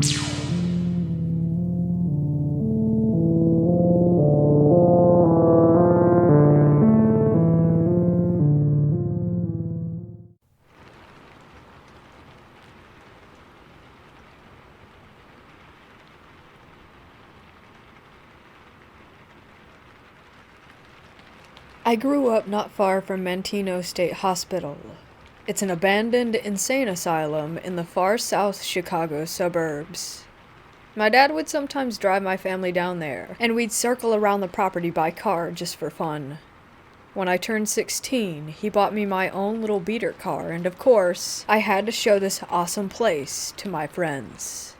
I grew up not far from Manteno State Hospital. It's an abandoned insane asylum in the far south Chicago suburbs. My dad would sometimes drive my family down there, and we'd circle around the property by car just for fun. When I turned 16, he bought me my own little beater car, and of course, I had to show this awesome place to my friends.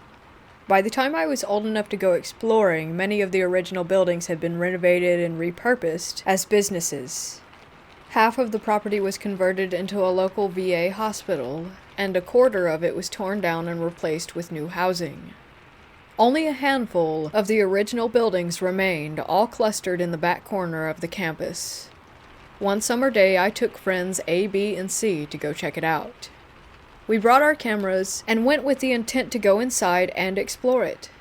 By the time I was old enough to go exploring, many of the original buildings had been renovated and repurposed as businesses. Half of the property was converted into a local VA hospital, and a quarter of it was torn down and replaced with new housing. Only a handful of the original buildings remained, all clustered in the back corner of the campus. One summer day, I took friends A, B, and C to go check it out. We brought our cameras and went with the intent to go inside and explore it.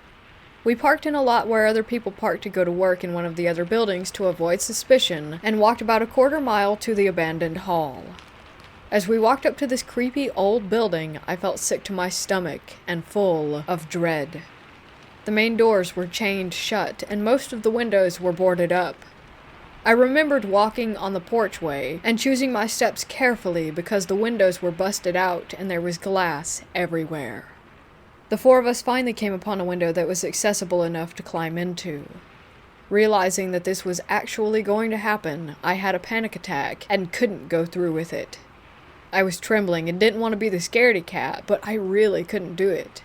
We parked in a lot where other people parked to go to work in one of the other buildings to avoid suspicion, and walked about a quarter mile to the abandoned hall. As we walked up to this creepy old building, I felt sick to my stomach and full of dread. The main doors were chained shut, and most of the windows were boarded up. I remembered walking on the porchway and choosing my steps carefully because the windows were busted out and there was glass everywhere. The four of us finally came upon a window that was accessible enough to climb into. Realizing that this was actually going to happen, I had a panic attack and couldn't go through with it. I was trembling and didn't want to be the scaredy cat, but I really couldn't do it.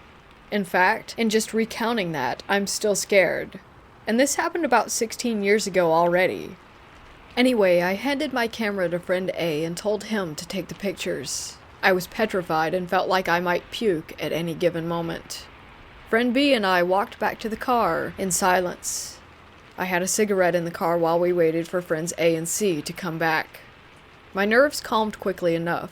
In fact, in just recounting that, I'm still scared. And this happened about 16 years ago already. Anyway, I handed my camera to friend A and told him to take the pictures. I was petrified and felt like I might puke at any given moment. Friend B and I walked back to the car in silence. I had a cigarette in the car while we waited for friends A and C to come back. My nerves calmed quickly enough.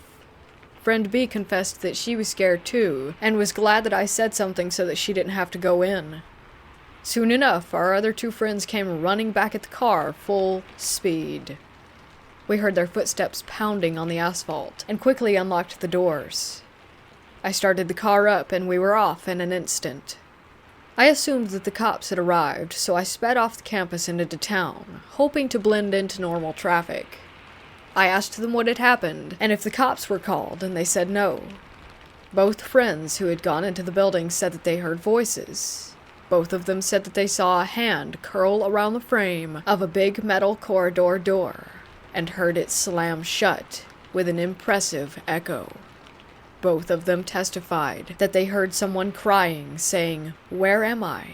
Friend B confessed that she was scared too, and was glad that I said something so that she didn't have to go in. Soon enough, our other two friends came running back at the car, full speed. We heard their footsteps pounding on the asphalt, and quickly unlocked the doors. I started the car up, and we were off in an instant. I assumed that the cops had arrived, so I sped off the campus and into town, hoping to blend into normal traffic. I asked them what had happened, and if the cops were called, and they said no. Both friends who had gone into the building said that they heard voices. Both of them said that they saw a hand curl around the frame of a big metal corridor door, and heard it slam shut with an impressive echo. Both of them testified that they heard someone crying, saying, "Where am I?"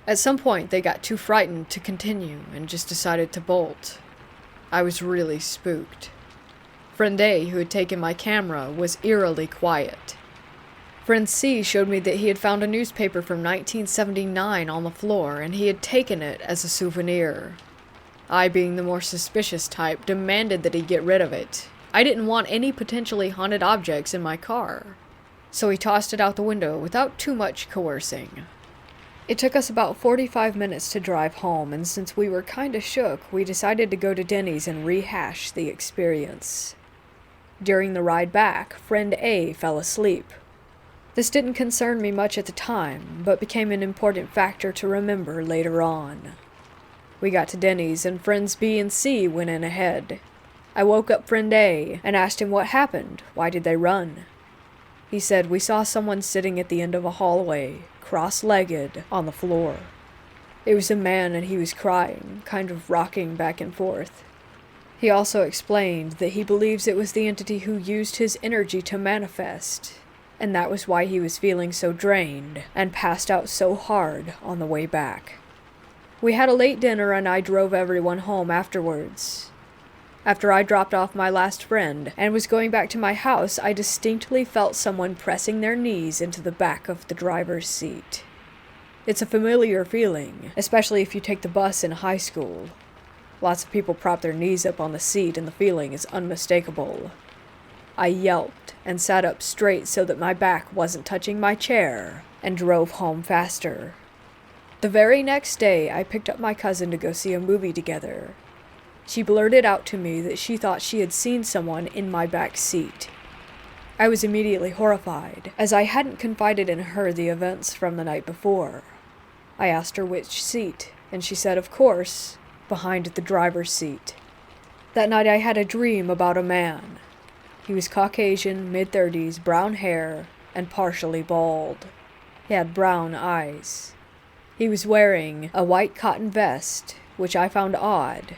At some point, they got too frightened to continue and just decided to bolt. I was really spooked. Friend A, who had taken my camera, was eerily quiet. Friend C showed me that he had found a newspaper from 1979 on the floor, and he had taken it as a souvenir. I, being the more suspicious type, demanded that he get rid of it. I didn't want any potentially haunted objects in my car. So he tossed it out the window without too much coercing. It took us about 45 minutes to drive home, and since we were kinda shook, we decided to go to Denny's and rehash the experience. During the ride back, friend A fell asleep. This didn't concern me much at the time, but became an important factor to remember later on. We got to Denny's, and friends B and C went in ahead. I woke up friend A and asked him what happened. Why did they run? He said, "We saw someone sitting at the end of a hallway, cross-legged, on the floor. It was a man and he was crying, kind of rocking back and forth." He also explained that he believes it was the entity who used his energy to manifest, and that was why he was feeling so drained and passed out so hard on the way back. We had a late dinner and I drove everyone home afterwards. After I dropped off my last friend and was going back to my house, I distinctly felt someone pressing their knees into the back of the driver's seat. It's a familiar feeling, especially if you take the bus in high school. Lots of people prop their knees up on the seat and the feeling is unmistakable. I yelped and sat up straight so that my back wasn't touching my chair, and drove home faster. The very next day, I picked up my cousin to go see a movie together. She blurted out to me that she thought she had seen someone in my back seat. I was immediately horrified, as I hadn't confided in her the events from the night before. I asked her which seat, and she said, of course, behind the driver's seat. That night I had a dream about a man. He was Caucasian, mid-30s, brown hair, and partially bald. He had brown eyes. He was wearing a white cotton vest, which I found odd.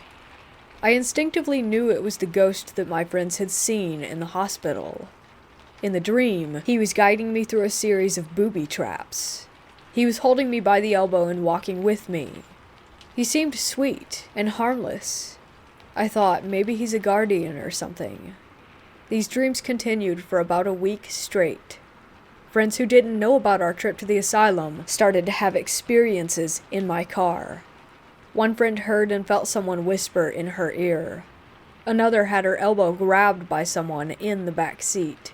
I instinctively knew it was the ghost that my friends had seen in the hospital. In the dream, he was guiding me through a series of booby traps. He was holding me by the elbow and walking with me. He seemed sweet and harmless. I thought maybe he's a guardian or something. These dreams continued for about a week straight. Friends who didn't know about our trip to the asylum started to have experiences in my car. One friend heard and felt someone whisper in her ear. Another had her elbow grabbed by someone in the back seat.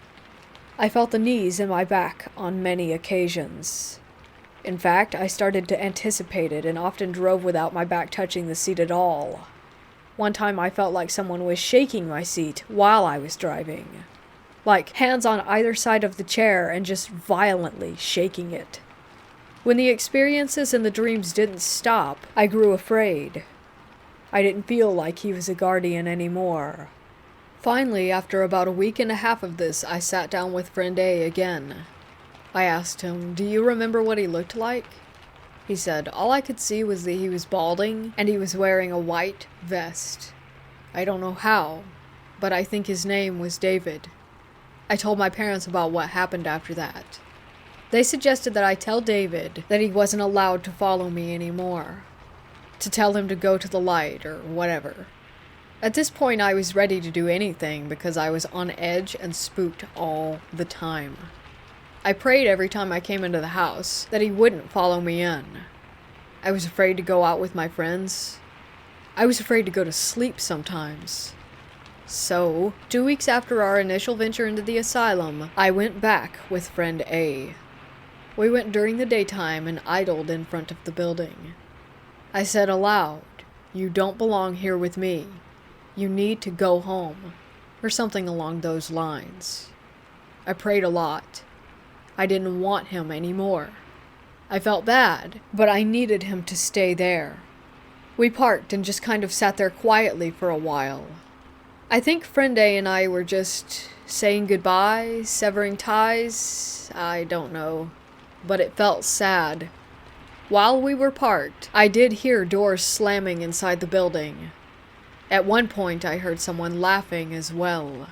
I felt the knees in my back on many occasions. In fact, I started to anticipate it and often drove without my back touching the seat at all. One time I felt like someone was shaking my seat while I was driving. Like hands on either side of the chair and just violently shaking it. When the experiences and the dreams didn't stop, I grew afraid. I didn't feel like he was a guardian anymore. Finally, after about a week and a half of this, I sat down with friend A again. I asked him, "Do you remember what he looked like?" He said, "All I could see was that he was balding and he was wearing a white vest. I don't know how, but I think his name was David." I told my parents about what happened after that. They suggested that I tell David that he wasn't allowed to follow me anymore. To tell him to go to the light or whatever. At this point, I was ready to do anything because I was on edge and spooked all the time. I prayed every time I came into the house that he wouldn't follow me in. I was afraid to go out with my friends. I was afraid to go to sleep sometimes. So, 2 weeks after our initial venture into the asylum, I went back with friend A. We went during the daytime and idled in front of the building. I said aloud, "You don't belong here with me. You need to go home," or something along those lines. I prayed a lot. I didn't want him anymore. I felt bad, but I needed him to stay there. We parked and just kind of sat there quietly for a while. I think friend A and I were just saying goodbye, severing ties, I don't know, but it felt sad. While we were parked, I did hear doors slamming inside the building. At one point, I heard someone laughing as well.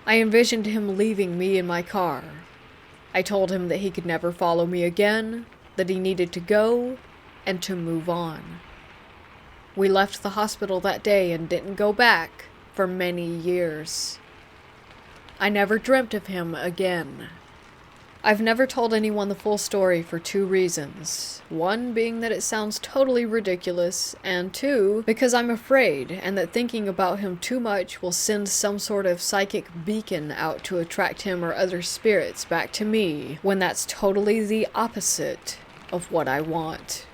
I envisioned him leaving me in my car. I told him that he could never follow me again, that he needed to go, and to move on. We left the hospital that day and didn't go back for many years. I never dreamt of him again. I've never told anyone the full story for 2 reasons. 1 being that it sounds totally ridiculous, and 2, because I'm afraid, and that thinking about him too much will send some sort of psychic beacon out to attract him or other spirits back to me, when that's totally the opposite of what I want.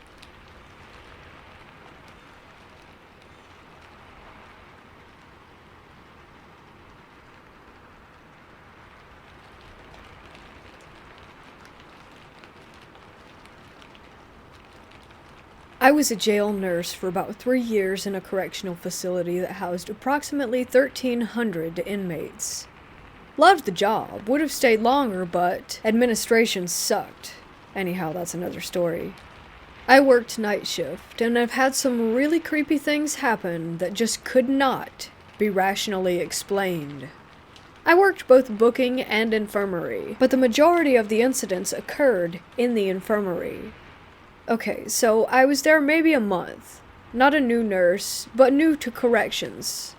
I was a jail nurse for about 3 years in a correctional facility that housed approximately 1,300 inmates. Loved the job, would have stayed longer, but administration sucked. Anyhow, that's another story. I worked night shift, and I've had some really creepy things happen that just could not be rationally explained. I worked both booking and infirmary, but the majority of the incidents occurred in the infirmary. Okay, so I was there maybe a month. Not a new nurse, but new to corrections.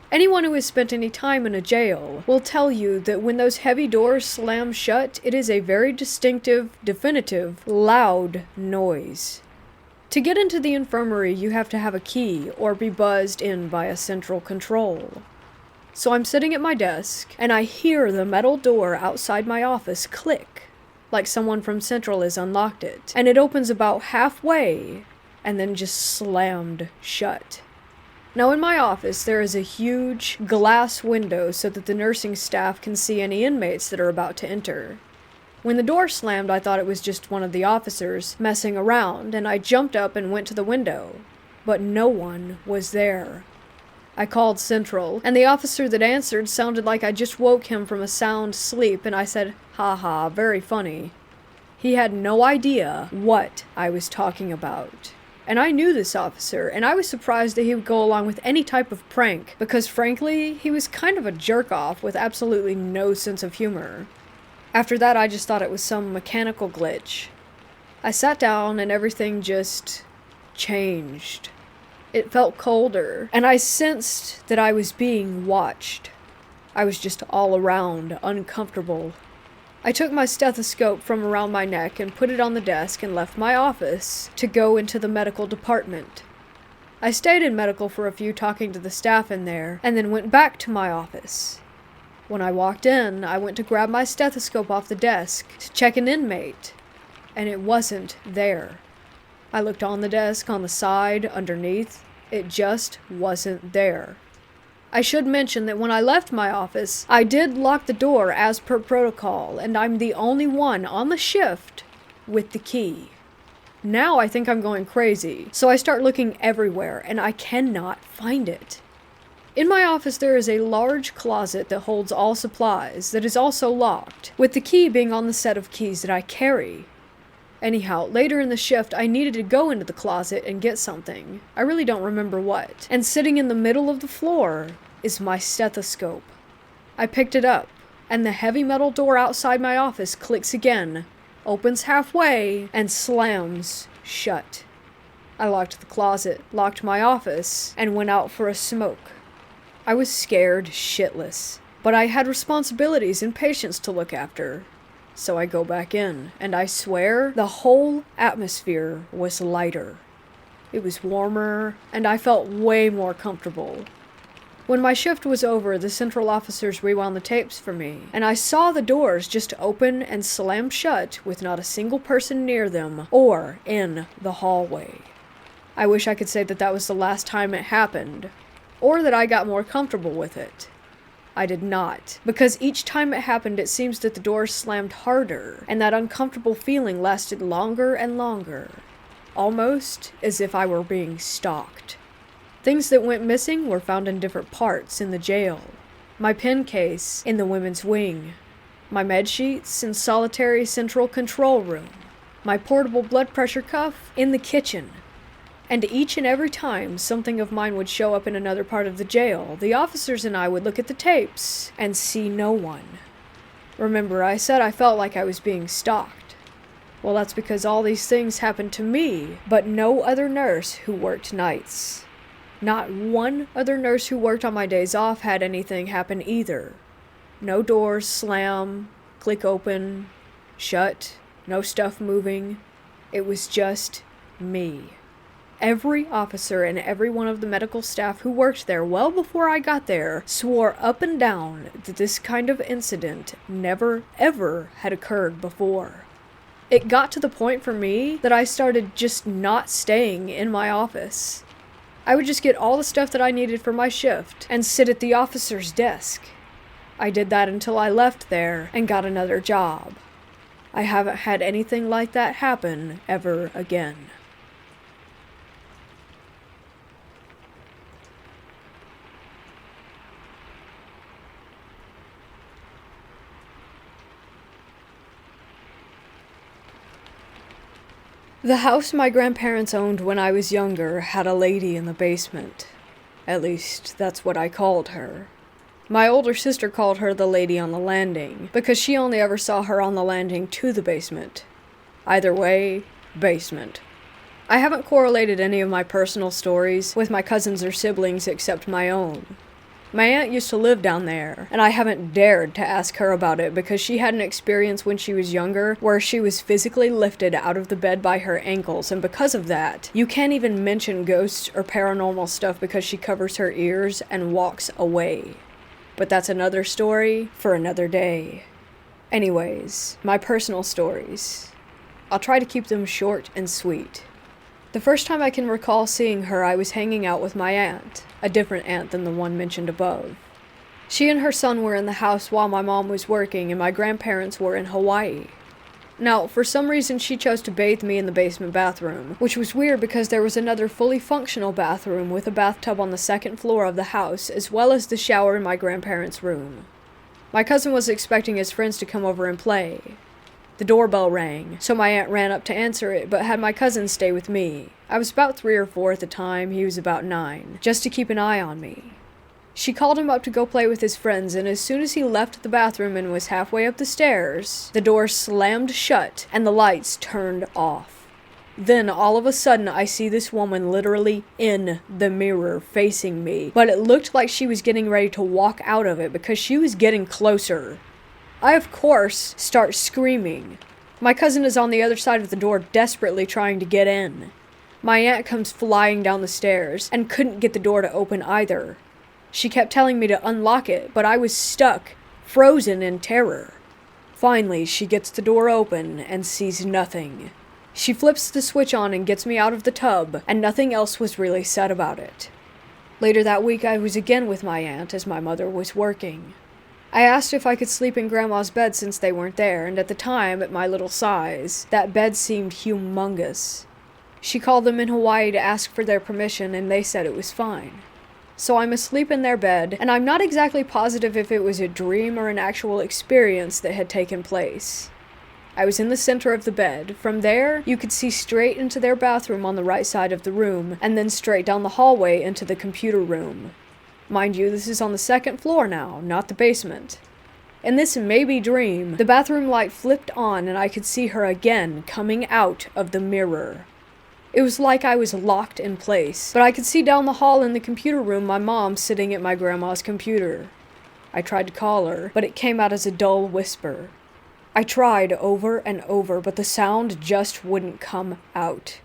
Anyone who has spent any time in a jail will tell you that when those heavy doors slam shut, it is a very distinctive, definitive, loud noise. To get into the infirmary, you have to have a key or be buzzed in by a central control. So I'm sitting at my desk, and I hear the metal door outside my office click, like someone from Central has unlocked it, and it opens about halfway, and then just slammed shut. Now in my office, there is a huge glass window so that the nursing staff can see any inmates that are about to enter. When the door slammed, I thought it was just one of the officers messing around, and I jumped up and went to the window, but no one was there. I called Central, and the officer that answered sounded like I just woke him from a sound sleep, and I said, "Ha, very funny." He had no idea what I was talking about. And I knew this officer, and I was surprised that he would go along with any type of prank, because frankly, he was kind of a jerk-off with absolutely no sense of humor. After that, I just thought it was some mechanical glitch. I sat down and everything just changed. It felt colder, and I sensed that I was being watched. I was just all around uncomfortable. I took my stethoscope from around my neck and put it on the desk and left my office to go into the medical department. I stayed in medical for a few talking to the staff in there, and then went back to my office. When I walked in, I went to grab my stethoscope off the desk to check an inmate, and it wasn't there. I looked on the desk, on the side, underneath. It just wasn't there. I should mention that when I left my office, I did lock the door as per protocol, and I'm the only one on the shift with the key. Now I think I'm going crazy, so I start looking everywhere, and I cannot find it. In my office there is a large closet that holds all supplies that is also locked, with the key being on the set of keys that I carry. Anyhow, later in the shift, I needed to go into the closet and get something. I really don't remember what. And sitting in the middle of the floor is my stethoscope. I picked it up, and the heavy metal door outside my office clicks again, opens halfway, and slams shut. I locked the closet, locked my office, and went out for a smoke. I was scared shitless, but I had responsibilities and patients to look after. So I go back in, and I swear the whole atmosphere was lighter. It was warmer, and I felt way more comfortable. When my shift was over, the central officers rewound the tapes for me, and I saw the doors just open and slam shut with not a single person near them or in the hallway. I wish I could say that that was the last time it happened, or that I got more comfortable with it. I did not, because each time it happened it seems that the doors slammed harder, and that uncomfortable feeling lasted longer and longer, almost as if I were being stalked. Things that went missing were found in different parts in the jail. My pen case in the women's wing, my med sheets in solitary central control room, my portable blood pressure cuff in the kitchen. And each and every time something of mine would show up in another part of the jail, the officers and I would look at the tapes and see no one. Remember, I said I felt like I was being stalked. Well, that's because all these things happened to me, but no other nurse who worked nights. Not one other nurse who worked on my days off had anything happen either. No doors slam, click open, shut, no stuff moving. It was just me. Every officer and every one of the medical staff who worked there well before I got there swore up and down that this kind of incident never, ever had occurred before. It got to the point for me that I started just not staying in my office. I would just get all the stuff that I needed for my shift and sit at the officer's desk. I did that until I left there and got another job. I haven't had anything like that happen ever again. The house my grandparents owned when I was younger had a lady in the basement. At least, that's what I called her. My older sister called her the lady on the landing, because she only ever saw her on the landing to the basement. Either way, basement. I haven't correlated any of my personal stories with my cousins or siblings except my own. My aunt used to live down there, and I haven't dared to ask her about it because she had an experience when she was younger where she was physically lifted out of the bed by her ankles, and because of that, you can't even mention ghosts or paranormal stuff because she covers her ears and walks away. but that's another story for another day. Anyways, my personal stories. I'll try to keep them short and sweet. The first time I can recall seeing her, I was hanging out with my aunt, a different aunt than the one mentioned above. She and her son were in the house while my mom was working and my grandparents were in Hawaii. Now, for some reason she chose to bathe me in the basement bathroom, which was weird because there was another fully functional bathroom with a bathtub on the second floor of the house, as well as the shower in my grandparents' room. My cousin was expecting his friends to come over and play. The doorbell rang, so my aunt ran up to answer it, but had my cousin stay with me. I was about 3 or 4 at the time, he was about 9, just to keep an eye on me. She called him up to go play with his friends, and as soon as he left the bathroom and was halfway up the stairs, the door slammed shut and the lights turned off. Then, all of a sudden, I see this woman literally in the mirror facing me, but it looked like she was getting ready to walk out of it because she was getting closer. I, of course, start screaming. My cousin is on the other side of the door desperately trying to get in. My aunt comes flying down the stairs and couldn't get the door to open either. She kept telling me to unlock it, but I was stuck, frozen in terror. Finally, she gets the door open and sees nothing. She flips the switch on and gets me out of the tub, and nothing else was really said about it. Later that week, I was again with my aunt as my mother was working. I asked if I could sleep in Grandma's bed since they weren't there, and at the time, at my little size, that bed seemed humongous. She called them in Hawaii to ask for their permission, and they said it was fine. So I'm asleep in their bed, and I'm not exactly positive if it was a dream or an actual experience that had taken place. I was in the center of the bed. From there, you could see straight into their bathroom on the right side of the room, and then straight down the hallway into the computer room. Mind you, this is on the second floor now, not the basement. In this maybe dream, the bathroom light flipped on and I could see her again coming out of the mirror. It was like I was locked in place, but I could see down the hall in the computer room my mom sitting at my grandma's computer. I tried to call her, but it came out as a dull whisper. I tried over and over, but the sound just wouldn't come out.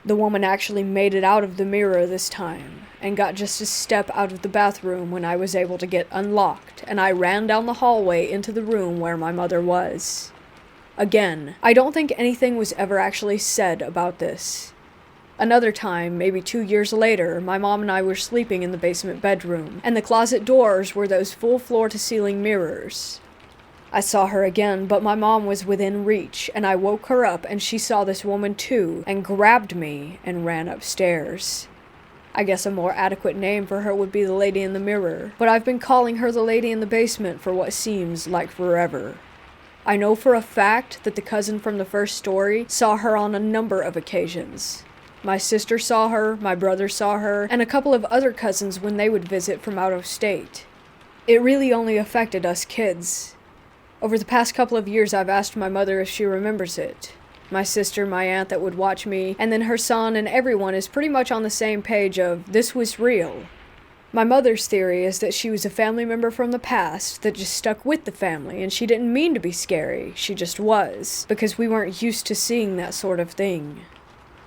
The woman actually made it out of the mirror this time, and got just a step out of the bathroom when I was able to get unlocked, and I ran down the hallway into the room where my mother was. Again, I don't think anything was ever actually said about this. Another time, maybe 2 years later, my mom and I were sleeping in the basement bedroom, and the closet doors were those full floor-to-ceiling mirrors. I saw her again, but my mom was within reach, and I woke her up and she saw this woman too, and grabbed me and ran upstairs. I guess a more adequate name for her would be the lady in the mirror, but I've been calling her the lady in the basement for what seems like forever. I know for a fact that the cousin from the first story saw her on a number of occasions. My sister saw her, my brother saw her, and a couple of other cousins when they would visit from out of state. It really only affected us kids. Over the past couple of years, I've asked my mother if she remembers it. My sister, my aunt that would watch me, and then her son and everyone is pretty much on the same page of, this was real. My mother's theory is that she was a family member from the past that just stuck with the family, and she didn't mean to be scary, she just was, because we weren't used to seeing that sort of thing.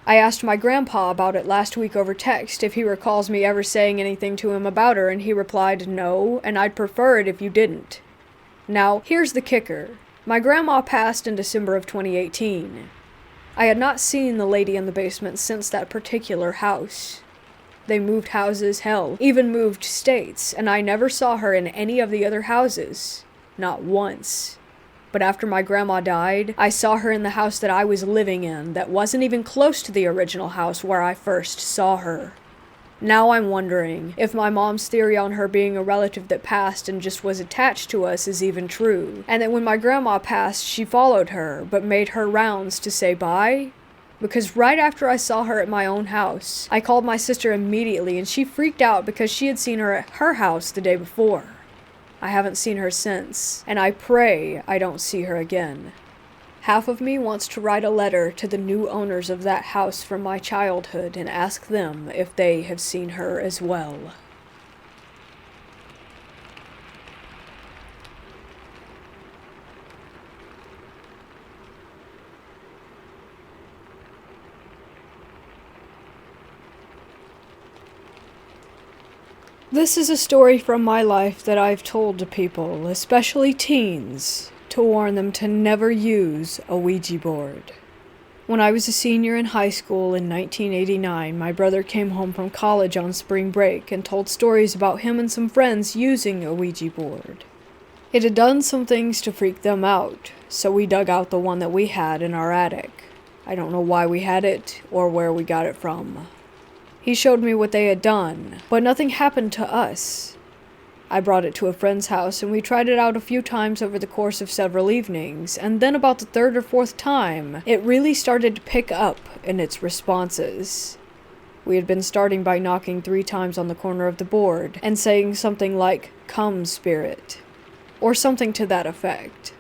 I asked my grandpa about it last week over text if he recalls me ever saying anything to him about her, and he replied, no, and I'd prefer it if you didn't. Now, here's the kicker. My grandma passed in December of 2018. I had not seen the lady in the basement since that particular house. They moved houses, hell, even moved states, and I never saw her in any of the other houses. Not once. But after my grandma died, I saw her in the house that I was living in that wasn't even close to the original house where I first saw her. Now I'm wondering if my mom's theory on her being a relative that passed and just was attached to us is even true, and that when my grandma passed, she followed her, but made her rounds to say bye? Because right after I saw her at my own house, I called my sister immediately and she freaked out because she had seen her at her house the day before. I haven't seen her since, and I pray I don't see her again. Half of me wants to write a letter to the new owners of that house from my childhood and ask them if they have seen her as well. This is a story from my life that I've told to people, especially teens, to warn them to never use a Ouija board. When I was a senior in high school in 1989, my brother came home from college on spring break and told stories about him and some friends using a Ouija board. It had done some things to freak them out, so we dug out the one that we had in our attic. I don't know why we had it or where we got it from. He showed me what they had done, but nothing happened to us. I brought it to a friend's house and we tried it out a few times over the course of several evenings, and then about the third or fourth time, it really started to pick up in its responses. We had been starting by knocking 3 times on the corner of the board and saying something like, "Come, spirit," or something to that effect.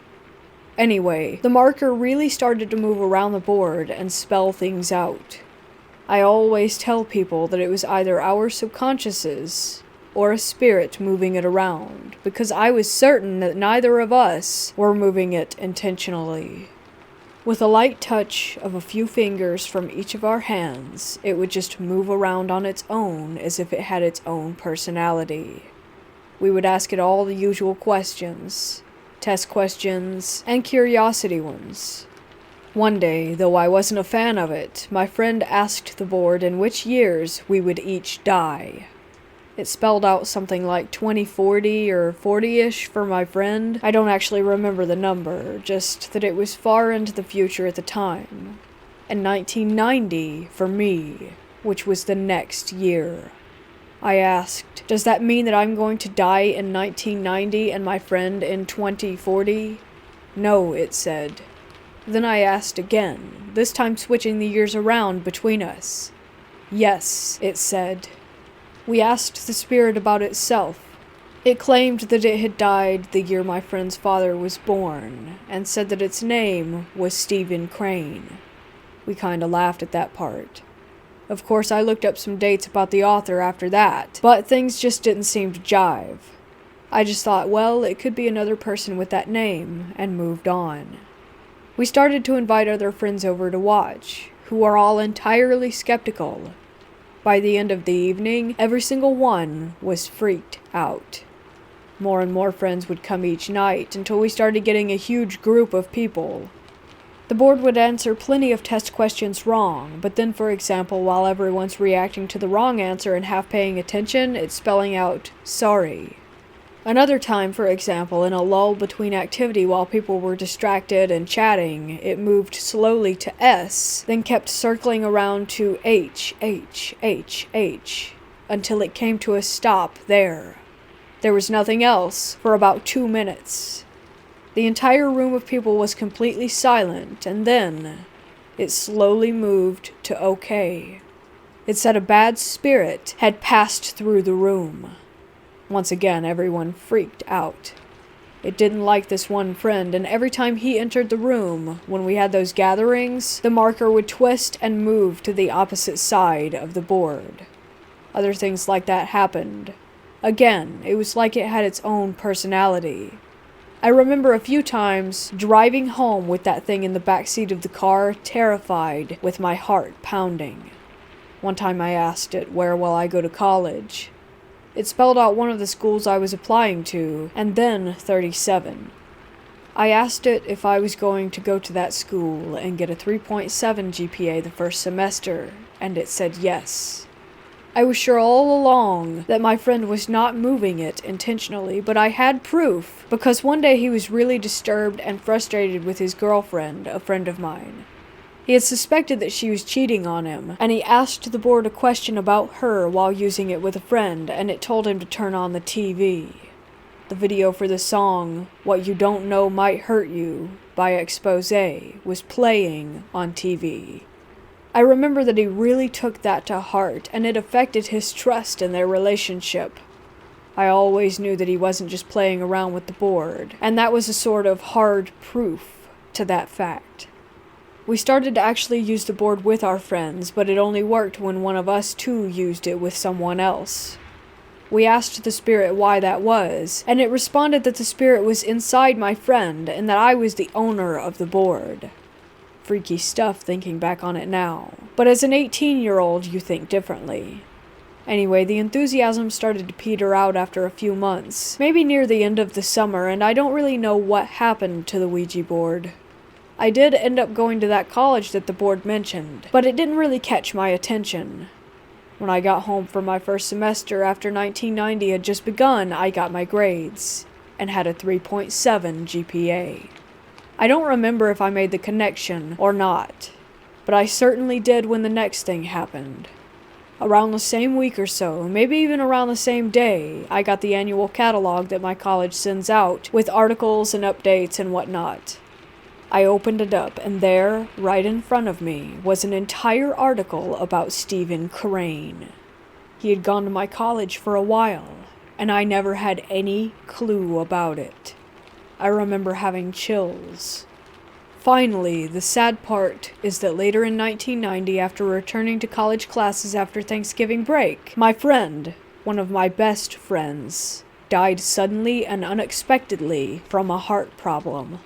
Anyway, the marker really started to move around the board and spell things out. I always tell people that it was either our subconsciouses or a spirit moving it around, because I was certain that neither of us were moving it intentionally. With a light touch of a few fingers from each of our hands, it would just move around on its own as if it had its own personality. We would ask it all the usual questions, test questions, and curiosity ones. One day, though I wasn't a fan of it, my friend asked the board in which years we would each die. It spelled out something like 2040 or 40-ish for my friend. I don't actually remember the number, just that it was far into the future at the time. And 1990 for me, which was the next year. I asked, "Does that mean that I'm going to die in 1990 and my friend in 2040? No, it said. Then I asked again, this time switching the years around between us. Yes, it said. We asked the spirit about itself. It claimed that it had died the year my friend's father was born, and said that its name was Stephen Crane. We kinda laughed at that part. Of course, I looked up some dates about the author after that, but things just didn't seem to jive. I just thought, well, it could be another person with that name, and moved on. We started to invite other friends over to watch, who were all entirely skeptical. By the end of the evening, every single one was freaked out. More and more friends would come each night until we started getting a huge group of people. The board would answer plenty of test questions wrong, but then, for example, while everyone's reacting to the wrong answer and half paying attention, it's spelling out, "sorry." Another time, for example, in a lull between activity while people were distracted and chatting, it moved slowly to S, then kept circling around to H, H, H, H, until it came to a stop there. There was nothing else for about 2 minutes. The entire room of people was completely silent, and then it slowly moved to OK. It said a bad spirit had passed through the room. Once again, everyone freaked out. It didn't like this one friend, and every time he entered the room, when we had those gatherings, the marker would twist and move to the opposite side of the board. Other things like that happened. Again, it was like it had its own personality. I remember a few times driving home with that thing in the back seat of the car, terrified, with my heart pounding. One time I asked it, "Where will I go to college?" It spelled out one of the schools I was applying to, and then 37. I asked it if I was going to go to that school and get a 3.7 GPA the first semester, and it said yes. I was sure all along that my friend was not moving it intentionally, but I had proof, because one day he was really disturbed and frustrated with his girlfriend, a friend of mine. He had suspected that she was cheating on him, and he asked the board a question about her while using it with a friend, and it told him to turn on the TV. The video for the song, "What You Don't Know Might Hurt You" by Exposé was playing on TV. I remember that he really took that to heart, and it affected his trust in their relationship. I always knew that he wasn't just playing around with the board, and that was a sort of hard proof to that fact. We started to actually use the board with our friends, but it only worked when one of us too used it with someone else. We asked the spirit why that was, and it responded that the spirit was inside my friend and that I was the owner of the board. Freaky stuff thinking back on it now. But as an 18-year-old, you think differently. Anyway, the enthusiasm started to peter out after a few months, maybe near the end of the summer, and I don't really know what happened to the Ouija board. I did end up going to that college that the board mentioned, but it didn't really catch my attention. When I got home from my first semester after 1990 had just begun, I got my grades, and had a 3.7 GPA. I don't remember if I made the connection or not, but I certainly did when the next thing happened. Around the same week or so, maybe even around the same day, I got the annual catalog that my college sends out, with articles and updates and whatnot. I opened it up, and there, right in front of me, was an entire article about Stephen Crane. He had gone to my college for a while, and I never had any clue about it. I remember having chills. Finally, the sad part is that later in 1990, after returning to college classes after Thanksgiving break, my friend, one of my best friends, died suddenly and unexpectedly from a heart problem.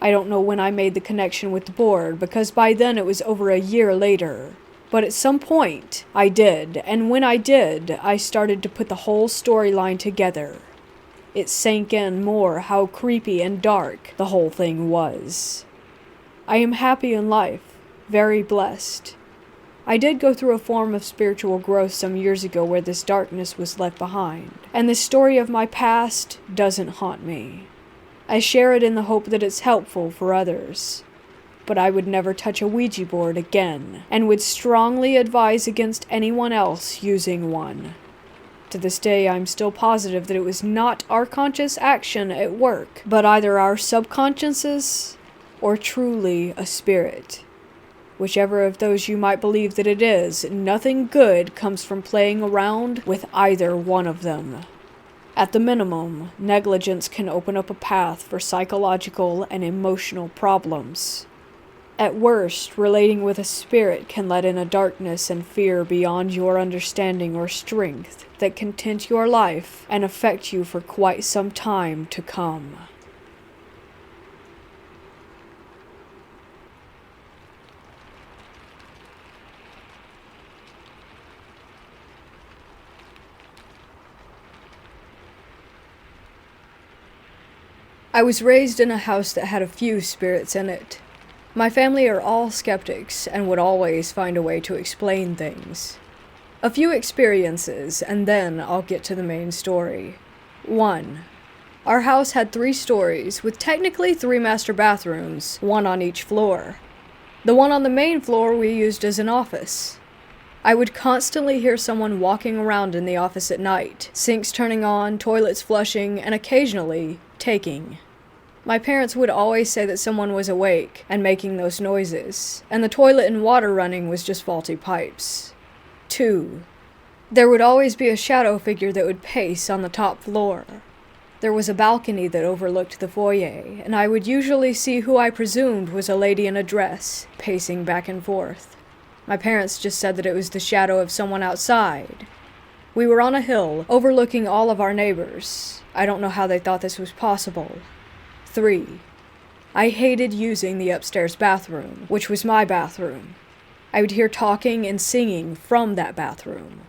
I don't know when I made the connection with the board, because by then it was over a year later. But at some point, I did, and when I did, I started to put the whole storyline together. It sank in more how creepy and dark the whole thing was. I am happy in life, very blessed. I did go through a form of spiritual growth some years ago where this darkness was left behind, and the story of my past doesn't haunt me. I share it in the hope that it's helpful for others. But I would never touch a Ouija board again, and would strongly advise against anyone else using one. To this day, I'm still positive that it was not our conscious action at work, but either our subconsciouses or truly a spirit. Whichever of those you might believe that it is, nothing good comes from playing around with either one of them. At the minimum, negligence can open up a path for psychological and emotional problems. At worst, relating with a spirit can let in a darkness and fear beyond your understanding or strength that can tint your life and affect you for quite some time to come. I was raised in a house that had a few spirits in it. My family are all skeptics and would always find a way to explain things. A few experiences, and then I'll get to the main story. 1. Our house had 3 stories, with technically 3 master bathrooms, 1 on each floor. The one on the main floor we used as an office. I would constantly hear someone walking around in the office at night, sinks turning on, toilets flushing, and occasionally taking. My parents would always say that someone was awake and making those noises, and the toilet and water running was just faulty pipes. 2. There would always be a shadow figure that would pace on the top floor. There was a balcony that overlooked the foyer, and I would usually see who I presumed was a lady in a dress, pacing back and forth. My parents just said that it was the shadow of someone outside. We were on a hill, overlooking all of our neighbors. I don't know how they thought this was possible. 3. I hated using the upstairs bathroom, which was my bathroom. I would hear talking and singing from that bathroom.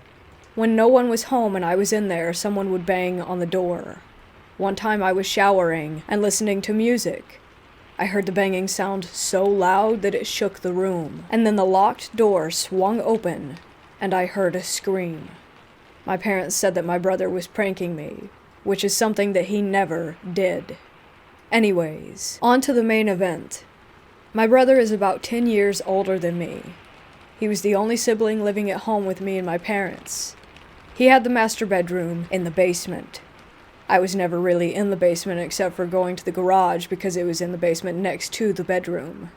When no one was home and I was in there, someone would bang on the door. One time I was showering and listening to music. I heard the banging sound so loud that it shook the room, and then the locked door swung open, and I heard a scream. My parents said that my brother was pranking me, which is something that he never did. Anyways, on to the main event. My brother is about 10 years older than me. He was the only sibling living at home with me and my parents. He had the master bedroom in the basement. I was never really in the basement except for going to the garage because it was in the basement next to the bedroom.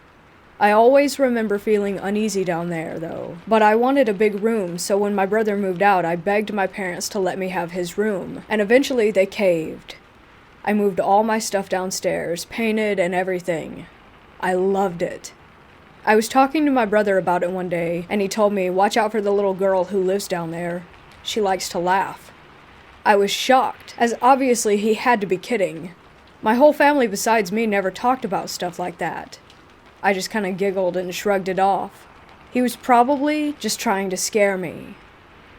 I always remember feeling uneasy down there, though, but I wanted a big room, so when my brother moved out, I begged my parents to let me have his room, and eventually they caved. I moved all my stuff downstairs, painted and everything. I loved it. I was talking to my brother about it one day, and he told me, "Watch out for the little girl who lives down there. She likes to laugh." I was shocked, as obviously he had to be kidding. My whole family besides me never talked about stuff like that. I just kind of giggled and shrugged it off. He was probably just trying to scare me.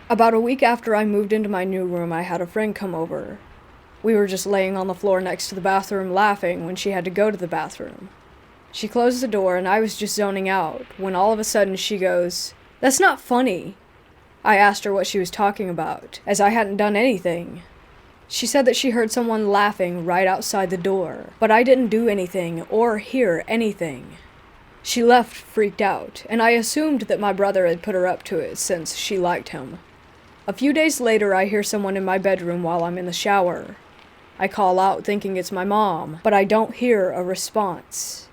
About a week after I moved into my new room, I had a friend come over. We were just laying on the floor next to the bathroom laughing when she had to go to the bathroom. She closed the door and I was just zoning out when all of a sudden she goes, "That's not funny." I asked her what she was talking about, as I hadn't done anything. She said that she heard someone laughing right outside the door, but I didn't do anything or hear anything. She left freaked out, and I assumed that my brother had put her up to it since she liked him. A few days later, I hear someone in my bedroom while I'm in the shower. I call out thinking it's my mom, but I don't hear a response.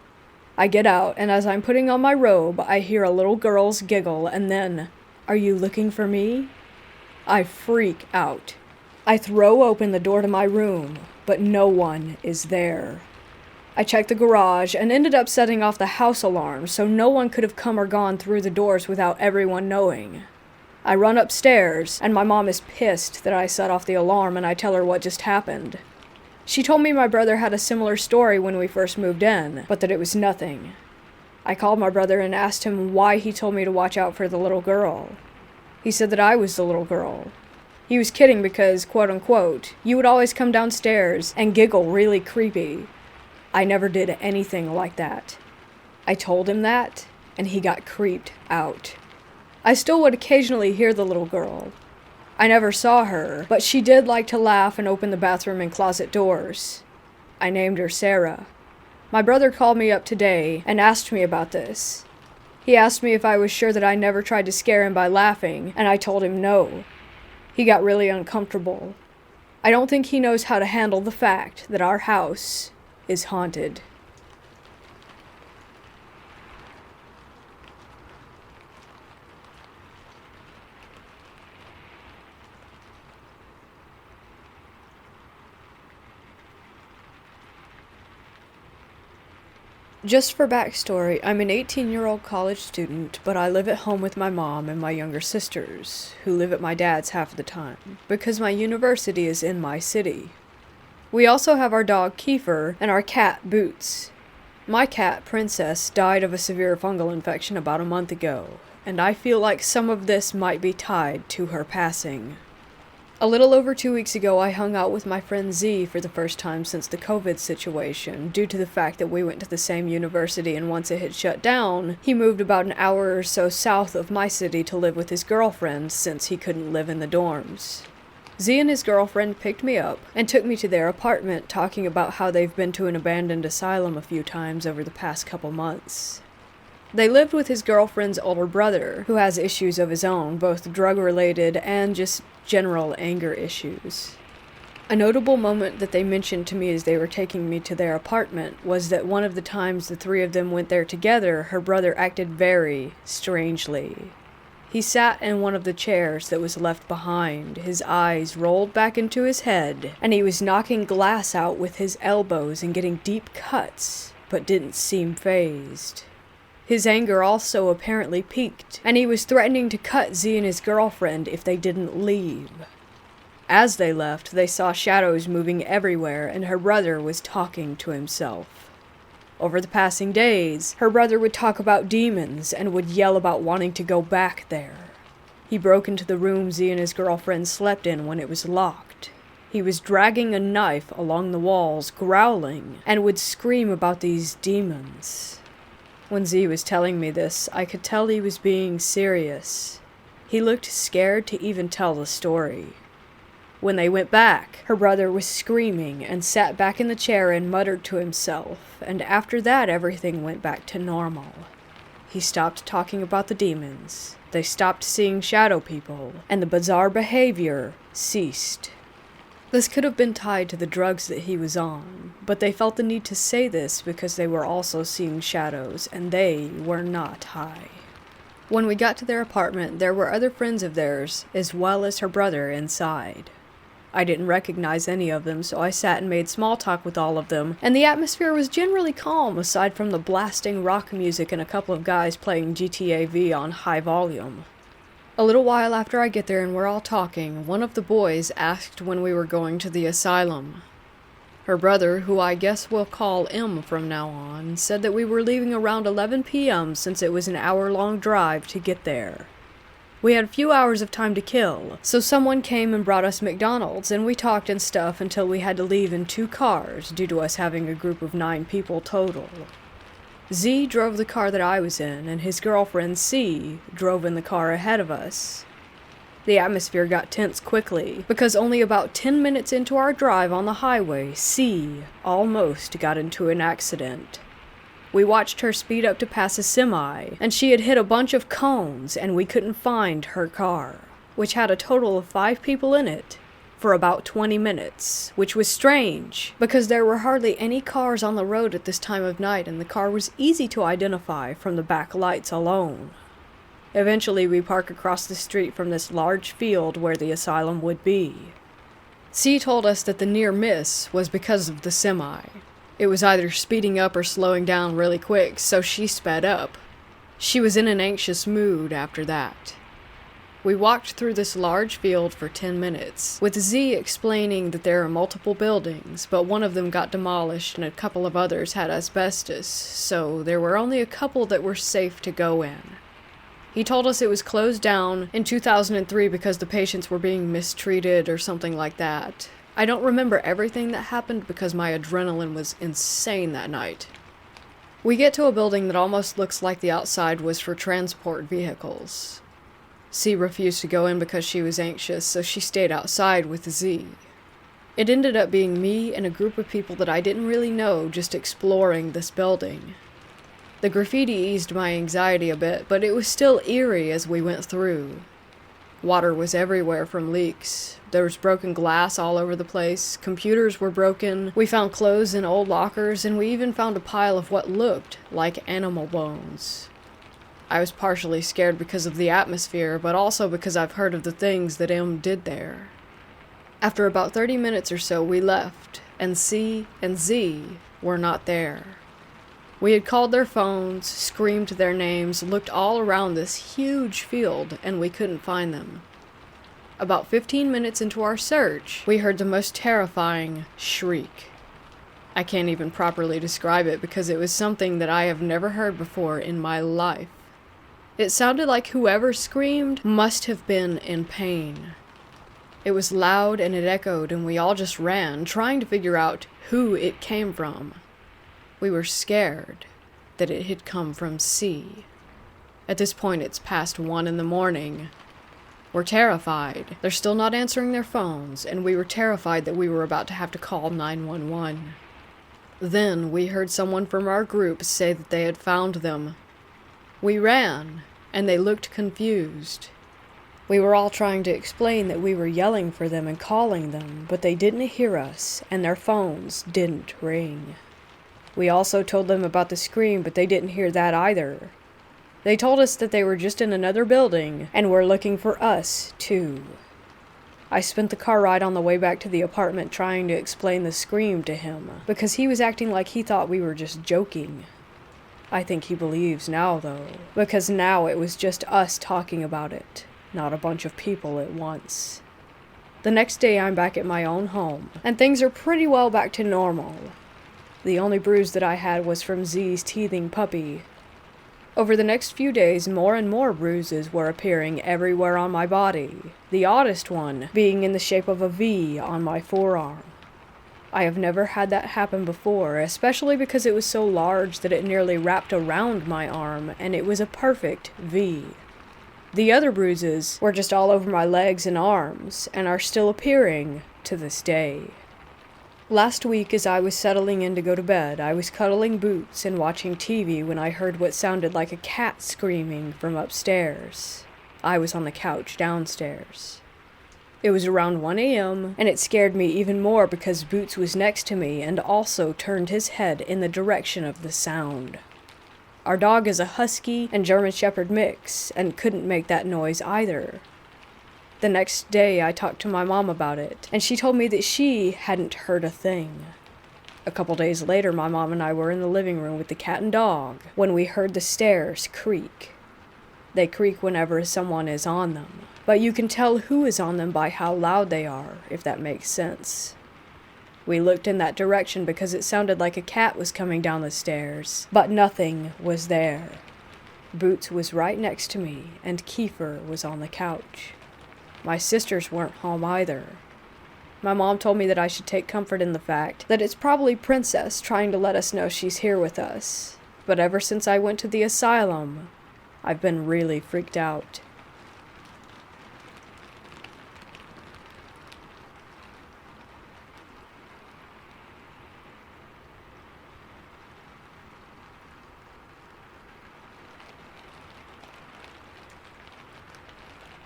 I get out, and as I'm putting on my robe, I hear a little girl's giggle and then, "Are you looking for me?" I freak out. I throw open the door to my room, but no one is there. I checked the garage and ended up setting off the house alarm so no one could have come or gone through the doors without everyone knowing. I run upstairs, and my mom is pissed that I set off the alarm and I tell her what just happened. She told me my brother had a similar story when we first moved in, but that it was nothing. I called my brother and asked him why he told me to watch out for the little girl. He said that I was the little girl. He was kidding because, quote-unquote, you would always come downstairs and giggle really creepy. I never did anything like that. I told him that, and he got creeped out. I still would occasionally hear the little girl. I never saw her, but she did like to laugh and open the bathroom and closet doors. I named her Sarah. My brother called me up today and asked me about this. He asked me if I was sure that I never tried to scare him by laughing, and I told him no. He got really uncomfortable. I don't think he knows how to handle the fact that our house is haunted. Just for backstory, I'm an 18-year-old college student, but I live at home with my mom and my younger sisters, who live at my dad's half of the time, because my university is in my city. We also have our dog Kiefer and our cat Boots. My cat, Princess, died of a severe fungal infection about a month ago, and I feel like some of this might be tied to her passing. A little over 2 weeks ago, I hung out with my friend Z for the first time since the COVID situation, due to the fact that we went to the same university and once it had shut down, he moved about an hour or so south of my city to live with his girlfriend since he couldn't live in the dorms. Z and his girlfriend picked me up and took me to their apartment, talking about how they've been to an abandoned asylum a few times over the past couple months. They lived with his girlfriend's older brother, who has issues of his own, both drug-related and just general anger issues. A notable moment that they mentioned to me as they were taking me to their apartment was that one of the times the three of them went there together, her brother acted very strangely. He sat in one of the chairs that was left behind, his eyes rolled back into his head, and he was knocking glass out with his elbows and getting deep cuts, but didn't seem fazed. His anger also apparently peaked, and he was threatening to cut Z and his girlfriend if they didn't leave. As they left, they saw shadows moving everywhere, and her brother was talking to himself. Over the passing days, her brother would talk about demons and would yell about wanting to go back there. He broke into the room Z and his girlfriend slept in when it was locked. He was dragging a knife along the walls, growling, and would scream about these demons. When Z was telling me this, I could tell he was being serious. He looked scared to even tell the story. When they went back, her brother was screaming and sat back in the chair and muttered to himself, and after that everything went back to normal. He stopped talking about the demons, they stopped seeing shadow people, and the bizarre behavior ceased. This could have been tied to the drugs that he was on, but they felt the need to say this because they were also seeing shadows, and they were not high. When we got to their apartment, there were other friends of theirs, as well as her brother, inside. I didn't recognize any of them, so I sat and made small talk with all of them, and the atmosphere was generally calm aside from the blasting rock music and a couple of guys playing GTA V on high volume. A little while after I get there and we're all talking, one of the boys asked when we were going to the asylum. Her brother, who I guess we'll call M from now on, said that we were leaving around 11 p.m. since it was an hour-long drive to get there. We had a few hours of time to kill, so someone came and brought us McDonald's, and we talked and stuff until we had to leave in 2 cars due to us having a group of 9 people total. Z drove the car that I was in, and his girlfriend C drove in the car ahead of us. The atmosphere got tense quickly, because only about 10 minutes into our drive on the highway, C almost got into an accident. We watched her speed up to pass a semi, and she had hit a bunch of cones, and we couldn't find her car, which had a total of 5 people in it, for about 20 minutes, which was strange, because there were hardly any cars on the road at this time of night, and the car was easy to identify from the back lights alone. Eventually, we park across the street from this large field where the asylum would be. C told us that the near miss was because of the semi. It was either speeding up or slowing down really quick, so she sped up. She was in an anxious mood after that. We walked through this large field for 10 minutes, with Z explaining that there are multiple buildings, but one of them got demolished and a couple of others had asbestos, so there were only a couple that were safe to go in. He told us it was closed down in 2003 because the patients were being mistreated or something like that. I don't remember everything that happened because my adrenaline was insane that night. We get to a building that almost looks like the outside was for transport vehicles. C refused to go in because she was anxious, so she stayed outside with Z. It ended up being me and a group of people that I didn't really know just exploring this building. The graffiti eased my anxiety a bit, but it was still eerie as we went through. Water was everywhere from leaks. There was broken glass all over the place, computers were broken, we found clothes in old lockers, and we even found a pile of what looked like animal bones. I was partially scared because of the atmosphere, but also because I've heard of the things that M did there. After about 30 minutes or so, we left, and C and Z were not there. We had called their phones, screamed their names, looked all around this huge field, and we couldn't find them. About 15 minutes into our search, we heard the most terrifying shriek. I can't even properly describe it because it was something that I have never heard before in my life. It sounded like whoever screamed must have been in pain. It was loud and it echoed, and we all just ran, trying to figure out who it came from. We were scared that it had come from C. At this point, it's past 1 a.m. We're terrified. They're still not answering their phones, and we were terrified that we were about to have to call 911. Then we heard someone from our group say that they had found them. We ran, and they looked confused. We were all trying to explain that we were yelling for them and calling them, but they didn't hear us, and their phones didn't ring. We also told them about the scream, but they didn't hear that either. They told us that they were just in another building, and were looking for us, too. I spent the car ride on the way back to the apartment trying to explain the scream to him, because he was acting like he thought we were just joking. I think he believes now, though, because now it was just us talking about it, not a bunch of people at once. The next day I'm back at my own home, and things are pretty well back to normal. The only bruise that I had was from Z's teething puppy. Over the next few days, more and more bruises were appearing everywhere on my body, the oddest one being in the shape of a V on my forearm. I have never had that happen before, especially because it was so large that it nearly wrapped around my arm, and it was a perfect V. The other bruises were just all over my legs and arms, and are still appearing to this day. Last week, as I was settling in to go to bed, I was cuddling Boots and watching TV when I heard what sounded like a cat screaming from upstairs. I was on the couch downstairs. It was around 1 a.m., and it scared me even more because Boots was next to me and also turned his head in the direction of the sound. Our dog is a Husky and German Shepherd mix, and couldn't make that noise either. The next day, I talked to my mom about it, and she told me that she hadn't heard a thing. A couple days later, my mom and I were in the living room with the cat and dog when we heard the stairs creak. They creak whenever someone is on them, but you can tell who is on them by how loud they are, if that makes sense. We looked in that direction because it sounded like a cat was coming down the stairs, but nothing was there. Boots was right next to me, and Kiefer was on the couch. My sisters weren't home either. My mom told me that I should take comfort in the fact that it's probably Princess trying to let us know she's here with us. But ever since I went to the asylum, I've been really freaked out.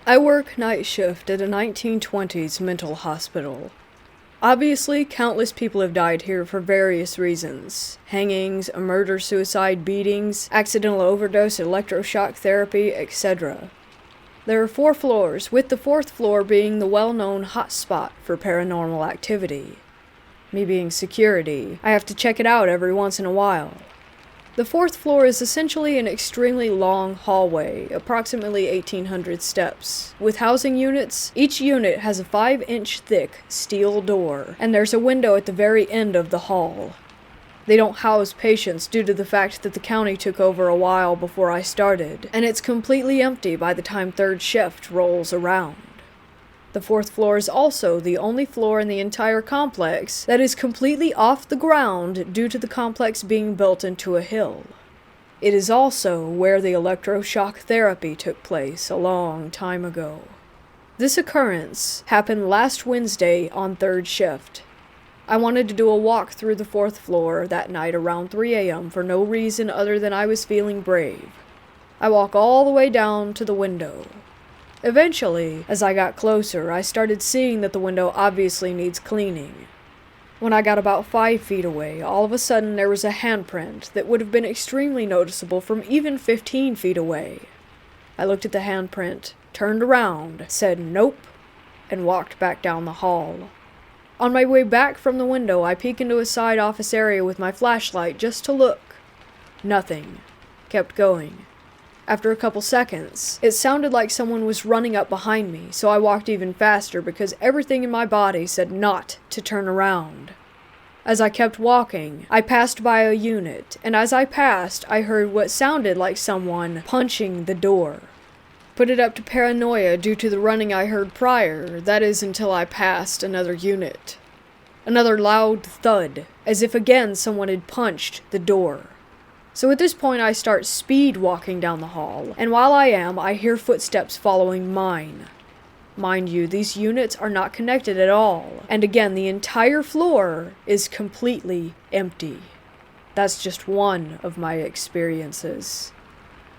I work night shift at a 1920s mental hospital. Obviously, countless people have died here for various reasons. Hangings, a murder-suicide beatings, accidental overdose, electroshock therapy, etc. There are 4 floors, with the 4th floor being the well-known hotspot for paranormal activity. Me being security, I have to check it out every once in a while. The 4th floor is essentially an extremely long hallway, approximately 1,800 steps. With housing units, each unit has a 5-inch thick steel door, and there's a window at the very end of the hall. They don't house patients due to the fact that the county took over a while before I started, and it's completely empty by the time 3rd shift rolls around. The 4th floor is also the only floor in the entire complex that is completely off the ground due to the complex being built into a hill. It is also where the electroshock therapy took place a long time ago. This occurrence happened last Wednesday on 3rd shift. I wanted to do a walk through the 4th floor that night around 3 a.m. for no reason other than I was feeling brave. I walk all the way down to the window. Eventually, as I got closer, I started seeing that the window obviously needs cleaning. When I got about 5 feet away, all of a sudden there was a handprint that would have been extremely noticeable from even 15 feet away. I looked at the handprint, turned around, said nope, and walked back down the hall. On my way back from the window, I peek into a side office area with my flashlight just to look. Nothing. Kept going. After a couple seconds, it sounded like someone was running up behind me, so I walked even faster because everything in my body said not to turn around. As I kept walking, I passed by a unit, and as I passed, I heard what sounded like someone punching the door. Put it up to paranoia due to the running I heard prior, that is until I passed another unit. Another loud thud, as if again someone had punched the door. So at this point I start speed walking down the hall, and while I am, I hear footsteps following mine. Mind you, these units are not connected at all, and again, the entire floor is completely empty. That's just one of my experiences.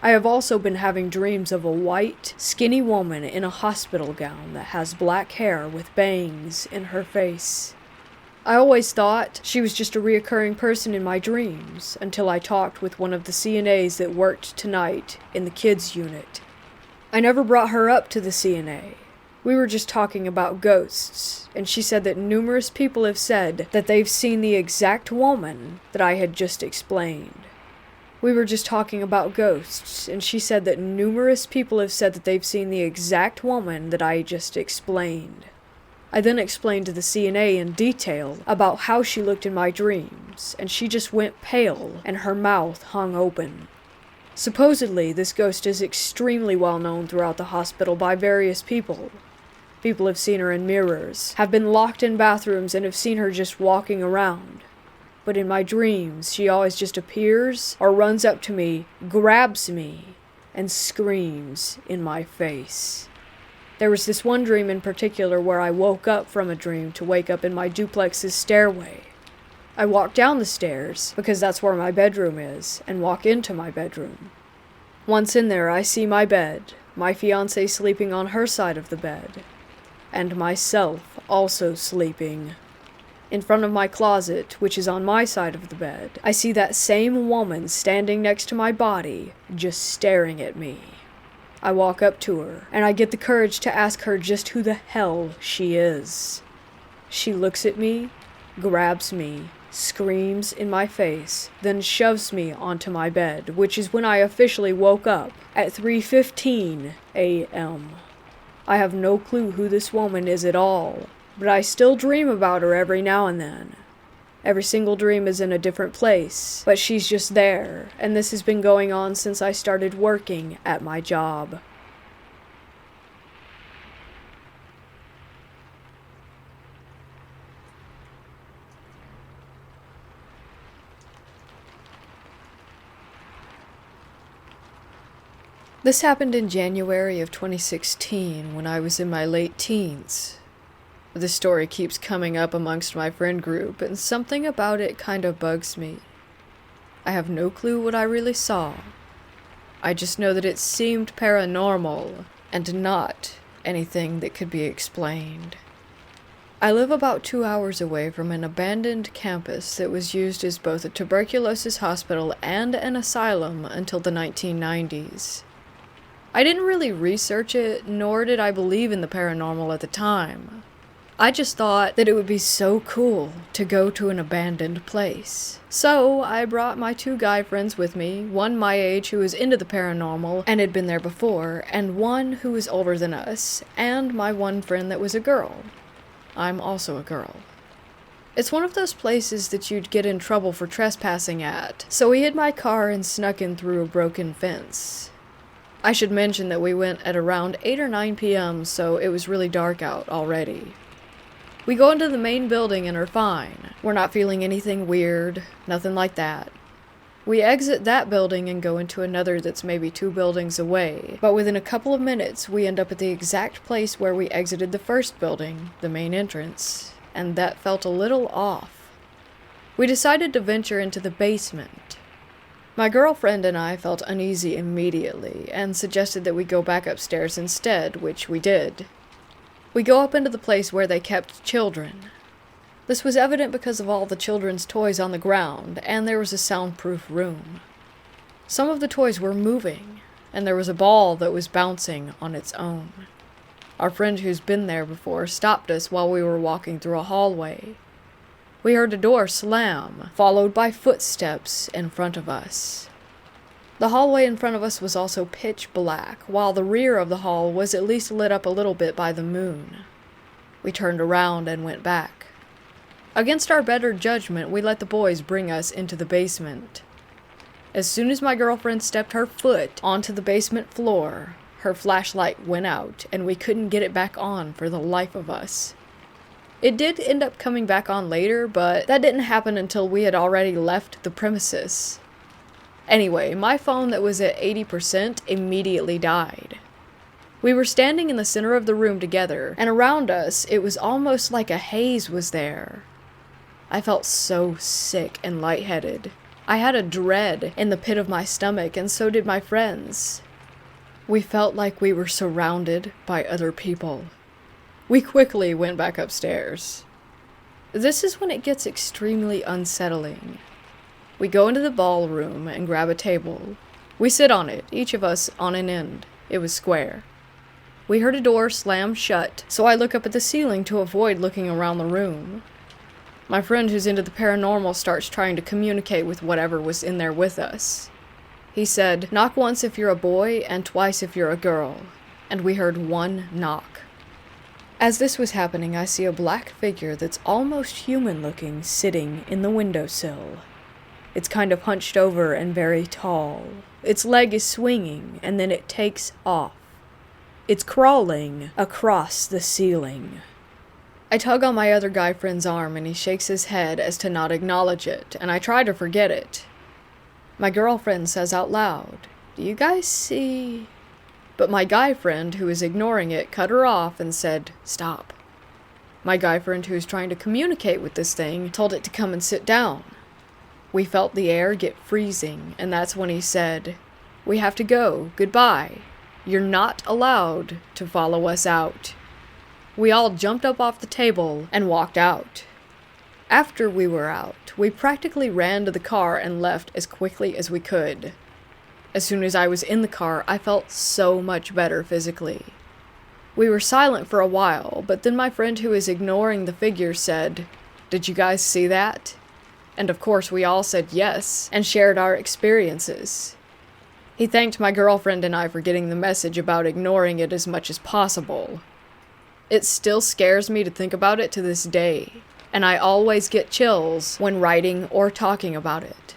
I have also been having dreams of a white, skinny woman in a hospital gown that has black hair with bangs in her face. I always thought she was just a reoccurring person in my dreams, until I talked with one of the CNAs that worked tonight in the kids unit. I never brought her up to the CNA. We were just talking about ghosts, and she said that numerous people have said that they've seen the exact woman that I had just explained. We were just talking about ghosts, and she said that numerous people have said that they've seen the exact woman that I just explained. I then explained to the CNA in detail about how she looked in my dreams, and she just went pale and her mouth hung open. Supposedly, this ghost is extremely well known throughout the hospital by various people. People have seen her in mirrors, have been locked in bathrooms, and have seen her just walking around. But in my dreams, she always just appears or runs up to me, grabs me, and screams in my face. There was this one dream in particular where I woke up from a dream to wake up in my duplex's stairway. I walk down the stairs, because that's where my bedroom is, and walk into my bedroom. Once in there, I see my bed, my fiancé sleeping on her side of the bed, and myself also sleeping. In front of my closet, which is on my side of the bed, I see that same woman standing next to my body, just staring at me. I walk up to her, and I get the courage to ask her just who the hell she is. She looks at me, grabs me, screams in my face, then shoves me onto my bed, which is when I officially woke up at 3:15 a.m. I have no clue who this woman is at all, but I still dream about her every now and then. Every single dream is in a different place, but she's just there, and this has been going on since I started working at my job. This happened in January of 2016 when I was in my late teens. This story keeps coming up amongst my friend group, and something about it kind of bugs me. I have no clue what I really saw. I just know that it seemed paranormal, and not anything that could be explained. I live about 2 hours away from an abandoned campus that was used as both a tuberculosis hospital and an asylum until the 1990s. I didn't really research it, nor did I believe in the paranormal at the time. I just thought that it would be so cool to go to an abandoned place. So I brought my 2 guy friends with me, one my age who was into the paranormal and had been there before, and one who was older than us, and my one friend that was a girl. I'm also a girl. It's one of those places that you'd get in trouble for trespassing at, so we hid my car and snuck in through a broken fence. I should mention that we went at around 8 or 9 p.m., so it was really dark out already. We go into the main building and are fine. We're not feeling anything weird, nothing like that. We exit that building and go into another that's maybe 2 buildings away, but within a couple of minutes we end up at the exact place where we exited the first building, the main entrance, and that felt a little off. We decided to venture into the basement. My girlfriend and I felt uneasy immediately, and suggested that we go back upstairs instead, which we did. We go up into the place where they kept children. This was evident because of all the children's toys on the ground, and there was a soundproof room. Some of the toys were moving, and there was a ball that was bouncing on its own. Our friend who's been there before stopped us while we were walking through a hallway. We heard a door slam, followed by footsteps in front of us. The hallway in front of us was also pitch black, while the rear of the hall was at least lit up a little bit by the moon. We turned around and went back. Against our better judgment, we let the boys bring us into the basement. As soon as my girlfriend stepped her foot onto the basement floor, her flashlight went out, and we couldn't get it back on for the life of us. It did end up coming back on later, but that didn't happen until we had already left the premises. Anyway, my phone that was at 80% immediately died. We were standing in the center of the room together, and around us, it was almost like a haze was there. I felt so sick and lightheaded. I had a dread in the pit of my stomach, and so did my friends. We felt like we were surrounded by other people. We quickly went back upstairs. This is when it gets extremely unsettling. We go into the ballroom and grab a table. We sit on it, each of us on an end. It was square. We heard a door slam shut, so I look up at the ceiling to avoid looking around the room. My friend who's into the paranormal starts trying to communicate with whatever was in there with us. He said, "Knock once if you're a boy and twice if you're a girl," and we heard one knock. As this was happening, I see a black figure that's almost human-looking sitting in the windowsill. It's kind of hunched over and very tall. Its leg is swinging, and then it takes off. It's crawling across the ceiling. I tug on my other guy friend's arm, and he shakes his head as to not acknowledge it, and I try to forget it. My girlfriend says out loud, "Do you guys see?" But my guy friend, who is ignoring it, cut her off and said, "Stop." My guy friend, who is trying to communicate with this thing, told it to come and sit down. We felt the air get freezing, and that's when he said, "We have to go. Goodbye. You're not allowed to follow us out." We all jumped up off the table and walked out. After we were out, we practically ran to the car and left as quickly as we could. As soon as I was in the car, I felt so much better physically. We were silent for a while, but then my friend who was ignoring the figure said, "Did you guys see that?" And of course we all said yes, and shared our experiences. He thanked my girlfriend and I for getting the message about ignoring it as much as possible. It still scares me to think about it to this day, and I always get chills when writing or talking about it.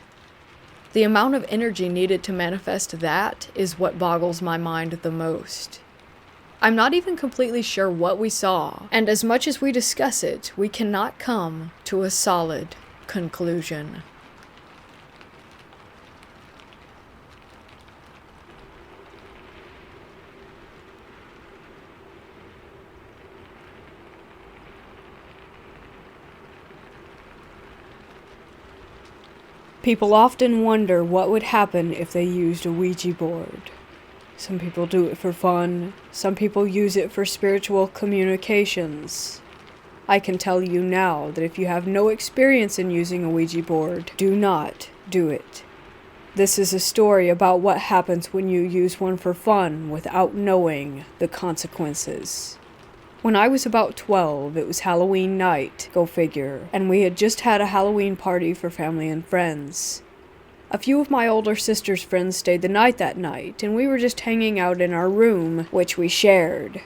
The amount of energy needed to manifest that is what boggles my mind the most. I'm not even completely sure what we saw, and as much as we discuss it, we cannot come to a solid conclusion. People often wonder what would happen if they used a Ouija board. Some people do it for fun, some people use it for spiritual communications. I can tell you now that if you have no experience in using a Ouija board, do not do it. This is a story about what happens when you use one for fun without knowing the consequences. When I was about 12, it was Halloween night, go figure, and we had just had a Halloween party for family and friends. A few of my older sister's friends stayed the night that night, and we were just hanging out in our room, which we shared.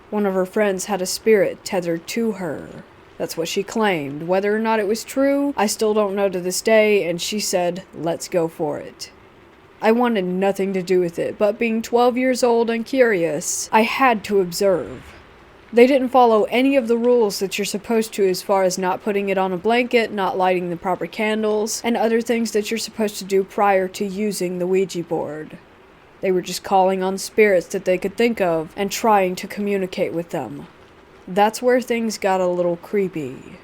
One of her friends had a spirit tethered to her. That's what she claimed. Whether or not it was true, I still don't know to this day, and she said, "Let's go for it." I wanted nothing to do with it, but being 12 years old and curious, I had to observe. They didn't follow any of the rules that you're supposed to as far as not putting it on a blanket, not lighting the proper candles, and other things that you're supposed to do prior to using the Ouija board. They were just calling on spirits that they could think of and trying to communicate with them. That's where things got a little creepy.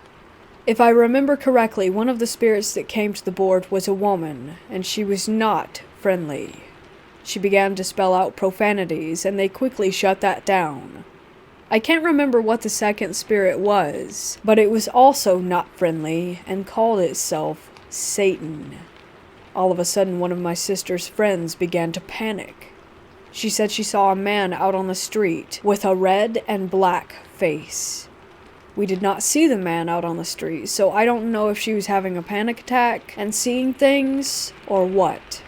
If I remember correctly, one of the spirits that came to the board was a woman, and she was not friendly. She began to spell out profanities, and they quickly shut that down. I can't remember what the second spirit was, but it was also not friendly and called itself Satan. All of a sudden, one of my sister's friends began to panic. She said she saw a man out on the street with a red and black face. We did not see the man out on the street, so I don't know if she was having a panic attack and seeing things or what.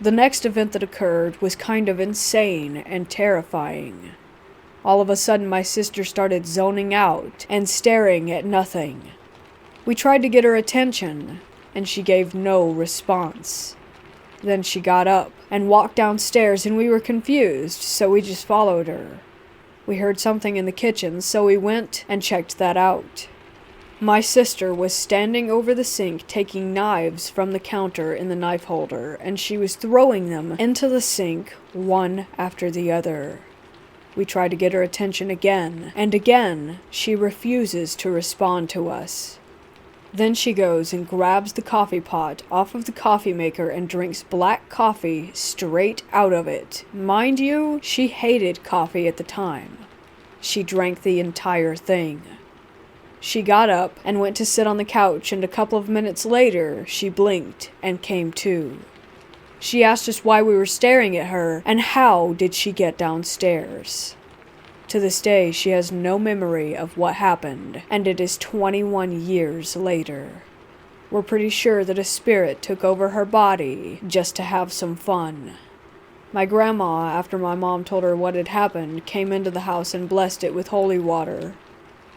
The next event that occurred was kind of insane and terrifying. All of a sudden, my sister started zoning out and staring at nothing. We tried to get her attention, and she gave no response. Then she got up and walked downstairs, and we were confused, so we just followed her. We heard something in the kitchen, so we went and checked that out. My sister was standing over the sink taking knives from the counter in the knife holder, and she was throwing them into the sink one after the other. We try to get her attention again, and again, she refuses to respond to us. Then she goes and grabs the coffee pot off of the coffee maker and drinks black coffee straight out of it. Mind you, she hated coffee at the time. She drank the entire thing. She got up and went to sit on the couch, and a couple of minutes later, she blinked and came to. She asked us why we were staring at her, and how did she get downstairs. To this day, she has no memory of what happened, and it is 21 years later. We're pretty sure that a spirit took over her body just to have some fun. My grandma, after my mom told her what had happened, came into the house and blessed it with holy water.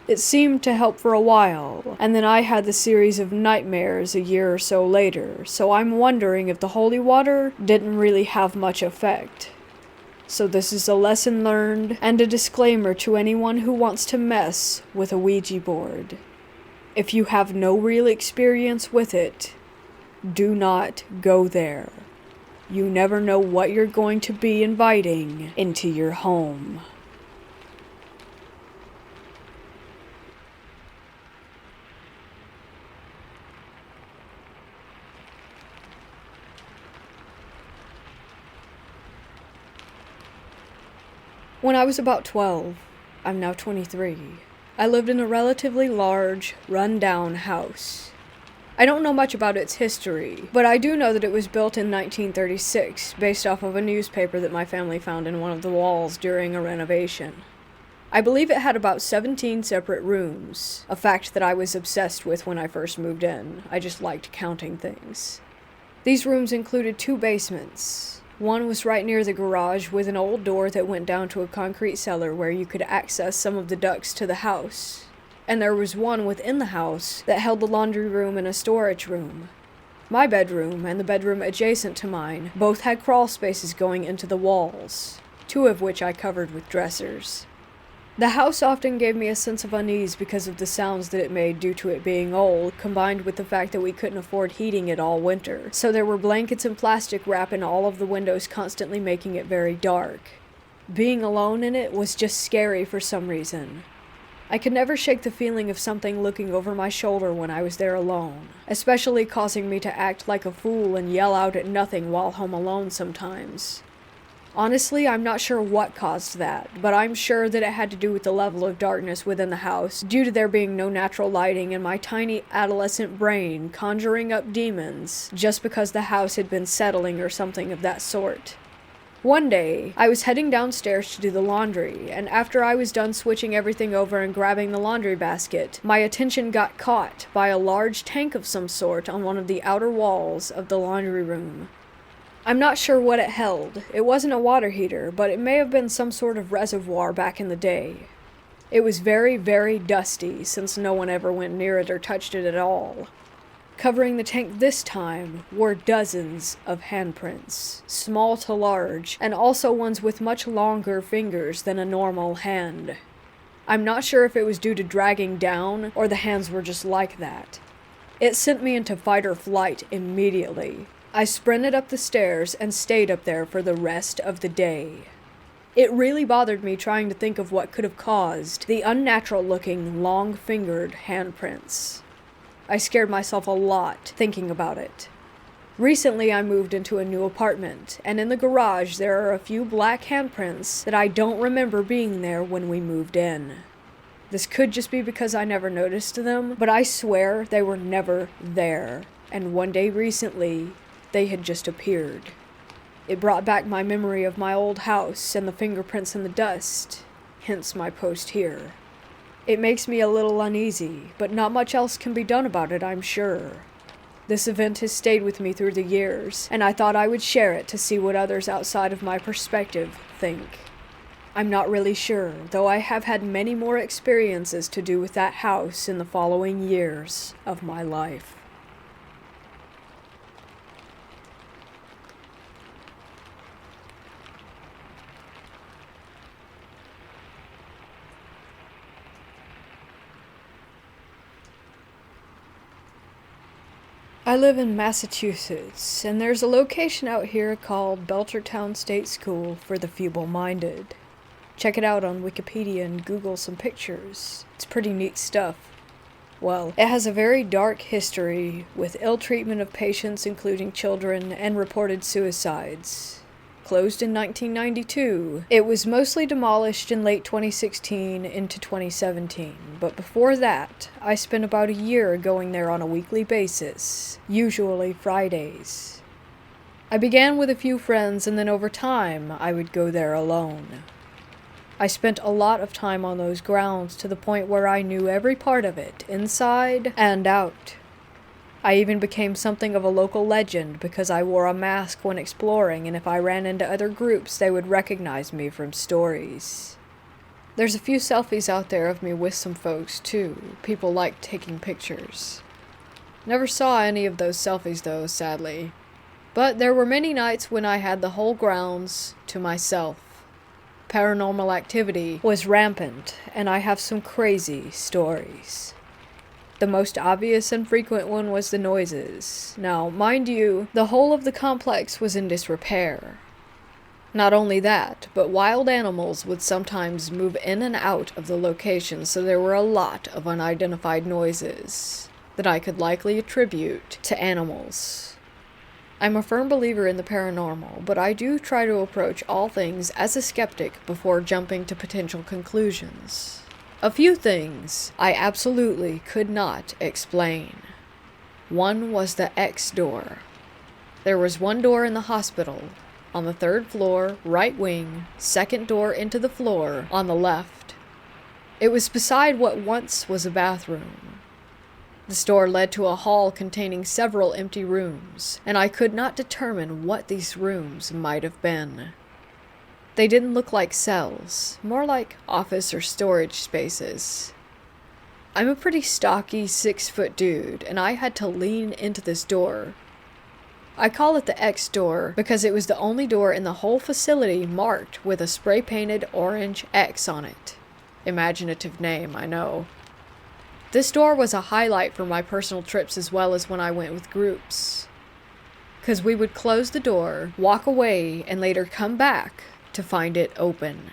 It seemed to help for a while, and then I had the series of nightmares a year or so later, so I'm wondering if the holy water didn't really have much effect. So this is a lesson learned, and a disclaimer to anyone who wants to mess with a Ouija board. If you have no real experience with it, do not go there. You never know what you're going to be inviting into your home. When I was about 12, I'm now 23, I lived in a relatively large, run-down house. I don't know much about its history, but I do know that it was built in 1936, based off of a newspaper that my family found in one of the walls during a renovation. I believe it had about 17 separate rooms, a fact that I was obsessed with when I first moved in. I just liked counting things. These rooms included 2 basements. One was right near the garage with an old door that went down to a concrete cellar where you could access some of the ducts to the house. and there was one within the house that held the laundry room and a storage room. My bedroom and the bedroom adjacent to mine both had crawl spaces going into the walls, 2 of which I covered with dressers. The house often gave me a sense of unease because of the sounds that it made due to it being old, combined with the fact that we couldn't afford heating it all winter, so there were blankets and plastic wrap in all of the windows, constantly making it very dark. Being alone in it was just scary for some reason. I could never shake the feeling of something looking over my shoulder when I was there alone, especially causing me to act like a fool and yell out at nothing while home alone sometimes. Honestly, I'm not sure what caused that, but I'm sure that it had to do with the level of darkness within the house, due to there being no natural lighting and my tiny adolescent brain conjuring up demons just because the house had been settling or something of that sort. One day, I was heading downstairs to do the laundry, and after I was done switching everything over and grabbing the laundry basket, my attention got caught by a large tank of some sort on one of the outer walls of the laundry room. I'm not sure what it held. It wasn't a water heater, but it may have been some sort of reservoir back in the day. It was very, very dusty, since no one ever went near it or touched it at all. Covering the tank this time were dozens of handprints, small to large, and also ones with much longer fingers than a normal hand. I'm not sure if it was due to dragging down, or the hands were just like that. It sent me into fight or flight immediately. I sprinted up the stairs and stayed up there for the rest of the day. It really bothered me trying to think of what could have caused the unnatural-looking, long-fingered handprints. I scared myself a lot thinking about it. Recently I moved into a new apartment, and in the garage there are a few black handprints that I don't remember being there when we moved in. This could just be because I never noticed them, but I swear they were never there, and one day recently, they had just appeared. It brought back my memory of my old house and the fingerprints in the dust, hence my post here. It makes me a little uneasy, but not much else can be done about it, I'm sure. This event has stayed with me through the years, and I thought I would share it to see what others outside of my perspective think. I'm not really sure, though I have had many more experiences to do with that house in the following years of my life. I live in Massachusetts, and there's a location out here called Belchertown State School for the Feeble-Minded. Check it out on Wikipedia and Google some pictures. It's pretty neat stuff. Well, it has a very dark history, with ill treatment of patients including children and reported suicides. Closed in 1992. It was mostly demolished in late 2016 into 2017, but before that, I spent about a year going there on a weekly basis, usually Fridays. I began with a few friends, and then over time, I would go there alone. I spent a lot of time on those grounds to the point where I knew every part of it, inside and out. I even became something of a local legend because I wore a mask when exploring, and if I ran into other groups, they would recognize me from stories. There's a few selfies out there of me with some folks, too. People like taking pictures. Never saw any of those selfies, though, sadly. But there were many nights when I had the whole grounds to myself. Paranormal activity was rampant, and I have some crazy stories. The most obvious and frequent one was the noises. Now, mind you, the whole of the complex was in disrepair. Not only that, but wild animals would sometimes move in and out of the location, so there were a lot of unidentified noises that I could likely attribute to animals. I'm a firm believer in the paranormal, but I do try to approach all things as a skeptic before jumping to potential conclusions. A few things I absolutely could not explain. One was the X door. There was one door in the hospital, on the 3rd floor, right wing, 2nd door into the floor, on the left. It was beside what once was a bathroom. This door led to a hall containing several empty rooms, and I could not determine what these rooms might have been. They didn't look like cells, more like office or storage spaces. I'm a pretty stocky 6-foot dude, and I had to lean into this door. I call it the X door because it was the only door in the whole facility marked with a spray-painted orange X on it. Imaginative name, I know. This door was a highlight for my personal trips as well as when I went with groups. Because we would close the door, walk away, and later come back to find it open.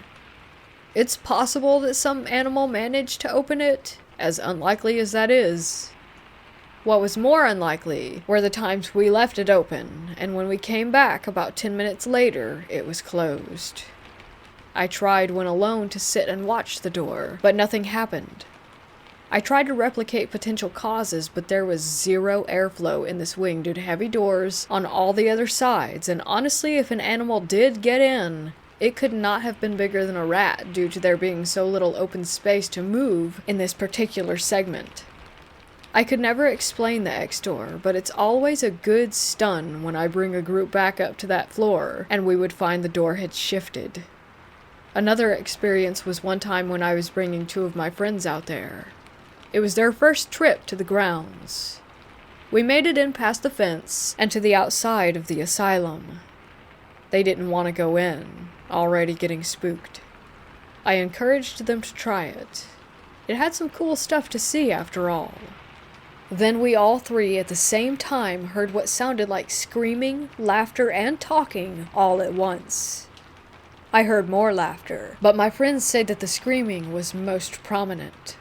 It's possible that some animal managed to open it, as unlikely as that is. What was more unlikely were the times we left it open, and when we came back about 10 minutes later, it was closed. I tried when alone to sit and watch the door, but nothing happened. I tried to replicate potential causes, but there was zero airflow in this wing due to heavy doors on all the other sides, and honestly, if an animal did get in, it could not have been bigger than a rat due to there being so little open space to move in this particular segment. I could never explain the X door, but it's always a good stun when I bring a group back up to that floor, and we would find the door had shifted. Another experience was one time when I was bringing 2 of my friends out there. It was their first trip to the grounds. We made it in past the fence and to the outside of the asylum. They didn't want to go in, already getting spooked. I encouraged them to try it. It had some cool stuff to see after all. Then we all 3 at the same time heard what sounded like screaming, laughter, and talking all at once. I heard more laughter, but my friends said that the screaming was most prominent.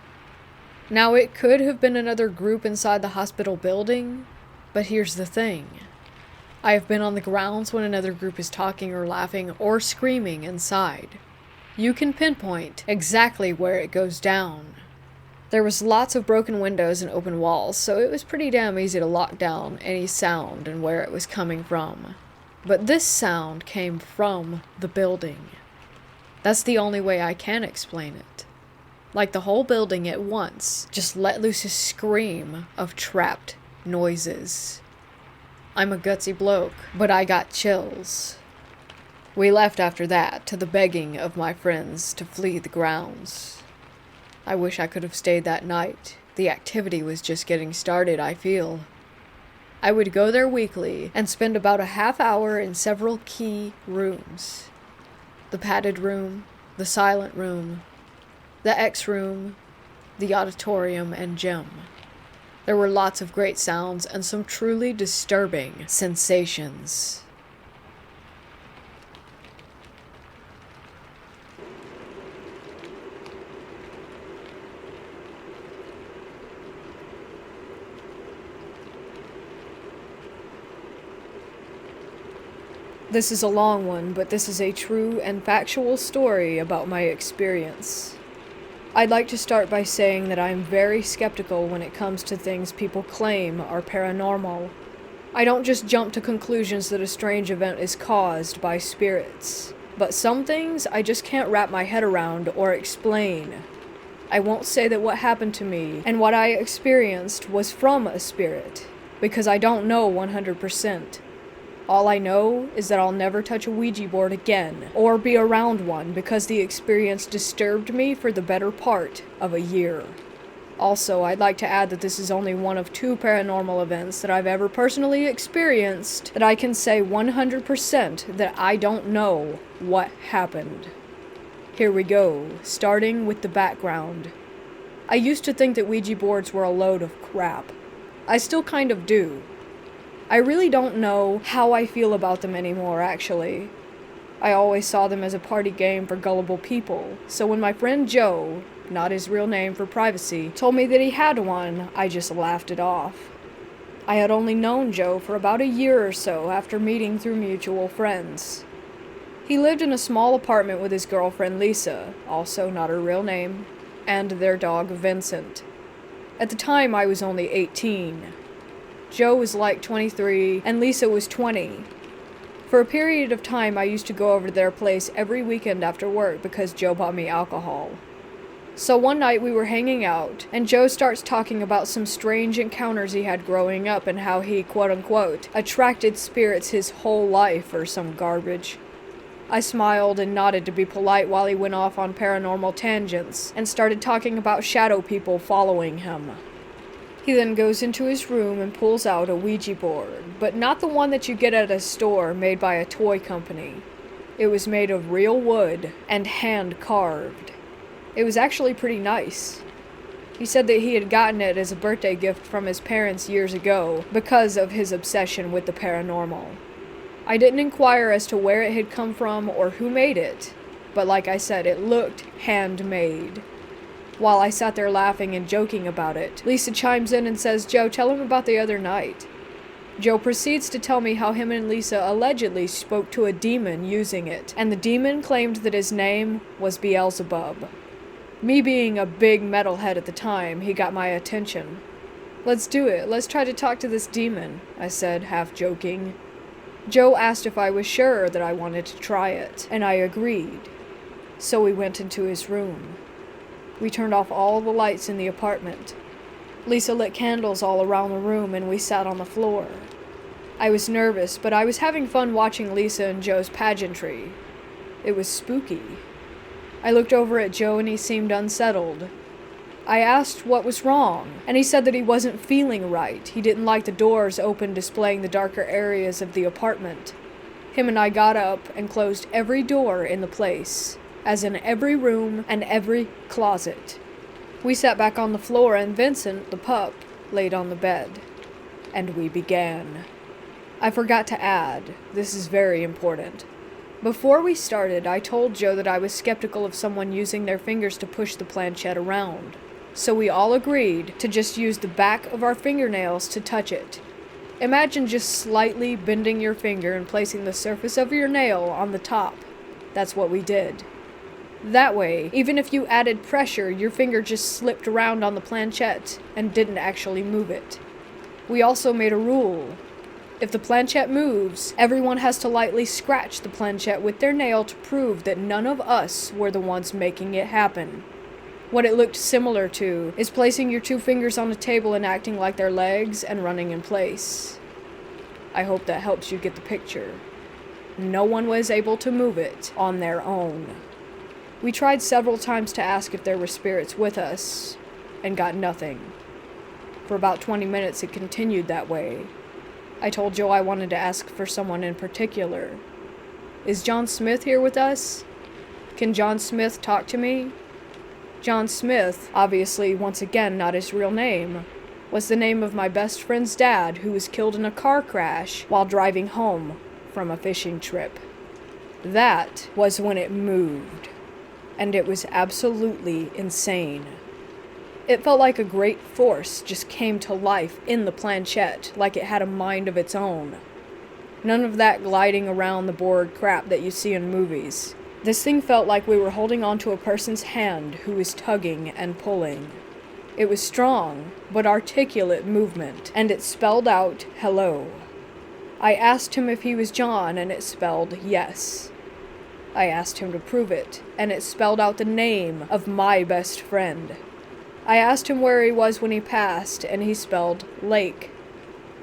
Now it could have been another group inside the hospital building, but here's the thing. I have been on the grounds when another group is talking or laughing or screaming inside. You can pinpoint exactly where it goes down. There was lots of broken windows and open walls, so it was pretty damn easy to lock down any sound and where it was coming from. But this sound came from the building. That's the only way I can explain it. Like the whole building at once just let loose a scream of trapped noises. I'm a gutsy bloke, but I got chills. We left after that to the begging of my friends to flee the grounds. I wish I could have stayed that night. The activity was just getting started, I feel. I would go there weekly and spend about a half hour in several key rooms. The padded room, the silent room, the X room, the auditorium, and gym. There were lots of great sounds and some truly disturbing sensations. This is a long one, but this is a true and factual story about my experience. I'd like to start by saying that I'm very skeptical when it comes to things people claim are paranormal. I don't just jump to conclusions that a strange event is caused by spirits, but some things I just can't wrap my head around or explain. I won't say that what happened to me and what I experienced was from a spirit, because I don't know 100%. All I know is that I'll never touch a Ouija board again, or be around one, because the experience disturbed me for the better part of a year. Also, I'd like to add that this is only one of 2 paranormal events that I've ever personally experienced that I can say 100% that I don't know what happened. Here we go, starting with the background. I used to think that Ouija boards were a load of crap. I still kind of do. I really don't know how I feel about them anymore, actually. I always saw them as a party game for gullible people, so when my friend Joe, not his real name for privacy, told me that he had one, I just laughed it off. I had only known Joe for about a year or so after meeting through mutual friends. He lived in a small apartment with his girlfriend Lisa, also not her real name, and their dog Vincent. At the time, I was only 18. Joe was like 23, and Lisa was 20. For a period of time, I used to go over to their place every weekend after work because Joe bought me alcohol. So one night we were hanging out, and Joe starts talking about some strange encounters he had growing up and how he, quote-unquote, attracted spirits his whole life or some garbage. I smiled and nodded to be polite while he went off on paranormal tangents and started talking about shadow people following him. He then goes into his room and pulls out a Ouija board, but not the one that you get at a store made by a toy company. It was made of real wood and hand-carved. It was actually pretty nice. He said that he had gotten it as a birthday gift from his parents years ago because of his obsession with the paranormal. I didn't inquire as to where it had come from or who made it, but like I said, it looked handmade. While I sat there laughing and joking about it, Lisa chimes in and says, "Joe, tell him about the other night." Joe proceeds to tell me how him and Lisa allegedly spoke to a demon using it, and the demon claimed that his name was Beelzebub. Me being a big metalhead at the time, he got my attention. "Let's do it. Let's try to talk to this demon," I said, half joking. Joe asked if I was sure that I wanted to try it, and I agreed. So we went into his room. We turned off all the lights in the apartment. Lisa lit candles all around the room and we sat on the floor. I was nervous, but I was having fun watching Lisa and Joe's pageantry. It was spooky. I looked over at Joe and he seemed unsettled. I asked what was wrong, and he said that he wasn't feeling right. He didn't like the doors open displaying the darker areas of the apartment. Him and I got up and closed every door in the place, as in every room and every closet. We sat back on the floor and Vincent, the pup, laid on the bed. And we began. I forgot to add, this is very important. Before we started, I told Joe that I was skeptical of someone using their fingers to push the planchette around. So we all agreed to just use the back of our fingernails to touch it. Imagine just slightly bending your finger and placing the surface of your nail on the top. That's what we did. That way, even if you added pressure, your finger just slipped around on the planchette and didn't actually move it. We also made a rule. If the planchette moves, everyone has to lightly scratch the planchette with their nail to prove that none of us were the ones making it happen. What it looked similar to is placing your two fingers on a table and acting like they're legs and running in place. I hope that helps you get the picture. No one was able to move it on their own. We tried several times to ask if there were spirits with us, and got nothing. For about 20 minutes it continued that way. I told Joe I wanted to ask for someone in particular. Is John Smith here with us? Can John Smith talk to me? John Smith, obviously once again not his real name, was the name of my best friend's dad who was killed in a car crash while driving home from a fishing trip. That was when it moved, and it was absolutely insane. It felt like a great force just came to life in the planchette, like it had a mind of its own. None of that gliding around the board crap that you see in movies. This thing felt like we were holding onto a person's hand who was tugging and pulling. It was strong, but articulate movement, and it spelled out, "Hello." I asked him if he was John, and it spelled yes. I asked him to prove it, and it spelled out the name of my best friend. I asked him where he was when he passed, and he spelled Lake.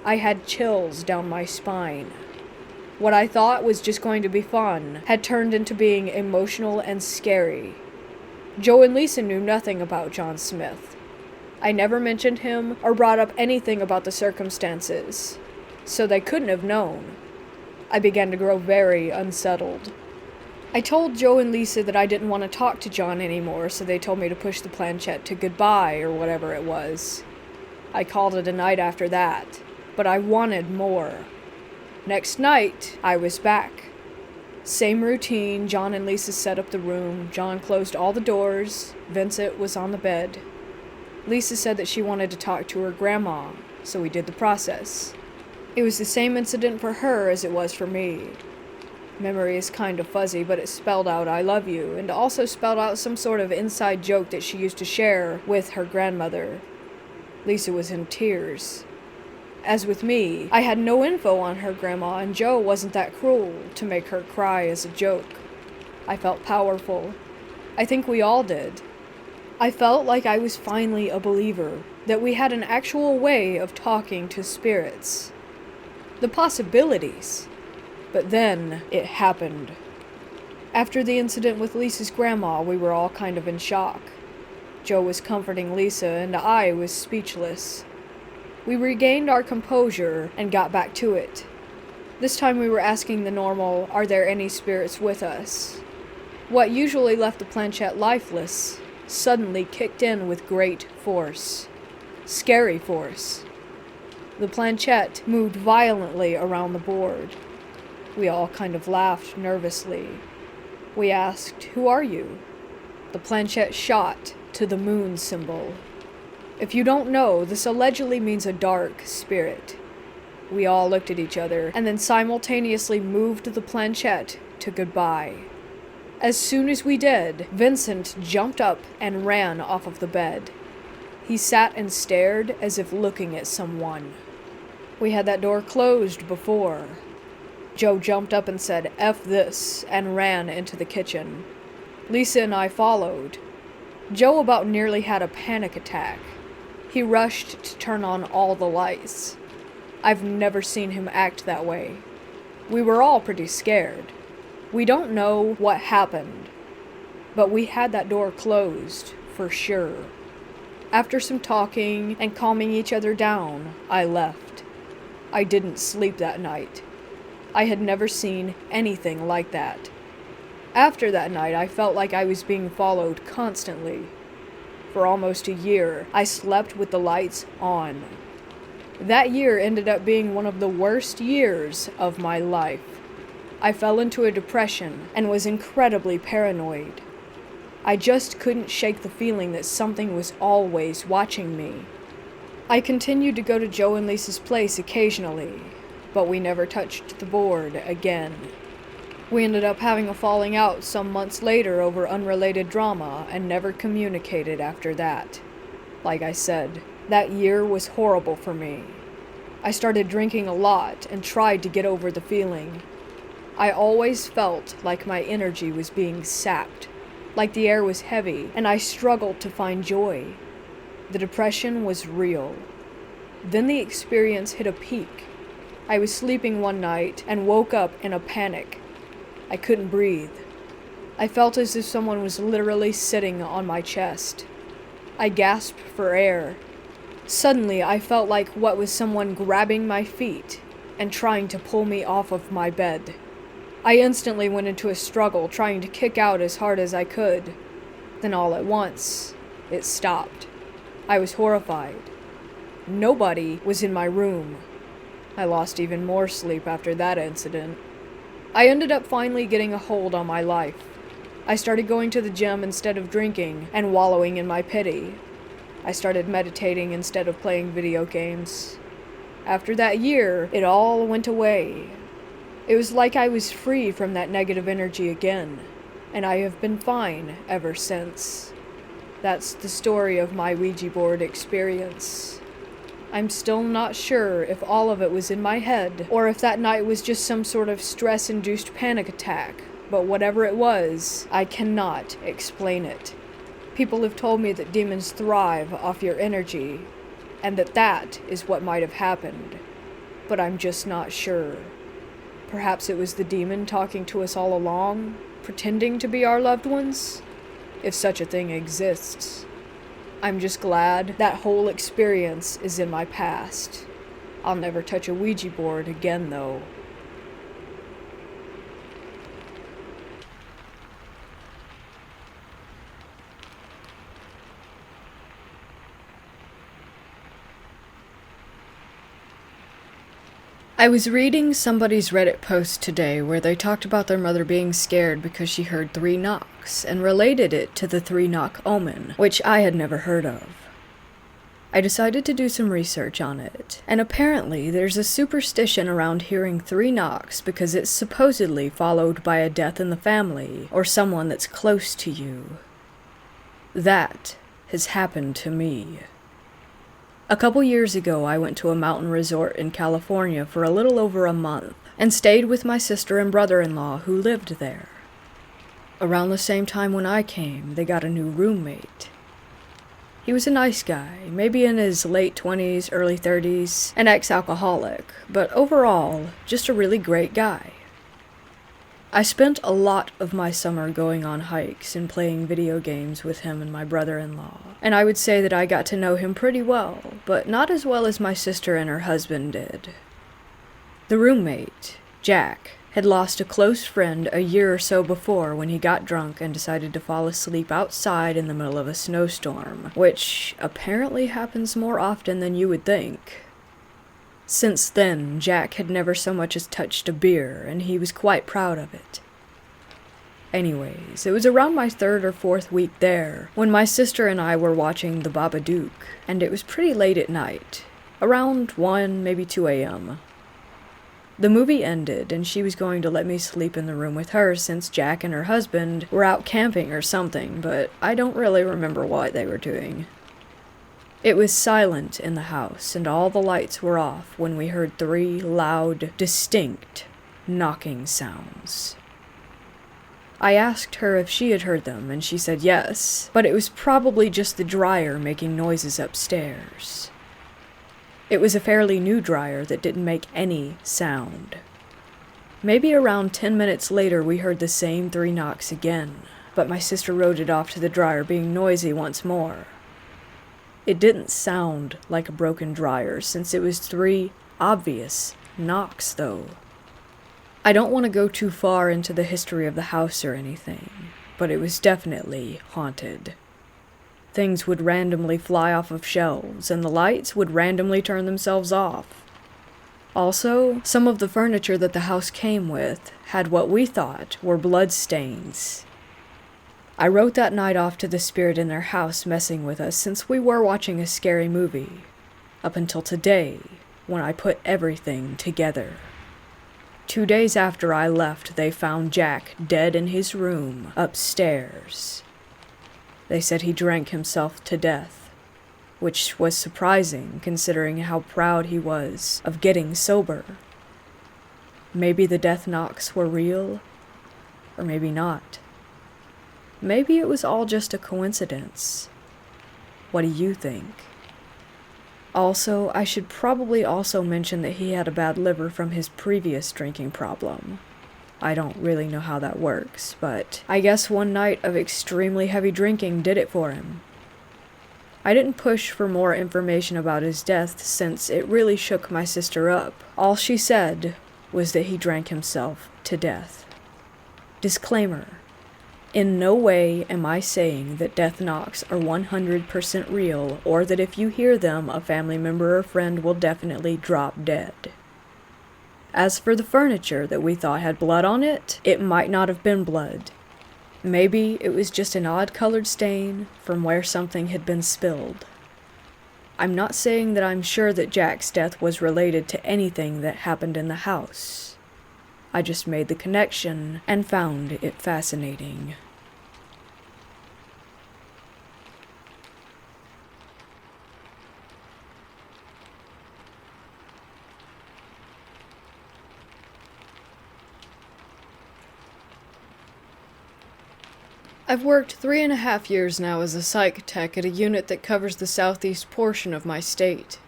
I had chills down my spine. What I thought was just going to be fun had turned into being emotional and scary. Joe and Lisa knew nothing about John Smith. I never mentioned him or brought up anything about the circumstances, so they couldn't have known. I began to grow very unsettled. I told Joe and Lisa that I didn't want to talk to John anymore, so they told me to push the planchette to goodbye or whatever it was. I called it a night after that, but I wanted more. Next night, I was back. Same routine, John and Lisa set up the room, John closed all the doors, Vincent was on the bed. Lisa said that she wanted to talk to her grandma, so we did the process. It was the same incident for her as it was for me. Memory is kind of fuzzy, but it spelled out "I love you," and also spelled out some sort of inside joke that she used to share with her grandmother. Lisa was in tears. As with me, I had no info on her grandma, and Joe wasn't that cruel to make her cry as a joke. I felt powerful. I think we all did. I felt like I was finally a believer, that we had an actual way of talking to spirits. The possibilities. But then it happened. After the incident with Lisa's grandma, we were all kind of in shock. Joe was comforting Lisa, and I was speechless. We regained our composure and got back to it. This time we were asking the normal, "Are there any spirits with us?" What usually left the planchette lifeless suddenly kicked in with great force. Scary force. The planchette moved violently around the board. We all kind of laughed nervously. We asked, "Who are you?" The planchette shot to the moon symbol. If you don't know, this allegedly means a dark spirit. We all looked at each other and then simultaneously moved the planchette to goodbye. As soon as we did, Vincent jumped up and ran off of the bed. He sat and stared as if looking at someone. We had that door closed before. Joe jumped up and said, "F this," and ran into the kitchen. Lisa and I followed. Joe about nearly had a panic attack. He rushed to turn on all the lights. I've never seen him act that way. We were all pretty scared. We don't know what happened, but we had that door closed, for sure. After some talking and calming each other down, I left. I didn't sleep that night. I had never seen anything like that. After that night, I felt like I was being followed constantly. For almost a year, I slept with the lights on. That year ended up being one of the worst years of my life. I fell into a depression and was incredibly paranoid. I just couldn't shake the feeling that something was always watching me. I continued to go to Joe and Lisa's place occasionally, but we never touched the board again. We ended up having a falling out some months later over unrelated drama and never communicated after that. Like I said, that year was horrible for me. I started drinking a lot and tried to get over the feeling. I always felt like my energy was being sapped, like the air was heavy, and I struggled to find joy. The depression was real. Then the experience hit a peak. I was sleeping one night and woke up in a panic. I couldn't breathe. I felt as if someone was literally sitting on my chest. I gasped for air. Suddenly, I felt like what was someone grabbing my feet and trying to pull me off of my bed. I instantly went into a struggle, trying to kick out as hard as I could. Then all at once, it stopped. I was horrified. Nobody was in my room. I lost even more sleep after that incident. I ended up finally getting a hold on my life. I started going to the gym instead of drinking and wallowing in my pity. I started meditating instead of playing video games. After that year, it all went away. It was like I was free from that negative energy again, and I have been fine ever since. That's the story of my Ouija board experience. I'm still not sure if all of it was in my head, or if that night was just some sort of stress-induced panic attack, but whatever it was, I cannot explain it. People have told me that demons thrive off your energy, and that is what might have happened, but I'm just not sure. Perhaps it was the demon talking to us all along, pretending to be our loved ones, if such a thing exists. I'm just glad that whole experience is in my past. I'll never touch a Ouija board again, though. I was reading somebody's Reddit post today where they talked about their mother being scared because she heard 3 knocks and related it to the 3-knock omen, which I had never heard of. I decided to do some research on it, and apparently there's a superstition around hearing 3 knocks because it's supposedly followed by a death in the family or someone that's close to you. That has happened to me. A couple years ago, I went to a mountain resort in California for a little over a month, and stayed with my sister and brother-in-law who lived there. Around the same time when I came, they got a new roommate. He was a nice guy, maybe in his late 20s, early 30s, an ex-alcoholic, but overall, just a really great guy. I spent a lot of my summer going on hikes and playing video games with him and my brother-in-law, and I would say that I got to know him pretty well, but not as well as my sister and her husband did. The roommate, Jack, had lost a close friend a year or so before when he got drunk and decided to fall asleep outside in the middle of a snowstorm, which apparently happens more often than you would think. Since then, Jack had never so much as touched a beer, and he was quite proud of it. Anyways, it was around my 3rd or 4th week there, when my sister and I were watching The Babadook, and it was pretty late at night, around 1, maybe 2 a.m. The movie ended, and she was going to let me sleep in the room with her since Jack and her husband were out camping or something, but I don't really remember what they were doing. It was silent in the house, and all the lights were off when we heard 3 loud, distinct knocking sounds. I asked her if she had heard them, and she said yes, but it was probably just the dryer making noises upstairs. It was a fairly new dryer that didn't make any sound. Maybe around 10 minutes later we heard the same 3 knocks again, but my sister wrote it off to the dryer being noisy once more. It didn't sound like a broken dryer, since it was 3 obvious knocks, though. I don't want to go too far into the history of the house or anything, but it was definitely haunted. Things would randomly fly off of shelves, and the lights would randomly turn themselves off. Also, some of the furniture that the house came with had what we thought were blood stains. I wrote that night off to the spirit in their house messing with us since we were watching a scary movie, up until today, when I put everything together. 2 days after I left, they found Jack dead in his room upstairs. They said he drank himself to death, which was surprising considering how proud he was of getting sober. Maybe the death knocks were real, or maybe not. Maybe it was all just a coincidence. What do you think? Also, I should probably also mention that he had a bad liver from his previous drinking problem. I don't really know how that works, but I guess one night of extremely heavy drinking did it for him. I didn't push for more information about his death since it really shook my sister up. All she said was that he drank himself to death. Disclaimer. In no way am I saying that death knocks are 100% real, or that if you hear them, a family member or friend will definitely drop dead. As for the furniture that we thought had blood on it, it might not have been blood. Maybe it was just an odd-colored stain from where something had been spilled. I'm not saying that I'm sure that Jack's death was related to anything that happened in the house. I just made the connection and found it fascinating. I've worked 3.5 years now as a psych tech at a unit that covers the southeast portion of my state.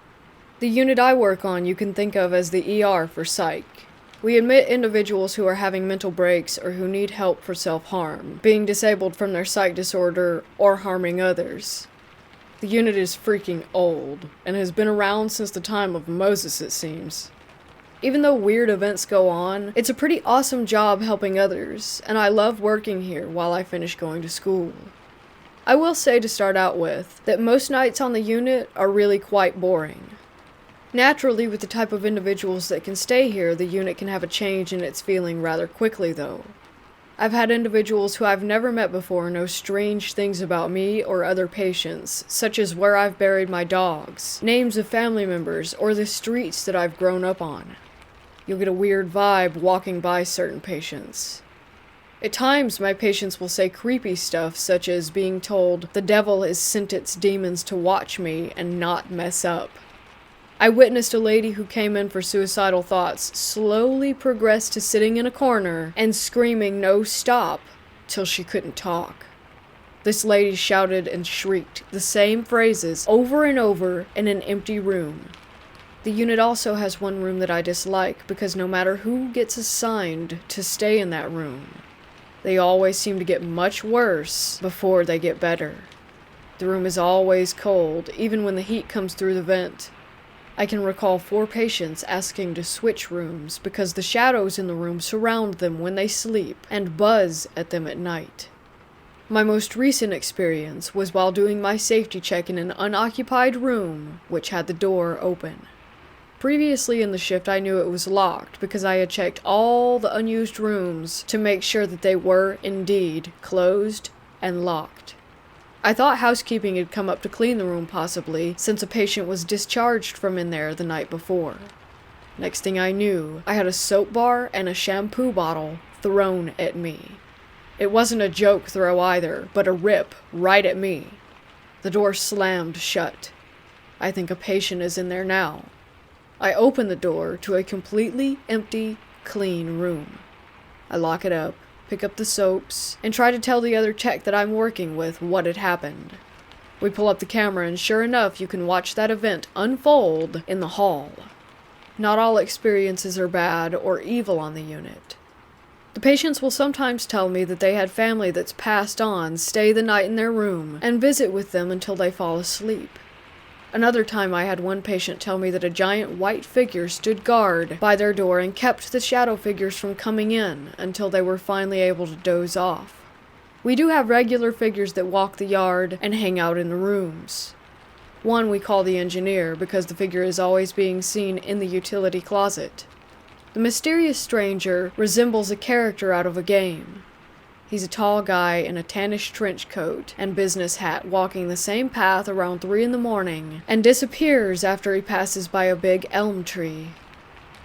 The unit I work on you can think of as the ER for psych. We admit individuals who are having mental breaks or who need help for self-harm, being disabled from their psych disorder, or harming others. The unit is freaking old, and has been around since the time of Moses, it seems. Even though weird events go on, it's a pretty awesome job helping others, and I love working here while I finish going to school. I will say to start out with, that most nights on the unit are really quite boring. Naturally, with the type of individuals that can stay here, the unit can have a change in its feeling rather quickly, though. I've had individuals who I've never met before know strange things about me or other patients, such as where I've buried my dogs, names of family members, or the streets that I've grown up on. You'll get a weird vibe walking by certain patients. At times, my patients will say creepy stuff, such as being told the devil has sent its demons to watch me and not mess up. I witnessed a lady who came in for suicidal thoughts slowly progress to sitting in a corner and screaming "no, stop," till she couldn't talk. This lady shouted and shrieked the same phrases over and over in an empty room. The unit also has one room that I dislike because no matter who gets assigned to stay in that room, they always seem to get much worse before they get better. The room is always cold, even when the heat comes through the vent. I can recall 4 patients asking to switch rooms because the shadows in the room surround them when they sleep and buzz at them at night. My most recent experience was while doing my safety check in an unoccupied room which had the door open. Previously in the shift, I knew it was locked because I had checked all the unused rooms to make sure that they were indeed closed and locked. I thought housekeeping had come up to clean the room possibly, since a patient was discharged from in there the night before. Next thing I knew, I had a soap bar and a shampoo bottle thrown at me. It wasn't a joke throw either, but a rip right at me. The door slammed shut. I think a patient is in there now. I open the door to a completely empty, clean room. I lock it up, pick up the soaps, and try to tell the other tech that I'm working with what had happened. We pull up the camera and sure enough, you can watch that event unfold in the hall. Not all experiences are bad or evil on the unit. The patients will sometimes tell me that they had family that's passed on stay the night in their room and visit with them until they fall asleep. Another time I had one patient tell me that a giant white figure stood guard by their door and kept the shadow figures from coming in until they were finally able to doze off. We do have regular figures that walk the yard and hang out in the rooms. One we call the engineer because the figure is always being seen in the utility closet. The mysterious stranger resembles a character out of a game. He's a tall guy in a tannish trench coat and business hat walking the same path around 3 a.m. and disappears after he passes by a big elm tree.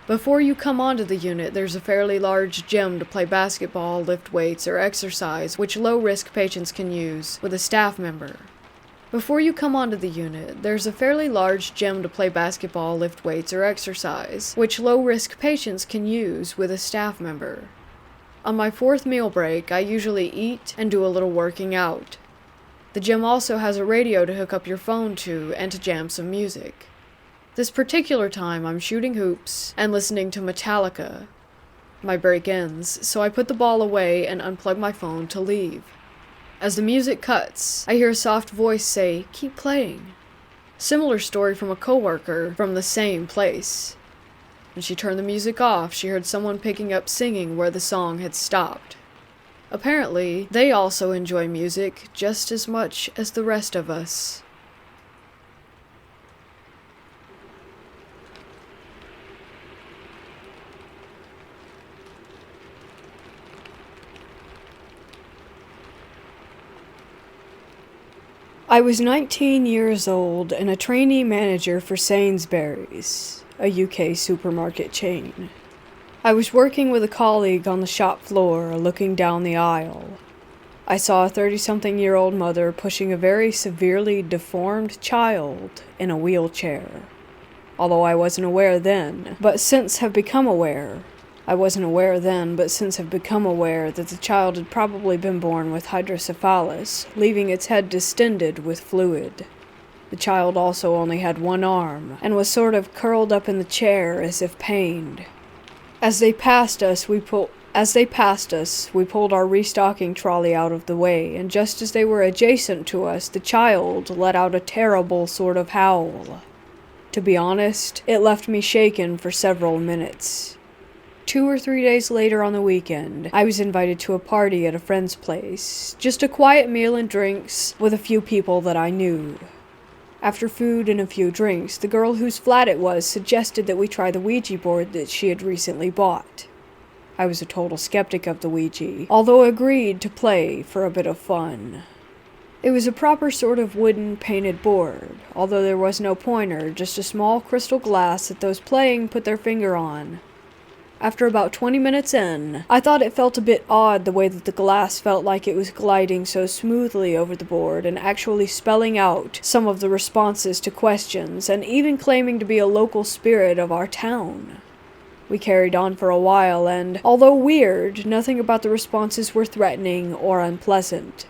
Before you come onto the unit, there's a fairly large gym to play basketball, lift weights, or exercise, which low-risk patients can use with a staff member. Before you come onto the unit, there's a fairly large gym to play basketball, lift weights, or exercise, which low-risk patients can use with a staff member. On my 4th meal break, I usually eat and do a little working out. The gym also has a radio to hook up your phone to and to jam some music. This particular time, I'm shooting hoops and listening to Metallica. My break ends, so I put the ball away and unplug my phone to leave. As the music cuts, I hear a soft voice say, "Keep playing." Similar story from a coworker from the same place. When she turned the music off, she heard someone picking up singing where the song had stopped. Apparently, they also enjoy music just as much as the rest of us. I was 19 years old and a trainee manager for Sainsbury's, a UK supermarket chain. I was working with a colleague on the shop floor, looking down the aisle. I saw a 30-something-year-old mother pushing a very severely deformed child in a wheelchair. Although I wasn't aware then, but since have become aware. I wasn't aware then, but since have become aware that the child had probably been born with hydrocephalus, leaving its head distended with fluid. The child also only had one arm, and was sort of curled up in the chair as if pained. As they passed us, we pulled our restocking trolley out of the way, and just as they were adjacent to us, the child let out a terrible sort of howl. To be honest, it left me shaken for several minutes. 2 or 3 days later on the weekend, I was invited to a party at a friend's place. Just a quiet meal and drinks with a few people that I knew. After food and a few drinks, the girl whose flat it was suggested that we try the Ouija board that she had recently bought. I was a total skeptic of the Ouija, although agreed to play for a bit of fun. It was a proper sort of wooden painted board, although there was no pointer, just a small crystal glass that those playing put their finger on. After about 20 minutes in, I thought it felt a bit odd the way that the glass felt like it was gliding so smoothly over the board and actually spelling out some of the responses to questions, and even claiming to be a local spirit of our town. We carried on for a while, and, although weird, nothing about the responses were threatening or unpleasant.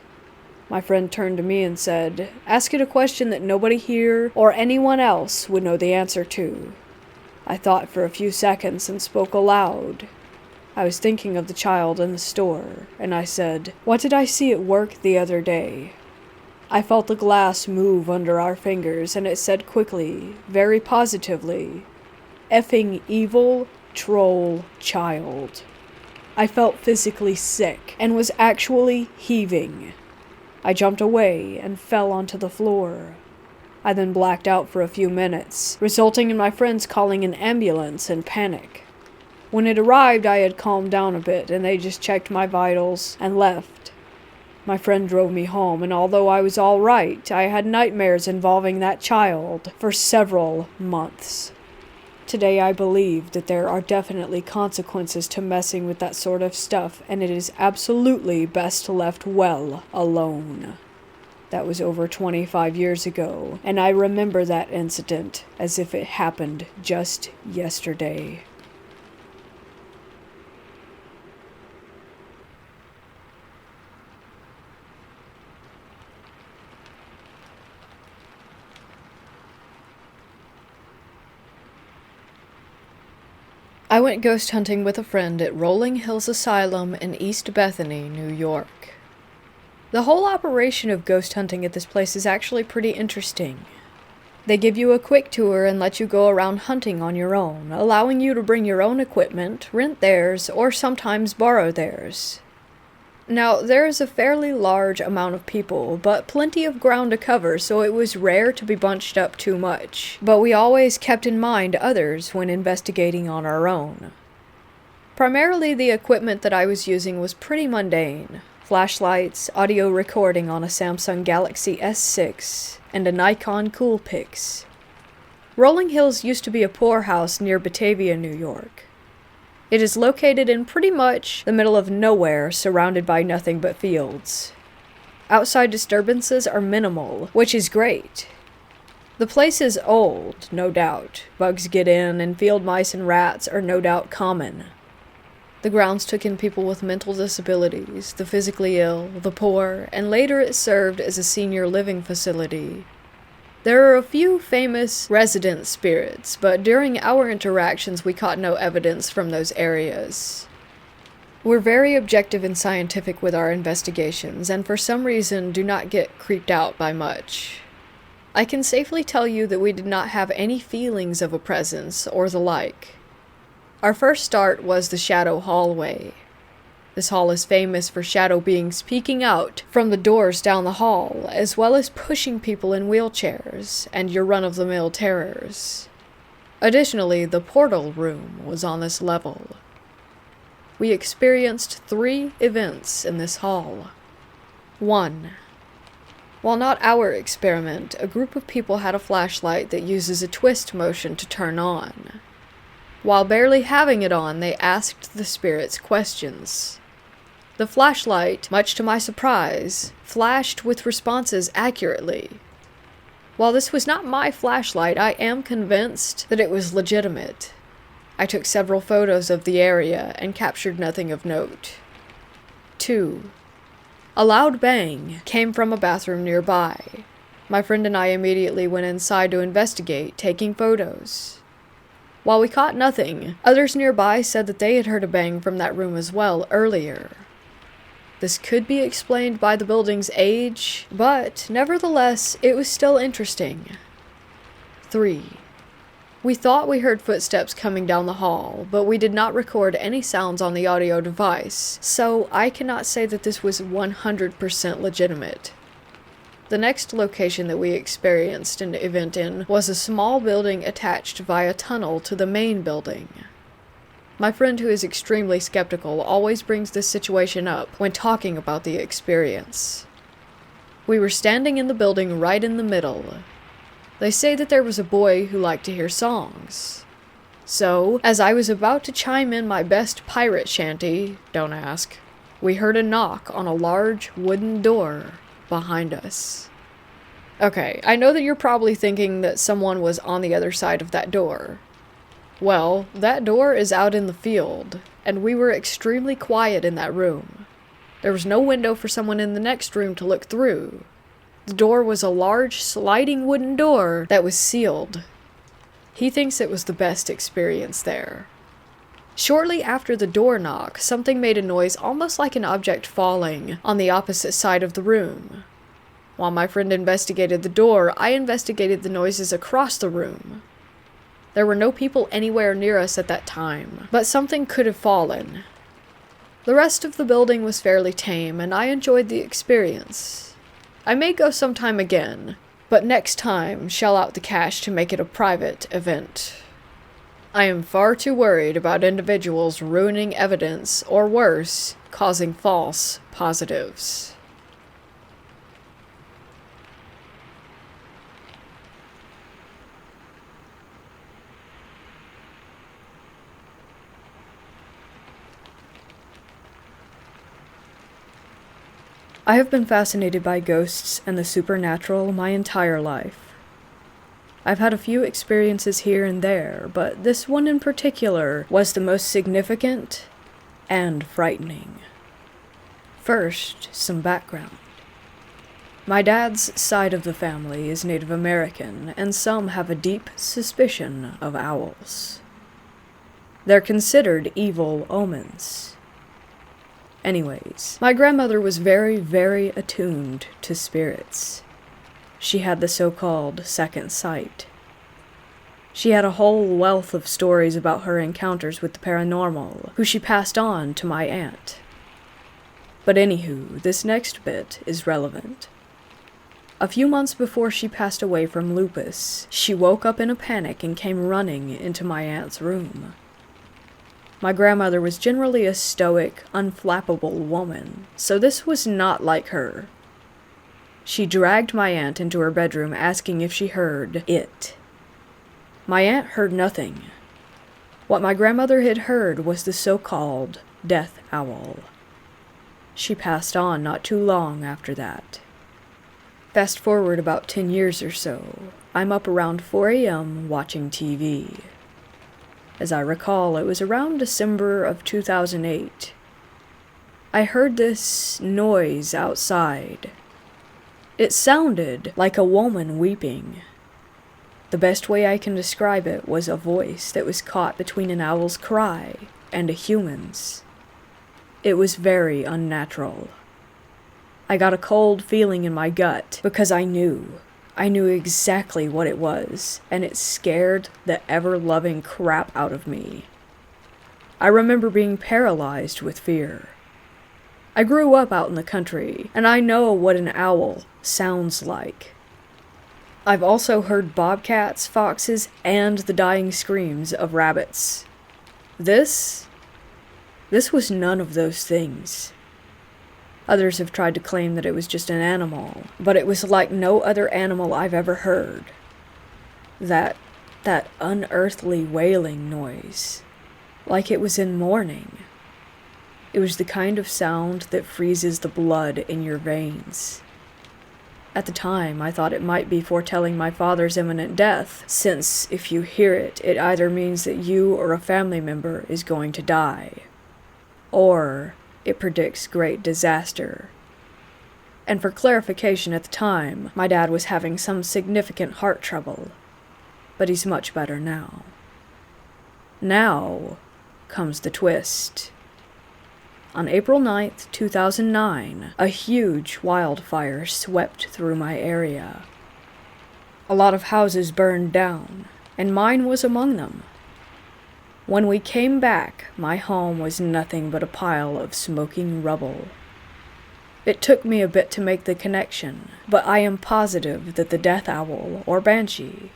My friend turned to me and said, "Ask it a question that nobody here or anyone else would know the answer to." I thought for a few seconds and spoke aloud. I was thinking of the child in the store, and I said, "What did I see at work the other day?" I felt the glass move under our fingers, and it said quickly, very positively, "Effing evil troll child." I felt physically sick, and was actually heaving. I jumped away and fell onto the floor. I then blacked out for a few minutes, resulting in my friends calling an ambulance in panic. When it arrived, I had calmed down a bit, and they just checked my vitals and left. My friend drove me home, and although I was all right, I had nightmares involving that child for several months. Today I believe that there are definitely consequences to messing with that sort of stuff, and it is absolutely best left well alone. That was over 25 years ago, and I remember that incident as if it happened just yesterday. I went ghost hunting with a friend at Rolling Hills Asylum in East Bethany, New York. The whole operation of ghost hunting at this place is actually pretty interesting. They give you a quick tour and let you go around hunting on your own, allowing you to bring your own equipment, rent theirs, or sometimes borrow theirs. Now, there is a fairly large amount of people, but plenty of ground to cover, so it was rare to be bunched up too much. But we always kept in mind others when investigating on our own. Primarily, the equipment that I was using was pretty mundane. Flashlights, audio recording on a Samsung Galaxy S6, and a Nikon Coolpix. Rolling Hills used to be a poorhouse near Batavia, New York. It is located in pretty much the middle of nowhere, surrounded by nothing but fields. Outside disturbances are minimal, which is great. The place is old, no doubt. Bugs get in, and field mice and rats are no doubt common. The grounds took in people with mental disabilities, the physically ill, the poor, and later it served as a senior living facility. There are a few famous resident spirits, but during our interactions we caught no evidence from those areas. We're very objective and scientific with our investigations, and for some reason do not get creeped out by much. I can safely tell you that we did not have any feelings of a presence or the like. Our first start was the shadow hallway. This hall is famous for shadow beings peeking out from the doors down the hall, as well as pushing people in wheelchairs, and your run-of-the-mill terrors. Additionally, the portal room was on this level. We experienced 3 events in this hall. 1. While not our experiment, a group of people had a flashlight that uses a twist motion to turn on. While barely having it on, they asked the spirits questions. The flashlight, much to my surprise, flashed with responses accurately. While this was not my flashlight, I am convinced that it was legitimate. I took several photos of the area and captured nothing of note. 2. A loud bang came from a bathroom nearby. My friend and I immediately went inside to investigate, taking photos. While we caught nothing, others nearby said that they had heard a bang from that room as well earlier. This could be explained by the building's age, but nevertheless, it was still interesting. 3. We thought we heard footsteps coming down the hall, but we did not record any sounds on the audio device, so I cannot say that this was 100% legitimate. The next location that we experienced an event in was a small building attached via tunnel to the main building. My friend, who is extremely skeptical, always brings this situation up when talking about the experience. We were standing in the building right in the middle. They say that there was a boy who liked to hear songs. So, as I was about to chime in my best pirate shanty, don't ask, we heard a knock on a large wooden door behind us. Okay, I know that you're probably thinking that someone was on the other side of that door. Well, that door is out in the field, and we were extremely quiet in that room. There was no window for someone in the next room to look through. The door was a large sliding wooden door that was sealed. He thinks it was the best experience there. Shortly after the door knock, something made a noise almost like an object falling on the opposite side of the room. While my friend investigated the door, I investigated the noises across the room. There were no people anywhere near us at that time, but something could have fallen. The rest of the building was fairly tame, and I enjoyed the experience. I may go sometime again, but next time shell out the cash to make it a private event. I am far too worried about individuals ruining evidence, or worse, causing false positives. I have been fascinated by ghosts and the supernatural my entire life. I've had a few experiences here and there, but this one in particular was the most significant and frightening. First, some background. My dad's side of the family is Native American, and some have a deep suspicion of owls. They're considered evil omens. Anyways, my grandmother was very, very attuned to spirits. She had the so-called second sight. She had a whole wealth of stories about her encounters with the paranormal, who she passed on to my aunt. But anywho, this next bit is relevant. A few months before she passed away from lupus, she woke up in a panic and came running into my aunt's room. My grandmother was generally a stoic, unflappable woman, so this was not like her. She dragged my aunt into her bedroom asking if she heard it. My aunt heard nothing. What my grandmother had heard was the so-called death owl. She passed on not too long after that. Fast forward about 10 years or so, I'm up around 4 a.m. watching TV. As I recall, it was around December of 2008. I heard this noise outside. It sounded like a woman weeping. The best way I can describe it was a voice that was caught between an owl's cry and a human's. It was very unnatural. I got a cold feeling in my gut because I knew exactly what it was, and it scared the ever-loving crap out of me. I remember being paralyzed with fear. I grew up out in the country, and I know what an owl sounds like. I've also heard bobcats, foxes, and the dying screams of rabbits. This was none of those things. Others have tried to claim that it was just an animal, but it was like no other animal I've ever heard. That unearthly wailing noise, like it was in mourning. It was the kind of sound that freezes the blood in your veins. At the time, I thought it might be foretelling my father's imminent death, since if you hear it, it either means that you or a family member is going to die, or it predicts great disaster. And for clarification, at the time, my dad was having some significant heart trouble, but he's much better now. Now comes the twist. On April 9th, 2009, a huge wildfire swept through my area. A lot of houses burned down, and mine was among them. When we came back, my home was nothing but a pile of smoking rubble. It took me a bit to make the connection, but I am positive that the death owl, or banshee,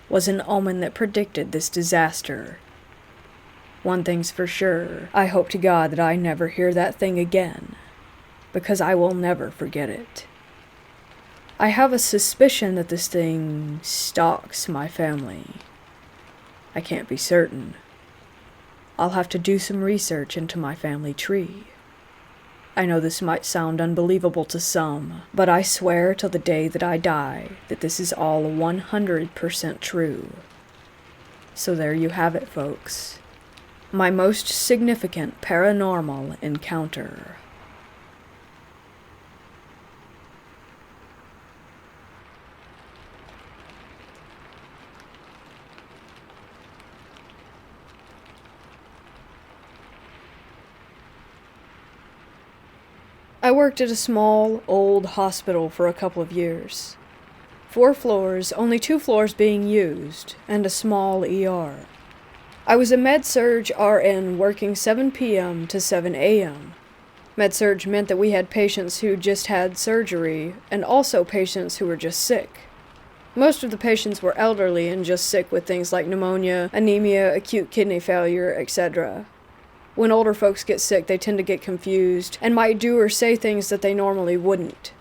was an omen that predicted this disaster. One thing's for sure, I hope to God that I never hear that thing again, because I will never forget it. I have a suspicion that this thing stalks my family. I can't be certain. I'll have to do some research into my family tree. I know this might sound unbelievable to some, but I swear till the day that I die that this is all 100% true. So there you have it, folks. My most significant paranormal encounter. I worked at a small, old hospital for a couple of years. 4 floors, only 2 floors being used, and a small ER. I was a med-surg RN working 7 p.m. to 7 a.m. Med-surg meant that we had patients who just had surgery, and also patients who were just sick. Most of the patients were elderly and just sick with things like pneumonia, anemia, acute kidney failure, etc. When older folks get sick, they tend to get confused and might do or say things that they normally wouldn't.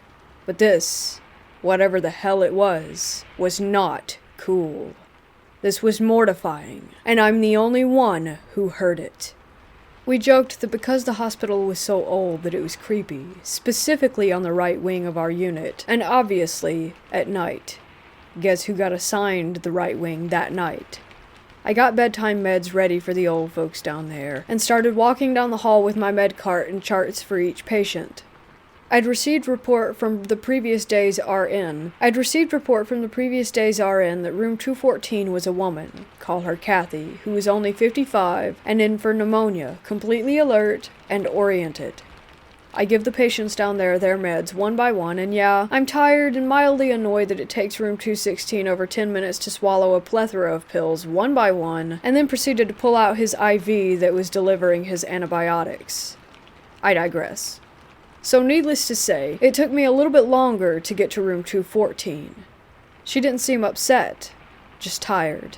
But this, whatever the hell it was not cool. This was mortifying, and I'm the only one who heard it. We joked that because the hospital was so old that it was creepy, specifically on the right wing of our unit, and obviously at night. Guess who got assigned the right wing that night? I got bedtime meds ready for the old folks down there, and started walking down the hall with my med cart and charts for each patient. I'd received report from the previous day's RN that room 214 was a woman, call her Kathy, who was only 55 and in for pneumonia, completely alert and oriented. I give the patients down there their meds one by one, and yeah, I'm tired and mildly annoyed that it takes room 216 over 10 minutes to swallow a plethora of pills one by one, and then proceeded to pull out his IV that was delivering his antibiotics. I digress. So needless to say, it took me a little bit longer to get to room 214. She didn't seem upset, just tired.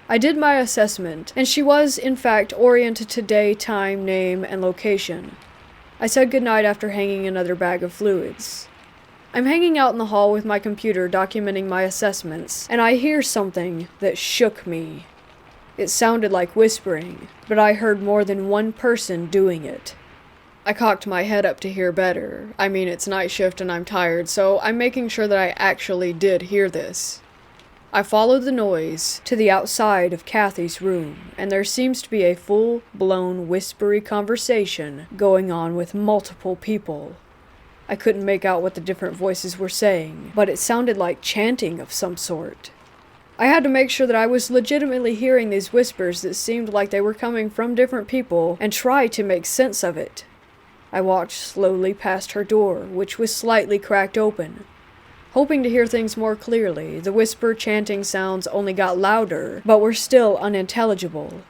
I did my assessment, and she was, in fact, oriented to day, time, name, and location. I said goodnight after hanging another bag of fluids. I'm hanging out in the hall with my computer documenting my assessments, and I hear something that shook me. It sounded like whispering, but I heard more than one person doing it. I cocked my head up to hear better. I mean, it's night shift and I'm tired, so I'm making sure that I actually did hear this. I followed the noise to the outside of Kathy's room, and there seems to be a full-blown whispery conversation going on with multiple people. I couldn't make out what the different voices were saying, but it sounded like chanting of some sort. I had to make sure that I was legitimately hearing these whispers that seemed like they were coming from different people, and try to make sense of it. I walked slowly past her door, which was slightly cracked open. Hoping to hear things more clearly, the whisper chanting sounds only got louder, but were still unintelligible.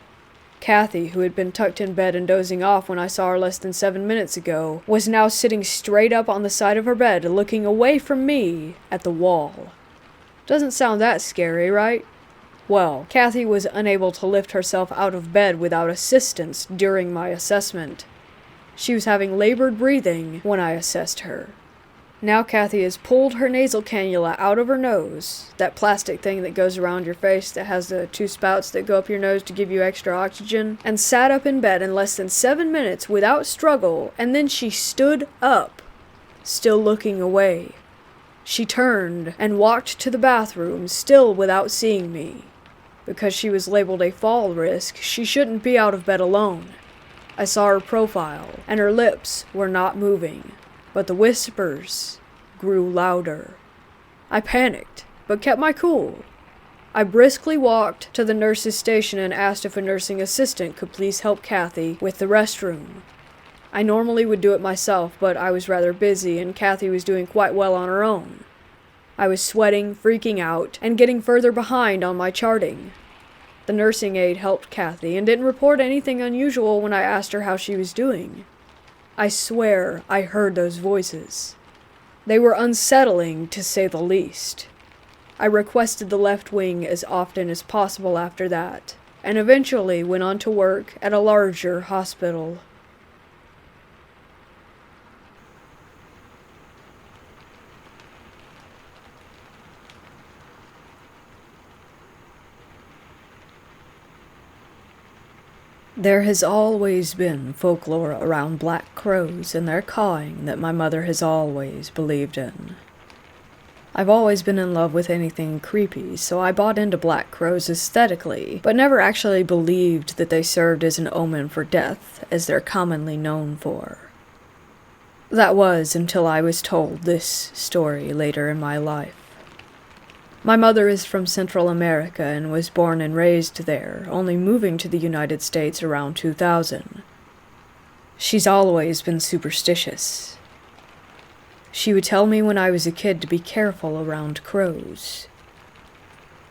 Kathy, who had been tucked in bed and dozing off when I saw her less than 7 minutes ago, was now sitting straight up on the side of her bed, looking away from me at the wall. Doesn't sound that scary, right? Well, Kathy was unable to lift herself out of bed without assistance during my assessment. She was having labored breathing when I assessed her. Now Kathy has pulled her nasal cannula out of her nose, that plastic thing that goes around your face that has the 2 spouts that go up your nose to give you extra oxygen, and sat up in bed in less than 7 minutes without struggle, and then she stood up, still looking away. She turned and walked to the bathroom, still without seeing me. Because she was labeled a fall risk, she shouldn't be out of bed alone. I saw her profile, and her lips were not moving, but the whispers grew louder. I panicked, but kept my cool. I briskly walked to the nurse's station and asked if a nursing assistant could please help Kathy with the restroom. I normally would do it myself, but I was rather busy, and Kathy was doing quite well on her own. I was sweating, freaking out, and getting further behind on my charting. The nursing aide helped Kathy and didn't report anything unusual when I asked her how she was doing. I swear I heard those voices. They were unsettling, to say the least. I requested the left wing as often as possible after that, and eventually went on to work at a larger hospital. There has always been folklore around black crows and their cawing that my mother has always believed in. I've always been in love with anything creepy, so I bought into black crows aesthetically, but never actually believed that they served as an omen for death, as they're commonly known for. That was until I was told this story later in my life. My mother is from Central America and was born and raised there, only moving to the United States around 2000. She's always been superstitious. She would tell me when I was a kid to be careful around crows.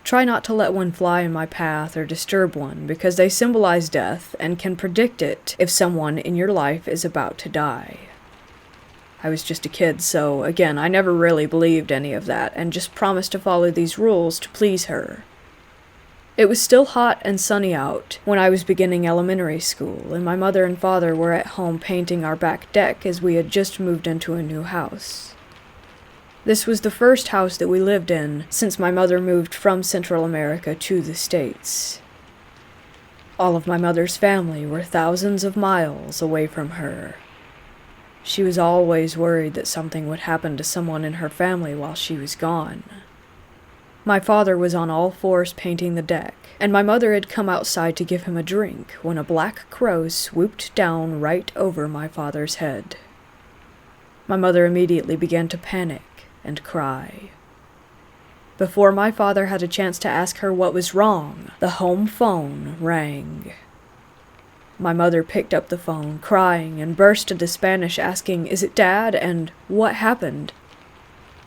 Try not to let one fly in my path or disturb one, because they symbolize death and can predict it if someone in your life is about to die. I was just a kid, so again, I never really believed any of that and just promised to follow these rules to please her. It was still hot and sunny out when I was beginning elementary school, and my mother and father were at home painting our back deck as we had just moved into a new house. This was the first house that we lived in since my mother moved from Central America to the States. All of my mother's family were thousands of miles away from her. She was always worried that something would happen to someone in her family while she was gone. My father was on all fours painting the deck, and my mother had come outside to give him a drink when a black crow swooped down right over my father's head. My mother immediately began to panic and cry. Before my father had a chance to ask her what was wrong, the home phone rang. My mother picked up the phone, crying, and burst into Spanish asking, "Is it Dad?" and "What happened?"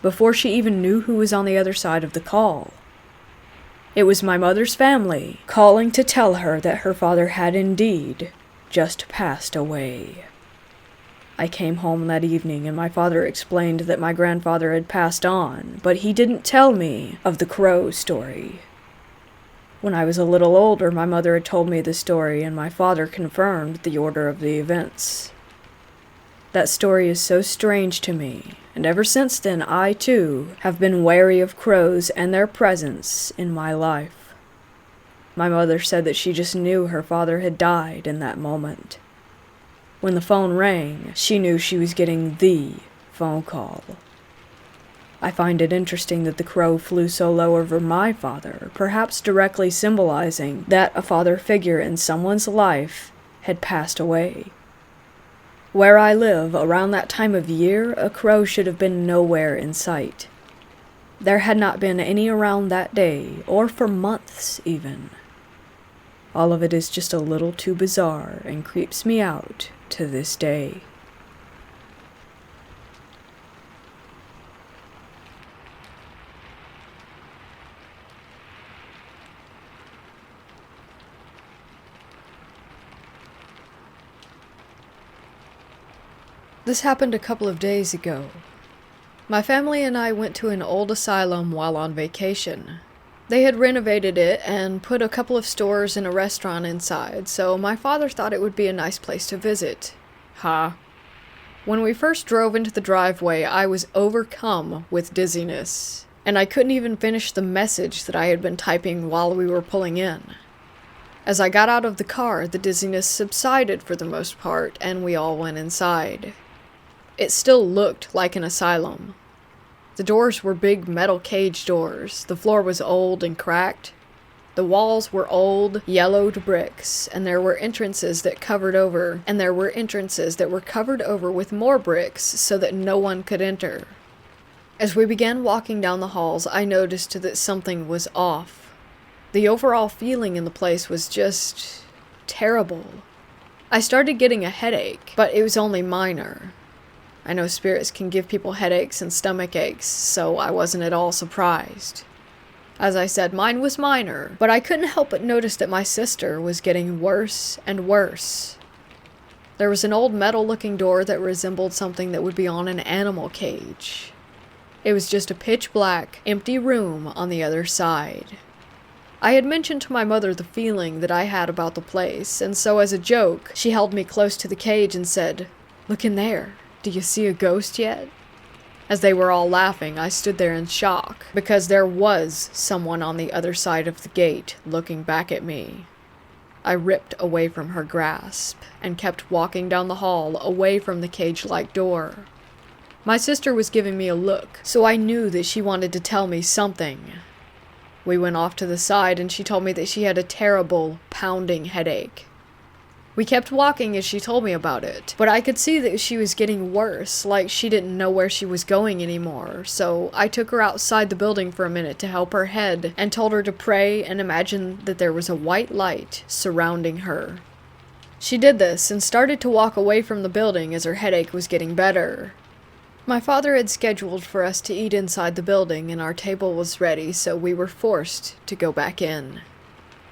before she even knew who was on the other side of the call. It was my mother's family calling to tell her that her father had indeed just passed away. I came home that evening and my father explained that my grandfather had passed on, but he didn't tell me of the crow story. When I was a little older, my mother had told me the story and my father confirmed the order of the events. That story is so strange to me, and ever since then I, too, have been wary of crows and their presence in my life. My mother said that she just knew her father had died in that moment. When the phone rang, she knew she was getting the phone call. I find it interesting that the crow flew so low over my father, perhaps directly symbolizing that a father figure in someone's life had passed away. Where I live, around that time of year, a crow should have been nowhere in sight. There had not been any around that day, or for months even. All of it is just a little too bizarre and creeps me out to this day. This happened a couple of days ago. My family and I went to an old asylum while on vacation. They had renovated it and put a couple of stores and a restaurant inside, so my father thought it would be a nice place to visit. When we first drove into the driveway, I was overcome with dizziness, and I couldn't even finish the message that I had been typing while we were pulling in. As I got out of the car, the dizziness subsided for the most part, and we all went inside. It still looked like an asylum. The doors were big metal cage doors. The floor was old and cracked. The walls were old, yellowed bricks, and there were entrances that were covered over with more bricks so that no one could enter. As we began walking down the halls, I noticed that something was off. The overall feeling in the place was just terrible. I started getting a headache, but it was only minor. I know spirits can give people headaches and stomach aches, so I wasn't at all surprised. As I said, mine was minor, but I couldn't help but notice that my sister was getting worse and worse. There was an old metal-looking door that resembled something that would be on an animal cage. It was just a pitch-black, empty room on the other side. I had mentioned to my mother the feeling that I had about the place, and so as a joke, she held me close to the cage and said, "Look in there. Do you see a ghost yet?" As they were all laughing, I stood there in shock, because there was someone on the other side of the gate looking back at me. I ripped away from her grasp, and kept walking down the hall away from the cage-like door. My sister was giving me a look, so I knew that she wanted to tell me something. We went off to the side, and she told me that she had a terrible, pounding headache. We kept walking as she told me about it, but I could see that she was getting worse, like she didn't know where she was going anymore, so I took her outside the building for a minute to help her head, and told her to pray and imagine that there was a white light surrounding her. She did this and started to walk away from the building as her headache was getting better. My father had scheduled for us to eat inside the building, and our table was ready, so we were forced to go back in.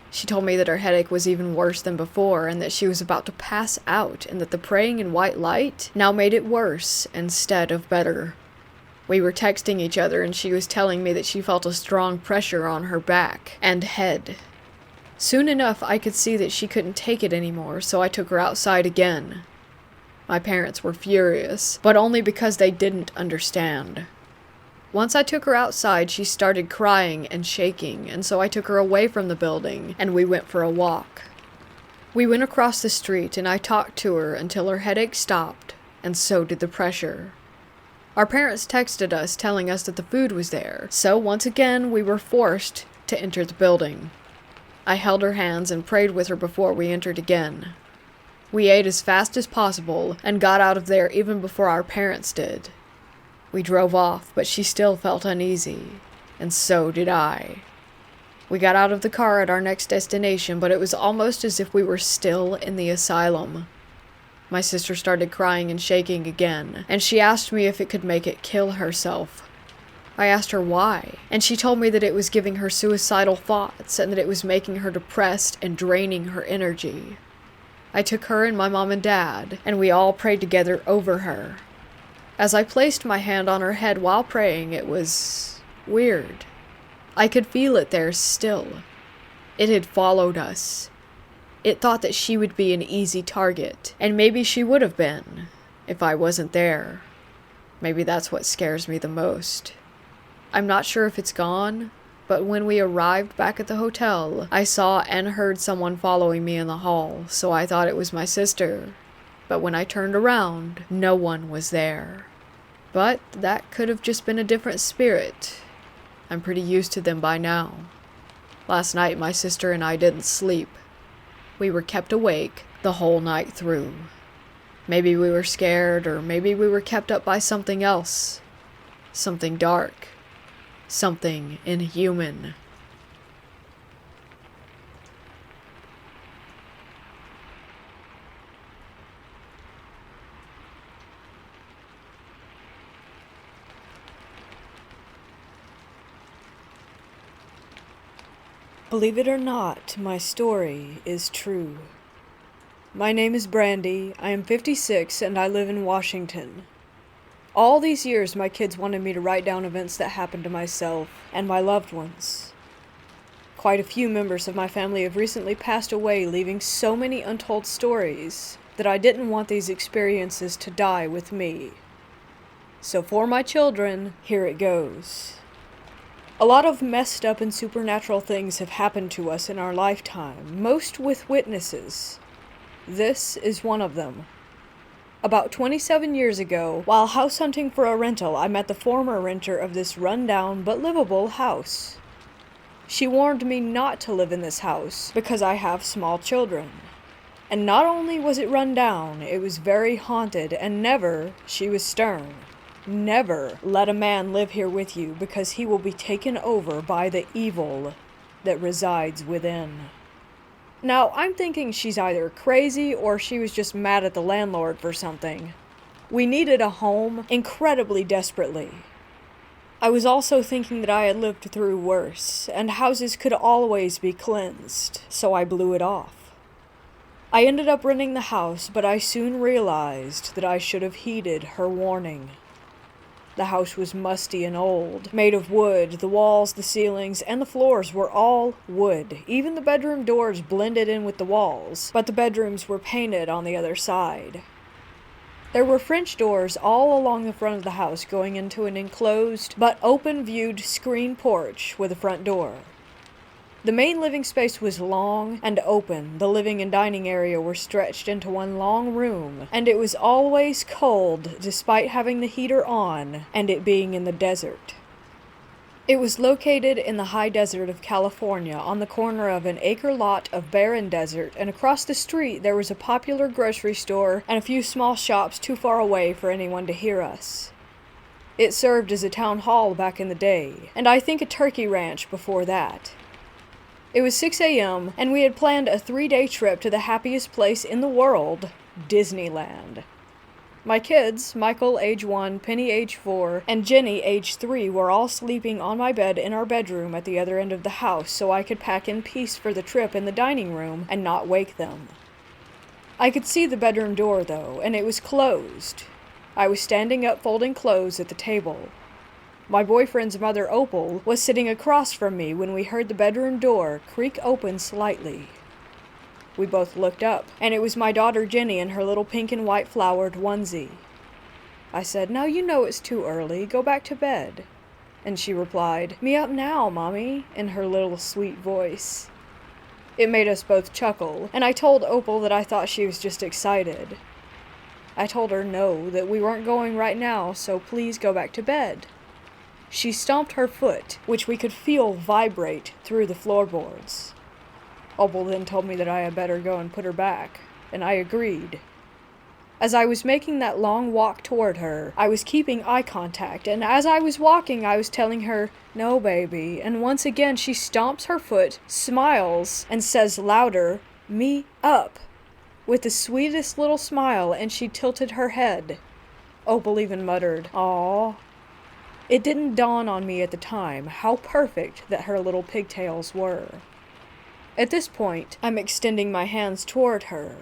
She told me that her headache was even worse than before, and that she was about to pass out, and that the praying in white light now made it worse instead of better. We were texting each other, and she was telling me that she felt a strong pressure on her back and head. Soon enough, I could see that she couldn't take it anymore, so I took her outside again. My parents were furious, but only because they didn't understand. Once I took her outside, she started crying and shaking, and so I took her away from the building, and we went for a walk. We went across the street, and I talked to her until her headache stopped, and so did the pressure. Our parents texted us telling us that the food was there, so once again we were forced to enter the building. I held her hands and prayed with her before we entered again. We ate as fast as possible and got out of there even before our parents did. We drove off, but she still felt uneasy, and so did I. We got out of the car at our next destination, but it was almost as if we were still in the asylum. My sister started crying and shaking again, and she asked me if it could make it kill herself. I asked her why, and she told me that it was giving her suicidal thoughts and that it was making her depressed and draining her energy. I took her and my mom and dad, and we all prayed together over her. As I placed my hand on her head while praying, it was weird. I could feel it there still. It had followed us. It thought that she would be an easy target, and maybe she would have been, if I wasn't there. Maybe that's what scares me the most. I'm not sure if it's gone, but when we arrived back at the hotel, I saw and heard someone following me in the hall, so I thought it was my sister. But when I turned around, no one was there. But that could have just been a different spirit. I'm pretty used to them by now. Last night, my sister and I didn't sleep. We were kept awake the whole night through. Maybe we were scared, or maybe we were kept up by something else. Something dark. Something inhuman. Believe it or not, my story is true. My name is Brandy, I am 56, and I live in Washington. All these years, my kids wanted me to write down events that happened to myself and my loved ones. Quite a few members of my family have recently passed away, leaving so many untold stories that I didn't want these experiences to die with me. So for my children, here it goes. A lot of messed up and supernatural things have happened to us in our lifetime, most with witnesses. This is one of them. About 27 years ago, while house hunting for a rental, I met the former renter of this run-down but livable house. She warned me not to live in this house because I have small children. And not only was it run down, it was very haunted, and never, she was stern, never let a man live here with you because he will be taken over by the evil that resides within. Now, I'm thinking she's either crazy or she was just mad at the landlord for something. We needed a home incredibly desperately. I was also thinking that I had lived through worse, and houses could always be cleansed, so I blew it off. I ended up renting the house, but I soon realized that I should have heeded her warning. The house was musty and old, made of wood. The walls, the ceilings, and the floors were all wood. Even the bedroom doors blended in with the walls, but the bedrooms were painted on the other side. There were French doors all along the front of the house going into an enclosed but open-viewed screen porch with a front door. The main living space was long and open. The living and dining area were stretched into one long room, and it was always cold despite having the heater on and it being in the desert. It was located in the high desert of California on the corner of an acre lot of barren desert, and across the street there was a popular grocery store and a few small shops too far away for anyone to hear us. It served as a town hall back in the day, and I think a turkey ranch before that. It was 6 a.m., and we had planned a 3-day trip to the happiest place in the world, Disneyland. My kids, Michael age 1, Penny age 4, and Jenny age 3 were all sleeping on my bed in our bedroom at the other end of the house so I could pack in peace for the trip in the dining room and not wake them. I could see the bedroom door though, and it was closed. I was standing up folding clothes at the table. My boyfriend's mother, Opal, was sitting across from me when we heard the bedroom door creak open slightly. We both looked up, and it was my daughter Jenny in her little pink and white flowered onesie. I said, "Now you know it's too early, go back to bed." And she replied, "Me up now, Mommy," in her little sweet voice. It made us both chuckle, and I told Opal that I thought she was just excited. I told her no, that we weren't going right now, so please go back to bed. She stomped her foot, which we could feel vibrate through the floorboards. Opal then told me that I had better go and put her back, and I agreed. As I was making that long walk toward her, I was keeping eye contact, and as I was walking, I was telling her, "No, baby," and once again she stomps her foot, smiles, and says louder, "Me up," with the sweetest little smile, and she tilted her head. Opal even muttered, "Aw." It didn't dawn on me at the time how perfect that her little pigtails were. At this point, I'm extending my hands toward her.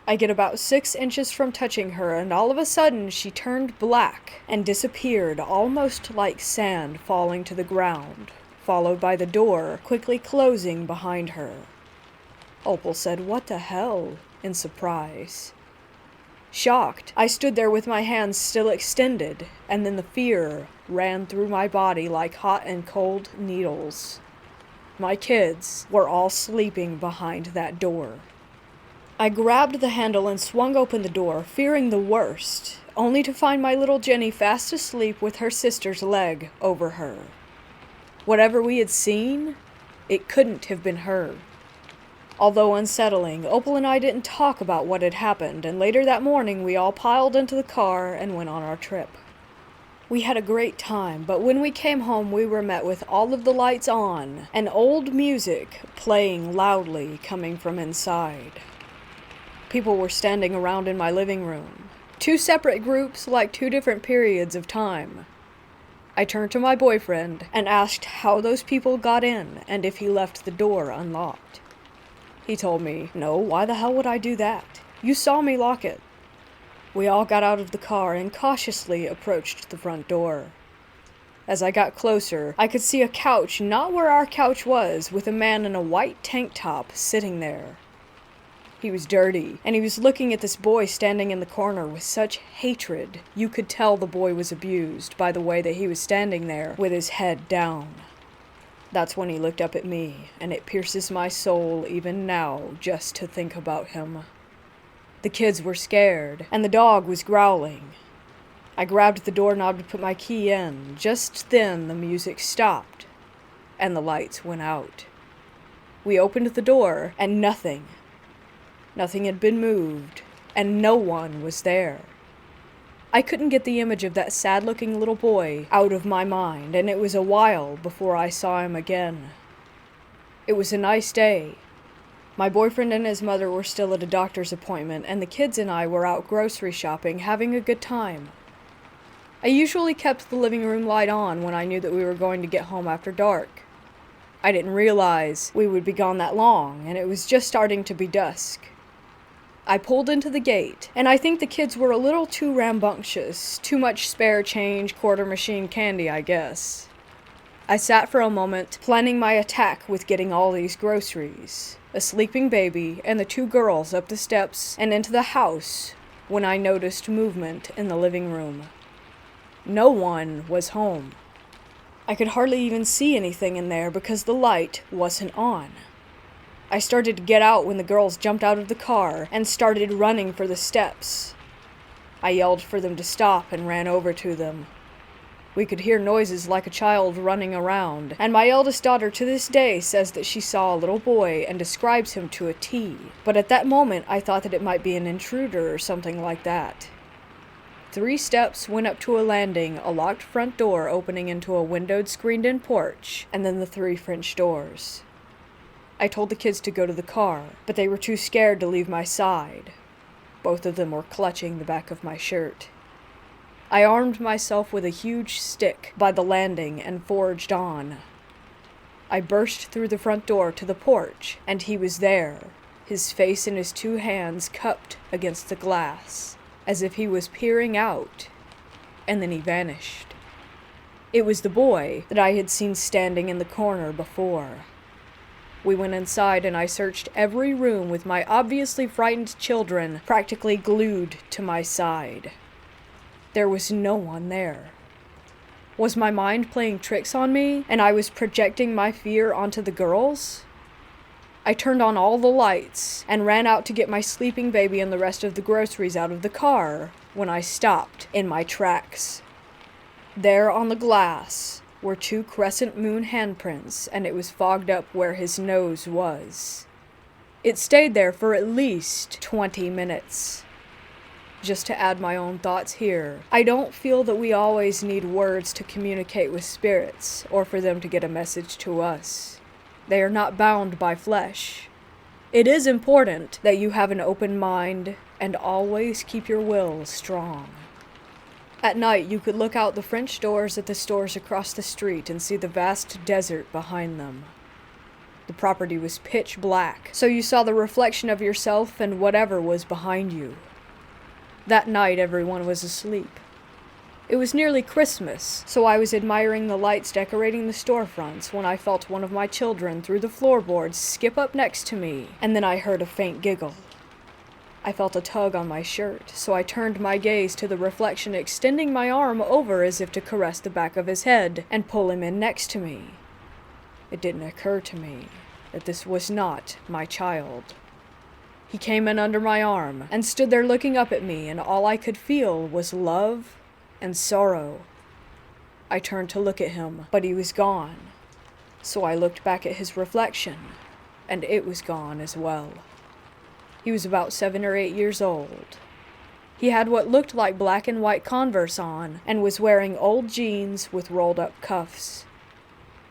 I get about 6 inches from touching her, and all of a sudden she turned black and disappeared, almost like sand falling to the ground, followed by the door quickly closing behind her. Opal said, "What the hell?" in surprise. Shocked, I stood there with my hands still extended, and then the fear ran through my body like hot and cold needles. My kids were all sleeping behind that door. I grabbed the handle and swung open the door, fearing the worst, only to find my little Jenny fast asleep with her sister's leg over her. Whatever we had seen, it couldn't have been her. Although unsettling, Opal and I didn't talk about what had happened, and later that morning we all piled into the car and went on our trip. We had a great time, but when we came home we were met with all of the lights on and old music playing loudly coming from inside. People were standing around in my living room. 2 separate groups like 2 different periods of time. I turned to my boyfriend and asked how those people got in and if he left the door unlocked. He told me, "No, why the hell would I do that? You saw me lock it." We all got out of the car and cautiously approached the front door. As I got closer, I could see a couch not where our couch was, with a man in a white tank top sitting there. He was dirty, and he was looking at this boy standing in the corner with such hatred, you could tell the boy was abused by the way that he was standing there with his head down. That's when he looked up at me, and it pierces my soul even now just to think about him. The kids were scared, and the dog was growling. I grabbed the doorknob to put my key in. Just then the music stopped, and the lights went out. We opened the door, and nothing. Nothing had been moved, and no one was there. I couldn't get the image of that sad-looking little boy out of my mind, and it was a while before I saw him again. It was a nice day. My boyfriend and his mother were still at a doctor's appointment, and the kids and I were out grocery shopping, having a good time. I usually kept the living room light on when I knew that we were going to get home after dark. I didn't realize we would be gone that long, and it was just starting to be dusk. I pulled into the gate, and I think the kids were a little too rambunctious, too much spare change, quarter machine candy, I guess. I sat for a moment, planning my attack with getting all these groceries, a sleeping baby, and the 2 girls up the steps and into the house, when I noticed movement in the living room. No one was home. I could hardly even see anything in there because the light wasn't on. I started to get out when the girls jumped out of the car and started running for the steps. I yelled for them to stop and ran over to them. We could hear noises like a child running around, and my eldest daughter to this day says that she saw a little boy and describes him to a T, but at that moment I thought that it might be an intruder or something like that. 3 steps went up to a landing, a locked front door opening into a windowed screened-in porch, and then the 3 French doors. I told the kids to go to the car, but they were too scared to leave my side. Both of them were clutching the back of my shirt. I armed myself with a huge stick by the landing and forged on. I burst through the front door to the porch, and he was there, his face in his 2 hands cupped against the glass, as if he was peering out, and then he vanished. It was the boy that I had seen standing in the corner before. We went inside and I searched every room with my obviously frightened children practically glued to my side. There was no one there. Was my mind playing tricks on me, and I was projecting my fear onto the girls? I turned on all the lights and ran out to get my sleeping baby and the rest of the groceries out of the car when I stopped in my tracks. There on the glass were 2 crescent moon handprints, and it was fogged up where his nose was. It stayed there for at least 20 minutes. Just to add my own thoughts here, I don't feel that we always need words to communicate with spirits or for them to get a message to us. They are not bound by flesh. It is important that you have an open mind and always keep your will strong. At night, you could look out the French doors at the stores across the street and see the vast desert behind them. The property was pitch black, so you saw the reflection of yourself and whatever was behind you. That night, everyone was asleep. It was nearly Christmas, so I was admiring the lights decorating the storefronts when I felt one of my children through the floorboards skip up next to me, and then I heard a faint giggle. I felt a tug on my shirt, so I turned my gaze to the reflection, extending my arm over as if to caress the back of his head and pull him in next to me. It didn't occur to me that this was not my child. He came in under my arm and stood there looking up at me, and all I could feel was love and sorrow. I turned to look at him, but he was gone. So I looked back at his reflection, and it was gone as well. He was about 7 or 8 years old. He had what looked like black and white Converse on, and was wearing old jeans with rolled-up cuffs.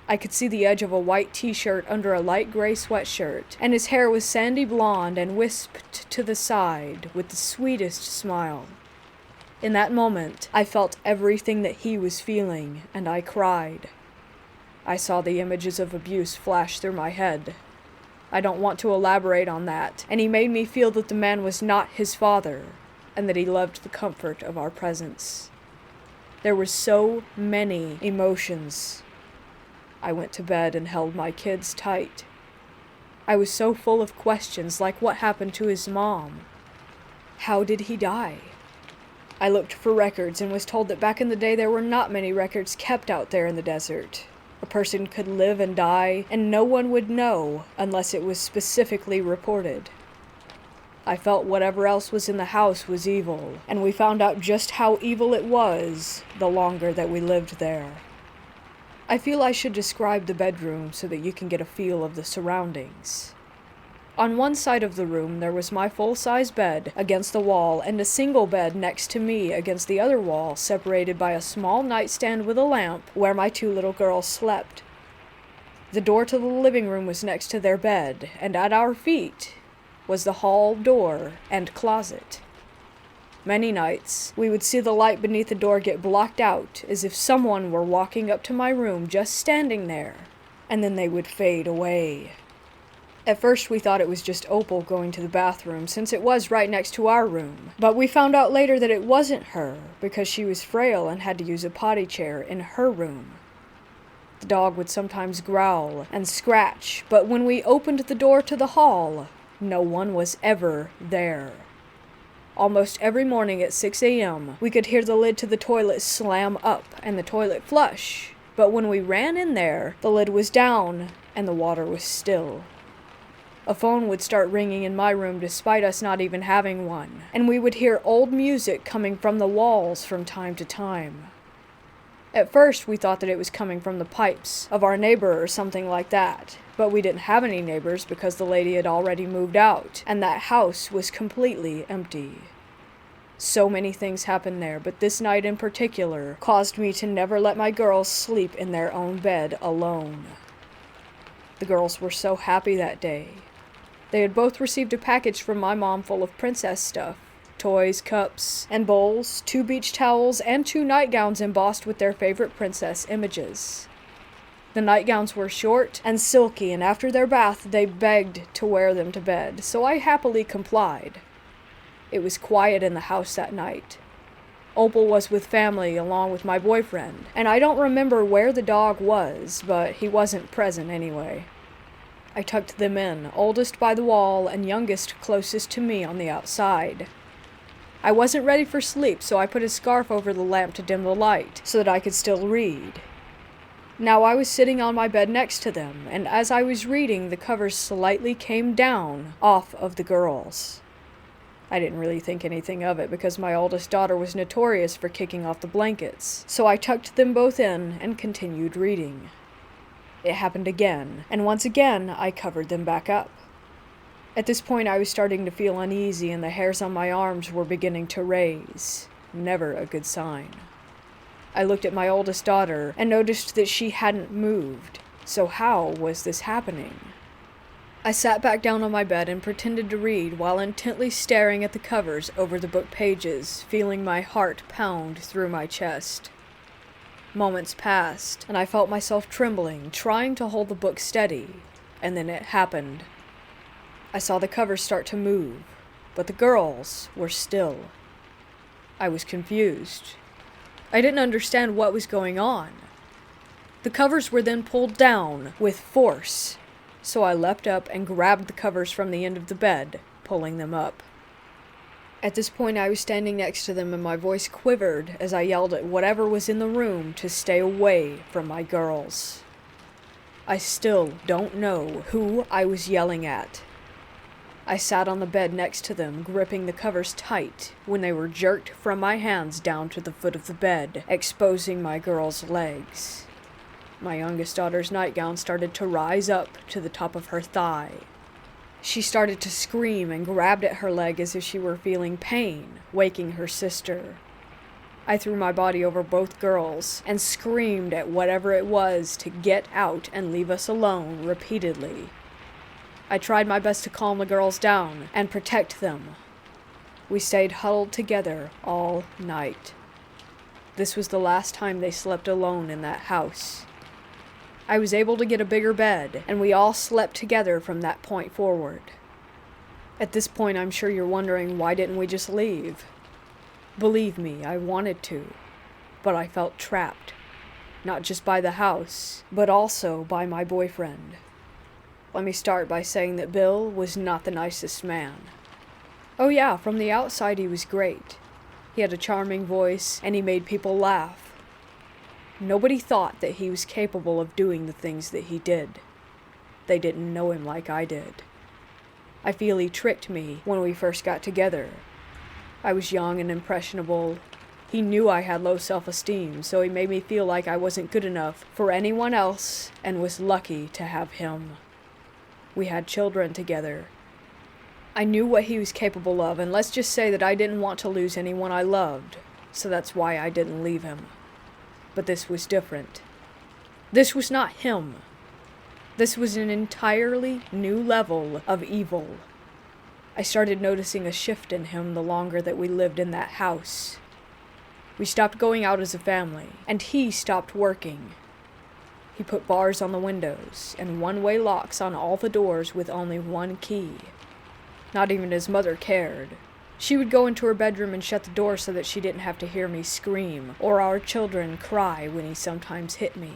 I could see the edge of a white t-shirt under a light gray sweatshirt, and his hair was sandy blonde and wisped to the side with the sweetest smile. In that moment, I felt everything that he was feeling, and I cried. I saw the images of abuse flash through my head. I don't want to elaborate on that, and he made me feel that the man was not his father, and that he loved the comfort of our presence. There were so many emotions. I went to bed and held my kids tight. I was so full of questions, like what happened to his mom? How did he die? I looked for records and was told that back in the day there were not many records kept out there in the desert. A person could live and die, and no one would know unless it was specifically reported. I felt whatever else was in the house was evil, and we found out just how evil it was the longer that we lived there. I feel I should describe the bedroom so that you can get a feel of the surroundings. On one side of the room there was my full-size bed against the wall, and a single bed next to me against the other wall, separated by a small nightstand with a lamp where my 2 little girls slept. The door to the living room was next to their bed, and at our feet was the hall door and closet. Many nights, we would see the light beneath the door get blocked out, as if someone were walking up to my room just standing there, and then they would fade away. At first we thought it was just Opal going to the bathroom, since it was right next to our room, but we found out later that it wasn't her, because she was frail and had to use a potty chair in her room. The dog would sometimes growl and scratch, but when we opened the door to the hall, no one was ever there. Almost every morning at 6 a.m., we could hear the lid to the toilet slam up and the toilet flush, but when we ran in there, the lid was down and the water was still. A phone would start ringing in my room despite us not even having one, and we would hear old music coming from the walls from time to time. At first, we thought that it was coming from the pipes of our neighbor or something like that, but we didn't have any neighbors because the lady had already moved out, and that house was completely empty. So many things happened there, but this night in particular caused me to never let my girls sleep in their own bed alone. The girls were so happy that day. They had both received a package from my mom full of princess stuff, toys, cups, and bowls, 2 beach towels, and 2 nightgowns embossed with their favorite princess images. The nightgowns were short and silky, and after their bath they begged to wear them to bed, so I happily complied. It was quiet in the house that night. Opal was with family along with my boyfriend, and I don't remember where the dog was, but he wasn't present anyway. I tucked them in, oldest by the wall and youngest closest to me on the outside. I wasn't ready for sleep, so I put a scarf over the lamp to dim the light, so that I could still read. Now I was sitting on my bed next to them, and as I was reading, the covers slightly came down off of the girls. I didn't really think anything of it because my oldest daughter was notorious for kicking off the blankets, so I tucked them both in and continued reading. It happened again, and once again I covered them back up. At this point I was starting to feel uneasy and the hairs on my arms were beginning to raise. Never a good sign. I looked at my oldest daughter and noticed that she hadn't moved, so how was this happening? I sat back down on my bed and pretended to read while intently staring at the covers over the book pages, feeling my heart pound through my chest. Moments passed, and I felt myself trembling, trying to hold the book steady, and then it happened. I saw the covers start to move, but the girls were still. I was confused. I didn't understand what was going on. The covers were then pulled down with force, so I leapt up and grabbed the covers from the end of the bed, pulling them up. At this point I was standing next to them and my voice quivered as I yelled at whatever was in the room to stay away from my girls. I still don't know who I was yelling at. I sat on the bed next to them, gripping the covers tight, when they were jerked from my hands down to the foot of the bed, exposing my girl's legs. My youngest daughter's nightgown started to rise up to the top of her thigh. She started to scream and grabbed at her leg as if she were feeling pain, waking her sister. I threw my body over both girls and screamed at whatever it was to get out and leave us alone repeatedly. I tried my best to calm the girls down and protect them. We stayed huddled together all night. This was the last time they slept alone in that house. I was able to get a bigger bed, and we all slept together from that point forward. At this point, I'm sure you're wondering, why didn't we just leave? Believe me, I wanted to, but I felt trapped. Not just by the house, but also by my boyfriend. Let me start by saying that Bill was not the nicest man. Oh yeah, from the outside he was great. He had a charming voice, and he made people laugh. Nobody thought that he was capable of doing the things that he did. They didn't know him like I did. I feel he tricked me when we first got together. I was young and impressionable. He knew I had low self-esteem, so he made me feel like I wasn't good enough for anyone else and was lucky to have him. We had children together. I knew what he was capable of, and let's just say that I didn't want to lose anyone I loved, so that's why I didn't leave him. But this was different. This was not him. This was an entirely new level of evil. I started noticing a shift in him the longer that we lived in that house. We stopped going out as a family, and he stopped working. He put bars on the windows and one-way locks on all the doors with only one key. Not even his mother cared. She would go into her bedroom and shut the door so that she didn't have to hear me scream or our children cry when he sometimes hit me.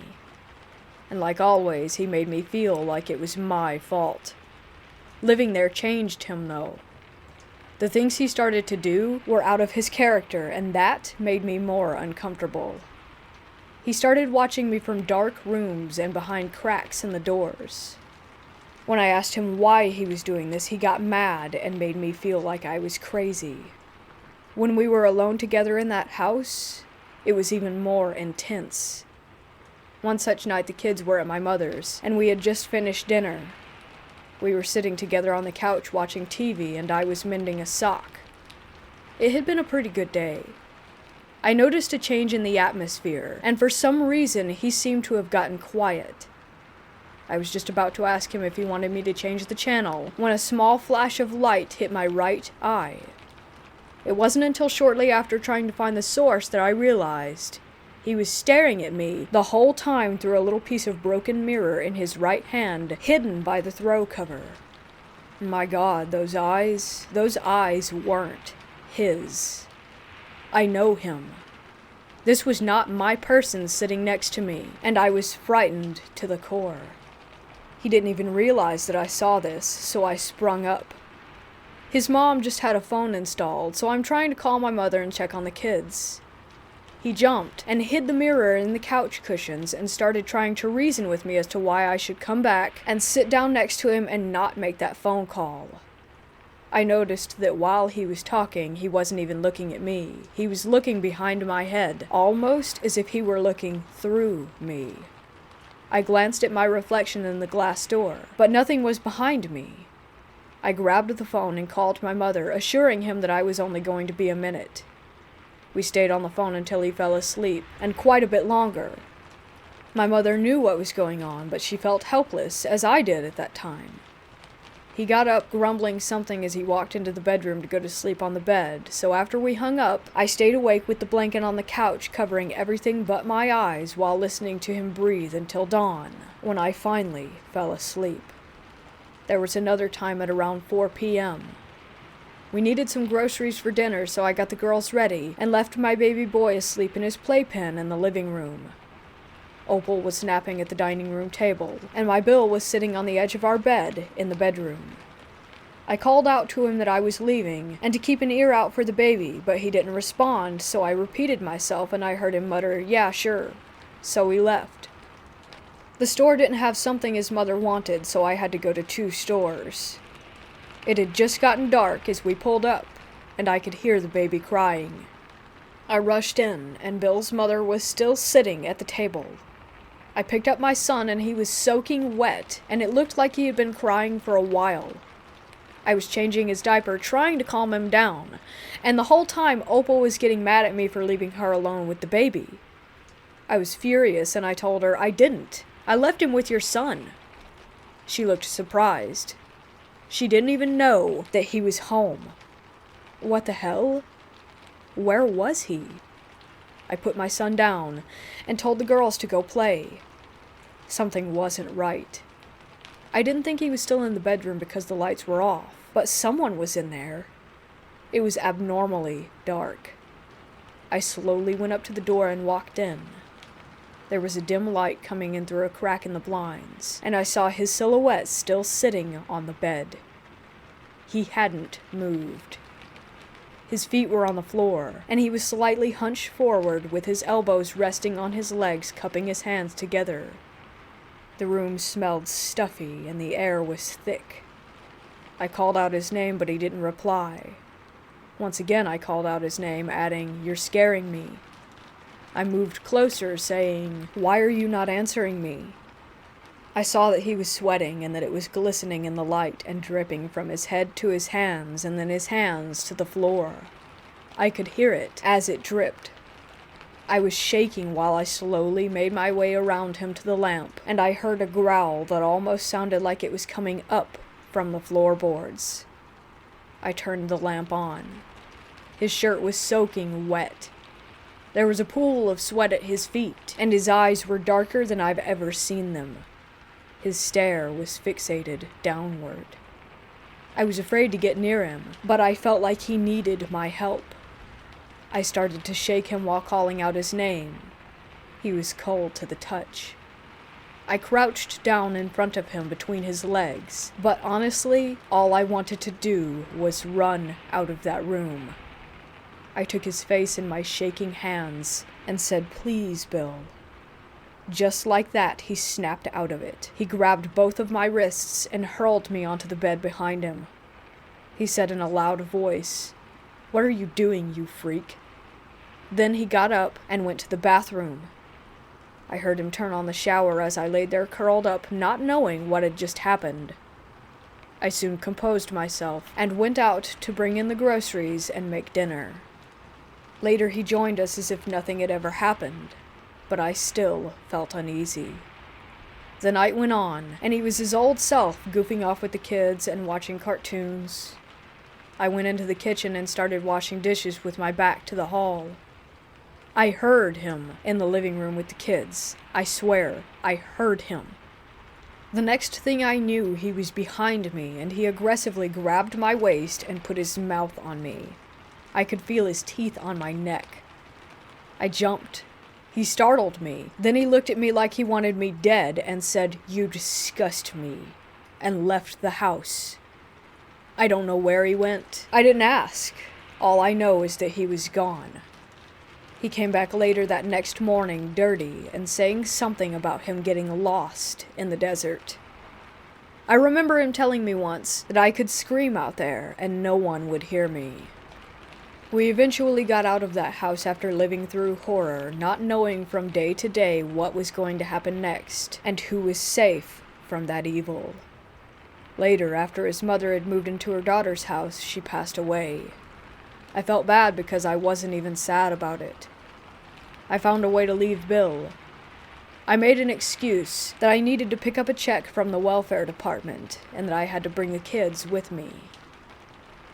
And like always, he made me feel like it was my fault. Living there changed him, though. The things he started to do were out of his character, and that made me more uncomfortable. He started watching me from dark rooms and behind cracks in the doors. When I asked him why he was doing this, he got mad and made me feel like I was crazy. When we were alone together in that house, it was even more intense. One such night, the kids were at my mother's, and we had just finished dinner. We were sitting together on the couch watching TV, and I was mending a sock. It had been a pretty good day. I noticed a change in the atmosphere, and for some reason he seemed to have gotten quiet. I was just about to ask him if he wanted me to change the channel when a small flash of light hit my right eye. It wasn't until shortly after trying to find the source that I realized he was staring at me the whole time through a little piece of broken mirror in his right hand, hidden by the throw cover. My God, those eyes weren't his. I know him. This was not my person sitting next to me, and I was frightened to the core. He didn't even realize that I saw this, so I sprung up. His mom just had a phone installed, so I'm trying to call my mother and check on the kids. He jumped and hid the mirror in the couch cushions and started trying to reason with me as to why I should come back and sit down next to him and not make that phone call. I noticed that while he was talking, he wasn't even looking at me. He was looking behind my head, almost as if he were looking through me. I glanced at my reflection in the glass door, but nothing was behind me. I grabbed the phone and called my mother, assuring him that I was only going to be a minute. We stayed on the phone until he fell asleep, and quite a bit longer. My mother knew what was going on, but she felt helpless, as I did at that time. He got up, grumbling something as he walked into the bedroom to go to sleep on the bed, so after we hung up, I stayed awake with the blanket on the couch covering everything but my eyes while listening to him breathe until dawn, when I finally fell asleep. There was another time at around 4 p.m. We needed some groceries for dinner, so I got the girls ready and left my baby boy asleep in his playpen in the living room. Opal was napping at the dining room table, and my Bill was sitting on the edge of our bed in the bedroom. I called out to him that I was leaving, and to keep an ear out for the baby, but he didn't respond, so I repeated myself and I heard him mutter, "Yeah, sure." So we left. The store didn't have something his mother wanted, so I had to go to 2 stores. It had just gotten dark as we pulled up, and I could hear the baby crying. I rushed in, and Bill's mother was still sitting at the table. I picked up my son, and he was soaking wet, and it looked like he had been crying for a while. I was changing his diaper, trying to calm him down, and the whole time Opal was getting mad at me for leaving her alone with the baby. I was furious, and I told her I didn't. I left him with your son. She looked surprised. She didn't even know that he was home. What the hell? Where was he? I put my son down and told the girls to go play. Something wasn't right. I didn't think he was still in the bedroom because the lights were off, but someone was in there. It was abnormally dark. I slowly went up to the door and walked in. There was a dim light coming in through a crack in the blinds, and I saw his silhouette still sitting on the bed. He hadn't moved. His feet were on the floor, and he was slightly hunched forward with his elbows resting on his legs, cupping his hands together. The room smelled stuffy, and the air was thick. I called out his name, but he didn't reply. Once again I called out his name, adding, "You're scaring me." I moved closer, saying, "Why are you not answering me?" I saw that he was sweating and that it was glistening in the light and dripping from his head to his hands and then his hands to the floor. I could hear it as it dripped. I was shaking while I slowly made my way around him to the lamp, and I heard a growl that almost sounded like it was coming up from the floorboards. I turned the lamp on. His shirt was soaking wet. There was a pool of sweat at his feet, and his eyes were darker than I've ever seen them. His stare was fixated downward. I was afraid to get near him, but I felt like he needed my help. I started to shake him while calling out his name. He was cold to the touch. I crouched down in front of him between his legs, but honestly, all I wanted to do was run out of that room. I took his face in my shaking hands and said, "Please, Bill." Just like that, he snapped out of it. He grabbed both of my wrists and hurled me onto the bed behind him. He said in a loud voice, "What are you doing, you freak?" Then he got up and went to the bathroom. I heard him turn on the shower as I laid there curled up, not knowing what had just happened. I soon composed myself and went out to bring in the groceries and make dinner. Later he joined us as if nothing had ever happened, but I still felt uneasy. The night went on, and he was his old self, goofing off with the kids and watching cartoons. I went into the kitchen and started washing dishes with my back to the hall. I heard him in the living room with the kids. I swear, I heard him. The next thing I knew, he was behind me, and he aggressively grabbed my waist and put his mouth on me. I could feel his teeth on my neck. I jumped. He startled me. Then he looked at me like he wanted me dead and said, "You disgust me," and left the house. I don't know where he went. I didn't ask. All I know is that he was gone. He came back later that next morning, dirty, and saying something about him getting lost in the desert. I remember him telling me once that I could scream out there and no one would hear me. We eventually got out of that house after living through horror, not knowing from day to day what was going to happen next, and who was safe from that evil. Later, after his mother had moved into her daughter's house, she passed away. I felt bad because I wasn't even sad about it. I found a way to leave Bill. I made an excuse that I needed to pick up a check from the welfare department, and that I had to bring the kids with me.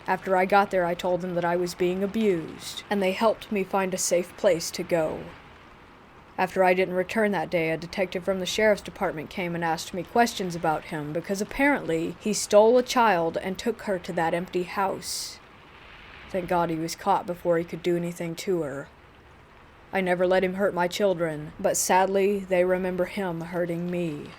After I got there, I told them that I was being abused, and they helped me find a safe place to go. After I didn't return that day, a detective from the sheriff's department came and asked me questions about him because apparently he stole a child and took her to that empty house. Thank God he was caught before he could do anything to her. I never let him hurt my children, but sadly, they remember him hurting me.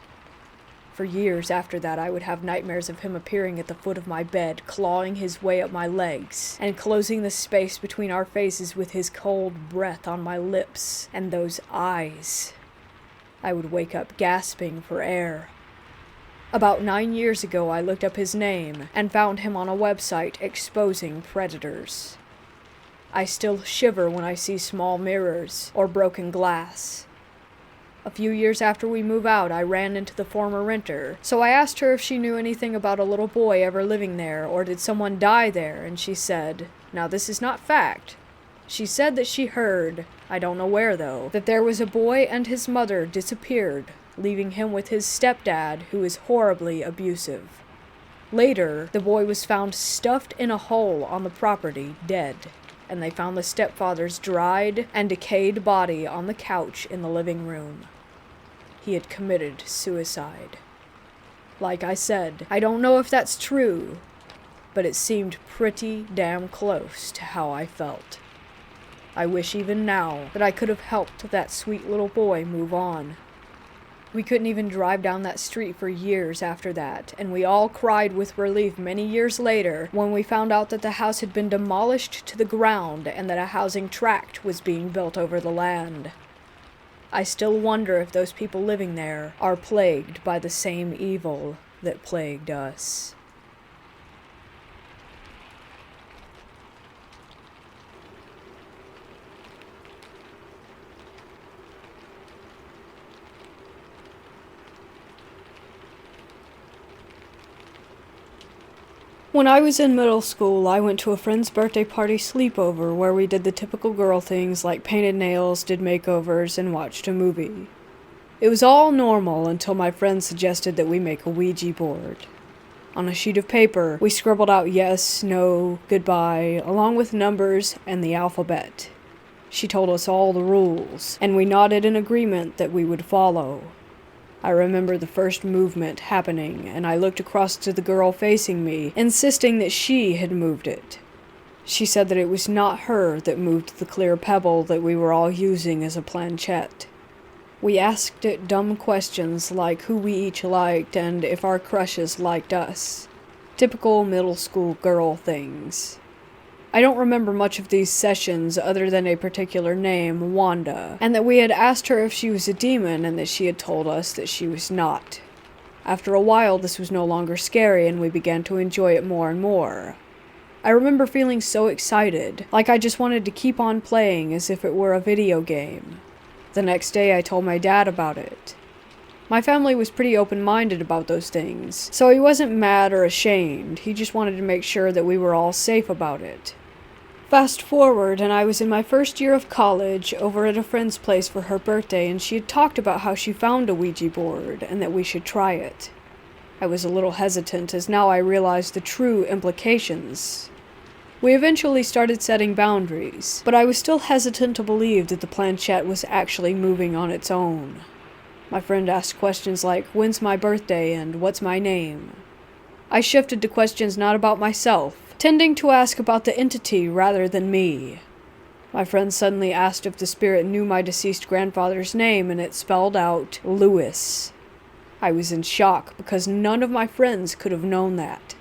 For years after that, I would have nightmares of him appearing at the foot of my bed, clawing his way up my legs, and closing the space between our faces with his cold breath on my lips and those eyes. I would wake up gasping for air. About 9 years ago, I looked up his name and found him on a website exposing predators. I still shiver when I see small mirrors or broken glass. A few years after we moved out, I ran into the former renter, so I asked her if she knew anything about a little boy ever living there, or did someone die there, and she said, now this is not fact. She said that she heard, I don't know where though, that there was a boy and his mother disappeared, leaving him with his stepdad, who is horribly abusive. Later, the boy was found stuffed in a hole on the property, dead, and they found the stepfather's dried and decayed body on the couch in the living room. He had committed suicide. Like I said, I don't know if that's true, but it seemed pretty damn close to how I felt. I wish even now that I could have helped that sweet little boy move on. We couldn't even drive down that street for years after that, and we all cried with relief many years later when we found out that the house had been demolished to the ground and that a housing tract was being built over the land. I still wonder if those people living there are plagued by the same evil that plagued us. When I was in middle school, I went to a friend's birthday party sleepover where we did the typical girl things like painted nails, did makeovers, and watched a movie. It was all normal until my friend suggested that we make a Ouija board. On a sheet of paper, we scribbled out yes, no, goodbye, along with numbers and the alphabet. She told us all the rules, and we nodded in agreement that we would follow. I remember the first movement happening, and I looked across to the girl facing me, insisting that she had moved it. She said that it was not her that moved the clear pebble that we were all using as a planchette. We asked it dumb questions like who we each liked and if our crushes liked us. Typical middle school girl things. I don't remember much of these sessions other than a particular name, Wanda, and that we had asked her if she was a demon and that she had told us that she was not. After a while, this was no longer scary and we began to enjoy it more and more. I remember feeling so excited, like I just wanted to keep on playing as if it were a video game. The next day, I told my dad about it. My family was pretty open-minded about those things, so he wasn't mad or ashamed, he just wanted to make sure that we were all safe about it. Fast forward, and I was in my first year of college over at a friend's place for her birthday, and she had talked about how she found a Ouija board and that we should try it. I was a little hesitant, as now I realized the true implications. We eventually started setting boundaries, but I was still hesitant to believe that the planchette was actually moving on its own. My friend asked questions like, "When's my birthday and what's my name?" I shifted to questions not about myself, tending to ask about the entity rather than me. My friend suddenly asked if the spirit knew my deceased grandfather's name, and it spelled out Lewis. I was in shock because none of my friends could have known that.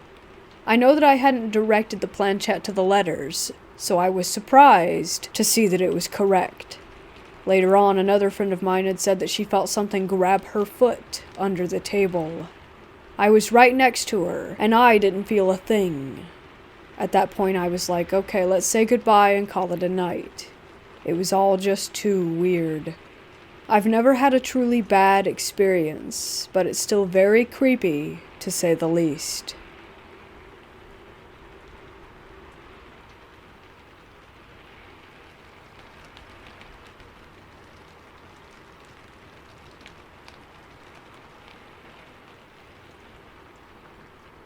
I know that I hadn't directed the planchette to the letters, so I was surprised to see that it was correct. Later on, another friend of mine had said that she felt something grab her foot under the table. I was right next to her, and I didn't feel a thing. At that point, I was like, okay, let's say goodbye and call it a night. It was all just too weird. I've never had a truly bad experience, but it's still very creepy, to say the least.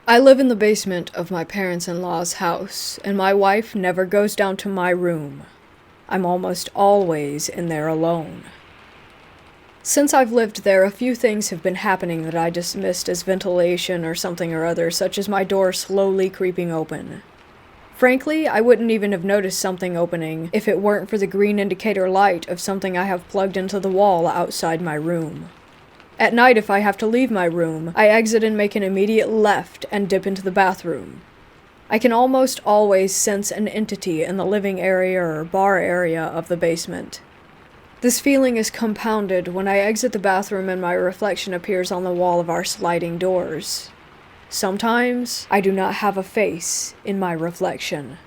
I live in the basement of my parents-in-law's house, and my wife never goes down to my room. I'm almost always in there alone. Since I've lived there, a few things have been happening that I dismissed as ventilation or something or other, such as my door slowly creeping open. Frankly, I wouldn't even have noticed something opening if it weren't for the green indicator light of something I have plugged into the wall outside my room. At night, if I have to leave my room, I exit and make an immediate left and dip into the bathroom. I can almost always sense an entity in the living area or bar area of the basement. This feeling is compounded when I exit the bathroom and my reflection appears on the wall of our sliding doors. Sometimes, I do not have a face in my reflection.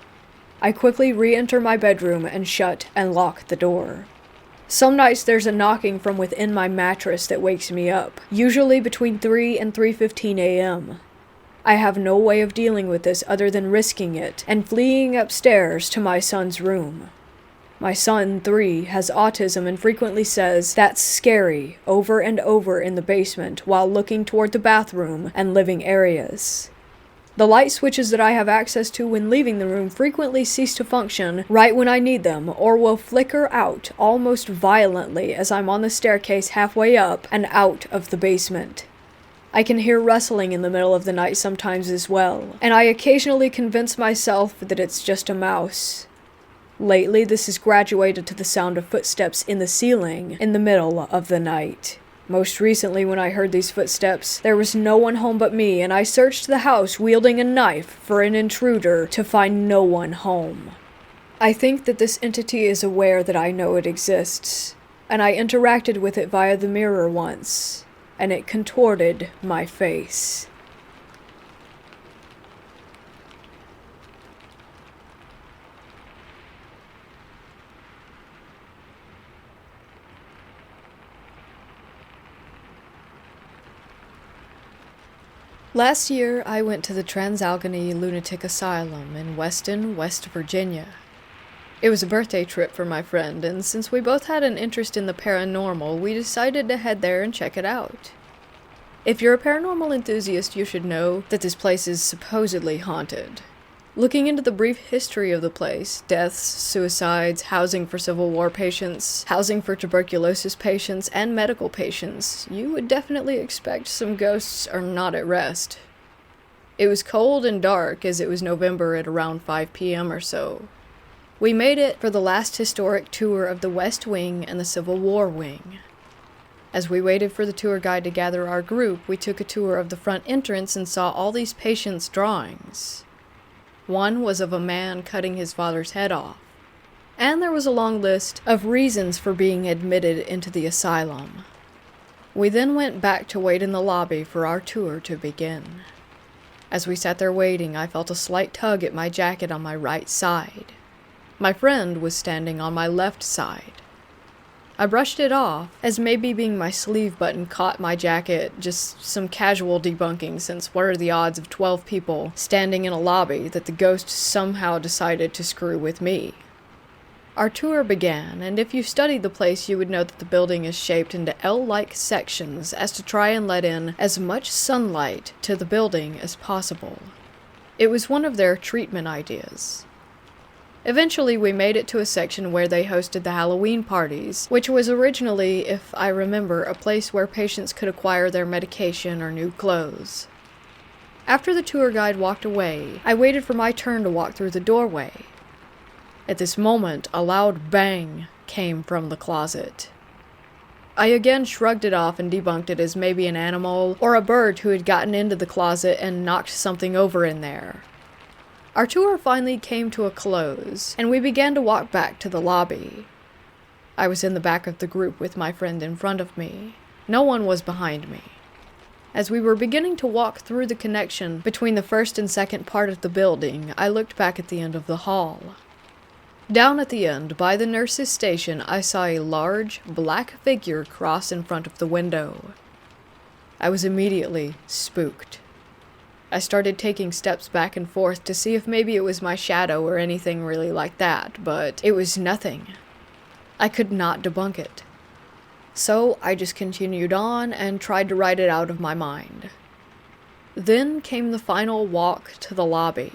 I quickly re-enter my bedroom and shut and lock the door. Some nights there's a knocking from within my mattress that wakes me up, usually between 3 and 3:15 a.m. I have no way of dealing with this other than risking it and fleeing upstairs to my son's room. My son, 3, has autism and frequently says, "That's scary," over and over in the basement while looking toward the bathroom and living areas. The light switches that I have access to when leaving the room frequently cease to function right when I need them, or will flicker out almost violently as I'm on the staircase halfway up and out of the basement. I can hear rustling in the middle of the night sometimes as well, and I occasionally convince myself that it's just a mouse. Lately, this has graduated to the sound of footsteps in the ceiling in the middle of the night. Most recently, when I heard these footsteps, there was no one home but me, and I searched the house wielding a knife for an intruder to find no one home. I think that this entity is aware that I know it exists, and I interacted with it via the mirror once, and it contorted my face. Last year, I went to the Transalgony Lunatic Asylum in Weston, West Virginia. It was a birthday trip for my friend, and since we both had an interest in the paranormal, we decided to head there and check it out. If you're a paranormal enthusiast, you should know that this place is supposedly haunted. Looking into the brief history of the place, deaths, suicides, housing for Civil War patients, housing for tuberculosis patients, and medical patients, you would definitely expect some ghosts are not at rest. It was cold and dark as it was November at around 5 p.m. or so. We made it for the last historic tour of the West Wing and the Civil War Wing. As we waited for the tour guide to gather our group, we took a tour of the front entrance and saw all these patients' drawings. One was of a man cutting his father's head off, and there was a long list of reasons for being admitted into the asylum. We then went back to wait in the lobby for our tour to begin. As we sat there waiting, I felt a slight tug at my jacket on my right side. My friend was standing on my left side. I brushed it off, as maybe being my sleeve button caught my jacket, just some casual debunking, since what are the odds of 12 people standing in a lobby that the ghost somehow decided to screw with me? Our tour began, and if you studied the place you would know that the building is shaped into L-like sections as to try and let in as much sunlight to the building as possible. It was one of their treatment ideas. Eventually, we made it to a section where they hosted the Halloween parties, which was originally, if I remember, a place where patients could acquire their medication or new clothes. After the tour guide walked away, I waited for my turn to walk through the doorway. At this moment, a loud bang came from the closet. I again shrugged it off and debunked it as maybe an animal or a bird who had gotten into the closet and knocked something over in there. Our tour finally came to a close, and we began to walk back to the lobby. I was in the back of the group with my friend in front of me. No one was behind me. As we were beginning to walk through the connection between the first and second part of the building, I looked back at the end of the hall. Down at the end, by the nurse's station, I saw a large, black figure cross in front of the window. I was immediately spooked. I started taking steps back and forth to see if maybe it was my shadow or anything really like that, but it was nothing. I could not debunk it. So I just continued on and tried to write it out of my mind. Then came the final walk to the lobby.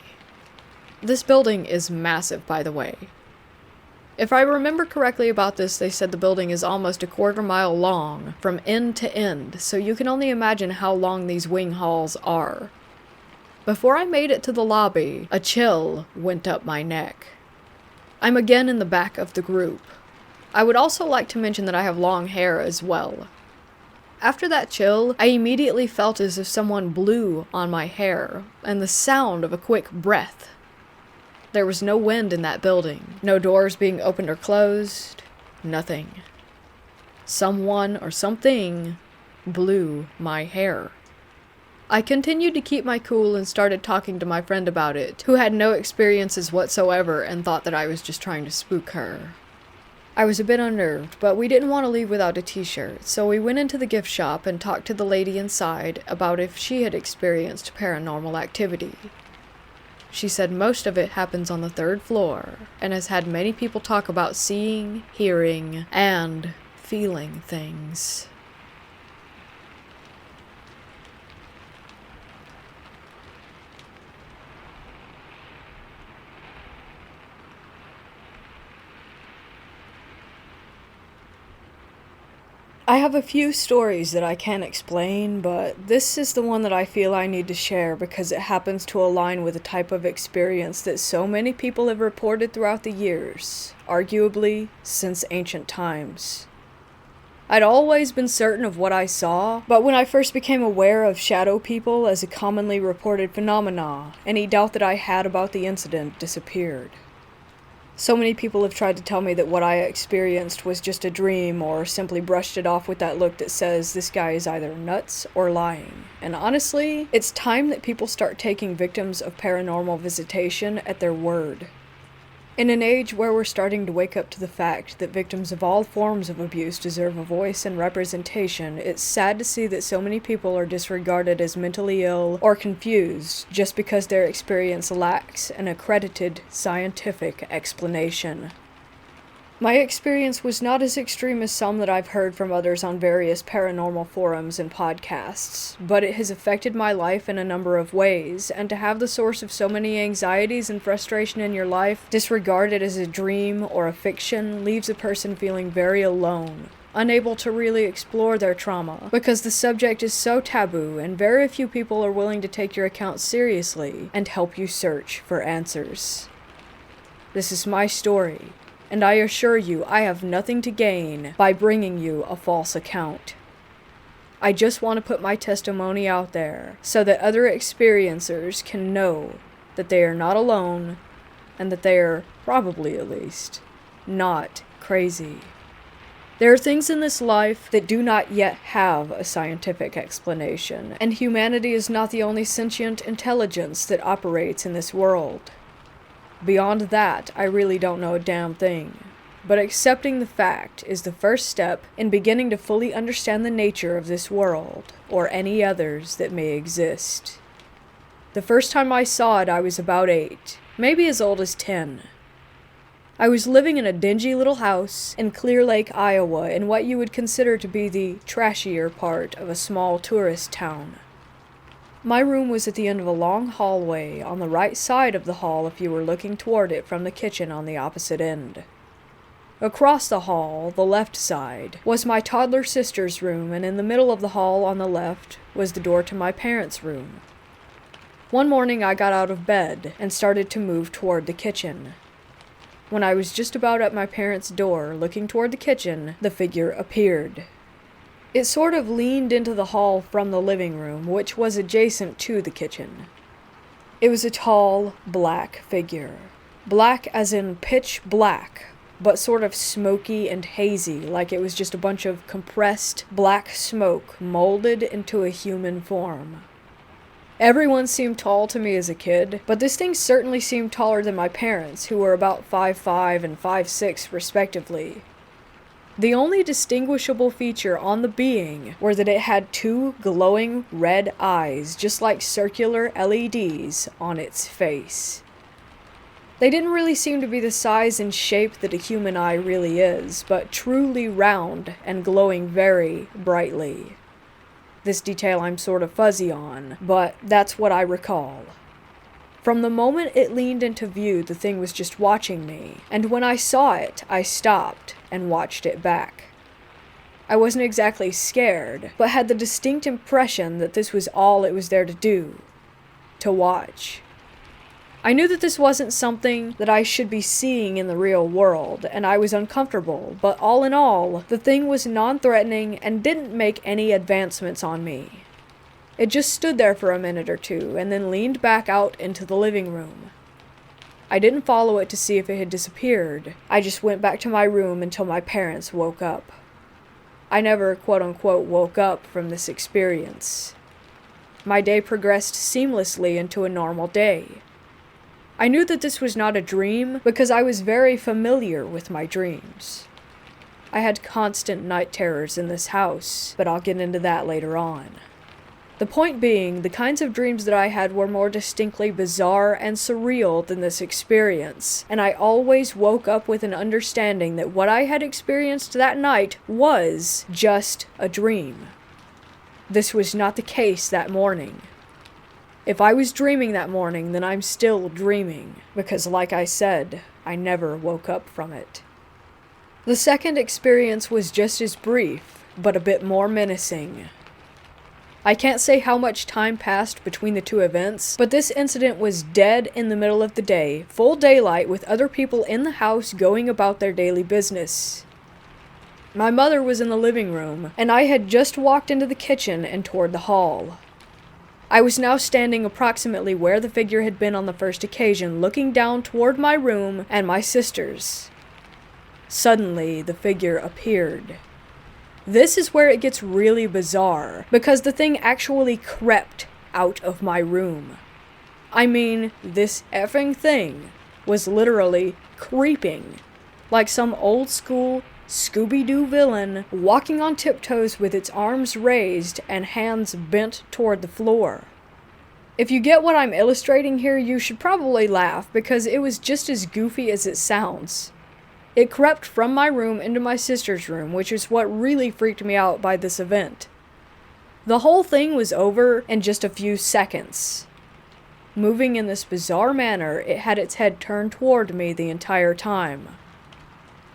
This building is massive, by the way. If I remember correctly about this, they said the building is almost a quarter-mile long from end to end, so you can only imagine how long these wing halls are. Before I made it to the lobby, a chill went up my neck. I'm again in the back of the group. I would also like to mention that I have long hair as well. After that chill, I immediately felt as if someone blew on my hair, and the sound of a quick breath. There was no wind in that building, no doors being opened or closed, nothing. Someone or something blew my hair. I continued to keep my cool and started talking to my friend about it, who had no experiences whatsoever and thought that I was just trying to spook her. I was a bit unnerved, but we didn't want to leave without a t-shirt, so we went into the gift shop and talked to the lady inside about if she had experienced paranormal activity. She said most of it happens on the 3rd floor, and has had many people talk about seeing, hearing, and feeling things. I have a few stories that I can't explain, but this is the one that I feel I need to share because it happens to align with a type of experience that so many people have reported throughout the years, arguably since ancient times. I'd always been certain of what I saw, but when I first became aware of shadow people as a commonly reported phenomena, any doubt that I had about the incident disappeared. So many people have tried to tell me that what I experienced was just a dream or simply brushed it off with that look that says this guy is either nuts or lying. And honestly, it's time that people start taking victims of paranormal visitation at their word. In an age where we're starting to wake up to the fact that victims of all forms of abuse deserve a voice and representation, it's sad to see that so many people are disregarded as mentally ill or confused just because their experience lacks an accredited scientific explanation. My experience was not as extreme as some that I've heard from others on various paranormal forums and podcasts, but it has affected my life in a number of ways, and to have the source of so many anxieties and frustration in your life disregarded as a dream or a fiction leaves a person feeling very alone, unable to really explore their trauma, because the subject is so taboo and very few people are willing to take your account seriously and help you search for answers. This is my story. And I assure you, I have nothing to gain by bringing you a false account. I just want to put my testimony out there so that other experiencers can know that they are not alone and that they are, probably at least, not crazy. There are things in this life that do not yet have a scientific explanation, and humanity is not the only sentient intelligence that operates in this world. Beyond that, I really don't know a damn thing. But accepting the fact is the first step in beginning to fully understand the nature of this world, or any others that may exist. The first time I saw it, I was about 8, maybe as old as 10. I was living in a dingy little house in Clear Lake, Iowa, in what you would consider to be the trashier part of a small tourist town. My room was at the end of a long hallway on the right side of the hall if you were looking toward it from the kitchen on the opposite end. Across the hall, the left side, was my toddler sister's room, and in the middle of the hall on the left was the door to my parents' room. One morning I got out of bed and started to move toward the kitchen. When I was just about at my parents' door, looking toward the kitchen, the figure appeared. It sort of leaned into the hall from the living room, which was adjacent to the kitchen. It was a tall, black figure. Black as in pitch black, but sort of smoky and hazy, like it was just a bunch of compressed black smoke molded into a human form. Everyone seemed tall to me as a kid, but this thing certainly seemed taller than my parents, who were about 5'5" and 5'6" respectively. The only distinguishable feature on the being were that it had two glowing red eyes, just like circular LEDs, on its face. They didn't really seem to be the size and shape that a human eye really is, but truly round and glowing very brightly. This detail I'm sort of fuzzy on, but that's what I recall. From the moment it leaned into view, the thing was just watching me, and when I saw it, I stopped and watched it back. I wasn't exactly scared, but had the distinct impression that this was all it was there to do, to watch. I knew that this wasn't something that I should be seeing in the real world, and I was uncomfortable, but all in all, the thing was non-threatening and didn't make any advancements on me. It just stood there for a minute or two, and then leaned back out into the living room. I didn't follow it to see if it had disappeared. I just went back to my room until my parents woke up. I never, quote-unquote, woke up from this experience. My day progressed seamlessly into a normal day. I knew that this was not a dream because I was very familiar with my dreams. I had constant night terrors in this house, but I'll get into that later on. The point being, the kinds of dreams that I had were more distinctly bizarre and surreal than this experience, and I always woke up with an understanding that what I had experienced that night was just a dream. This was not the case that morning. If I was dreaming that morning, then I'm still dreaming, because like I said, I never woke up from it. The second experience was just as brief, but a bit more menacing. I can't say how much time passed between the two events, but this incident was dead in the middle of the day, full daylight with other people in the house going about their daily business. My mother was in the living room, and I had just walked into the kitchen and toward the hall. I was now standing approximately where the figure had been on the first occasion, looking down toward my room and my sister's. Suddenly, the figure appeared. This is where it gets really bizarre, because the thing actually crept out of my room. I mean, this effing thing was literally creeping, like some old school Scooby-Doo villain walking on tiptoes with its arms raised and hands bent toward the floor. If you get what I'm illustrating here, you should probably laugh, because it was just as goofy as it sounds. It crept from my room into my sister's room, which is what really freaked me out by this event. The whole thing was over in just a few seconds. Moving in this bizarre manner, it had its head turned toward me the entire time.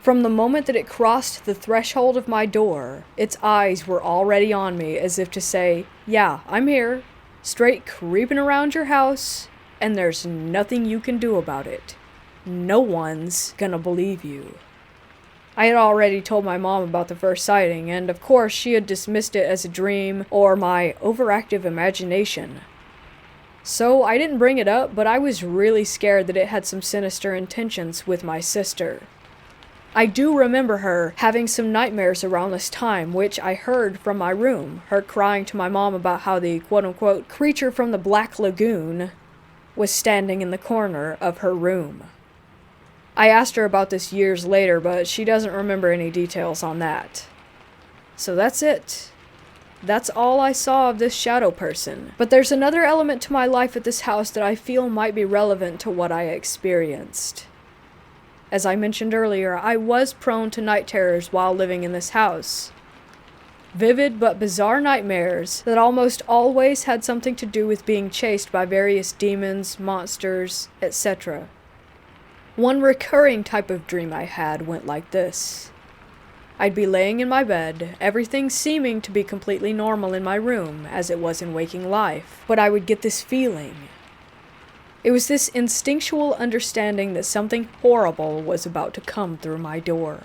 From the moment that it crossed the threshold of my door, its eyes were already on me, as if to say, yeah, I'm here, straight creeping around your house, and there's nothing you can do about it. No one's gonna believe you. I had already told my mom about the first sighting, and of course she had dismissed it as a dream or my overactive imagination. So I didn't bring it up, but I was really scared that it had some sinister intentions with my sister. I do remember her having some nightmares around this time, which I heard from my room, her crying to my mom about how the quote-unquote creature from the Black Lagoon was standing in the corner of her room. I asked her about this years later, but she doesn't remember any details on that. So that's it. That's all I saw of this shadow person. But there's another element to my life at this house that I feel might be relevant to what I experienced. As I mentioned earlier, I was prone to night terrors while living in this house. Vivid but bizarre nightmares that almost always had something to do with being chased by various demons, monsters, etc. One recurring type of dream I had went like this. I'd be laying in my bed, everything seeming to be completely normal in my room, as it was in waking life, but I would get this feeling. It was this instinctual understanding that something horrible was about to come through my door.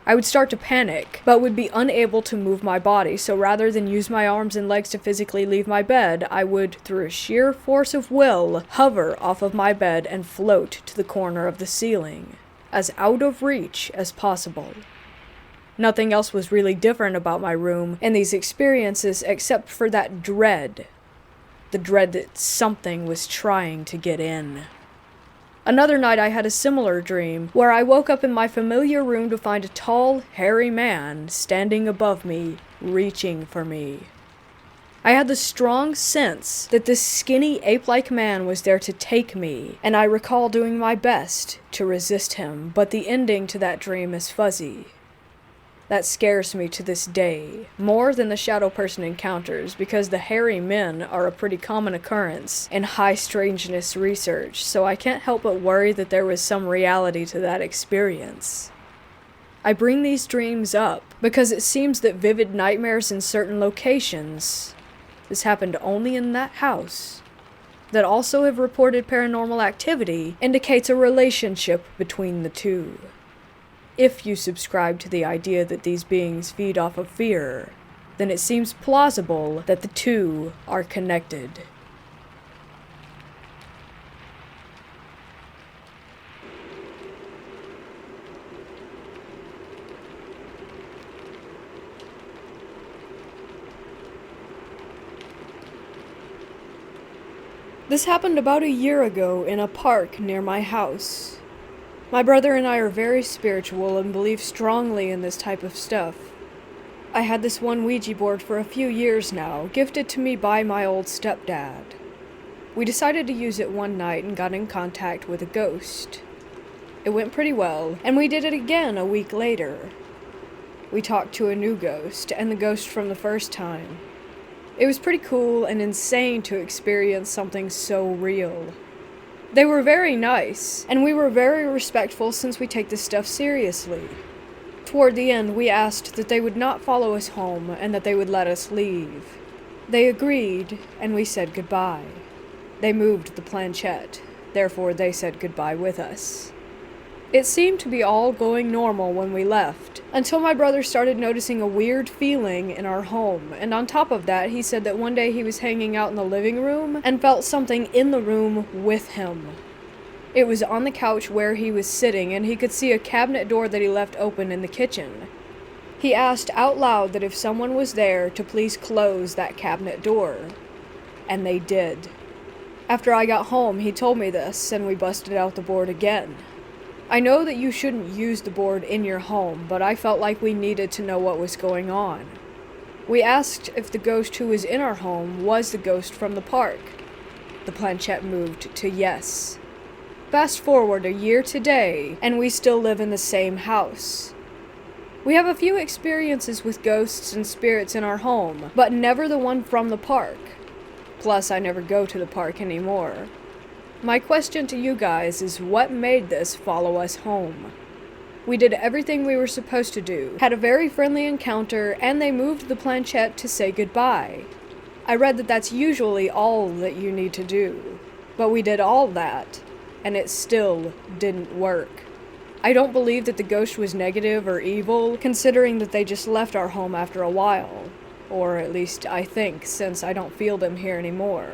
I would start to panic, but would be unable to move my body, so rather than use my arms and legs to physically leave my bed, I would, through a sheer force of will, hover off of my bed and float to the corner of the ceiling, as out of reach as possible. Nothing else was really different about my room and these experiences except for that dread. The dread that something was trying to get in. Another night I had a similar dream, where I woke up in my familiar room to find a tall, hairy man standing above me, reaching for me. I had the strong sense that this skinny, ape-like man was there to take me, and I recall doing my best to resist him, but the ending to that dream is fuzzy. That scares me to this day, more than the shadow person encounters, because the hairy men are a pretty common occurrence in high strangeness research, so I can't help but worry that there was some reality to that experience. I bring these dreams up because it seems that vivid nightmares in certain locations, this happened only in that house, that also have reported paranormal activity, indicates a relationship between the two. If you subscribe to the idea that these beings feed off of fear, then it seems plausible that the two are connected. This happened about a year ago in a park near my house. My brother and I are very spiritual and believe strongly in this type of stuff. I had this one Ouija board for a few years now, gifted to me by my old stepdad. We decided to use it one night and got in contact with a ghost. It went pretty well, and we did it again a week later. We talked to a new ghost, and the ghost from the first time. It was pretty cool and insane to experience something so real. They were very nice, and we were very respectful since we take this stuff seriously. Toward the end, we asked that they would not follow us home and that they would let us leave. They agreed, and we said goodbye. They moved the planchette, therefore they said goodbye with us. It seemed to be all going normal when we left, until my brother started noticing a weird feeling in our home, and on top of that, he said that one day he was hanging out in the living room and felt something in the room with him. It was on the couch where he was sitting, and he could see a cabinet door that he left open in the kitchen. He asked out loud that if someone was there to please close that cabinet door, and they did. After I got home, he told me this, and we busted out the board again. I know that you shouldn't use the board in your home, but I felt like we needed to know what was going on. We asked if the ghost who was in our home was the ghost from the park. The planchette moved to yes. Fast forward a year today, and we still live in the same house. We have a few experiences with ghosts and spirits in our home, but never the one from the park. Plus, I never go to the park anymore. My question to you guys is, what made this follow us home? We did everything we were supposed to do, had a very friendly encounter, and they moved the planchette to say goodbye. I read that that's usually all that you need to do, but we did all that, and it still didn't work. I don't believe that the ghost was negative or evil, considering that they just left our home after a while. Or at least I think, since I don't feel them here anymore.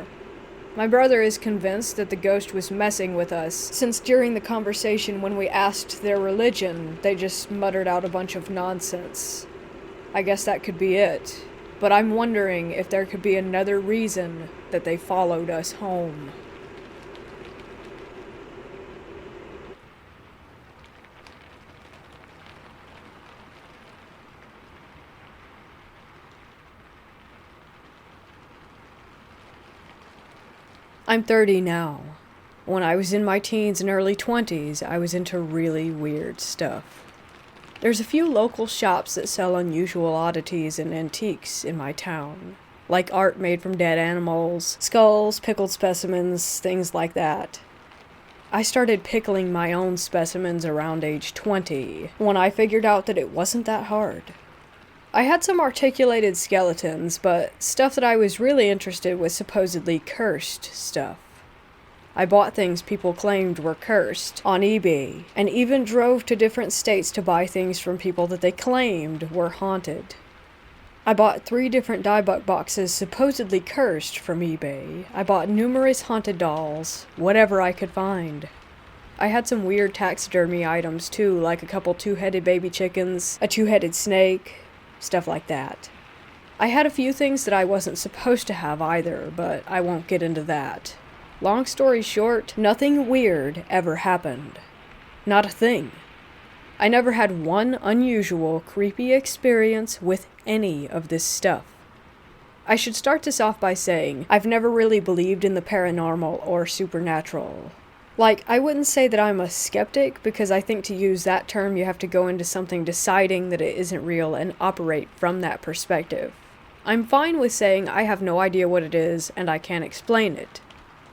My brother is convinced that the ghost was messing with us, since during the conversation when we asked their religion, they just muttered out a bunch of nonsense. I guess that could be it, but I'm wondering if there could be another reason that they followed us home. I'm 30 now. When I was in my teens and early 20s, I was into really weird stuff. There's a few local shops that sell unusual oddities and antiques in my town, like art made from dead animals, skulls, pickled specimens, things like that. I started pickling my own specimens around age 20, when I figured out that it wasn't that hard. I had some articulated skeletons, but stuff that I was really interested was supposedly cursed stuff. I bought things people claimed were cursed on eBay, and even drove to different states to buy things from people that they claimed were haunted. I bought 3 different diebuck boxes supposedly cursed from eBay. I bought numerous haunted dolls, whatever I could find. I had some weird taxidermy items too, like a couple 2-headed baby chickens, a 2-headed snake, stuff like that. I had a few things that I wasn't supposed to have either, but I won't get into that. Long story short, nothing weird ever happened. Not a thing. I never had one unusual, creepy experience with any of this stuff. I should start this off by saying, I've never really believed in the paranormal or supernatural. Like, I wouldn't say that I'm a skeptic, because I think to use that term you have to go into something deciding that it isn't real and operate from that perspective. I'm fine with saying I have no idea what it is and I can't explain it.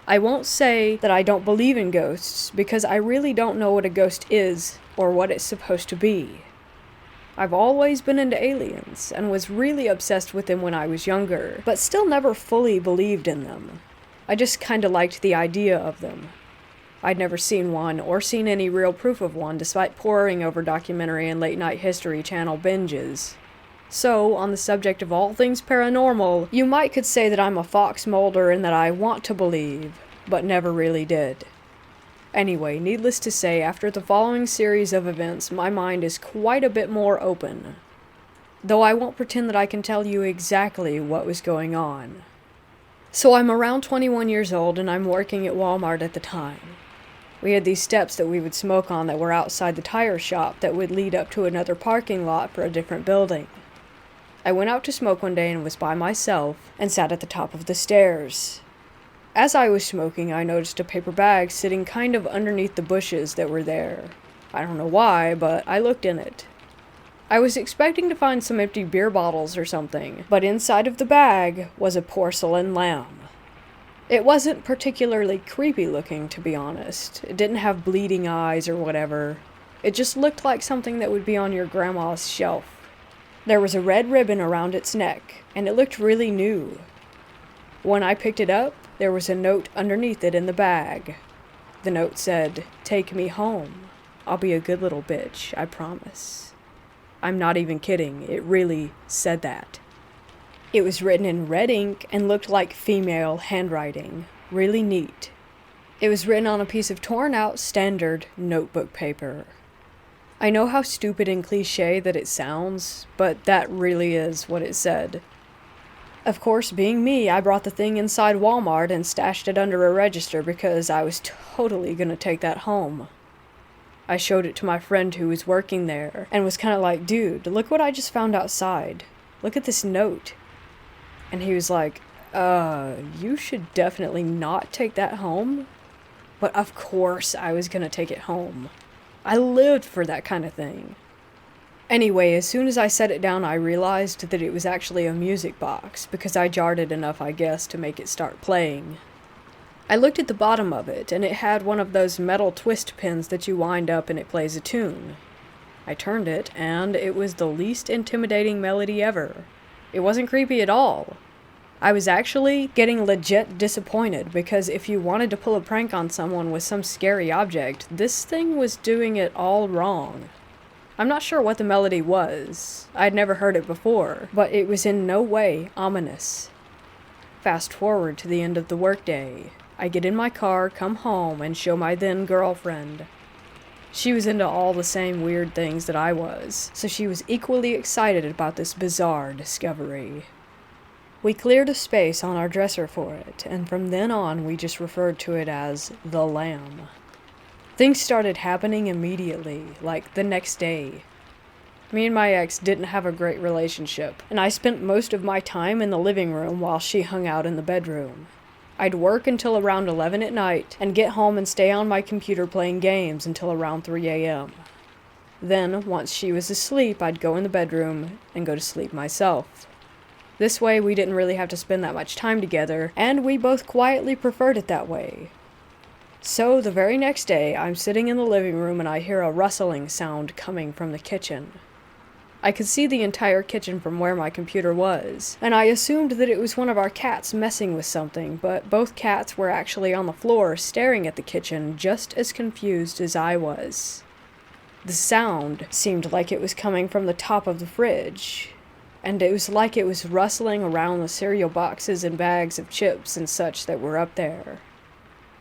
I won't say that I don't believe in ghosts, because I really don't know what a ghost is or what it's supposed to be. I've always been into aliens, and was really obsessed with them when I was younger, but still never fully believed in them. I just kinda liked the idea of them. I'd never seen one, or seen any real proof of one, despite poring over documentary and late-night History Channel binges. So, on the subject of all things paranormal, you could say that I'm a fox molder and that I want to believe, but never really did. Anyway, needless to say, after the following series of events, my mind is quite a bit more open. Though I won't pretend that I can tell you exactly what was going on. So I'm around 21 years old and I'm working at Walmart at the time. We had these steps that we would smoke on that were outside the tire shop that would lead up to another parking lot for a different building. I went out to smoke one day and was by myself, and sat at the top of the stairs. As I was smoking, I noticed a paper bag sitting kind of underneath the bushes that were there. I don't know why, but I looked in it. I was expecting to find some empty beer bottles or something, but inside of the bag was a porcelain lamb. It wasn't particularly creepy looking, to be honest. It didn't have bleeding eyes or whatever. It just looked like something that would be on your grandma's shelf. There was a red ribbon around its neck, and it looked really new. When I picked it up, there was a note underneath it in the bag. The note said, "Take me home. I'll be a good little bitch, I promise." I'm not even kidding, it really said that. It was written in red ink and looked like female handwriting. Really neat. It was written on a piece of torn out standard notebook paper. I know how stupid and cliche that it sounds, but that really is what it said. Of course, being me, I brought the thing inside Walmart and stashed it under a register because I was totally gonna take that home. I showed it to my friend who was working there, and was kinda like, "Dude, look what I just found outside. Look at this note." And he was like, you should definitely not take that home." But of course I was gonna take it home. I lived for that kind of thing. Anyway, as soon as I set it down, I realized that it was actually a music box, because I jarred it enough, I guess, to make it start playing. I looked at the bottom of it, and it had one of those metal twist pins that you wind up and it plays a tune. I turned it, and it was the least intimidating melody ever. It wasn't creepy at all. I was actually getting legit disappointed, because if you wanted to pull a prank on someone with some scary object, this thing was doing it all wrong. I'm not sure what the melody was. I'd never heard it before, but it was in no way ominous. Fast forward to the end of the workday. I get in my car, come home, and show my then girlfriend. She was into all the same weird things that I was, so she was equally excited about this bizarre discovery. We cleared a space on our dresser for it, and from then on we just referred to it as the Lamb. Things started happening immediately, like the next day. Me and my ex didn't have a great relationship, and I spent most of my time in the living room while she hung out in the bedroom. I'd work until around 11 at night, and get home and stay on my computer playing games until around 3 a.m. Then, once she was asleep, I'd go in the bedroom and go to sleep myself. This way, we didn't really have to spend that much time together, and we both quietly preferred it that way. So, the very next day, I'm sitting in the living room and I hear a rustling sound coming from the kitchen. I could see the entire kitchen from where my computer was, and I assumed that it was one of our cats messing with something, but both cats were actually on the floor staring at the kitchen just as confused as I was. The sound seemed like it was coming from the top of the fridge, and it was like it was rustling around the cereal boxes and bags of chips and such that were up there.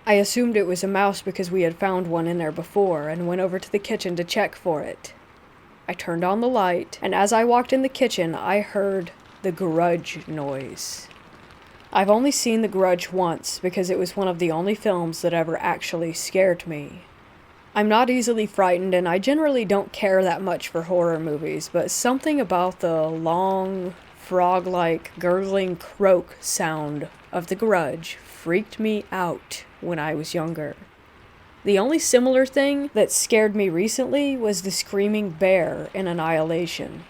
I assumed it was a mouse because we had found one in there before and went over to the kitchen to check for it. I turned on the light, and as I walked in the kitchen, I heard the Grudge noise. I've only seen The Grudge once because it was one of the only films that ever actually scared me. I'm not easily frightened, and I generally don't care that much for horror movies, but something about the long, frog-like, gurgling croak sound of The Grudge freaked me out when I was younger. The only similar thing that scared me recently was the screaming bear in Annihilation.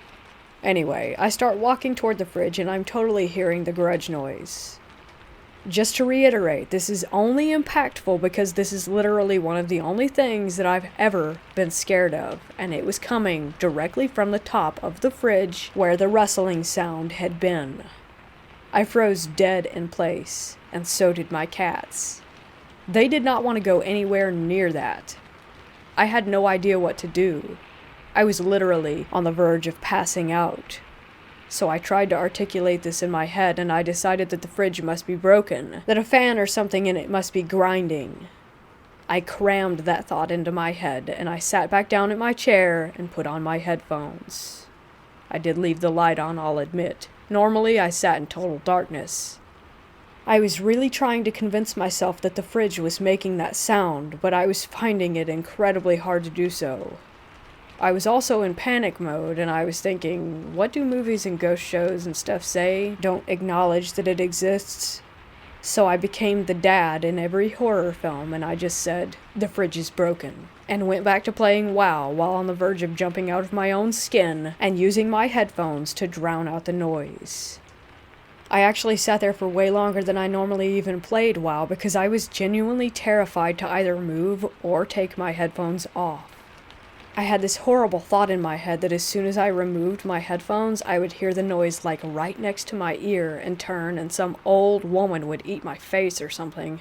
Anyway, I start walking toward the fridge, and I'm totally hearing the Grudge noise. Just to reiterate, this is only impactful because this is literally one of the only things that I've ever been scared of, and it was coming directly from the top of the fridge where the rustling sound had been. I froze dead in place, and so did my cats. They did not want to go anywhere near that. I had no idea what to do. I was literally on the verge of passing out. So I tried to articulate this in my head, and I decided that the fridge must be broken, that a fan or something in it must be grinding. I crammed that thought into my head, and I sat back down in my chair and put on my headphones. I did leave the light on, I'll admit. Normally, I sat in total darkness. I was really trying to convince myself that the fridge was making that sound, but I was finding it incredibly hard to do so. I was also in panic mode, and I was thinking, what do movies and ghost shows and stuff say? Don't acknowledge that it exists? So I became the dad in every horror film, and I just said, the fridge is broken, and went back to playing WoW while on the verge of jumping out of my own skin and using my headphones to drown out the noise. I actually sat there for way longer than I normally even played WoW because I was genuinely terrified to either move or take my headphones off. I had this horrible thought in my head that as soon as I removed my headphones, I would hear the noise like right next to my ear and turn, and some old woman would eat my face or something.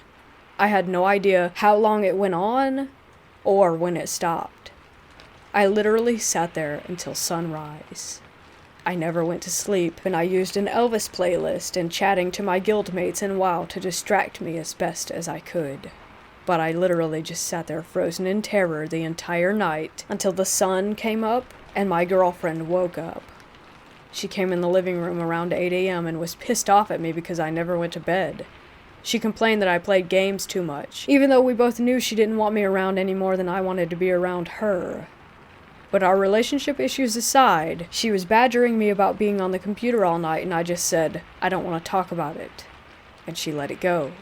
I had no idea how long it went on or when it stopped. I literally sat there until sunrise. I never went to sleep, and I used an Elvis playlist and chatting to my guildmates in WoW to distract me as best as I could. But I literally just sat there frozen in terror the entire night until the sun came up and my girlfriend woke up. She came in the living room around 8 a.m. and was pissed off at me because I never went to bed. She complained that I played games too much, even though we both knew she didn't want me around any more than I wanted to be around her. But our relationship issues aside, she was badgering me about being on the computer all night, and I just said, I don't want to talk about it. And she let it go.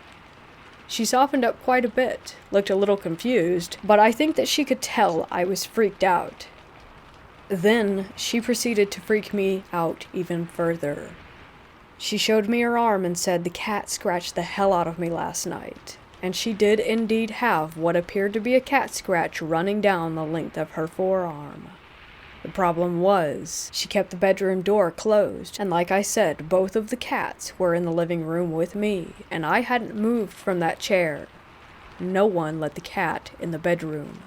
She softened up quite a bit, looked a little confused, but I think that she could tell I was freaked out. Then she proceeded to freak me out even further. She showed me her arm and said the cat scratched the hell out of me last night. And she did indeed have what appeared to be a cat scratch running down the length of her forearm. The problem was, she kept the bedroom door closed, and like I said, both of the cats were in the living room with me, and I hadn't moved from that chair. No one let the cat in the bedroom.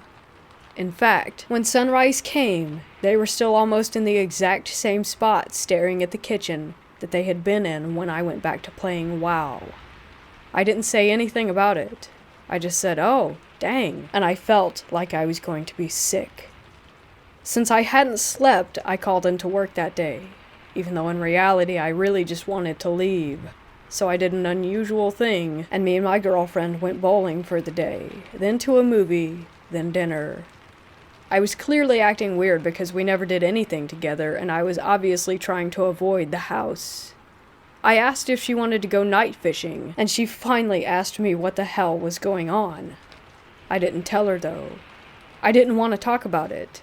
In fact, when sunrise came, they were still almost in the exact same spot staring at the kitchen that they had been in when I went back to playing WoW. I didn't say anything about it. I just said, oh, dang, and I felt like I was going to be sick. Since I hadn't slept, I called into work that day, even though in reality I really just wanted to leave. So I did an unusual thing, and me and my girlfriend went bowling for the day, then to a movie, then dinner. I was clearly acting weird because we never did anything together, and I was obviously trying to avoid the house. I asked if she wanted to go night fishing, and she finally asked me what the hell was going on. I didn't tell her though. I didn't want to talk about it.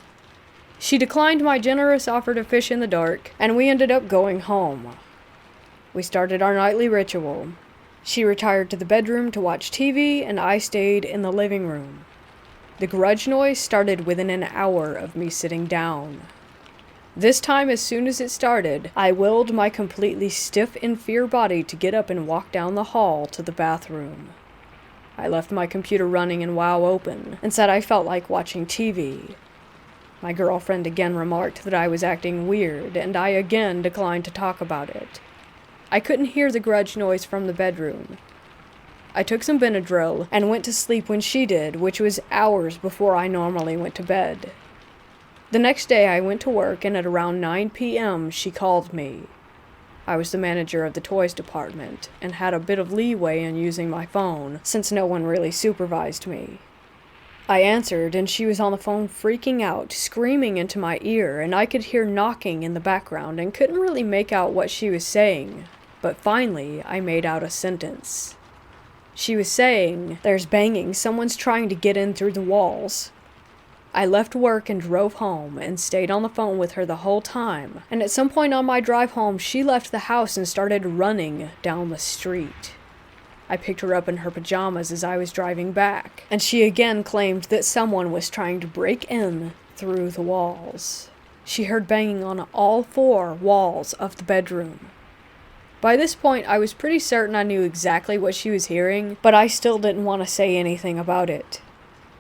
She declined my generous offer to fish in the dark, and we ended up going home. We started our nightly ritual. She retired to the bedroom to watch TV, and I stayed in the living room. The grudge noise started within an hour of me sitting down. This time, as soon as it started, I willed my completely stiff in fear body to get up and walk down the hall to the bathroom. I left my computer running and WoW open, and said I felt like watching TV. My girlfriend again remarked that I was acting weird, and I again declined to talk about it. I couldn't hear the grudge noise from the bedroom. I took some Benadryl and went to sleep when she did, which was hours before I normally went to bed. The next day I went to work, and at around 9 p.m. she called me. I was the manager of the toys department, and had a bit of leeway in using my phone, since no one really supervised me. I answered, and she was on the phone freaking out, screaming into my ear, and I could hear knocking in the background and couldn't really make out what she was saying. But finally, I made out a sentence. She was saying, "There's banging, someone's trying to get in through the walls." I left work and drove home, and stayed on the phone with her the whole time, and at some point on my drive home, she left the house and started running down the street. I picked her up in her pajamas as I was driving back, and she again claimed that someone was trying to break in through the walls. She heard banging on all 4 walls of the bedroom. By this point, I was pretty certain I knew exactly what she was hearing, but I still didn't want to say anything about it.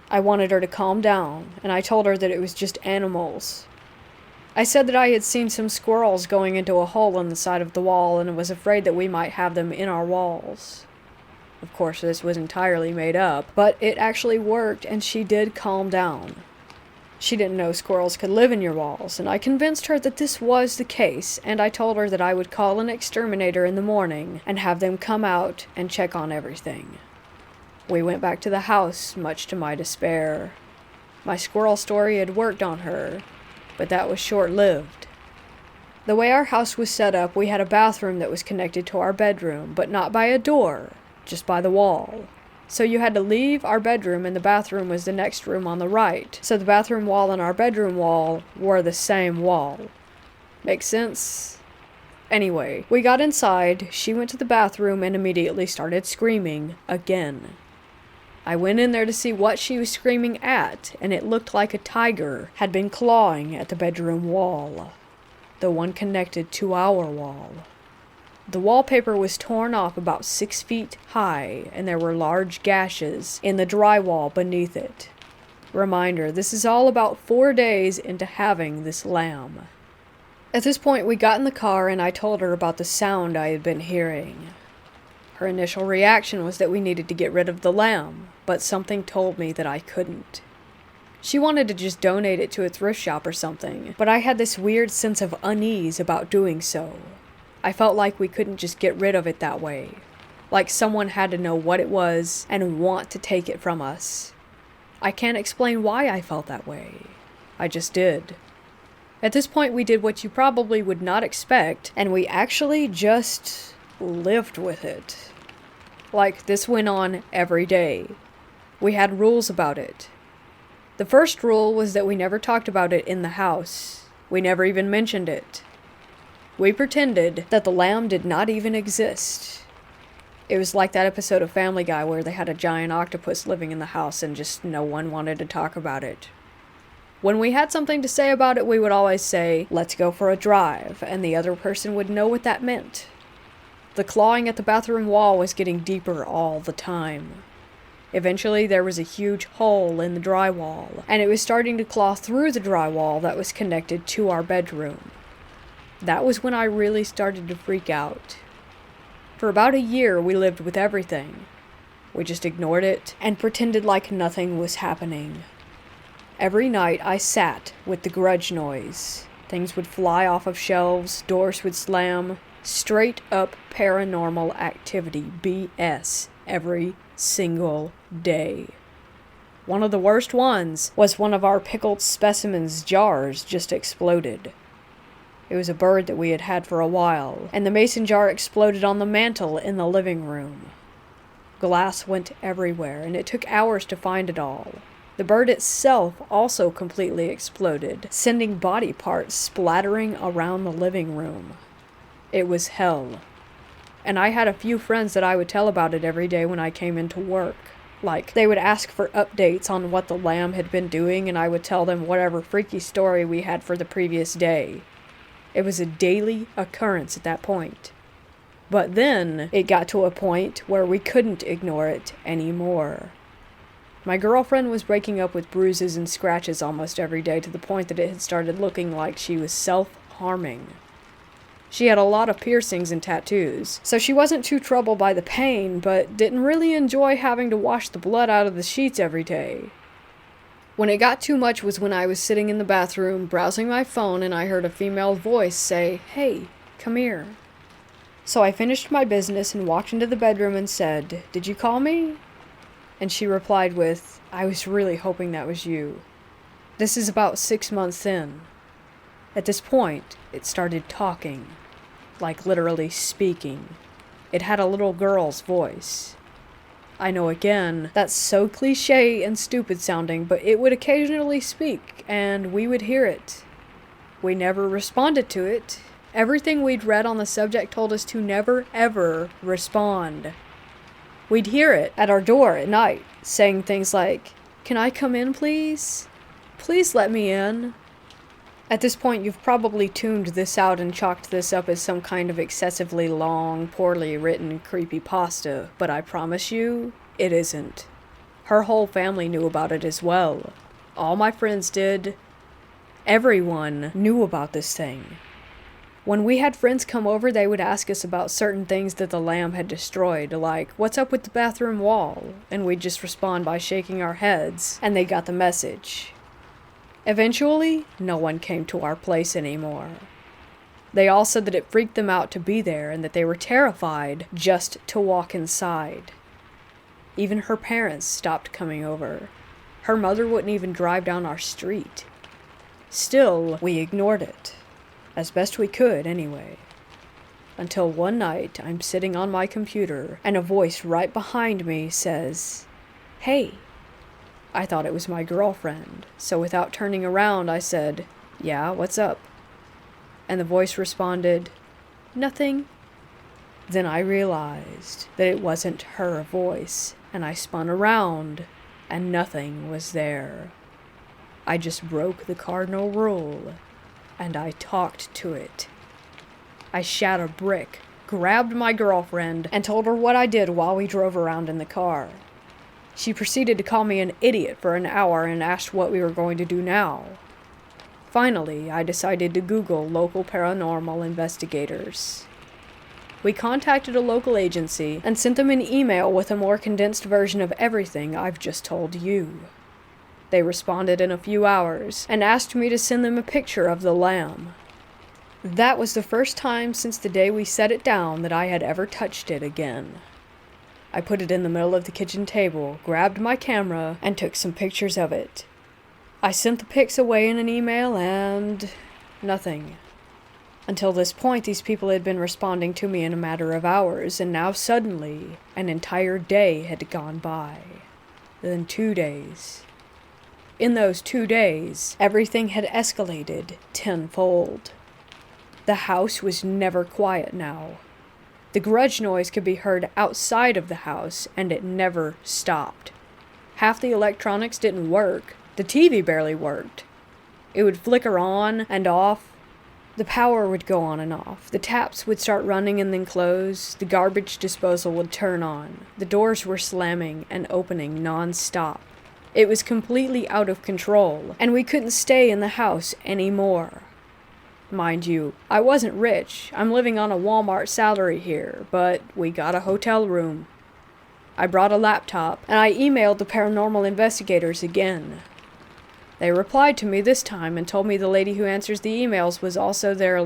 I wanted her to calm down, and I told her that it was just animals. I said that I had seen some squirrels going into a hole in the side of the wall and was afraid that we might have them in our walls. Of course, this was entirely made up, but it actually worked, and she did calm down. She didn't know squirrels could live in your walls, and I convinced her that this was the case, and I told her that I would call an exterminator in the morning and have them come out and check on everything. We went back to the house, much to my despair. My squirrel story had worked on her, but that was short-lived. The way our house was set up, we had a bathroom that was connected to our bedroom, but not by a door, just by the wall. So you had to leave our bedroom, and the bathroom was the next room on the right. So the bathroom wall and our bedroom wall were the same wall. Makes sense? Anyway, we got inside, she went to the bathroom and immediately started screaming again. I went in there to see what she was screaming at, and it looked like a tiger had been clawing at the bedroom wall. The one connected to our wall. The wallpaper was torn off about 6 feet high, and there were large gashes in the drywall beneath it. Reminder, this is all about 4 days into having this lamb. At this point, we got in the car, and I told her about the sound I had been hearing. Her initial reaction was that we needed to get rid of the lamb, but something told me that I couldn't. She wanted to just donate it to a thrift shop or something, but I had this weird sense of unease about doing so. I felt like we couldn't just get rid of it that way. Like someone had to know what it was and want to take it from us. I can't explain why I felt that way. I just did. At this point, we did what you probably would not expect, and we actually just lived with it. Like, this went on every day. We had rules about it. The first rule was that we never talked about it in the house. We never even mentioned it. We pretended that the lamb did not even exist. It was like that episode of Family Guy where they had a giant octopus living in the house and just no one wanted to talk about it. When we had something to say about it, we would always say, "Let's go for a drive," and the other person would know what that meant. The clawing at the bathroom wall was getting deeper all the time. Eventually, there was a huge hole in the drywall, and it was starting to claw through the drywall that was connected to our bedroom. That was when I really started to freak out. For about a year, we lived with everything. We just ignored it and pretended like nothing was happening. Every night, I sat with the grudge noise. Things would fly off of shelves, doors would slam. Straight up paranormal activity, BS, every single day. One of the worst ones was one of our pickled specimens jars just exploded. It was a bird that we had had for a while, and the mason jar exploded on the mantel in the living room. Glass went everywhere, and it took hours to find it all. The The bird itself also completely exploded, sending body parts splattering around the living room. It was hell. And I had a few friends that I would tell about it every day when I came into work. Like, they would ask for updates on what the lamb had been doing, and I would tell them whatever freaky story we had for the previous day. It was a daily occurrence at that point. But then, it got to a point where we couldn't ignore it anymore. My girlfriend was breaking up with bruises and scratches almost every day, to the point that it had started looking like she was self-harming. She had a lot of piercings and tattoos, so she wasn't too troubled by the pain, but didn't really enjoy having to wash the blood out of the sheets every day. When it got too much was when I was sitting in the bathroom, browsing my phone, and I heard a female voice say, "Hey, come here." So I finished my business and walked into the bedroom and said, "Did you call me?" And she replied with, "I was really hoping that was you." This is about 6 months in. At this point, it started talking. Like literally speaking. It had a little girl's voice. I know, again, that's so cliche and stupid sounding, but it would occasionally speak, and we would hear it. We never responded to it. Everything we'd read on the subject told us to never, ever respond. We'd hear it at our door at night, saying things like, "Can I come in, please? Please let me in." At this point, you've probably tuned this out and chalked this up as some kind of excessively long, poorly written creepypasta, but I promise you, it isn't. Her whole family knew about it as well. All my friends did. Everyone knew about this thing. When we had friends come over, they would ask us about certain things that the lamb had destroyed, like, "What's up with the bathroom wall?" And we'd just respond by shaking our heads, and they got the message. Eventually, no one came to our place anymore. They all said that it freaked them out to be there and that they were terrified just to walk inside. Even her parents stopped coming over. Her mother wouldn't even drive down our street. Still, we ignored it. As best we could, anyway. Until one night, I'm sitting on my computer, and a voice right behind me says, "Hey." I thought it was my girlfriend, so without turning around, I said, "Yeah, what's up?" And the voice responded, "Nothing." Then I realized that it wasn't her voice, and I spun around, and nothing was there. I just broke the cardinal rule, and I talked to it. I shat a brick, grabbed my girlfriend, and told her what I did while we drove around in the car. She proceeded to call me an idiot for an hour and asked what we were going to do now. Finally, I decided to Google local paranormal investigators. We contacted a local agency and sent them an email with a more condensed version of everything I've just told you. They responded in a few hours and asked me to send them a picture of the lamb. That was the first time since the day we set it down that I had ever touched it again. I put it in the middle of the kitchen table, grabbed my camera, and took some pictures of it. I sent the pics away in an email, and nothing. Until this point, these people had been responding to me in a matter of hours, and now suddenly, an entire day had gone by. Then 2 days. In those 2 days, everything had escalated tenfold. The house was never quiet now. The grudge noise could be heard outside of the house, and it never stopped. Half the electronics didn't work. The TV barely worked. It would flicker on and off. The power would go on and off. The taps would start running and then close. The garbage disposal would turn on. The doors were slamming and opening non-stop. It was completely out of control, and we couldn't stay in the house anymore. Mind you, I wasn't rich. I'm living on a Walmart salary here, but we got a hotel room. I brought a laptop, and I emailed the Paranormal Investigators again. They replied to me this time and told me the lady who answers the emails was also their,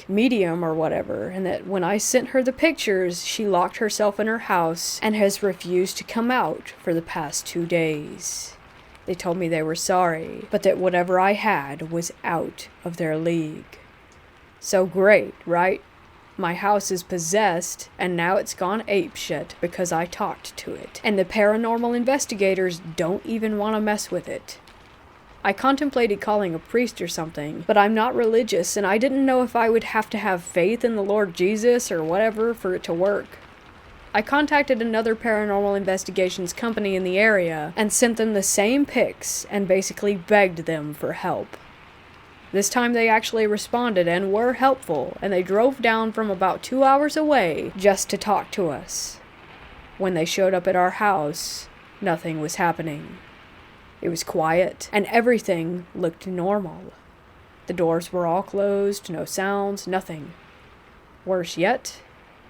medium or whatever, and that when I sent her the pictures, she locked herself in her house and has refused to come out for the past 2 days. They told me they were sorry, but that whatever I had was out of their league. So great, right? My house is possessed, and now it's gone apeshit because I talked to it. And the paranormal investigators don't even want to mess with it. I contemplated calling a priest or something, but I'm not religious, and I didn't know if I would have to have faith in the Lord Jesus or whatever for it to work. I contacted another paranormal investigations company in the area and sent them the same pics and basically begged them for help. This time they actually responded and were helpful, and they drove down from about 2 hours away just to talk to us. When they showed up at our house, nothing was happening. It was quiet, and everything looked normal. The doors were all closed, no sounds, nothing. Worse yet,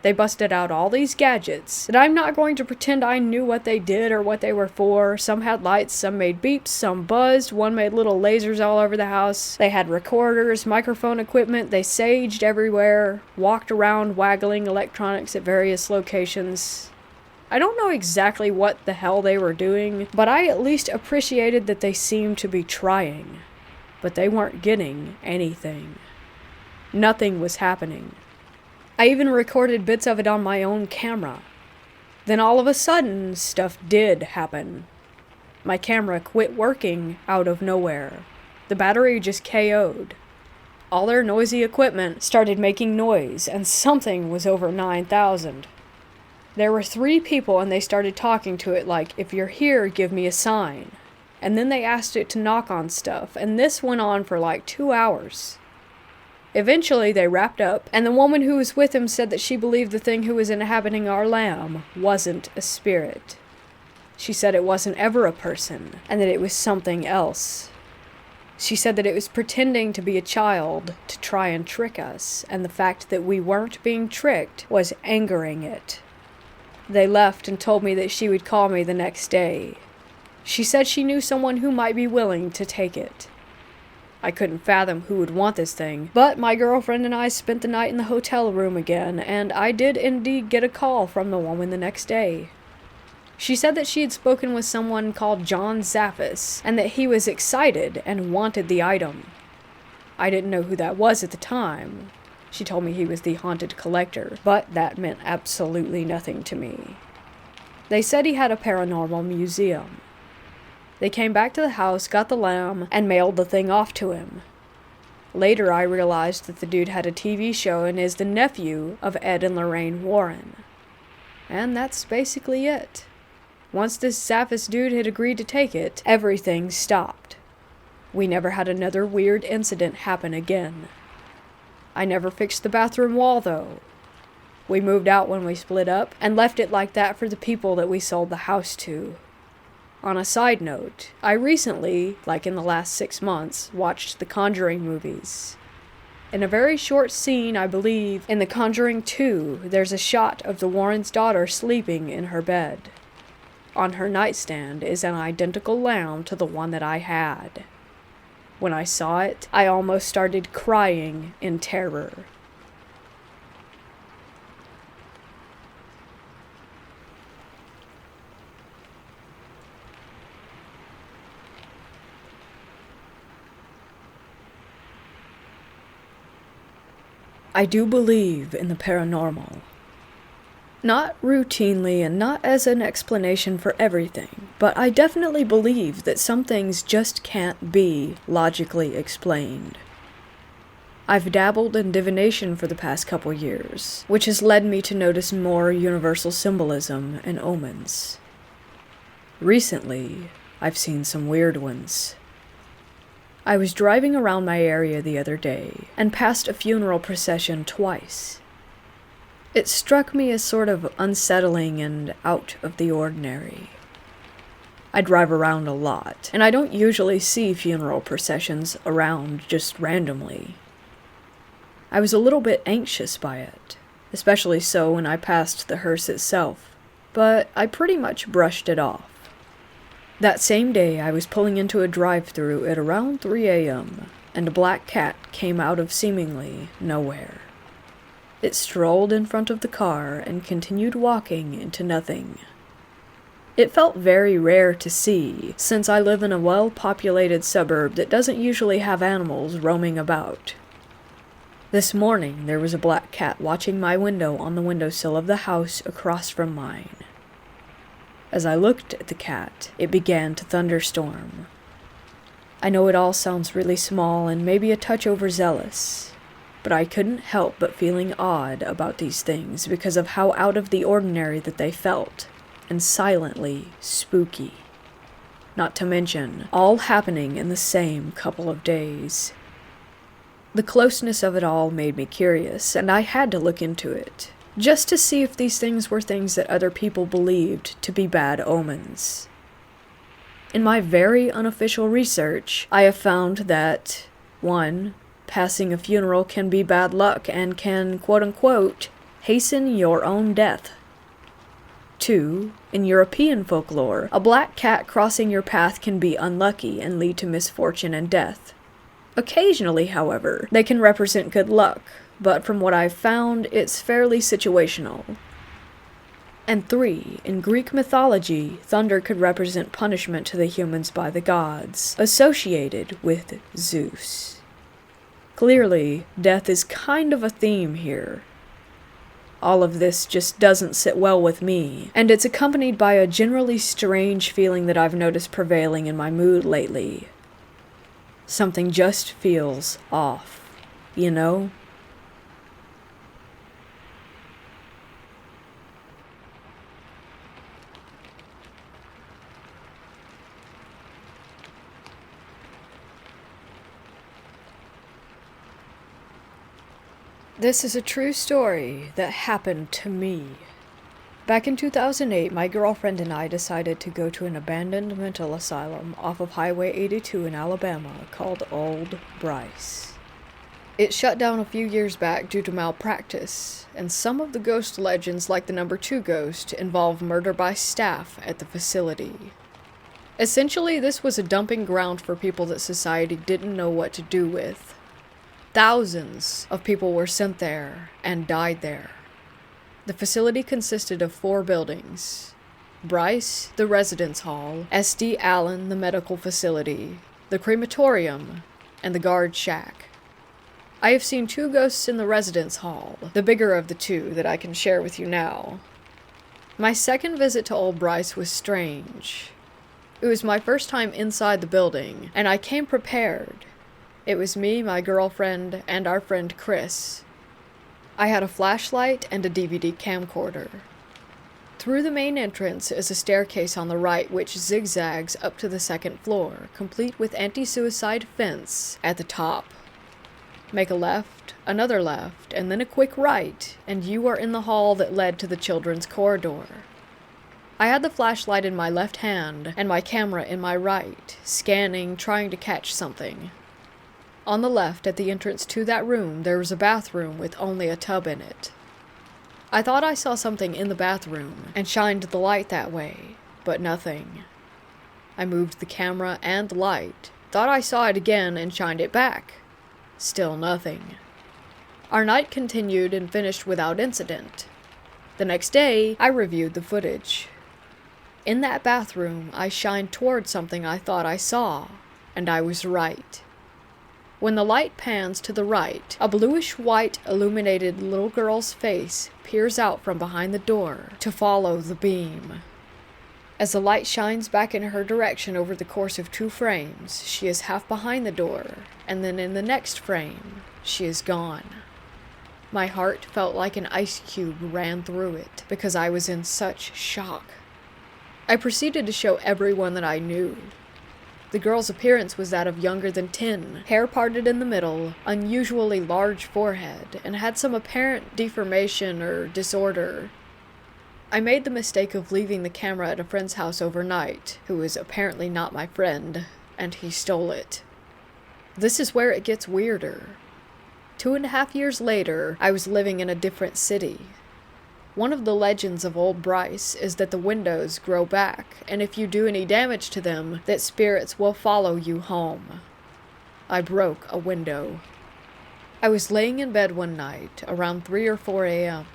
they busted out all these gadgets, and I'm not going to pretend I knew what they did or what they were for. Some had lights, some made beeps, some buzzed, one made little lasers all over the house. They had recorders, microphone equipment, they saged everywhere, walked around waggling electronics at various locations. I don't know exactly what the hell they were doing, but I at least appreciated that they seemed to be trying. But they weren't getting anything. Nothing was happening. I even recorded bits of it on my own camera. Then all of a sudden, stuff did happen. My camera quit working out of nowhere. The battery just KO'd. All their noisy equipment started making noise, and something was over 9,000. There were 3 people, and they started talking to it like, "If you're here, give me a sign." And then they asked it to knock on stuff, and this went on for like 2 hours. Eventually, they wrapped up, and the woman who was with him said that she believed the thing who was inhabiting our lamb wasn't a spirit. She said it wasn't ever a person, and that it was something else. She said that it was pretending to be a child to try and trick us, and the fact that we weren't being tricked was angering it. They left and told me that she would call me the next day. She said she knew someone who might be willing to take it. I couldn't fathom who would want this thing, but my girlfriend and I spent the night in the hotel room again, and I did indeed get a call from the woman the next day. She said that she had spoken with someone called John Zaffis, and that he was excited and wanted the item. I didn't know who that was at the time. She told me he was the haunted collector, but that meant absolutely nothing to me. They said he had a paranormal museum. They came back to the house, got the lamb, and mailed the thing off to him. Later I realized that the dude had a TV show and is the nephew of Ed and Lorraine Warren. And that's basically it. Once this Zaffis dude had agreed to take it, everything stopped. We never had another weird incident happen again. I never fixed the bathroom wall, though. We moved out when we split up, and left it like that for the people that we sold the house to. On a side note, I recently, like in the last 6 months, watched the Conjuring movies. In a very short scene, I believe, in The Conjuring 2, there's a shot of the Warrens' daughter sleeping in her bed. On her nightstand is an identical lamb to the one that I had. When I saw it, I almost started crying in terror. I do believe in the paranormal. Not routinely and not as an explanation for everything, but I definitely believe that some things just can't be logically explained. I've dabbled in divination for the past couple years, which has led me to notice more universal symbolism and omens. Recently, I've seen some weird ones. I was driving around my area the other day, and passed a funeral procession twice. It struck me as sort of unsettling and out of the ordinary. I drive around a lot, and I don't usually see funeral processions around just randomly. I was a little bit anxious by it, especially so when I passed the hearse itself, but I pretty much brushed it off. That same day, I was pulling into a drive-thru at around 3 a.m., and a black cat came out of seemingly nowhere. It strolled in front of the car and continued walking into nothing. It felt very rare to see, since I live in a well-populated suburb that doesn't usually have animals roaming about. This morning, there was a black cat watching my window on the windowsill of the house across from mine. As I looked at the cat, it began to thunderstorm. I know it all sounds really small and maybe a touch overzealous, but I couldn't help but feeling odd about these things because of how out of the ordinary that they felt, and silently spooky. Not to mention, all happening in the same couple of days. The closeness of it all made me curious, and I had to look into it, just to see if these things were things that other people believed to be bad omens. In my very unofficial research, I have found that 1. Passing a funeral can be bad luck and can, quote-unquote, hasten your own death. 2. In European folklore, a black cat crossing your path can be unlucky and lead to misfortune and death. Occasionally, however, they can represent good luck, but from what I've found, it's fairly situational. And 3. In Greek mythology, thunder could represent punishment to the humans by the gods, associated with Zeus. Clearly, death is kind of a theme here. All of this just doesn't sit well with me, and it's accompanied by a generally strange feeling that I've noticed prevailing in my mood lately. Something just feels off, you know? This is a true story that happened to me. Back in 2008, my girlfriend and I decided to go to an abandoned mental asylum off of Highway 82 in Alabama called Old Bryce. It shut down a few years back due to malpractice, and some of the ghost legends, like the number 2 ghost, involve murder by staff at the facility. Essentially, this was a dumping ground for people that society didn't know what to do with. Thousands of people were sent there and died there. The facility consisted of 4 buildings: Bryce, the residence hall, SD Allen, the medical facility, the crematorium, and the guard shack. I have seen 2 ghosts in the residence hall, the bigger of the 2 that I can share with you now. My second visit to Old Bryce was strange. It was my first time inside the building, and I came prepared. It was me, my girlfriend, and our friend Chris. I had a flashlight and a DVD camcorder. Through the main entrance is a staircase on the right which zigzags up to the 2nd floor, complete with anti-suicide fence at the top. Make a left, another left, and then a quick right, and you are in the hall that led to the children's corridor. I had the flashlight in my left hand and my camera in my right, scanning, trying to catch something. On the left, at the entrance to that room, there was a bathroom with only a tub in it. I thought I saw something in the bathroom, and shined the light that way, but nothing. I moved the camera and light, thought I saw it again, and shined it back. Still nothing. Our night continued and finished without incident. The next day, I reviewed the footage. In that bathroom, I shined toward something I thought I saw, and I was right. When the light pans to the right, a bluish-white illuminated little girl's face peers out from behind the door to follow the beam. As the light shines back in her direction over the course of 2 frames, she is half behind the door, and then in the next frame, she is gone. My heart felt like an ice cube ran through it, because I was in such shock. I proceeded to show everyone that I knew. The girl's appearance was that of younger than 10, hair parted in the middle, unusually large forehead, and had some apparent deformation or disorder. I made the mistake of leaving the camera at a friend's house overnight, who was apparently not my friend, and he stole it. This is where it gets weirder. 2.5 years later, I was living in a different city. One of the legends of Old Bryce is that the windows grow back, and if you do any damage to them, that spirits will follow you home. I broke a window. I was laying in bed one night, around 3 or 4 a.m.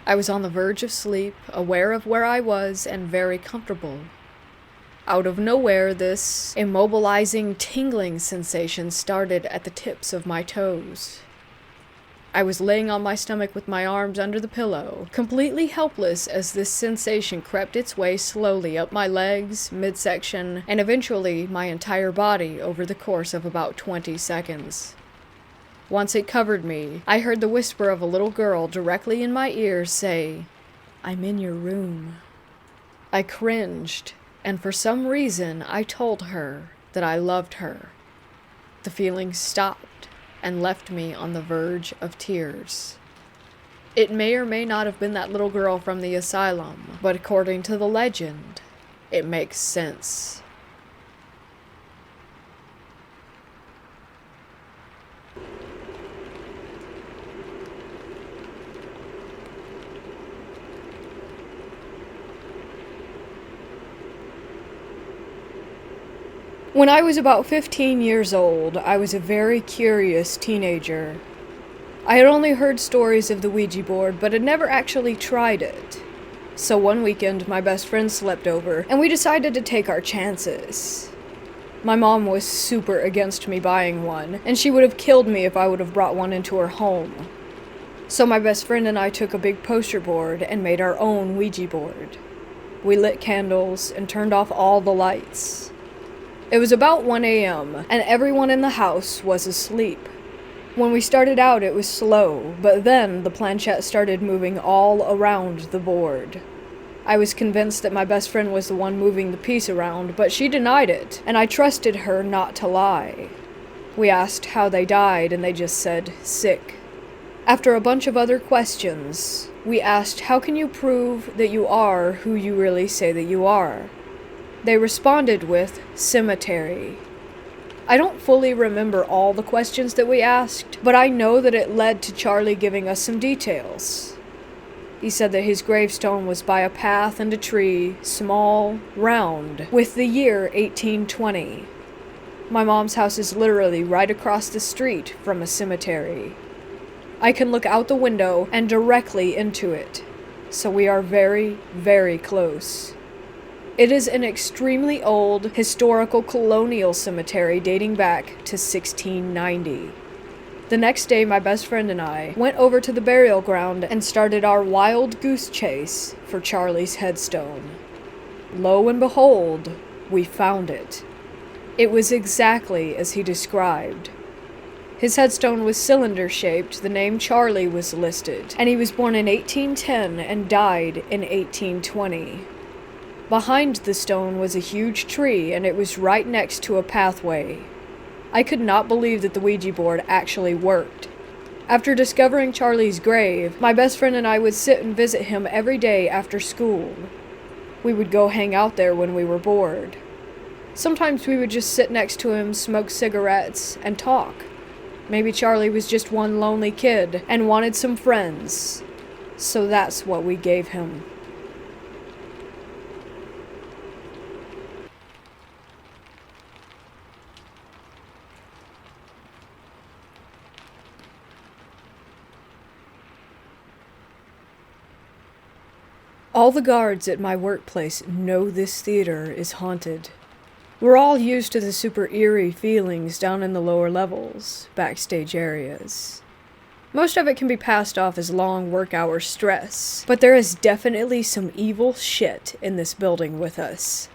I was on the verge of sleep, aware of where I was, and very comfortable. Out of nowhere, this immobilizing, tingling sensation started at the tips of my toes. I was laying on my stomach with my arms under the pillow, completely helpless as this sensation crept its way slowly up my legs, midsection, and eventually my entire body over the course of about 20 seconds. Once it covered me, I heard the whisper of a little girl directly in my ear say, "I'm in your room." I cringed, and for some reason I told her that I loved her. The feeling stopped and left me on the verge of tears. It may or may not have been that little girl from the asylum, but according to the legend, it makes sense. When I was about 15 years old, I was a very curious teenager. I had only heard stories of the Ouija board, but had never actually tried it. So one weekend, my best friend slept over, and we decided to take our chances. My mom was super against me buying one, and she would have killed me if I would have brought one into her home. So my best friend and I took a big poster board and made our own Ouija board. We lit candles and turned off all the lights. It was about 1 a.m., and everyone in the house was asleep. When we started out, it was slow, but then the planchette started moving all around the board. I was convinced that my best friend was the one moving the piece around, but she denied it, and I trusted her not to lie. We asked how they died, and they just said, sick. After a bunch of other questions, we asked, how can you prove that you are who you really say that you are? They responded with, cemetery. I don't fully remember all the questions that we asked, but I know that it led to Charlie giving us some details. He said that his gravestone was by a path and a tree, small, round, with the year 1820. My mom's house is literally right across the street from a cemetery. I can look out the window and directly into it, so we are very, very close. It is an extremely old, historical colonial cemetery dating back to 1690. The next day, my best friend and I went over to the burial ground and started our wild goose chase for Charlie's headstone. Lo and behold, we found it. It was exactly as he described. His headstone was cylinder-shaped, the name Charlie was listed, and he was born in 1810 and died in 1820. Behind the stone was a huge tree, and it was right next to a pathway. I could not believe that the Ouija board actually worked. After discovering Charlie's grave, my best friend and I would sit and visit him every day after school. We would go hang out there when we were bored. Sometimes we would just sit next to him, smoke cigarettes, and talk. Maybe Charlie was just one lonely kid and wanted some friends. So that's what we gave him. All the guards at my workplace know this theater is haunted. We're all used to the super eerie feelings down in the lower levels, backstage areas. Most of it can be passed off as long work hour stress, but there is definitely some evil shit in this building with us.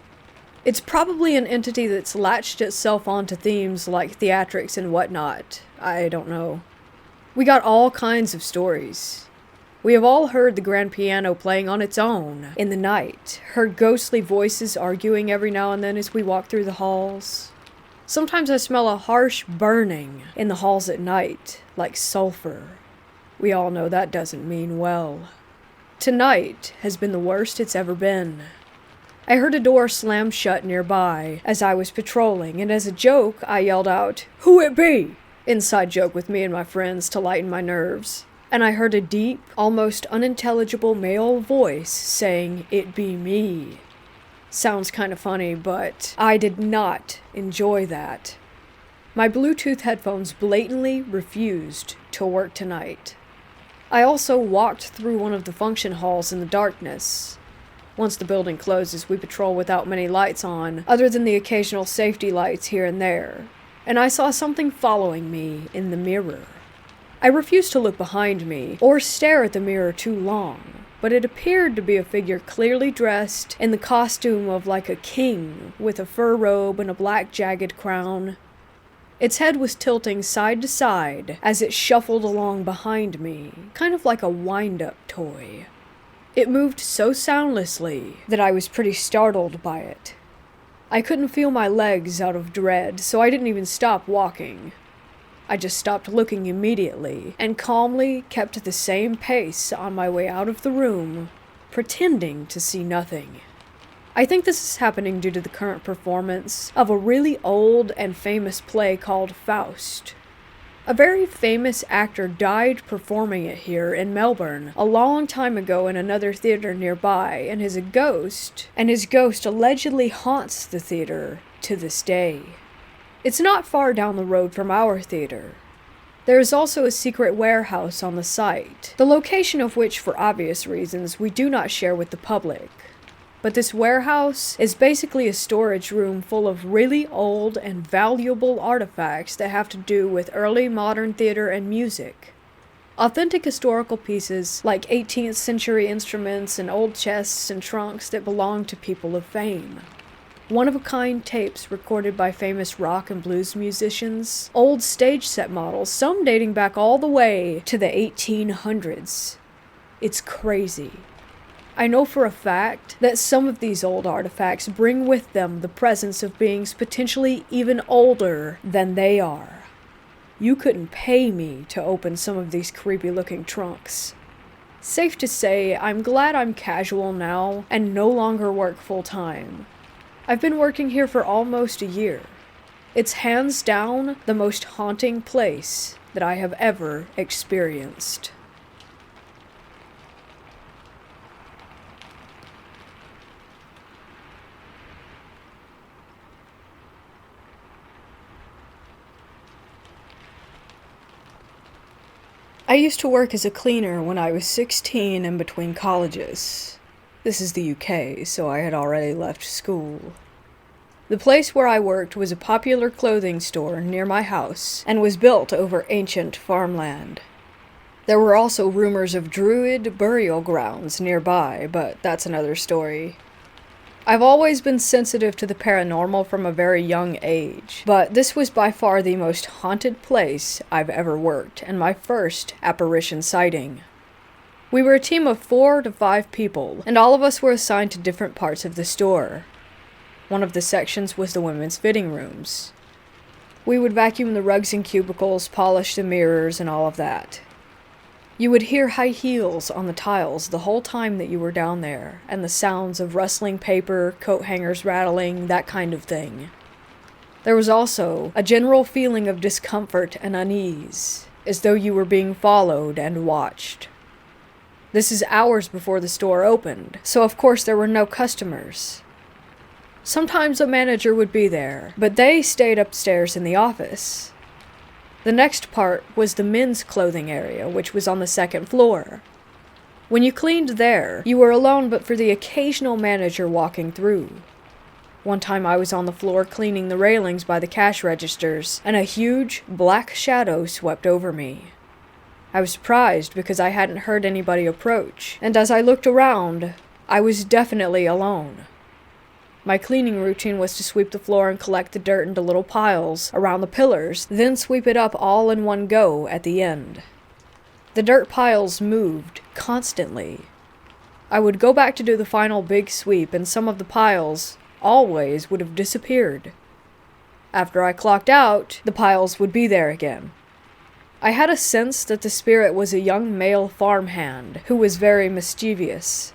It's probably an entity that's latched itself onto themes like theatrics and whatnot. I don't know. We got all kinds of stories. We have all heard the grand piano playing on its own in the night, heard ghostly voices arguing every now and then as we walk through the halls. Sometimes I smell a harsh burning in the halls at night, like sulfur. We all know that doesn't mean well. Tonight has been the worst it's ever been. I heard a door slam shut nearby as I was patrolling, and as a joke, I yelled out, "Who it be?" Inside joke with me and my friends to lighten my nerves. And I heard a deep, almost unintelligible male voice saying, "It be me." Sounds kind of funny, but I did not enjoy that. My Bluetooth headphones blatantly refused to work tonight. I also walked through one of the function halls in the darkness. Once the building closes, we patrol without many lights on, other than the occasional safety lights here and there. And I saw something following me in the mirror. I refused to look behind me or stare at the mirror too long, but it appeared to be a figure clearly dressed in the costume of like a king with a fur robe and a black jagged crown. Its head was tilting side to side as it shuffled along behind me, kind of like a wind-up toy. It moved so soundlessly that I was pretty startled by it. I couldn't feel my legs out of dread, so I didn't even stop walking. I just stopped looking immediately and calmly kept the same pace on my way out of the room, pretending to see nothing. I think this is happening due to the current performance of a really old and famous play called Faust. A very famous actor died performing it here in Melbourne a long time ago in another theater nearby, and his ghost allegedly haunts the theater to this day. It's not far down the road from our theater. There is also a secret warehouse on the site, the location of which, for obvious reasons, we do not share with the public. But this warehouse is basically a storage room full of really old and valuable artifacts that have to do with early modern theater and music. Authentic historical pieces like 18th century instruments and old chests and trunks that belong to people of fame. One-of-a-kind tapes recorded by famous rock and blues musicians, old stage set models, some dating back all the way to the 1800s. It's crazy. I know for a fact that some of these old artifacts bring with them the presence of beings potentially even older than they are. You couldn't pay me to open some of these creepy-looking trunks. Safe to say, I'm glad I'm casual now and no longer work full-time. I've been working here for almost a year. It's hands down the most haunting place that I have ever experienced. I used to work as a cleaner when I was 16 and between colleges. This is the UK, so I had already left school. The place where I worked was a popular clothing store near my house and was built over ancient farmland. There were also rumors of druid burial grounds nearby, but that's another story. I've always been sensitive to the paranormal from a very young age, but this was by far the most haunted place I've ever worked, and my first apparition sighting. We were a team of 4 to 5 people, and all of us were assigned to different parts of the store. One of the sections was the women's fitting rooms. We would vacuum the rugs and cubicles, polish the mirrors, and all of that. You would hear high heels on the tiles the whole time that you were down there, and the sounds of rustling paper, coat hangers rattling, that kind of thing. There was also a general feeling of discomfort and unease, as though you were being followed and watched. This is hours before the store opened, so of course there were no customers. Sometimes a manager would be there, but they stayed upstairs in the office. The next part was the men's clothing area, which was on the 2nd floor. When you cleaned there, you were alone but for the occasional manager walking through. One time I was on the floor cleaning the railings by the cash registers, and a huge black shadow swept over me. I was surprised because I hadn't heard anybody approach, and as I looked around, I was definitely alone. My cleaning routine was to sweep the floor and collect the dirt into little piles around the pillars, then sweep it up all in one go at the end. The dirt piles moved constantly. I would go back to do the final big sweep, and some of the piles always would have disappeared. After I clocked out, the piles would be there again. I had a sense that the spirit was a young male farmhand who was very mischievous.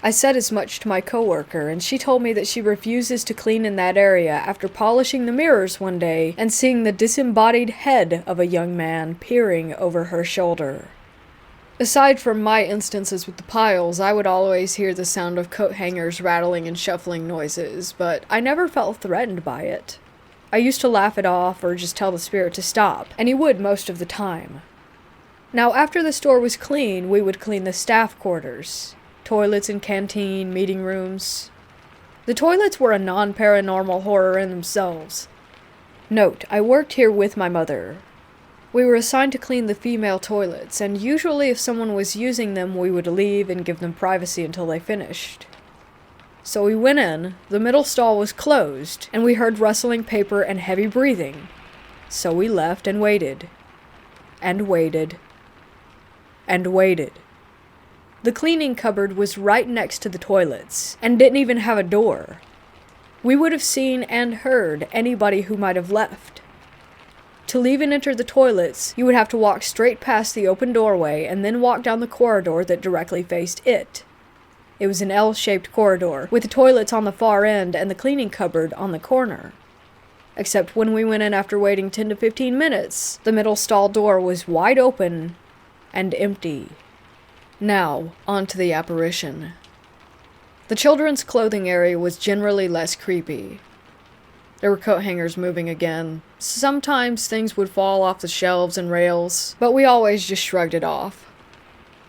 I said as much to my coworker, and she told me that she refuses to clean in that area after polishing the mirrors one day and seeing the disembodied head of a young man peering over her shoulder. Aside from my instances with the piles, I would always hear the sound of coat hangers rattling and shuffling noises, but I never felt threatened by it. I used to laugh it off or just tell the spirit to stop, and he would most of the time. Now, after the store was clean, we would clean the staff quarters. Toilets and canteen, meeting rooms. The toilets were a non-paranormal horror in themselves. Note, I worked here with my mother. We were assigned to clean the female toilets, and usually if someone was using them, we would leave and give them privacy until they finished. So we went in, the middle stall was closed, and we heard rustling paper and heavy breathing. So we left and waited. And waited. And waited. The cleaning cupboard was right next to the toilets, and didn't even have a door. We would have seen and heard anybody who might have left. To leave and enter the toilets, you would have to walk straight past the open doorway and then walk down the corridor that directly faced it. It was an L-shaped corridor, with the toilets on the far end and the cleaning cupboard on the corner. Except when we went in after waiting 10 to 15 minutes, the middle stall door was wide open and empty. Now, on to the apparition. The children's clothing area was generally less creepy. There were coat hangers moving again. Sometimes things would fall off the shelves and rails, but we always just shrugged it off.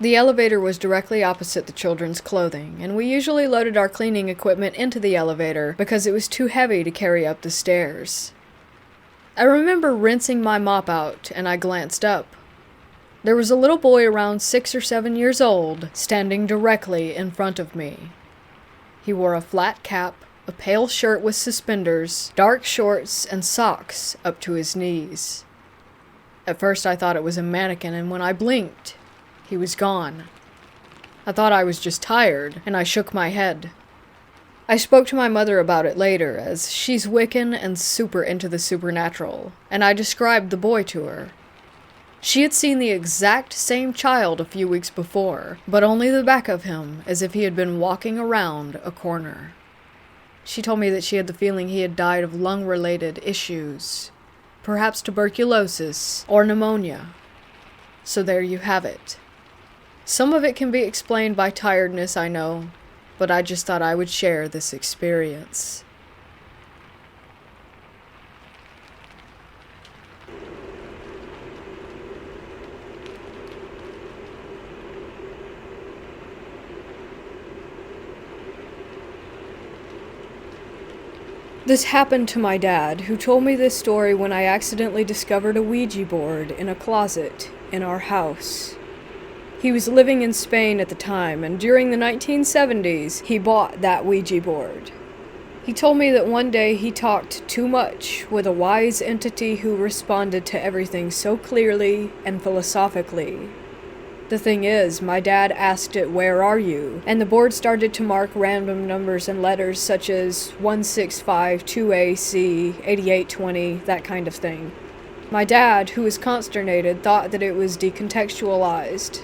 The elevator was directly opposite the children's clothing, and we usually loaded our cleaning equipment into the elevator because it was too heavy to carry up the stairs. I remember rinsing my mop out, and I glanced up. There was a little boy around 6 or 7 years old, standing directly in front of me. He wore a flat cap, a pale shirt with suspenders, dark shorts, and socks up to his knees. At first I thought it was a mannequin, and when I blinked, he was gone. I thought I was just tired, and I shook my head. I spoke to my mother about it later, as she's Wiccan and super into the supernatural, and I described the boy to her. She had seen the exact same child a few weeks before, but only the back of him, as if he had been walking around a corner. She told me that she had the feeling he had died of lung-related issues, perhaps tuberculosis or pneumonia. So there you have it. Some of it can be explained by tiredness, I know, but I just thought I would share this experience. This happened to my dad, who told me this story when I accidentally discovered a Ouija board in a closet in our house. He was living in Spain at the time, and during the 1970s, he bought that Ouija board. He told me that one day he talked too much with a wise entity who responded to everything so clearly and philosophically. The thing is, my dad asked it, "Where are you?" And the board started to mark random numbers and letters such as 1652AC, 8820, that kind of thing. My dad, who was consternated, thought that it was decontextualized.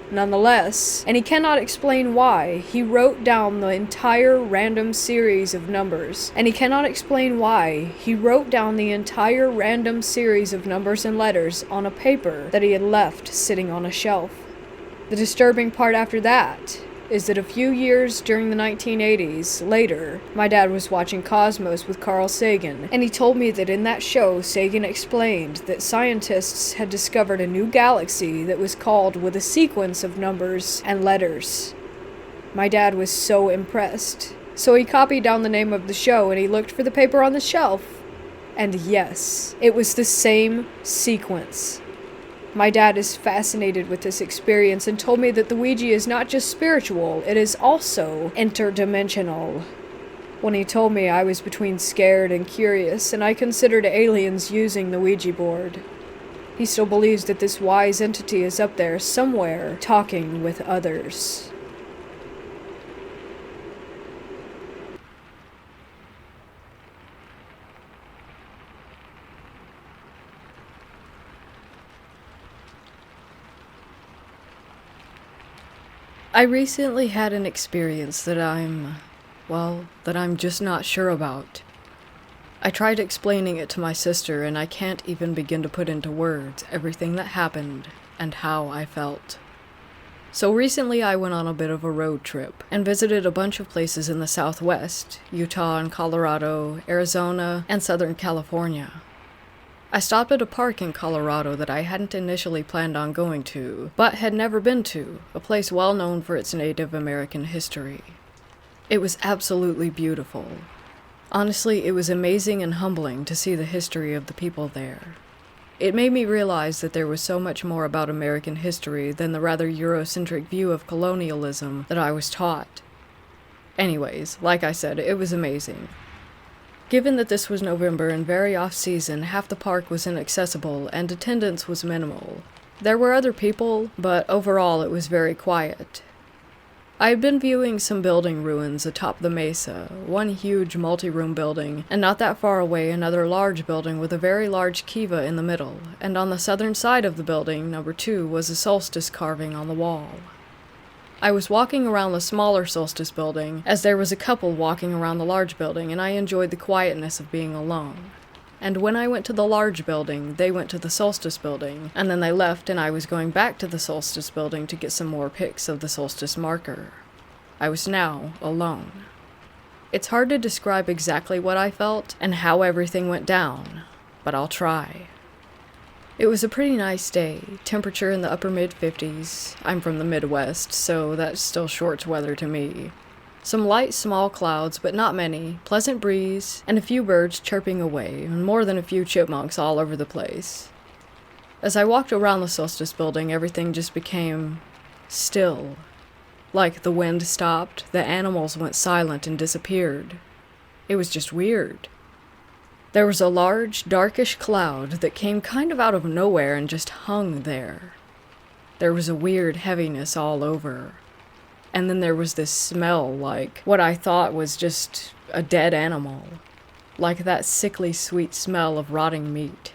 Nonetheless, and he cannot explain why, he wrote down the entire random series of numbers. And he cannot explain why, he wrote down the entire random series of numbers and letters on a paper that he had left sitting on a shelf. The disturbing part after that is that a few years during the 1980s, later, my dad was watching Cosmos with Carl Sagan, and he told me that in that show, Sagan explained that scientists had discovered a new galaxy that was called with a sequence of numbers and letters. My dad was so impressed, so he copied down the name of the show and he looked for the paper on the shelf. And yes, it was the same sequence. My dad is fascinated with this experience and told me that the Ouija is not just spiritual, it is also interdimensional. When he told me, I was between scared and curious, and I considered aliens using the Ouija board. He still believes that this wise entity is up there somewhere, talking with others. I recently had an experience that I'm just not sure about. I tried explaining it to my sister, and I can't even begin to put into words everything that happened and how I felt. So recently I went on a bit of a road trip and visited a bunch of places in the Southwest, Utah and Colorado, Arizona, and Southern California. I stopped at a park in Colorado that I hadn't initially planned on going to, but had never been to, a place well known for its Native American history. It was absolutely beautiful. Honestly, it was amazing and humbling to see the history of the people there. It made me realize that there was so much more about American history than the rather Eurocentric view of colonialism that I was taught. Anyways, like I said, it was amazing. Given that this was November and very off-season, half the park was inaccessible and attendance was minimal. There were other people, but overall it was very quiet. I had been viewing some building ruins atop the mesa, one huge multi-room building, and not that far away another large building with a very large kiva in the middle, and on the southern side of the building, number 2, was a solstice carving on the wall. I was walking around the smaller solstice building, as there was a couple walking around the large building, and I enjoyed the quietness of being alone. And when I went to the large building, they went to the solstice building, and then they left and I was going back to the solstice building to get some more pics of the solstice marker. I was now alone. It's hard to describe exactly what I felt and how everything went down, but I'll try. It was a pretty nice day, temperature in the upper mid-50s. I'm from the Midwest, so that's still shorts weather to me. Some light, small clouds, but not many, pleasant breeze, and a few birds chirping away, and more than a few chipmunks all over the place. As I walked around the solstice building, everything just became still. Like the wind stopped, the animals went silent and disappeared. It was just weird. There was a large, darkish cloud that came kind of out of nowhere and just hung there. There was a weird heaviness all over. And then there was this smell, like what I thought was just a dead animal. Like that sickly sweet smell of rotting meat.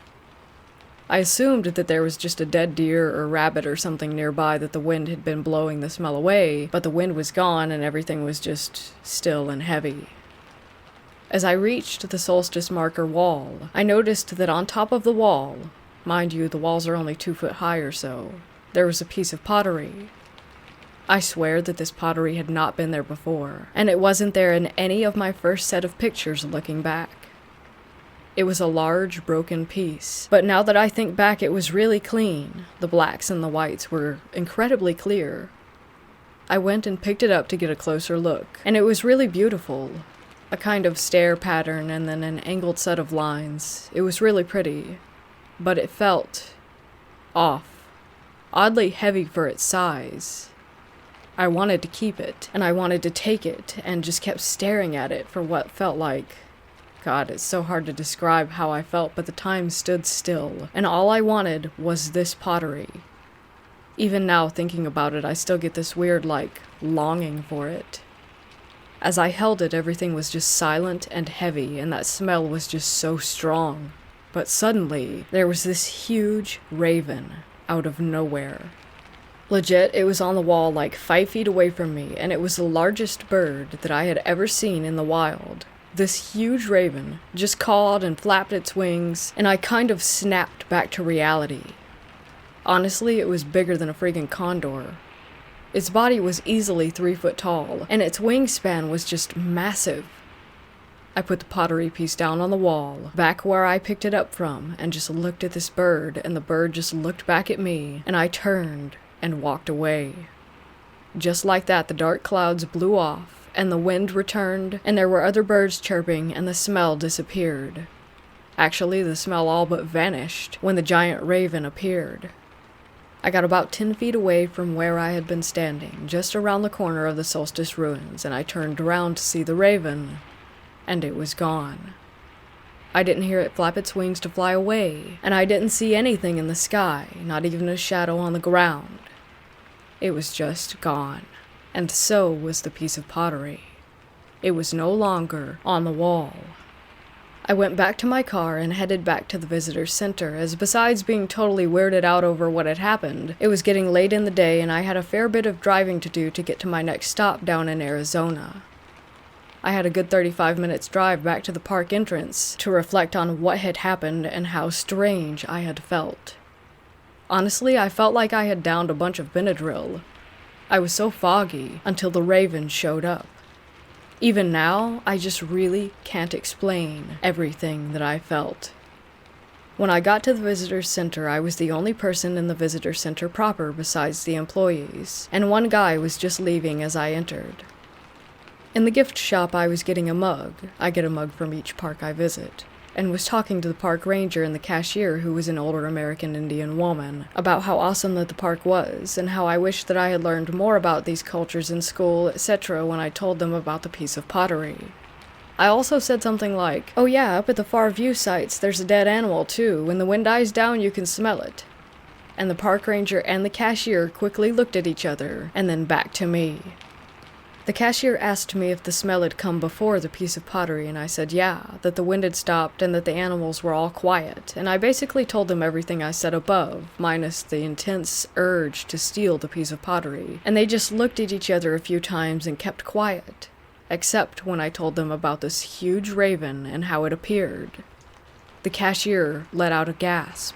I assumed that there was just a dead deer or rabbit or something nearby that the wind had been blowing the smell away, but the wind was gone and everything was just still and heavy. As I reached the solstice marker wall, I noticed that on top of the wall, mind you, the walls are only 2 foot high or so, there was a piece of pottery. I swear that this pottery had not been there before, and it wasn't there in any of my first set of pictures looking back. It was a large, broken piece, but now that I think back, it was really clean. The blacks and the whites were incredibly clear. I went and picked it up to get a closer look, and it was really beautiful. A kind of stair pattern and then an angled set of lines. It was really pretty, but it felt off, oddly heavy for its size. I wanted to keep it, and I wanted to take it, and just kept staring at it for what felt like... God, it's so hard to describe how I felt, but the time stood still, and all I wanted was this pottery. Even now, thinking about it, I still get this weird, longing for it. As I held it, everything was just silent and heavy, and that smell was just so strong. But suddenly, there was this huge raven out of nowhere. Legit, it was on the wall 5 feet away from me, and it was the largest bird that I had ever seen in the wild. This huge raven just cawed and flapped its wings, and I kind of snapped back to reality. Honestly, it was bigger than a friggin' condor. Its body was easily 3 foot tall, and its wingspan was just massive. I put the pottery piece down on the wall, back where I picked it up from, and just looked at this bird, and the bird just looked back at me, and I turned and walked away. Just like that, the dark clouds blew off, and the wind returned, and there were other birds chirping, and the smell disappeared. Actually, the smell all but vanished when the giant raven appeared. I got about 10 feet away from where I had been standing, just around the corner of the solstice ruins, and I turned around to see the raven, and it was gone. I didn't hear it flap its wings to fly away, and I didn't see anything in the sky, not even a shadow on the ground. It was just gone, and so was the piece of pottery. It was no longer on the wall. I went back to my car and headed back to the visitor center, as besides being totally weirded out over what had happened, it was getting late in the day and I had a fair bit of driving to do to get to my next stop down in Arizona. I had a good 35 minutes drive back to the park entrance to reflect on what had happened and how strange I had felt. Honestly, I felt like I had downed a bunch of Benadryl. I was so foggy until the raven showed up. Even now, I just really can't explain everything that I felt. When I got to the visitor center, I was the only person in the visitor center proper besides the employees, and one guy was just leaving as I entered. In the gift shop, I was getting a mug. I get a mug from each park I visit. and was talking to the park ranger and the cashier, who was an older American Indian woman, about how awesome that the park was, and how I wished that I had learned more about these cultures in school, etc. when I told them about the piece of pottery. I also said something like, "Oh yeah, up at the far view sites there's a dead animal too. When the wind dies down you can smell it." And the park ranger and the cashier quickly looked at each other, and then back to me. The cashier asked me if the smell had come before the piece of pottery, and I said yeah, that the wind had stopped and that the animals were all quiet, and I basically told them everything I said above, minus the intense urge to steal the piece of pottery, and they just looked at each other a few times and kept quiet, except when I told them about this huge raven and how it appeared. The cashier let out a gasp.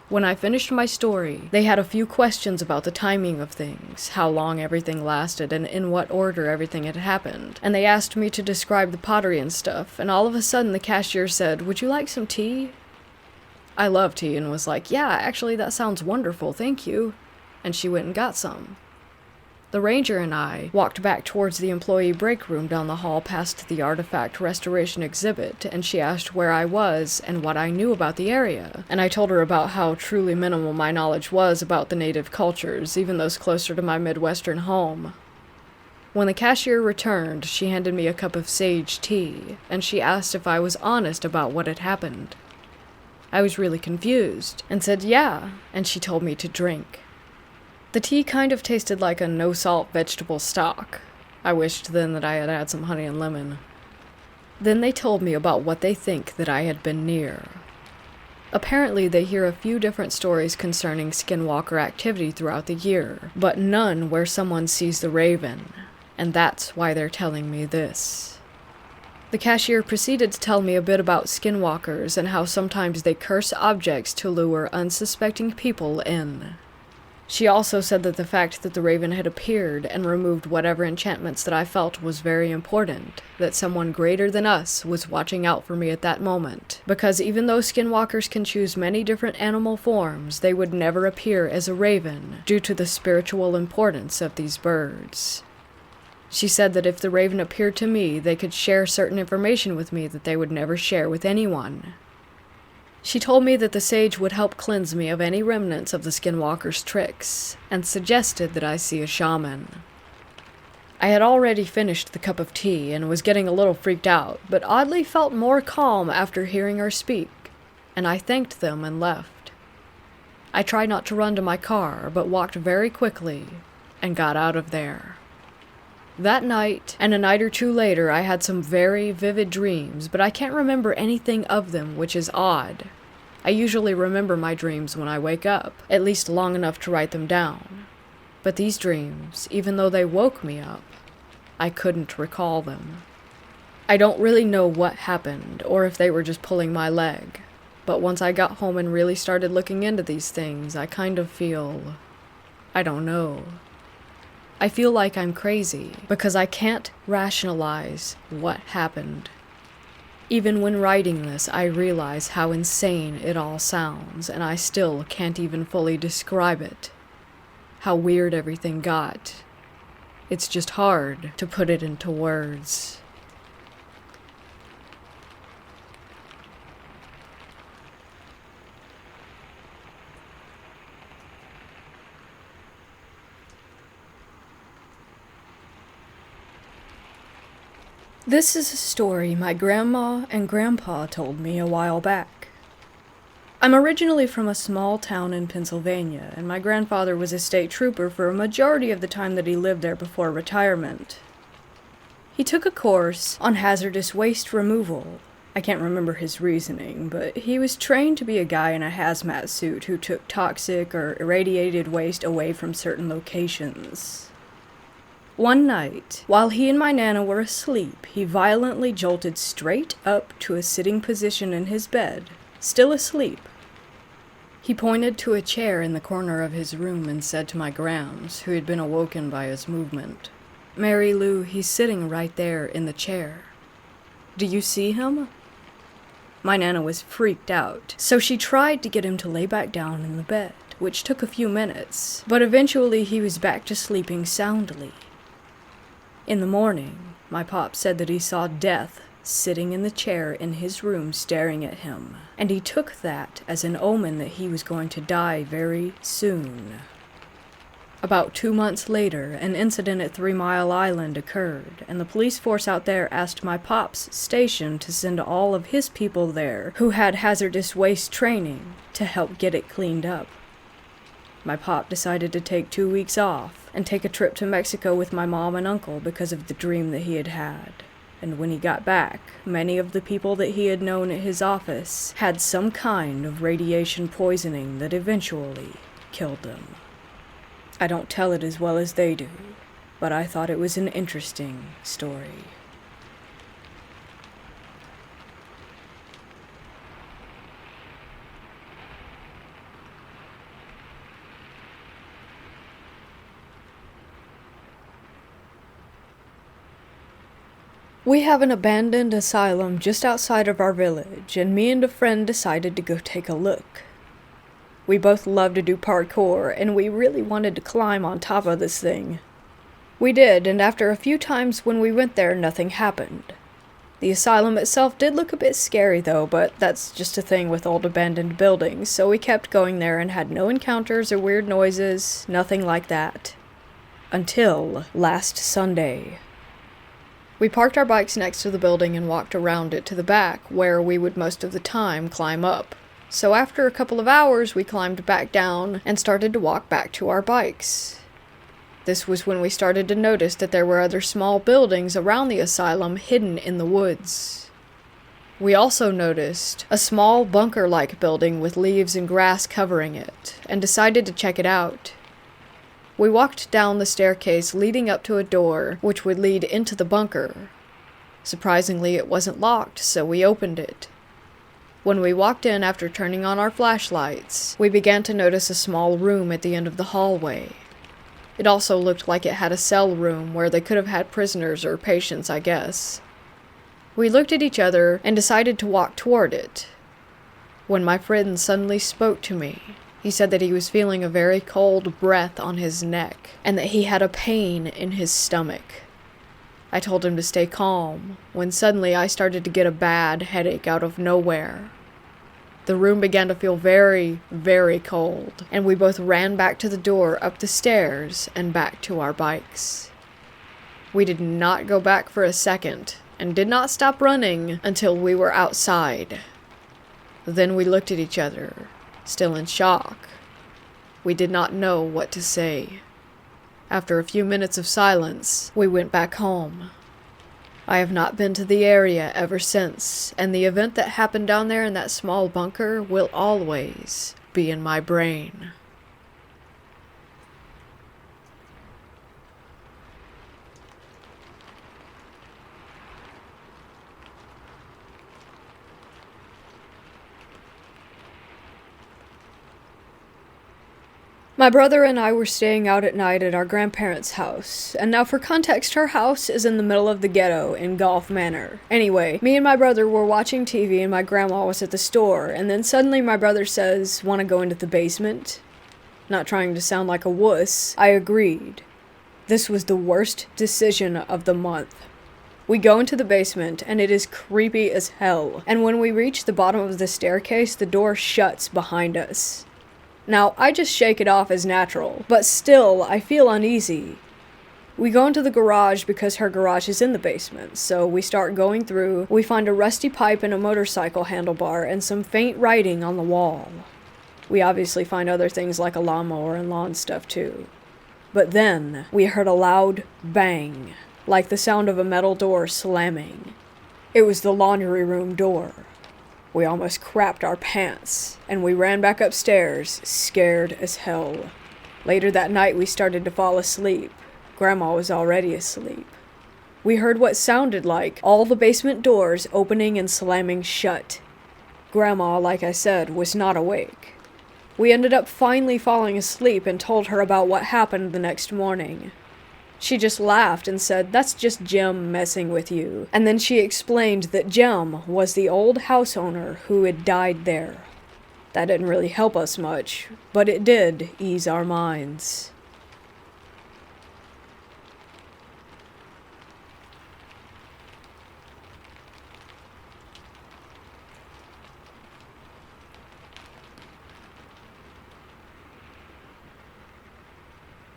When I finished my story, they had a few questions about the timing of things, how long everything lasted, and in what order everything had happened, and they asked me to describe the pottery and stuff, and all of a sudden the cashier said, "Would you like some tea?" I love tea and was like, "Yeah, actually that sounds wonderful, thank you," and she went and got some. The ranger and I walked back towards the employee break room down the hall past the artifact restoration exhibit, and she asked where I was and what I knew about the area, and I told her about how truly minimal my knowledge was about the native cultures, even those closer to my Midwestern home. When the cashier returned, she handed me a cup of sage tea, and she asked if I was honest about what had happened. I was really confused, and said yeah, and she told me to drink. The tea kind of tasted like a no-salt vegetable stock. I wished then that I had had some honey and lemon. Then they told me about what they think that I had been near. Apparently they hear a few different stories concerning Skinwalker activity throughout the year, but none where someone sees the raven, and that's why they're telling me this. The cashier proceeded to tell me a bit about skinwalkers and how sometimes they curse objects to lure unsuspecting people in. She also said that the fact that the raven had appeared and removed whatever enchantments that I felt was very important, that someone greater than us was watching out for me at that moment, because even though skinwalkers can choose many different animal forms, they would never appear as a raven due to the spiritual importance of these birds. She said that if the raven appeared to me, they could share certain information with me that they would never share with anyone. She told me that the sage would help cleanse me of any remnants of the skinwalker's tricks, and suggested that I see a shaman. I had already finished the cup of tea and was getting a little freaked out, but oddly felt more calm after hearing her speak, and I thanked them and left. I tried not to run to my car, but walked very quickly and got out of there. That night, and a night or two later, I had some very vivid dreams, but I can't remember anything of them, which is odd. I usually remember my dreams when I wake up, at least long enough to write them down. But these dreams, even though they woke me up, I couldn't recall them. I don't really know what happened, or if they were just pulling my leg, but once I got home and really started looking into these things, I kind of feel... I don't know. I feel like I'm crazy, because I can't rationalize what happened. Even when writing this, I realize how insane it all sounds, and I still can't even fully describe it. How weird everything got. It's just hard to put it into words. This is a story my grandma and grandpa told me a while back. I'm originally from a small town in Pennsylvania, and my grandfather was a state trooper for a majority of the time that he lived there before retirement. He took a course on hazardous waste removal. I can't remember his reasoning, but he was trained to be a guy in a hazmat suit who took toxic or irradiated waste away from certain locations. One night, while he and my Nana were asleep, he violently jolted straight up to a sitting position in his bed, still asleep. He pointed to a chair in the corner of his room and said to my Grams, who had been awoken by his movement, "Mary Lou, he's sitting right there in the chair. Do you see him?" My Nana was freaked out, so she tried to get him to lay back down in the bed, which took a few minutes, but eventually he was back to sleeping soundly. In the morning, my pop said that he saw death sitting in the chair in his room staring at him, and he took that as an omen that he was going to die very soon. About 2 months later, an incident at 3 Mile Island occurred, and the police force out there asked my pop's station to send all of his people there who had hazardous waste training to help get it cleaned up. My pop decided to take 2 weeks off and take a trip to Mexico with my mom and uncle because of the dream that he had had. And when he got back, many of the people that he had known at his office had some kind of radiation poisoning that eventually killed them. I don't tell it as well as they do, but I thought it was an interesting story. We have an abandoned asylum just outside of our village, and me and a friend decided to go take a look. We both love to do parkour, and we really wanted to climb on top of this thing. We did, and after a few times when we went there, nothing happened. The asylum itself did look a bit scary though, but that's just a thing with old abandoned buildings, so we kept going there and had no encounters or weird noises, nothing like that. Until last Sunday. We parked our bikes next to the building and walked around it to the back, where we would most of the time climb up. So after a couple of hours, we climbed back down and started to walk back to our bikes. This was when we started to notice that there were other small buildings around the asylum hidden in the woods. We also noticed a small bunker-like building with leaves and grass covering it, and decided to check it out. We walked down the staircase leading up to a door which would lead into the bunker. Surprisingly, it wasn't locked, so we opened it. When we walked in after turning on our flashlights, we began to notice a small room at the end of the hallway. It also looked like it had a cell room where they could have had prisoners or patients, I guess. We looked at each other and decided to walk toward it, when my friend suddenly spoke to me. He said that he was feeling a very cold breath on his neck, and that he had a pain in his stomach. I told him to stay calm, when suddenly I started to get a bad headache out of nowhere. The room began to feel very, very cold, and we both ran back to the door, up the stairs, and back to our bikes. We did not go back for a second, and did not stop running until we were outside. Then we looked at each other, still in shock. We did not know what to say. After a few minutes of silence, we went back home. I have not been to the area ever since, and the event that happened down there in that small bunker will always be in my brain. My brother and I were staying out at night at our grandparents' house, and now for context, her house is in the middle of the ghetto in Golf Manor. Anyway, me and my brother were watching TV and my grandma was at the store, and then suddenly my brother says, "Want to go into the basement?" Not trying to sound like a wuss, I agreed. This was the worst decision of the month. We go into the basement, and it is creepy as hell, and when we reach the bottom of the staircase, the door shuts behind us. Now, I just shake it off as natural, but still, I feel uneasy. We go into the garage because her garage is in the basement, so we start going through. We find a rusty pipe and a motorcycle handlebar and some faint writing on the wall. We obviously find other things like a lawnmower and lawn stuff too. But then, we heard a loud bang, like the sound of a metal door slamming. It was the laundry room door. We almost crapped our pants, and we ran back upstairs, scared as hell. Later that night, we started to fall asleep. Grandma was already asleep. We heard what sounded like all the basement doors opening and slamming shut. Grandma, like I said, was not awake. We ended up finally falling asleep and told her about what happened the next morning. She just laughed and said, "That's just Jim messing with you." And then she explained that Jim was the old house owner who had died there. That didn't really help us much, but it did ease our minds.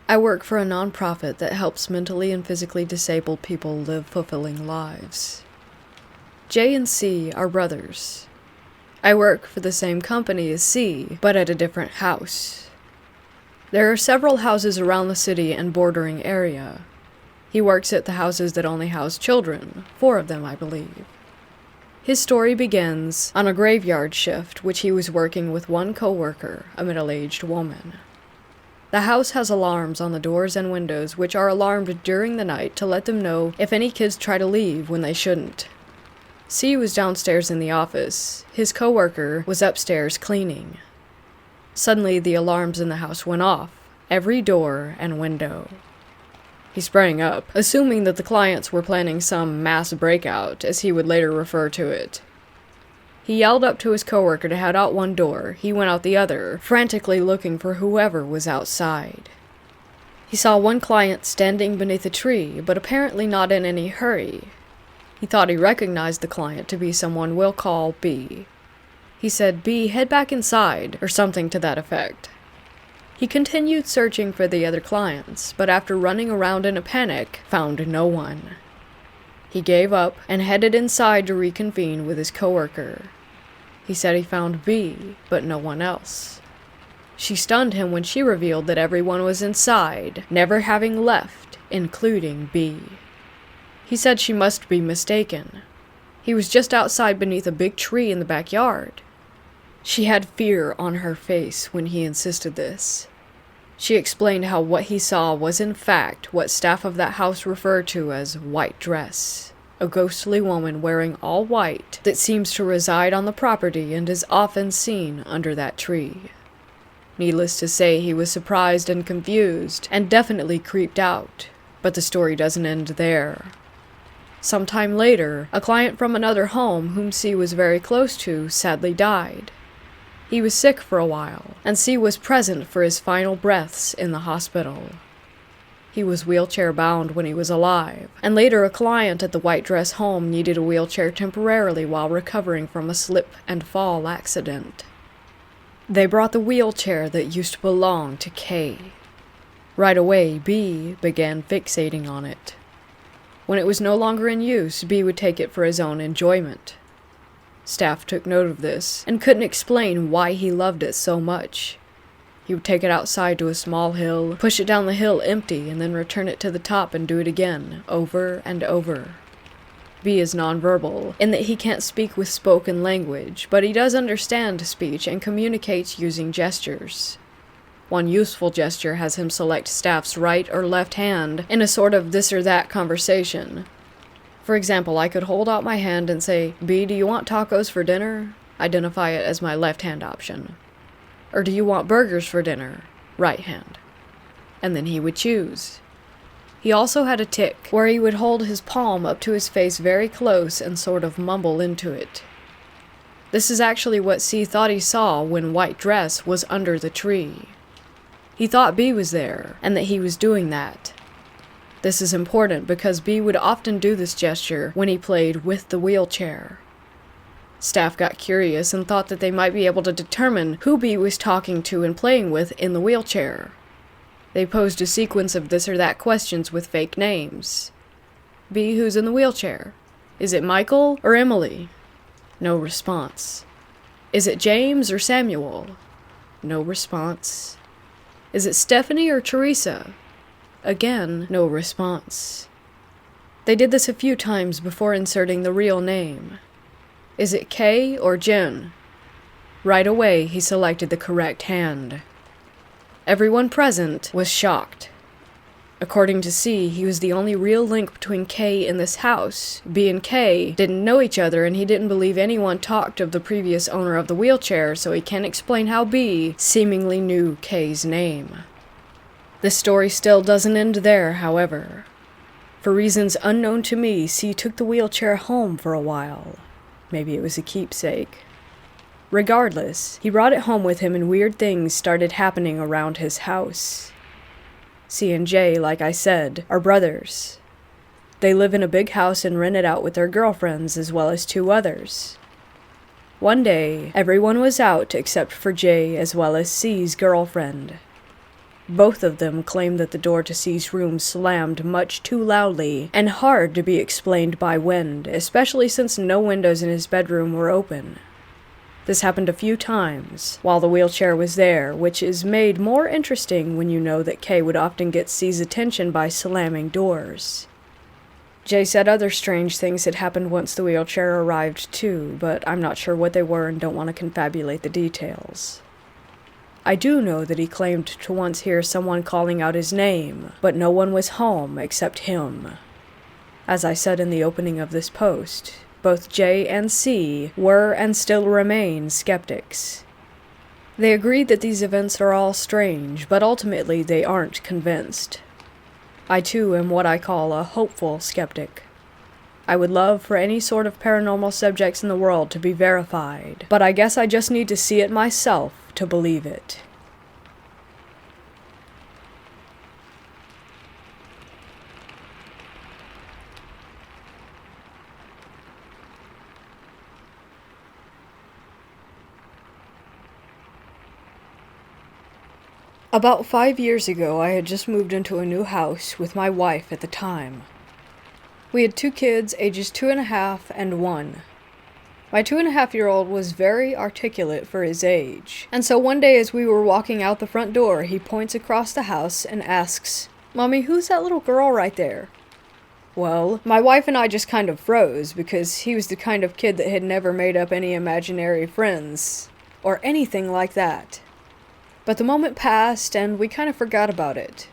I work for a nonprofit that helps mentally and physically disabled people live fulfilling lives. J and C are brothers. I work for the same company as C, but at a different house. There are several houses around the city and bordering area. He works at the houses that only house children, 4 of them, I believe. His story begins on a graveyard shift, which he was working with one coworker, a middle-aged woman. The house has alarms on the doors and windows, which are alarmed during the night to let them know if any kids try to leave when they shouldn't. C was downstairs in the office. His coworker was upstairs cleaning. Suddenly, the alarms in the house went off, every door and window. He sprang up, assuming that the clients were planning some mass breakout, as he would later refer to it. He yelled up to his coworker to head out one door. He went out the other, frantically looking for whoever was outside. He saw one client standing beneath a tree, but apparently not in any hurry. He thought he recognized the client to be someone we'll call B. He said, "B, head back inside," or something to that effect. He continued searching for the other clients, but after running around in a panic, found no one. He gave up and headed inside to reconvene with his coworker. He said he found B, but no one else. She stunned him when she revealed that everyone was inside, never having left, including B. He said she must be mistaken. He was just outside beneath a big tree in the backyard. She had fear on her face when he insisted this. She explained how what he saw was in fact what staff of that house referred to as white dress, a ghostly woman wearing all white that seems to reside on the property and is often seen under that tree. Needless to say, he was surprised and confused, and definitely creeped out, but the story doesn't end there. Sometime later, a client from another home whom C was very close to sadly died. He was sick for a while, and C was present for his final breaths in the hospital. He was wheelchair-bound when he was alive, and later a client at the white dress home needed a wheelchair temporarily while recovering from a slip and fall accident. They brought the wheelchair that used to belong to K. Right away, B began fixating on it. When it was no longer in use, B would take it for his own enjoyment. Staff took note of this, and couldn't explain why he loved it so much. He would take it outside to a small hill, push it down the hill empty, and then return it to the top and do it again, over and over. B is nonverbal, in that he can't speak with spoken language, but he does understand speech and communicates using gestures. One useful gesture has him select staff's right or left hand in a sort of this or that conversation. For example, I could hold out my hand and say, "B, do you want tacos for dinner?" Identify it as my left hand option. Or do you want burgers for dinner? Right hand. And then he would choose. He also had a tic where he would hold his palm up to his face very close and sort of mumble into it. This is actually what C thought he saw when White Dress was under the tree. He thought B was there, and that he was doing that. This is important because B would often do this gesture when he played with the wheelchair. Staff got curious and thought that they might be able to determine who B was talking to and playing with in the wheelchair. They posed a sequence of this or that questions with fake names. B, who's in the wheelchair? Is it Michael or Emily? No response. Is it James or Samuel? No response. Is it Stephanie or Teresa? Again, no response. They did this a few times before inserting the real name. Is it Kay or Jen? Right away, he selected the correct hand. Everyone present was shocked. According to C, he was the only real link between Kay and this house. B and Kay didn't know each other, and he didn't believe anyone talked of the previous owner of the wheelchair, so he can't explain how B seemingly knew Kay's name. This story still doesn't end there, however. For reasons unknown to me, C took the wheelchair home for a while. Maybe it was a keepsake. Regardless, he brought it home with him and weird things started happening around his house. C and J, like I said, are brothers. They live in a big house and rent it out with their girlfriends as well as 2 others. One day, everyone was out except for J as well as C's girlfriend. Both of them claim that the door to C's room slammed much too loudly and hard to be explained by wind, especially since no windows in his bedroom were open. This happened a few times while the wheelchair was there, which is made more interesting when you know that K would often get C's attention by slamming doors. Jay said other strange things had happened once the wheelchair arrived too, but I'm not sure what they were and don't want to confabulate the details. I do know that he claimed to once hear someone calling out his name, but no one was home except him. As I said in the opening of this post, both J and C were and still remain skeptics. They agreed that these events are all strange, but ultimately they aren't convinced. I too am what I call a hopeful skeptic. I would love for any sort of paranormal subjects in the world to be verified, but I guess I just need to see it myself to believe it. About 5 years ago, I had just moved into a new house with my wife at the time. We had 2 kids, ages 2.5 and 1. My 2.5-year-old was very articulate for his age, and so one day as we were walking out the front door, he points across the house and asks, "Mommy, who's that little girl right there?" Well, my wife and I just kind of froze, because he was the kind of kid that had never made up any imaginary friends, or anything like that. But the moment passed, and we kind of forgot about it.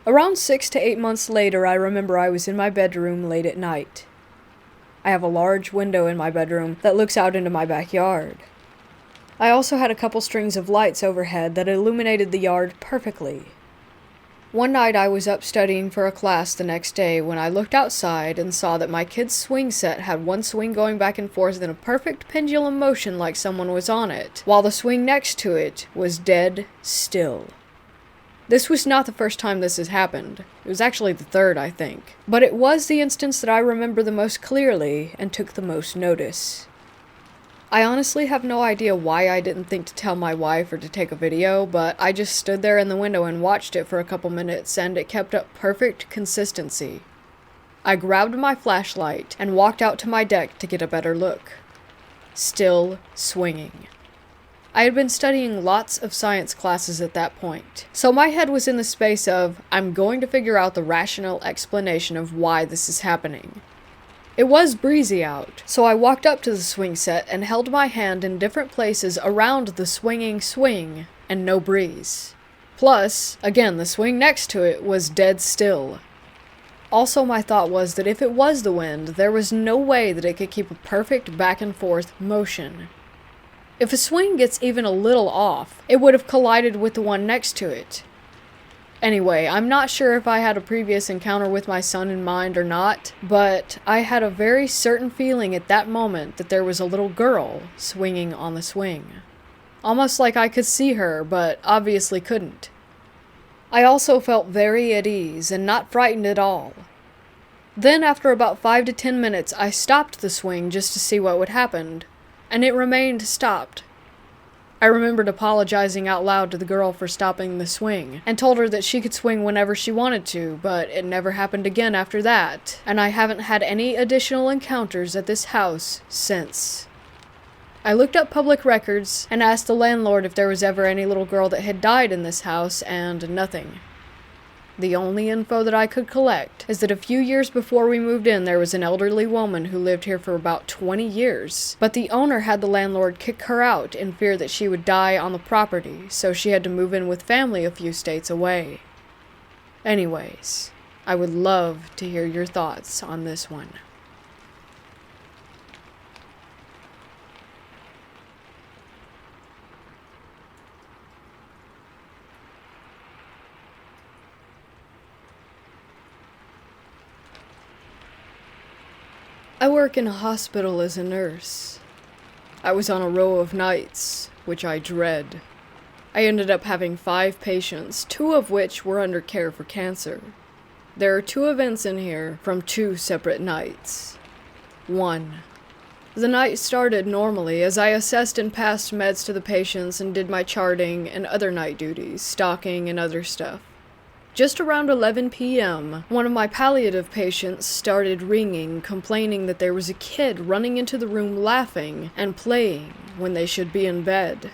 Around 6 to 8 months later, I remember I was in my bedroom late at night. I have a large window in my bedroom that looks out into my backyard. I also had a couple strings of lights overhead that illuminated the yard perfectly. One night I was up studying for a class the next day when I looked outside and saw that my kid's swing set had one swing going back and forth in a perfect pendulum motion like someone was on it, while the swing next to it was dead still. This was not the first time this has happened. It was actually the third, I think. But it was the instance that I remember the most clearly and took the most notice. I honestly have no idea why I didn't think to tell my wife or to take a video, but I just stood there in the window and watched it for a couple minutes, and it kept up perfect consistency. I grabbed my flashlight and walked out to my deck to get a better look. Still swinging. I had been studying lots of science classes at that point, so my head was in the space of, I'm going to figure out the rational explanation of why this is happening. It was breezy out, so I walked up to the swing set and held my hand in different places around the swinging swing, and no breeze. Plus, again, the swing next to it was dead still. Also, my thought was that if it was the wind, there was no way that it could keep a perfect back and forth motion. If a swing gets even a little off, it would have collided with the one next to it. Anyway, I'm not sure if I had a previous encounter with my son in mind or not, but I had a very certain feeling at that moment that there was a little girl swinging on the swing. Almost like I could see her, but obviously couldn't. I also felt very at ease and not frightened at all. Then after about 5 to 10 minutes, I stopped the swing just to see what would happen, and it remained stopped. I remembered apologizing out loud to the girl for stopping the swing, and told her that she could swing whenever she wanted to, but it never happened again after that, and I haven't had any additional encounters at this house since. I looked up public records and asked the landlord if there was ever any little girl that had died in this house, and nothing. The only info that I could collect is that a few years before we moved in, there was an elderly woman who lived here for about 20 years, but the owner had the landlord kick her out in fear that she would die on the property, so she had to move in with family a few states away. Anyways, I would love to hear your thoughts on this one. I work in a hospital as a nurse. I was on a row of nights, which I dread. I ended up having 5 patients, 2 of which were under care for cancer. There are 2 events in here from 2 separate nights. 1. The night started normally as I assessed and passed meds to the patients and did my charting and other night duties, stalking and other stuff. Just around 11 p.m., one of my palliative patients started ringing, complaining that there was a kid running into the room laughing and playing when they should be in bed.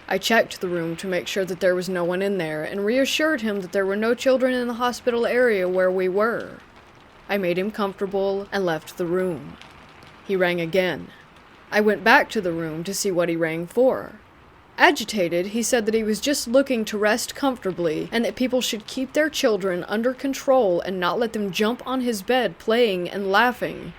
I checked the room to make sure that there was no one in there and reassured him that there were no children in the hospital area where we were. I made him comfortable and left the room. He rang again. I went back to the room to see what he rang for. Agitated, he said that he was just looking to rest comfortably and that people should keep their children under control and not let them jump on his bed playing and laughing.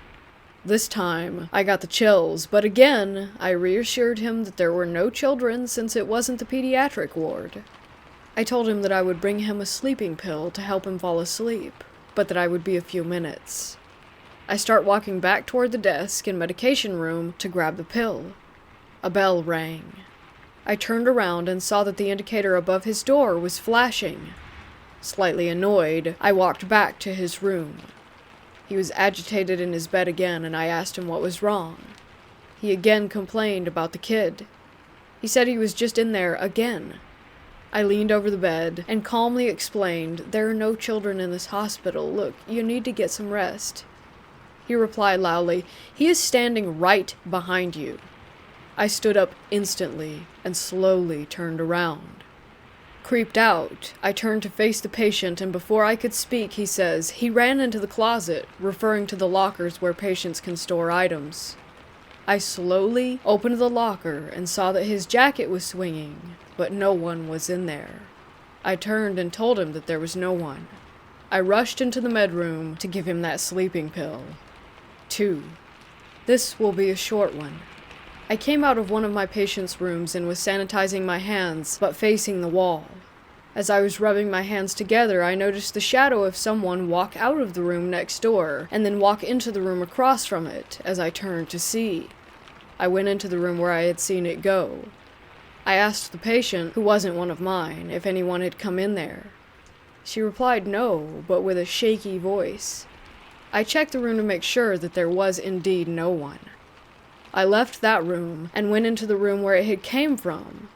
This time, I got the chills, but again, I reassured him that there were no children since it wasn't the pediatric ward. I told him that I would bring him a sleeping pill to help him fall asleep, but that I would be a few minutes. I start walking back toward the desk and medication room to grab the pill. A bell rang. I turned around and saw that the indicator above his door was flashing. Slightly annoyed, I walked back to his room. He was agitated in his bed again, and I asked him what was wrong. He again complained about the kid. He said he was just in there again. I leaned over the bed and calmly explained, "There are no children in this hospital. Look, you need to get some rest." He replied loudly, "He is standing right behind you." I stood up instantly and slowly turned around. Creeped out, I turned to face the patient, and before I could speak, he says, "He ran into the closet," referring to the lockers where patients can store items. I slowly opened the locker and saw that his jacket was swinging, but no one was in there. I turned and told him that there was no one. I rushed into the med room to give him that sleeping pill. 2. This will be a short one. I came out of one of my patients' rooms and was sanitizing my hands, but facing the wall. As I was rubbing my hands together, I noticed the shadow of someone walk out of the room next door, and then walk into the room across from it, as I turned to see. I went into the room where I had seen it go. I asked the patient, who wasn't one of mine, if anyone had come in there. She replied no, but with a shaky voice. I checked the room to make sure that there was indeed no one. I left that room and went into the room where it had came from.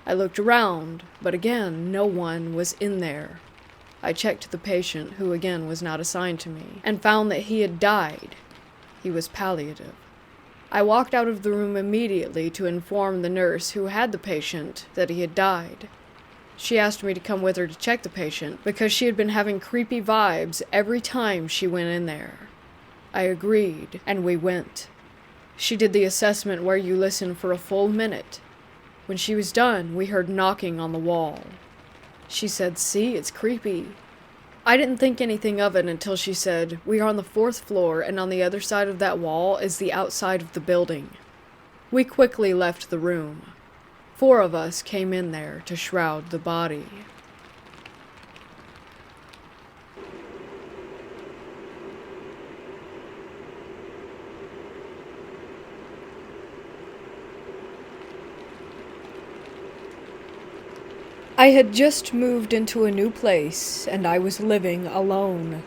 I looked around, but again, no one was in there. I checked the patient, who again was not assigned to me, and found that he had died. He was palliative. I walked out of the room immediately to inform the nurse who had the patient that he had died. She asked me to come with her to check the patient because she had been having creepy vibes every time she went in there. I agreed, and we went. She did the assessment where you listen for a full minute. When she was done, we heard knocking on the wall. She said, "See, it's creepy." I didn't think anything of it until she said, "We are on the 4th floor, and on the other side of that wall is the outside of the building." We quickly left the room. 4 of us came in there to shroud the body. I had just moved into a new place, and I was living alone.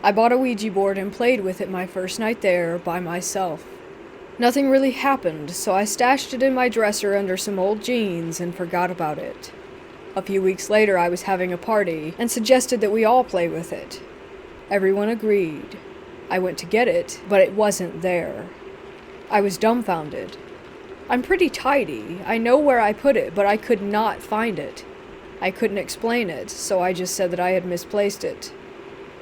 I bought a Ouija board and played with it my first night there by myself. Nothing really happened, so I stashed it in my dresser under some old jeans and forgot about it. A few weeks later, I was having a party and suggested that we all play with it. Everyone agreed. I went to get it, but it wasn't there. I was dumbfounded. I'm pretty tidy. I know where I put it, but I could not find it. I couldn't explain it, so I just said that I had misplaced it.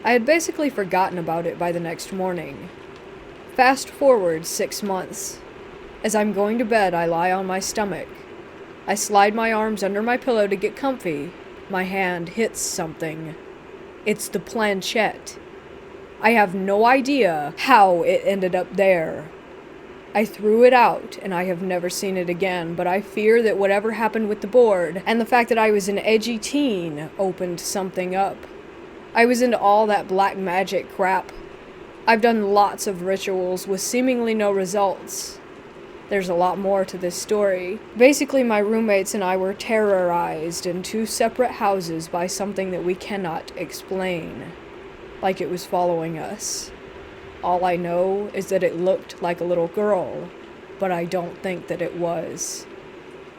I had basically forgotten about it by the next morning. Fast forward 6 months. As I'm going to bed, I lie on my stomach. I slide my arms under my pillow to get comfy. My hand hits something. It's the planchette. I have no idea how it ended up there. I threw it out, and I have never seen it again, but I fear that whatever happened with the board, and the fact that I was an edgy teen, opened something up. I was into all that black magic crap. I've done lots of rituals with seemingly no results. There's a lot more to this story. Basically, my roommates and I were terrorized in 2 separate houses by something that we cannot explain. Like it was following us. All I know is that it looked like a little girl, but I don't think that it was.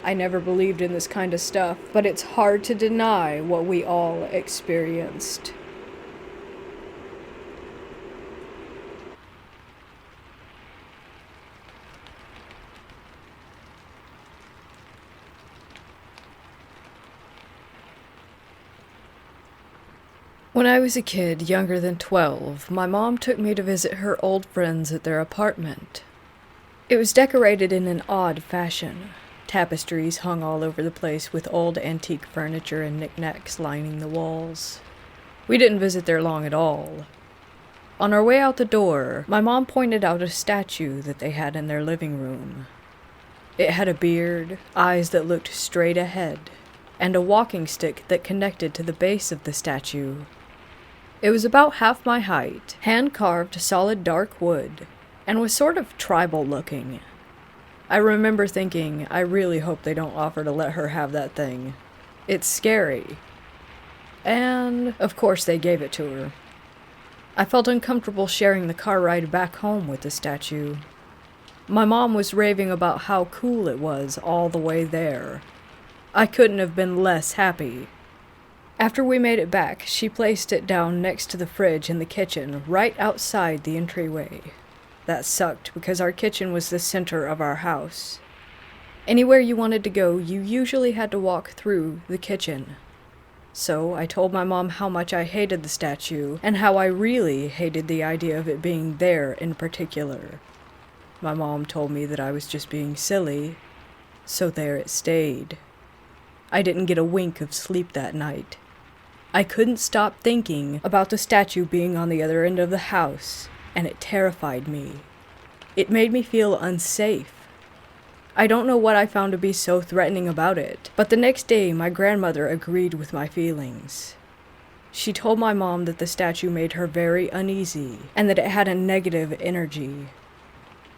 I never believed in this kind of stuff, but it's hard to deny what we all experienced. When I was a kid, younger than 12, my mom took me to visit her old friends at their apartment. It was decorated in an odd fashion. Tapestries hung all over the place with old antique furniture and knickknacks lining the walls. We didn't visit there long at all. On our way out the door, my mom pointed out a statue that they had in their living room. It had a beard, eyes that looked straight ahead, and a walking stick that connected to the base of the statue. It was about half my height, hand-carved solid dark wood, and was sort of tribal looking. I remember thinking, I really hope they don't offer to let her have that thing. It's scary. And, of course, they gave it to her. I felt uncomfortable sharing the car ride back home with the statue. My mom was raving about how cool it was all the way there. I couldn't have been less happy. After we made it back, she placed it down next to the fridge in the kitchen, right outside the entryway. That sucked because our kitchen was the center of our house. Anywhere you wanted to go, you usually had to walk through the kitchen. So I told my mom how much I hated the statue, and how I really hated the idea of it being there in particular. My mom told me that I was just being silly, so there it stayed. I didn't get a wink of sleep that night. I couldn't stop thinking about the statue being on the other end of the house, and it terrified me. It made me feel unsafe. I don't know what I found to be so threatening about it, but the next day my grandmother agreed with my feelings. She told my mom that the statue made her very uneasy, and that it had a negative energy.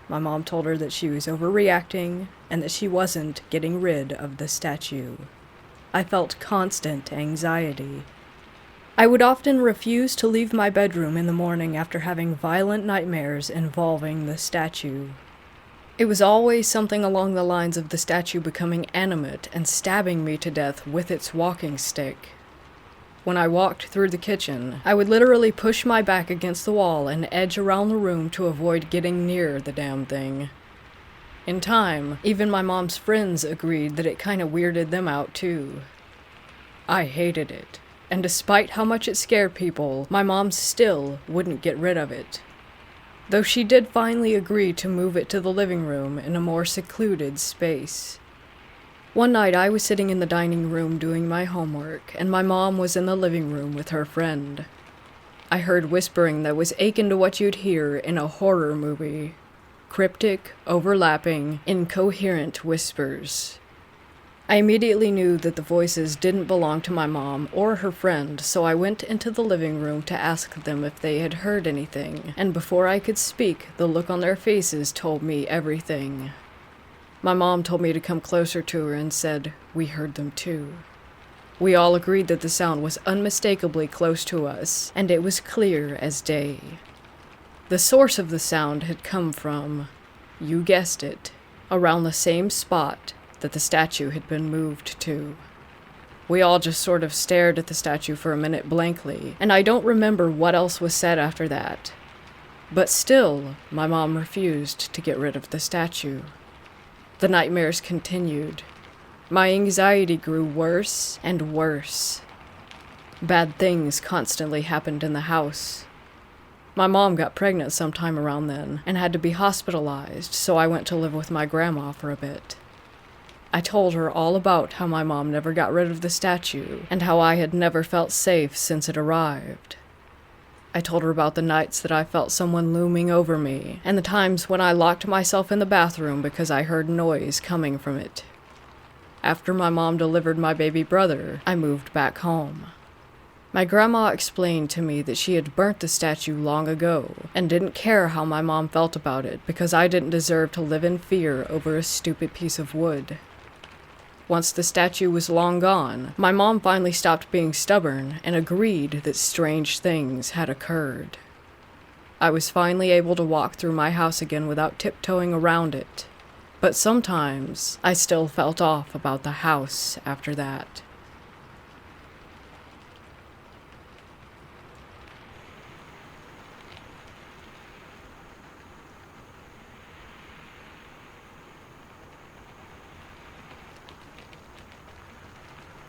My mom told her that she was overreacting, and that she wasn't getting rid of the statue. I felt constant anxiety. I would often refuse to leave my bedroom in the morning after having violent nightmares involving the statue. It was always something along the lines of the statue becoming animate and stabbing me to death with its walking stick. When I walked through the kitchen, I would literally push my back against the wall and edge around the room to avoid getting near the damn thing. In time, even my mom's friends agreed that it kinda weirded them out too. I hated it. And despite how much it scared people, my mom still wouldn't get rid of it. Though she did finally agree to move it to the living room in a more secluded space. One night I was sitting in the dining room doing my homework, and my mom was in the living room with her friend. I heard whispering that was akin to what you'd hear in a horror movie. Cryptic, overlapping, incoherent whispers. I immediately knew that the voices didn't belong to my mom or her friend, so I went into the living room to ask them if they had heard anything, and before I could speak, the look on their faces told me everything. My mom told me to come closer to her and said, "We heard them too." We all agreed that the sound was unmistakably close to us, and it was clear as day. The source of the sound had come from, you guessed it, around the same spot that the statue had been moved to. We all just sort of stared at the statue for a minute blankly, and I don't remember what else was said after that. But still, my mom refused to get rid of the statue. The nightmares continued. My anxiety grew worse and worse. Bad things constantly happened in the house. My mom got pregnant sometime around then, and had to be hospitalized, so I went to live with my grandma for a bit. I told her all about how my mom never got rid of the statue, and how I had never felt safe since it arrived. I told her about the nights that I felt someone looming over me, and the times when I locked myself in the bathroom because I heard noise coming from it. After my mom delivered my baby brother, I moved back home. My grandma explained to me that she had burnt the statue long ago, and didn't care how my mom felt about it because I didn't deserve to live in fear over a stupid piece of wood. Once the statue was long gone, my mom finally stopped being stubborn and agreed that strange things had occurred. I was finally able to walk through my house again without tiptoeing around it. But sometimes, I still felt off about the house after that.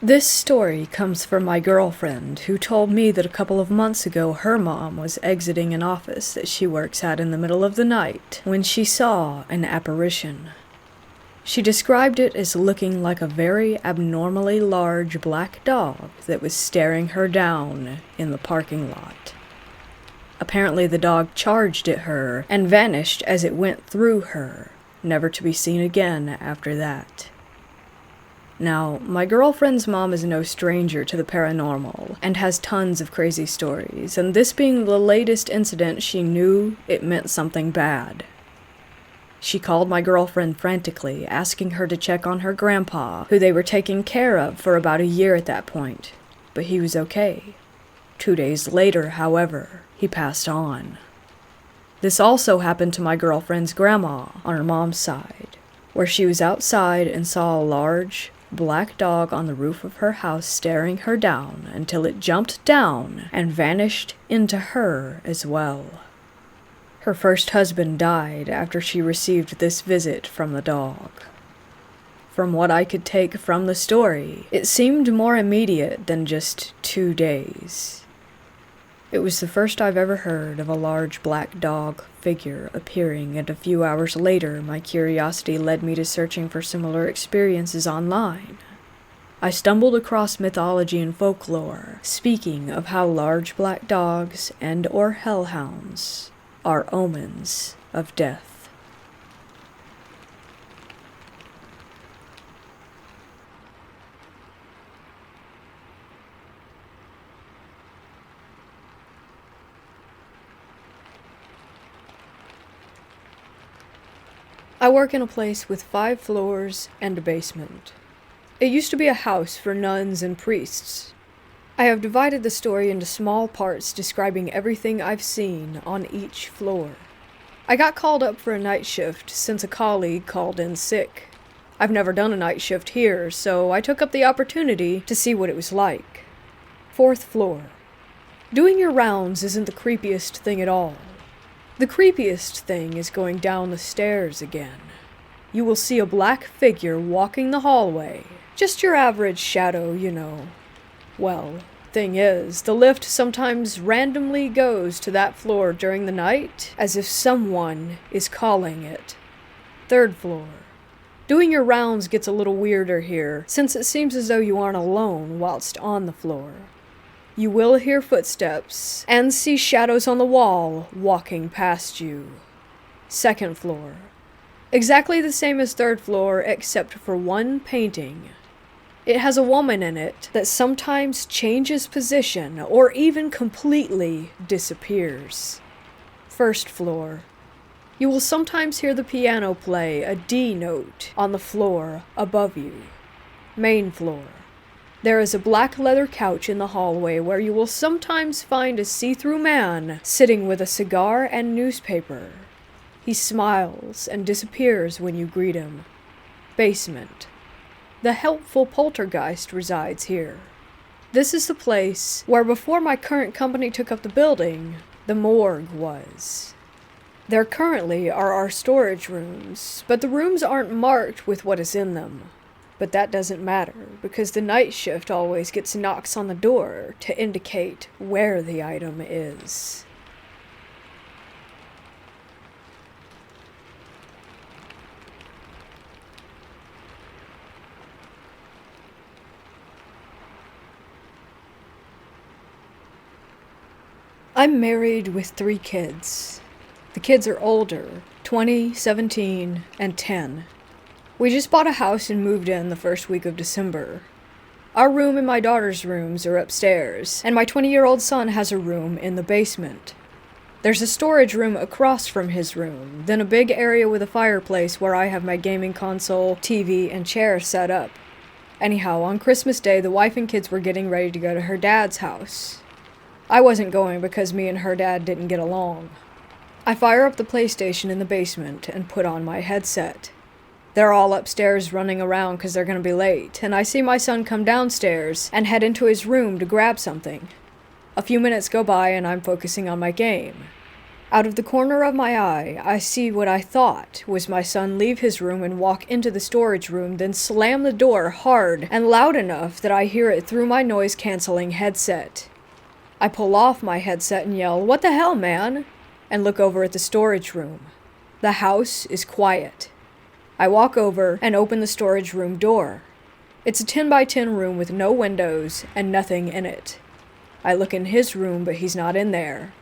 This story comes from my girlfriend, who told me that a couple of months ago her mom was exiting an office that she works at in the middle of the night when she saw an apparition. She described it as looking like a very abnormally large black dog that was staring her down in the parking lot. Apparently the dog charged at her and vanished as it went through her, never to be seen again after that. Now, my girlfriend's mom is no stranger to the paranormal and has tons of crazy stories, and this being the latest incident, she knew it meant something bad. She called my girlfriend frantically, asking her to check on her grandpa, who they were taking care of for about a year at that point, but he was okay. 2 days later, however, he passed on. This also happened to my girlfriend's grandma on her mom's side, where she was outside and saw a large, black dog on the roof of her house staring her down until it jumped down and vanished into her as well. Her first husband died after she received this visit from the dog. From what I could take from the story, it seemed more immediate than just 2 days. It was the first I've ever heard of a large black dog figure appearing, and a few hours later my curiosity led me to searching for similar experiences online. I stumbled across mythology and folklore, speaking of how large black dogs and/or hellhounds are omens of death. I work in a place with 5 floors and a basement. It used to be a house for nuns and priests. I have divided the story into small parts describing everything I've seen on each floor. I got called up for a night shift since a colleague called in sick. I've never done a night shift here, so I took up the opportunity to see what it was like. 4th floor. Doing your rounds isn't the creepiest thing at all. The creepiest thing is going down the stairs again. You will see a black figure walking the hallway. Just your average shadow, you know. Well, thing is, the lift sometimes randomly goes to that floor during the night, as if someone is calling it. 3rd floor. Doing your rounds gets a little weirder here, since it seems as though you aren't alone whilst on the floor. You will hear footsteps and see shadows on the wall walking past you. 2nd floor. Exactly the same as 3rd floor except for one painting. It has a woman in it that sometimes changes position or even completely disappears. 1st floor. You will sometimes hear the piano play a D note on the floor above you. Main floor. There is a black leather couch in the hallway where you will sometimes find a see-through man sitting with a cigar and newspaper. He smiles and disappears when you greet him. Basement. The helpful poltergeist resides here. This is the place where before my current company took up the building, the morgue was. There currently are our storage rooms, but the rooms aren't marked with what is in them. But that doesn't matter, because the night shift always gets knocks on the door to indicate where the item is. I'm married with 3 kids. The kids are older, 20, 17, and 10. We just bought a house and moved in the first week of December. Our room and my daughter's rooms are upstairs, and my 20-year-old son has a room in the basement. There's a storage room across from his room, then a big area with a fireplace where I have my gaming console, TV, and chair set up. Anyhow, on Christmas Day, the wife and kids were getting ready to go to her dad's house. I wasn't going because me and her dad didn't get along. I fire up the PlayStation in the basement and put on my headset. They're all upstairs running around because they're going to be late, and I see my son come downstairs and head into his room to grab something. A few minutes go by and I'm focusing on my game. Out of the corner of my eye, I see what I thought was my son leave his room and walk into the storage room, then slam the door hard and loud enough that I hear it through my noise-canceling headset. I pull off my headset and yell, "What the hell, man?" and look over at the storage room. The house is quiet. I walk over and open the storage room door. It's a 10 by 10 room with no windows and nothing in it. I look in his room, but he's not in there.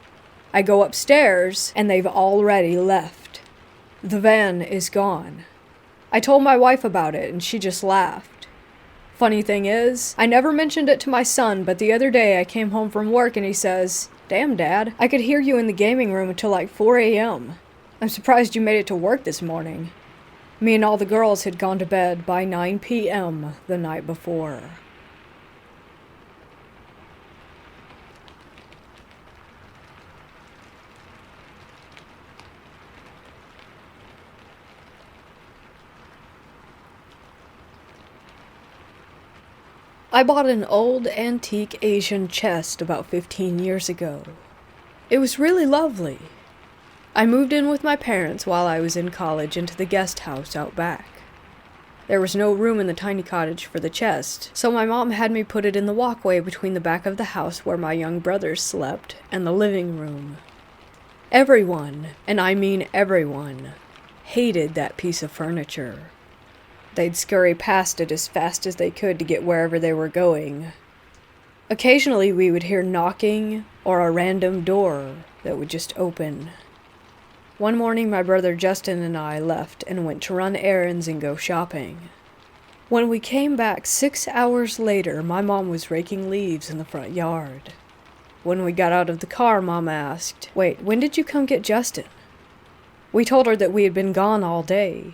I go upstairs, and they've already left. The van is gone. I told my wife about it, and she just laughed. Funny thing is, I never mentioned it to my son, but the other day I came home from work and he says, "Damn, Dad, I could hear you in the gaming room until like 4 a.m. I'm surprised you made it to work this morning." Me and all the girls had gone to bed by 9 p.m. the night before. I bought an old antique Asian chest about 15 years ago. It was really lovely. I moved in with my parents while I was in college into the guest house out back. There was no room in the tiny cottage for the chest, so my mom had me put it in the walkway between the back of the house where my young brothers slept and the living room. Everyone, and I mean everyone, hated that piece of furniture. They'd scurry past it as fast as they could to get wherever they were going. Occasionally we would hear knocking or a random door that would just open. One morning my brother Justin and I left and went to run errands and go shopping. When we came back 6 hours later, my mom was raking leaves in the front yard. When we got out of the car, Mom asked, "Wait, when did you come get Justin?" We told her that we had been gone all day.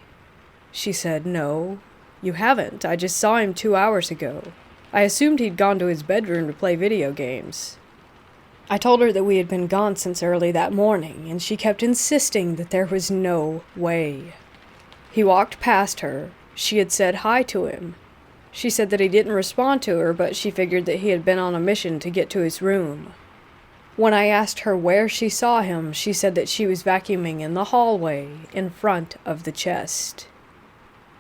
She said, "No, you haven't. I just saw him 2 hours ago. I assumed he'd gone to his bedroom to play video games." I told her that we had been gone since early that morning, and she kept insisting that there was no way. He walked past her. She had said hi to him. She said that he didn't respond to her, but she figured that he had been on a mission to get to his room. When I asked her where she saw him, she said that she was vacuuming in the hallway in front of the chest.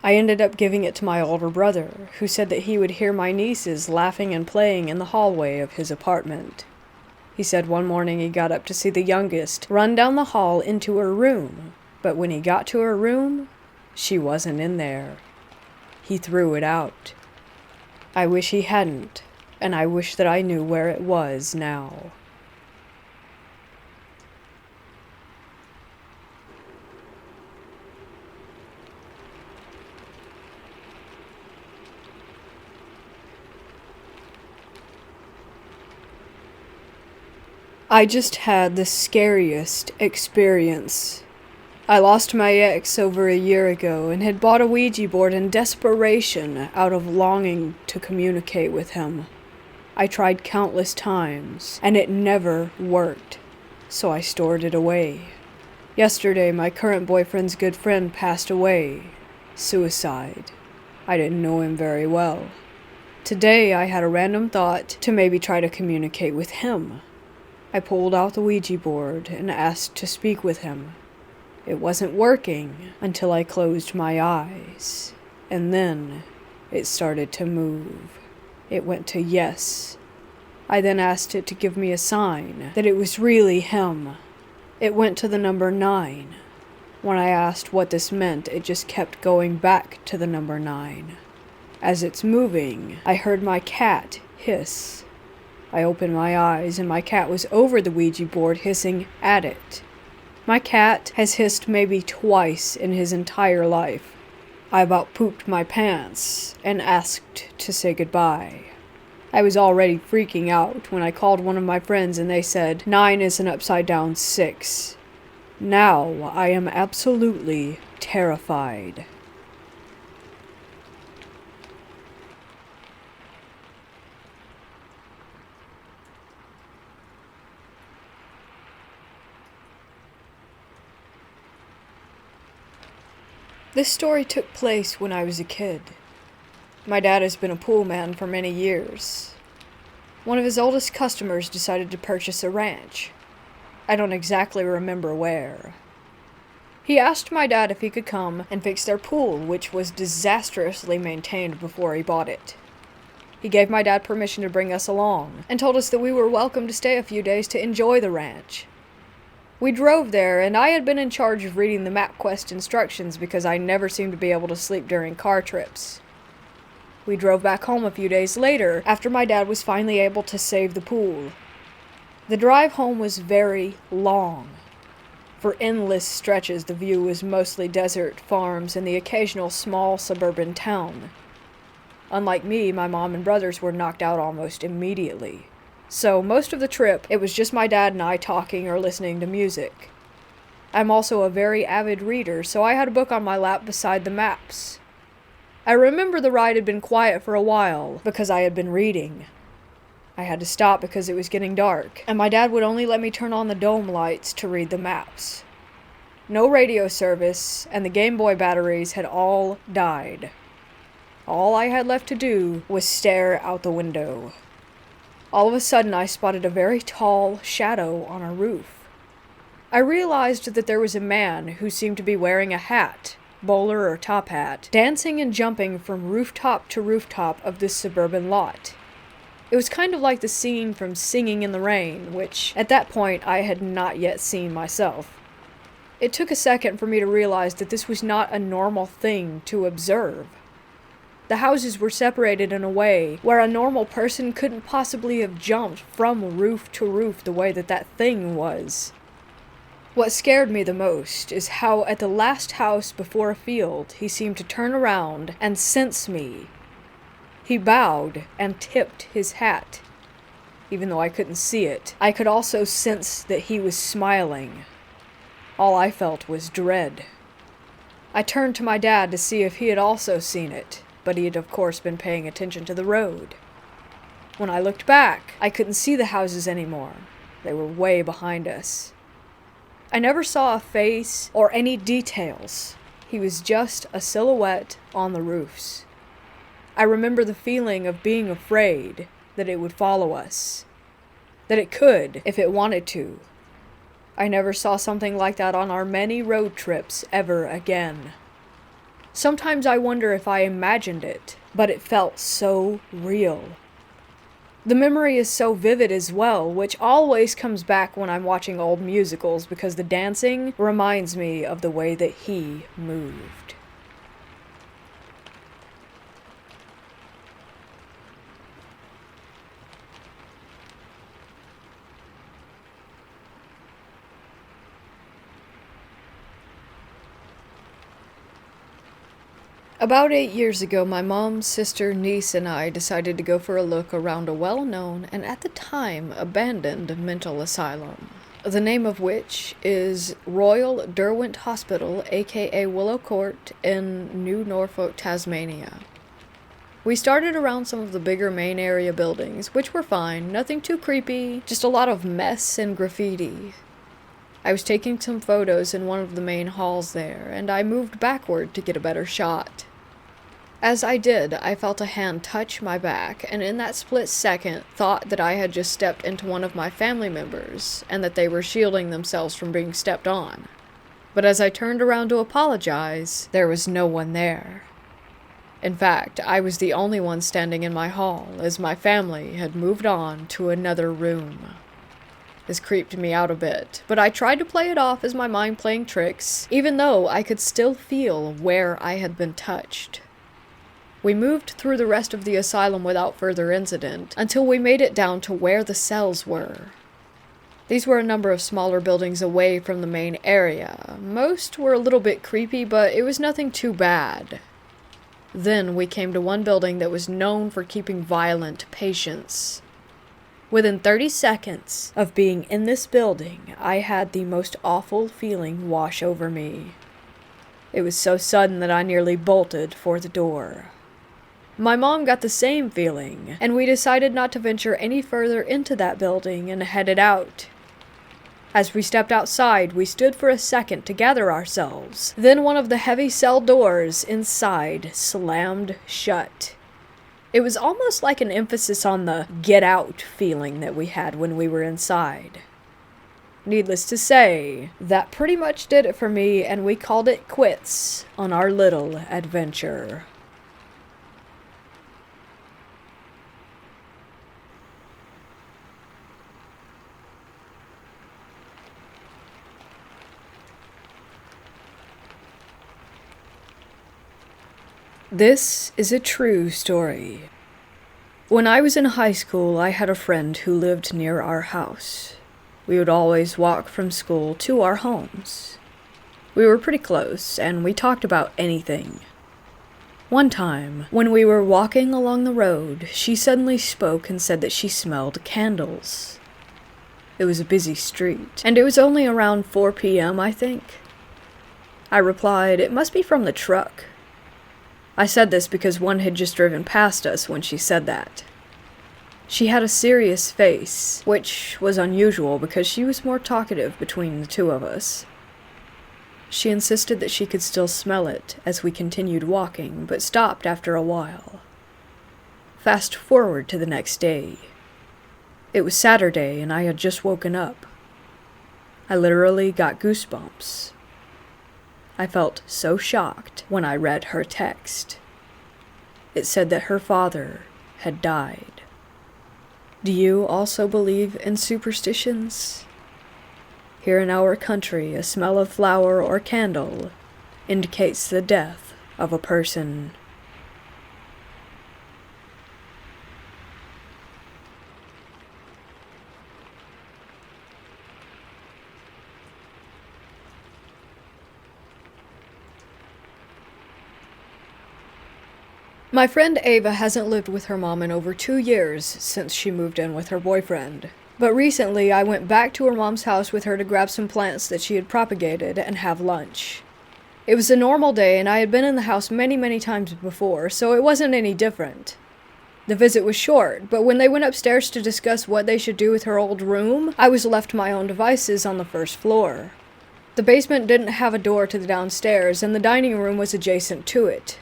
I ended up giving it to my older brother, who said that he would hear my nieces laughing and playing in the hallway of his apartment. He said one morning he got up to see the youngest run down the hall into her room, but when he got to her room, she wasn't in there. He threw it out. I wish he hadn't, and I wish that I knew where it was now. I just had the scariest experience. I lost my ex over a year ago and had bought a Ouija board in desperation out of longing to communicate with him. I tried countless times, and it never worked, so I stored it away. Yesterday, my current boyfriend's good friend passed away. Suicide. I didn't know him very well. Today, I had a random thought to maybe try to communicate with him. I pulled out the Ouija board and asked to speak with him. It wasn't working until I closed my eyes, and then it started to move. It went to yes. I then asked it to give me a sign that it was really him. It went to the number 9. When I asked what this meant, it just kept going back to the number 9. As it's moving, I heard my cat hiss. I opened my eyes, and my cat was over the Ouija board hissing at it. My cat has hissed maybe twice in his entire life. I about pooped my pants and asked to say goodbye. I was already freaking out when I called one of my friends and they said 9 is an upside down 6. Now I am absolutely terrified. This story took place when I was a kid. My dad has been a pool man for many years. One of his oldest customers decided to purchase a ranch. I don't exactly remember where. He asked my dad if he could come and fix their pool, which was disastrously maintained before he bought it. He gave my dad permission to bring us along, and told us that we were welcome to stay a few days to enjoy the ranch. We drove there, and I had been in charge of reading the MapQuest instructions because I never seemed to be able to sleep during car trips. We drove back home a few days later, after my dad was finally able to save the pool. The drive home was very long. For endless stretches, the view was mostly desert, farms, and the occasional small suburban town. Unlike me, my mom and brothers were knocked out almost immediately. So, most of the trip, it was just my dad and I talking or listening to music. I'm also a very avid reader, so I had a book on my lap beside the maps. I remember the ride had been quiet for a while, because I had been reading. I had to stop because it was getting dark, and my dad would only let me turn on the dome lights to read the maps. No radio service, and the Game Boy batteries had all died. All I had left to do was stare out the window. All of a sudden, I spotted a very tall shadow on a roof. I realized that there was a man who seemed to be wearing a hat, bowler or top hat, dancing and jumping from rooftop to rooftop of this suburban lot. It was kind of like the scene from Singing in the Rain, which, at that point, I had not yet seen myself. It took a second for me to realize that this was not a normal thing to observe. The houses were separated in a way where a normal person couldn't possibly have jumped from roof to roof the way that thing was. What scared me the most is how at the last house before a field he seemed to turn around and sense me. He bowed and tipped his hat. Even though I couldn't see it, I could also sense that he was smiling. All I felt was dread. I turned to my dad to see if he had also seen it, but he had of course been paying attention to the road. When I looked back, I couldn't see the houses anymore. They were way behind us. I never saw a face or any details. He was just a silhouette on the roofs. I remember the feeling of being afraid that it would follow us. That it could, if it wanted to. I never saw something like that on our many road trips ever again. Sometimes I wonder if I imagined it, but it felt so real. The memory is so vivid as well, which always comes back when I'm watching old musicals because the dancing reminds me of the way that he moved. About 8 years ago, my mom, sister, niece, and I decided to go for a look around a well-known and at the time abandoned mental asylum, the name of which is Royal Derwent Hospital, aka Willow Court, in New Norfolk, Tasmania. We started around some of the bigger main area buildings, which were fine, nothing too creepy, just a lot of mess and graffiti. I was taking some photos in one of the main halls there, and I moved backward to get a better shot. As I did, I felt a hand touch my back, and in that split second, thought that I had just stepped into one of my family members, and that they were shielding themselves from being stepped on. But as I turned around to apologize, there was no one there. In fact, I was the only one standing in my hall, as my family had moved on to another room. This creeped me out a bit, but I tried to play it off as my mind playing tricks, even though I could still feel where I had been touched. We moved through the rest of the asylum without further incident, until we made it down to where the cells were. These were a number of smaller buildings away from the main area. Most were a little bit creepy, but it was nothing too bad. Then we came to one building that was known for keeping violent patients. Within 30 seconds of being in this building, I had the most awful feeling wash over me. It was so sudden that I nearly bolted for the door. My mom got the same feeling, and we decided not to venture any further into that building and headed out. As we stepped outside, we stood for a second to gather ourselves. Then one of the heavy cell doors inside slammed shut. It was almost like an emphasis on the get out feeling that we had when we were inside. Needless to say, that pretty much did it for me, and we called it quits on our little adventure. This is a true story. When I was in high school, I had a friend who lived near our house. We would always walk from school to our homes. We were pretty close, and we talked about anything. One time, when we were walking along the road, she suddenly spoke and said that she smelled candles. It was a busy street, and it was only around 4 p.m., I think. I replied, "It must be from the truck." I said this because one had just driven past us when she said that. She had a serious face, which was unusual because she was more talkative between the two of us. She insisted that she could still smell it as we continued walking, but stopped after a while. Fast forward to the next day. It was Saturday and I had just woken up. I literally got goosebumps. I felt so shocked when I read her text. It said that her father had died. Do you also believe in superstitions? Here in our country, a smell of flower or candle indicates the death of a person. My friend Ava hasn't lived with her mom in over 2 years since she moved in with her boyfriend. But recently I went back to her mom's house with her to grab some plants that she had propagated and have lunch. It was a normal day and I had been in the house many times before, so it wasn't any different. The visit was short, but when they went upstairs to discuss what they should do with her old room, I was left to my own devices on the first floor. The basement didn't have a door to the downstairs and the dining room was adjacent to it.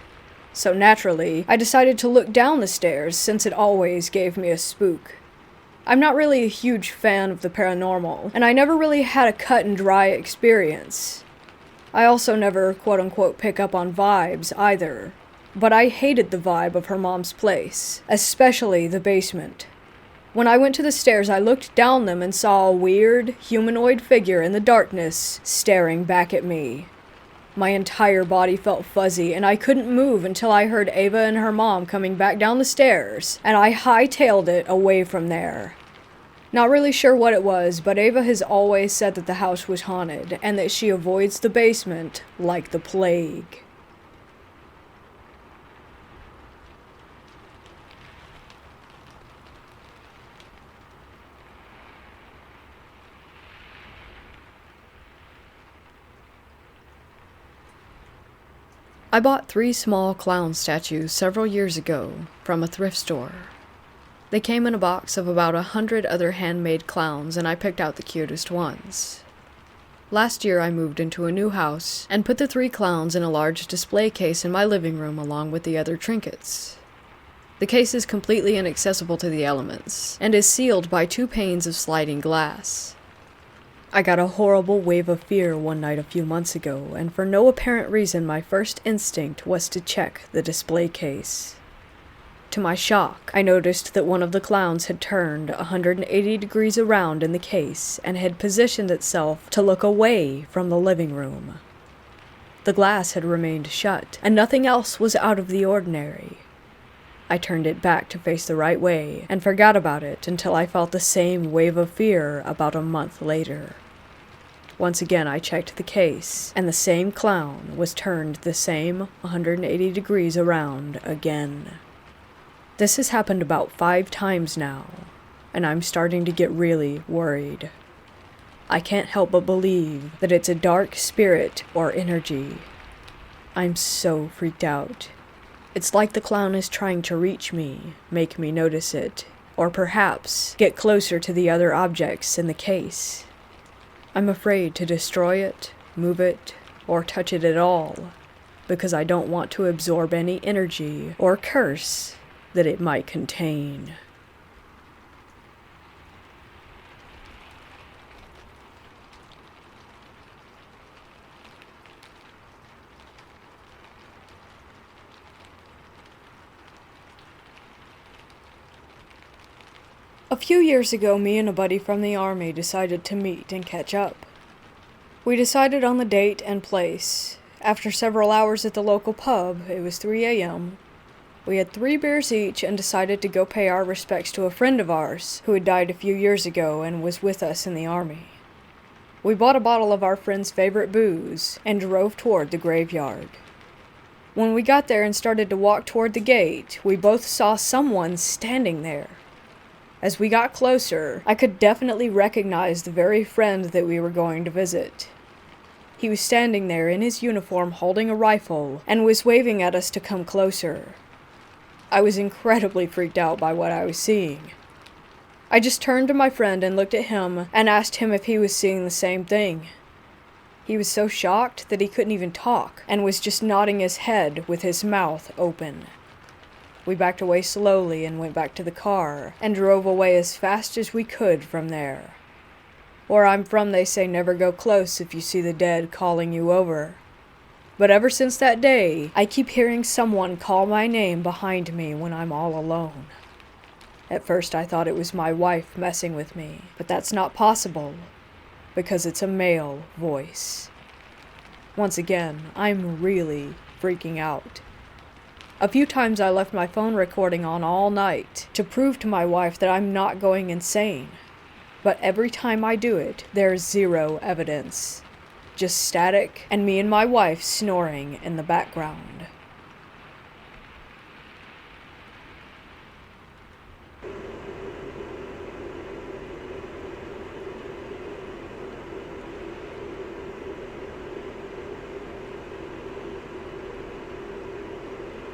So naturally, I decided to look down the stairs since it always gave me a spook. I'm not really a huge fan of the paranormal, and I never really had a cut and dry experience. I also never quote-unquote pick up on vibes either, but I hated the vibe of her mom's place, especially the basement. When I went to the stairs, I looked down them and saw a weird, humanoid figure in the darkness staring back at me. My entire body felt fuzzy, and I couldn't move until I heard Ava and her mom coming back down the stairs, and I hightailed it away from there. Not really sure what it was, but Ava has always said that the house was haunted, and that she avoids the basement like the plague. I bought 3 small clown statues several years ago from a thrift store. They came in a box of about 100 other handmade clowns, and I picked out the cutest ones. Last year I moved into a new house and put the 3 clowns in a large display case in my living room along with the other trinkets. The case is completely inaccessible to the elements and is sealed by 2 panes of sliding glass. I got a horrible wave of fear one night a few months ago, and for no apparent reason my first instinct was to check the display case. To my shock, I noticed that one of the clowns had turned 180 degrees around in the case and had positioned itself to look away from the living room. The glass had remained shut, and nothing else was out of the ordinary. I turned it back to face the right way and forgot about it until I felt the same wave of fear about a month later. Once again I checked the case, and the same clown was turned the same 180 degrees around again. This has happened about 5 times now, and I'm starting to get really worried. I can't help but believe that it's a dark spirit or energy. I'm so freaked out. It's like the clown is trying to reach me, make me notice it, or perhaps get closer to the other objects in the case. I'm afraid to destroy it, move it, or touch it at all, because I don't want to absorb any energy or curse that it might contain. A few years ago, me and a buddy from the army decided to meet and catch up. We decided on the date and place. After several hours at the local pub, it was 3 a.m., we had 3 beers each and decided to go pay our respects to a friend of ours who had died a few years ago and was with us in the army. We bought a bottle of our friend's favorite booze and drove toward the graveyard. When we got there and started to walk toward the gate, we both saw someone standing there. As we got closer, I could definitely recognize the very friend that we were going to visit. He was standing there in his uniform holding a rifle and was waving at us to come closer. I was incredibly freaked out by what I was seeing. I just turned to my friend and looked at him and asked him if he was seeing the same thing. He was so shocked that he couldn't even talk and was just nodding his head with his mouth open. We backed away slowly and went back to the car and drove away as fast as we could from there. Where I'm from, they say never go close if you see the dead calling you over. But ever since that day, I keep hearing someone call my name behind me when I'm all alone. At first I thought it was my wife messing with me, but that's not possible, because it's a male voice. Once again, I'm really freaking out. A few times I left my phone recording on all night to prove to my wife that I'm not going insane. But every time I do it, there's zero evidence. Just static and me and my wife snoring in the background.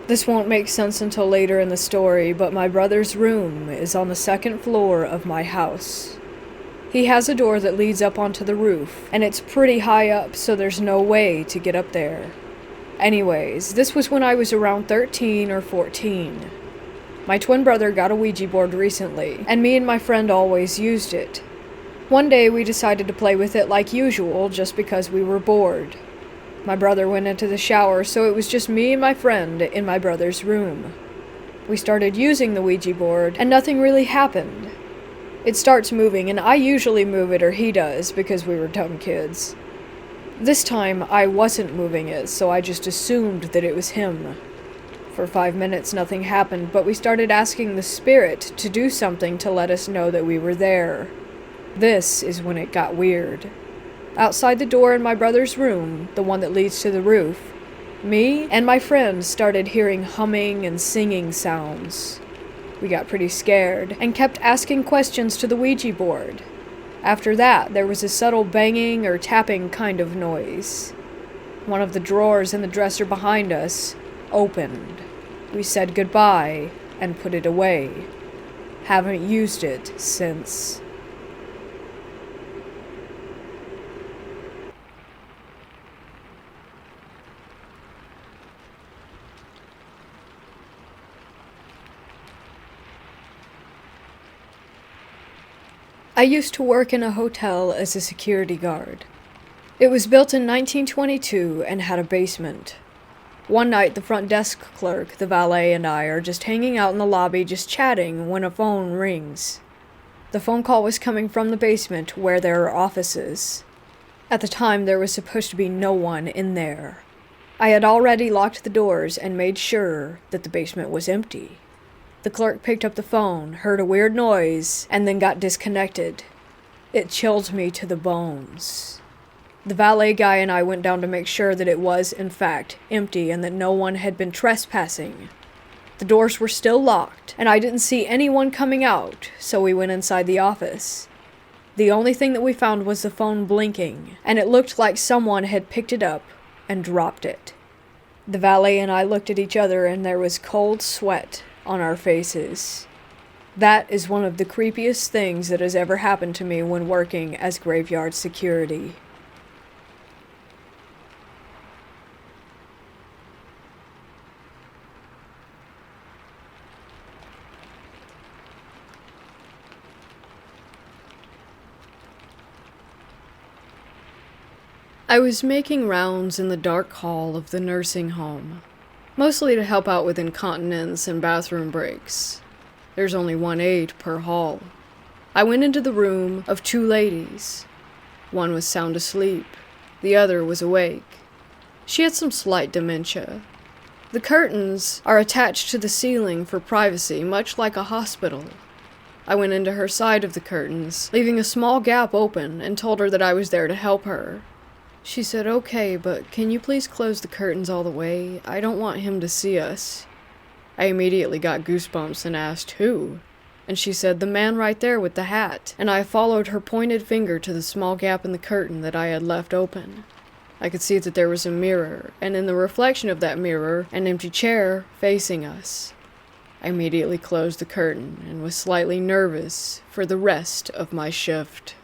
This won't make sense until later in the story, but my brother's room is on the 2nd floor of my house. He has a door that leads up onto the roof, and it's pretty high up, so there's no way to get up there. Anyways, this was when I was around 13 or 14. My twin brother got a Ouija board recently, and me and my friend always used it. One day we decided to play with it like usual, just because we were bored. My brother went into the shower, so it was just me and my friend in my brother's room. We started using the Ouija board, and nothing really happened. It starts moving, and I usually move it or he does, because we were dumb kids. This time, I wasn't moving it, so I just assumed that it was him. For 5 minutes, nothing happened, but we started asking the spirit to do something to let us know that we were there. This is when it got weird. Outside the door in my brother's room, the one that leads to the roof, me and my friend started hearing humming and singing sounds. We got pretty scared and kept asking questions to the Ouija board. After that, there was a subtle banging or tapping kind of noise. One of the drawers in the dresser behind us opened. We said goodbye and put it away. Haven't used it since. I used to work in a hotel as a security guard. It was built in 1922 and had a basement. One night, the front desk clerk, the valet, and I are just hanging out in the lobby just chatting when a phone rings. The phone call was coming from the basement where there are offices. At the time, there was supposed to be no one in there. I had already locked the doors and made sure that the basement was empty. The clerk picked up the phone, heard a weird noise, and then got disconnected. It chilled me to the bones. The valet guy and I went down to make sure that it was, in fact, empty and that no one had been trespassing. The doors were still locked, and I didn't see anyone coming out, so we went inside the office. The only thing that we found was the phone blinking, and it looked like someone had picked it up and dropped it. The valet and I looked at each other, and there was cold sweat on our faces. That is one of the creepiest things that has ever happened to me when working as graveyard security. I was making rounds in the dark hall of the nursing home, mostly to help out with incontinence and bathroom breaks. There's only one aide per hall. I went into the room of two ladies. One was sound asleep, the other was awake. She had some slight dementia. The curtains are attached to the ceiling for privacy, much like a hospital. I went into her side of the curtains, leaving a small gap open, and told her that I was there to help her. She said, "Okay, but can you please close the curtains all the way? I don't want him to see us." I immediately got goosebumps and asked, "Who?" And she said, "The man right there with the hat." And I followed her pointed finger to the small gap in the curtain that I had left open. I could see that there was a mirror, and in the reflection of that mirror, an empty chair facing us. I immediately closed the curtain and was slightly nervous for the rest of my shift.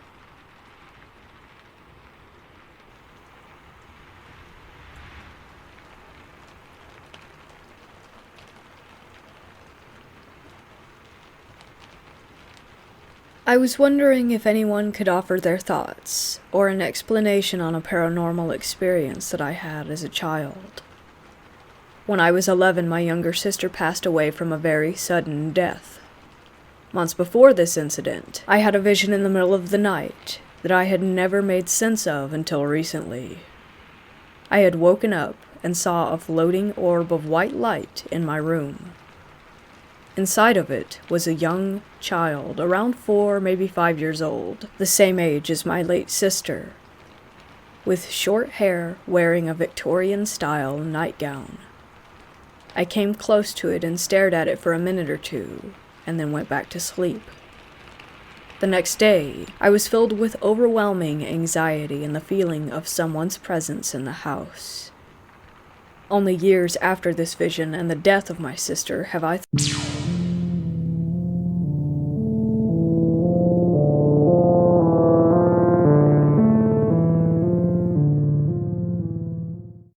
I was wondering if anyone could offer their thoughts, or an explanation on a paranormal experience that I had as a child. When I was 11, my younger sister passed away from a very sudden death. Months before this incident, I had a vision in the middle of the night that I had never made sense of until recently. I had woken up and saw a floating orb of white light in my room. Inside of it was a young child, around 4, maybe 5 years old, the same age as my late sister, with short hair, wearing a Victorian-style nightgown. I came close to it and stared at it for a minute or two, and then went back to sleep. The next day, I was filled with overwhelming anxiety and the feeling of someone's presence in the house. Only years after this vision and the death of my sister have I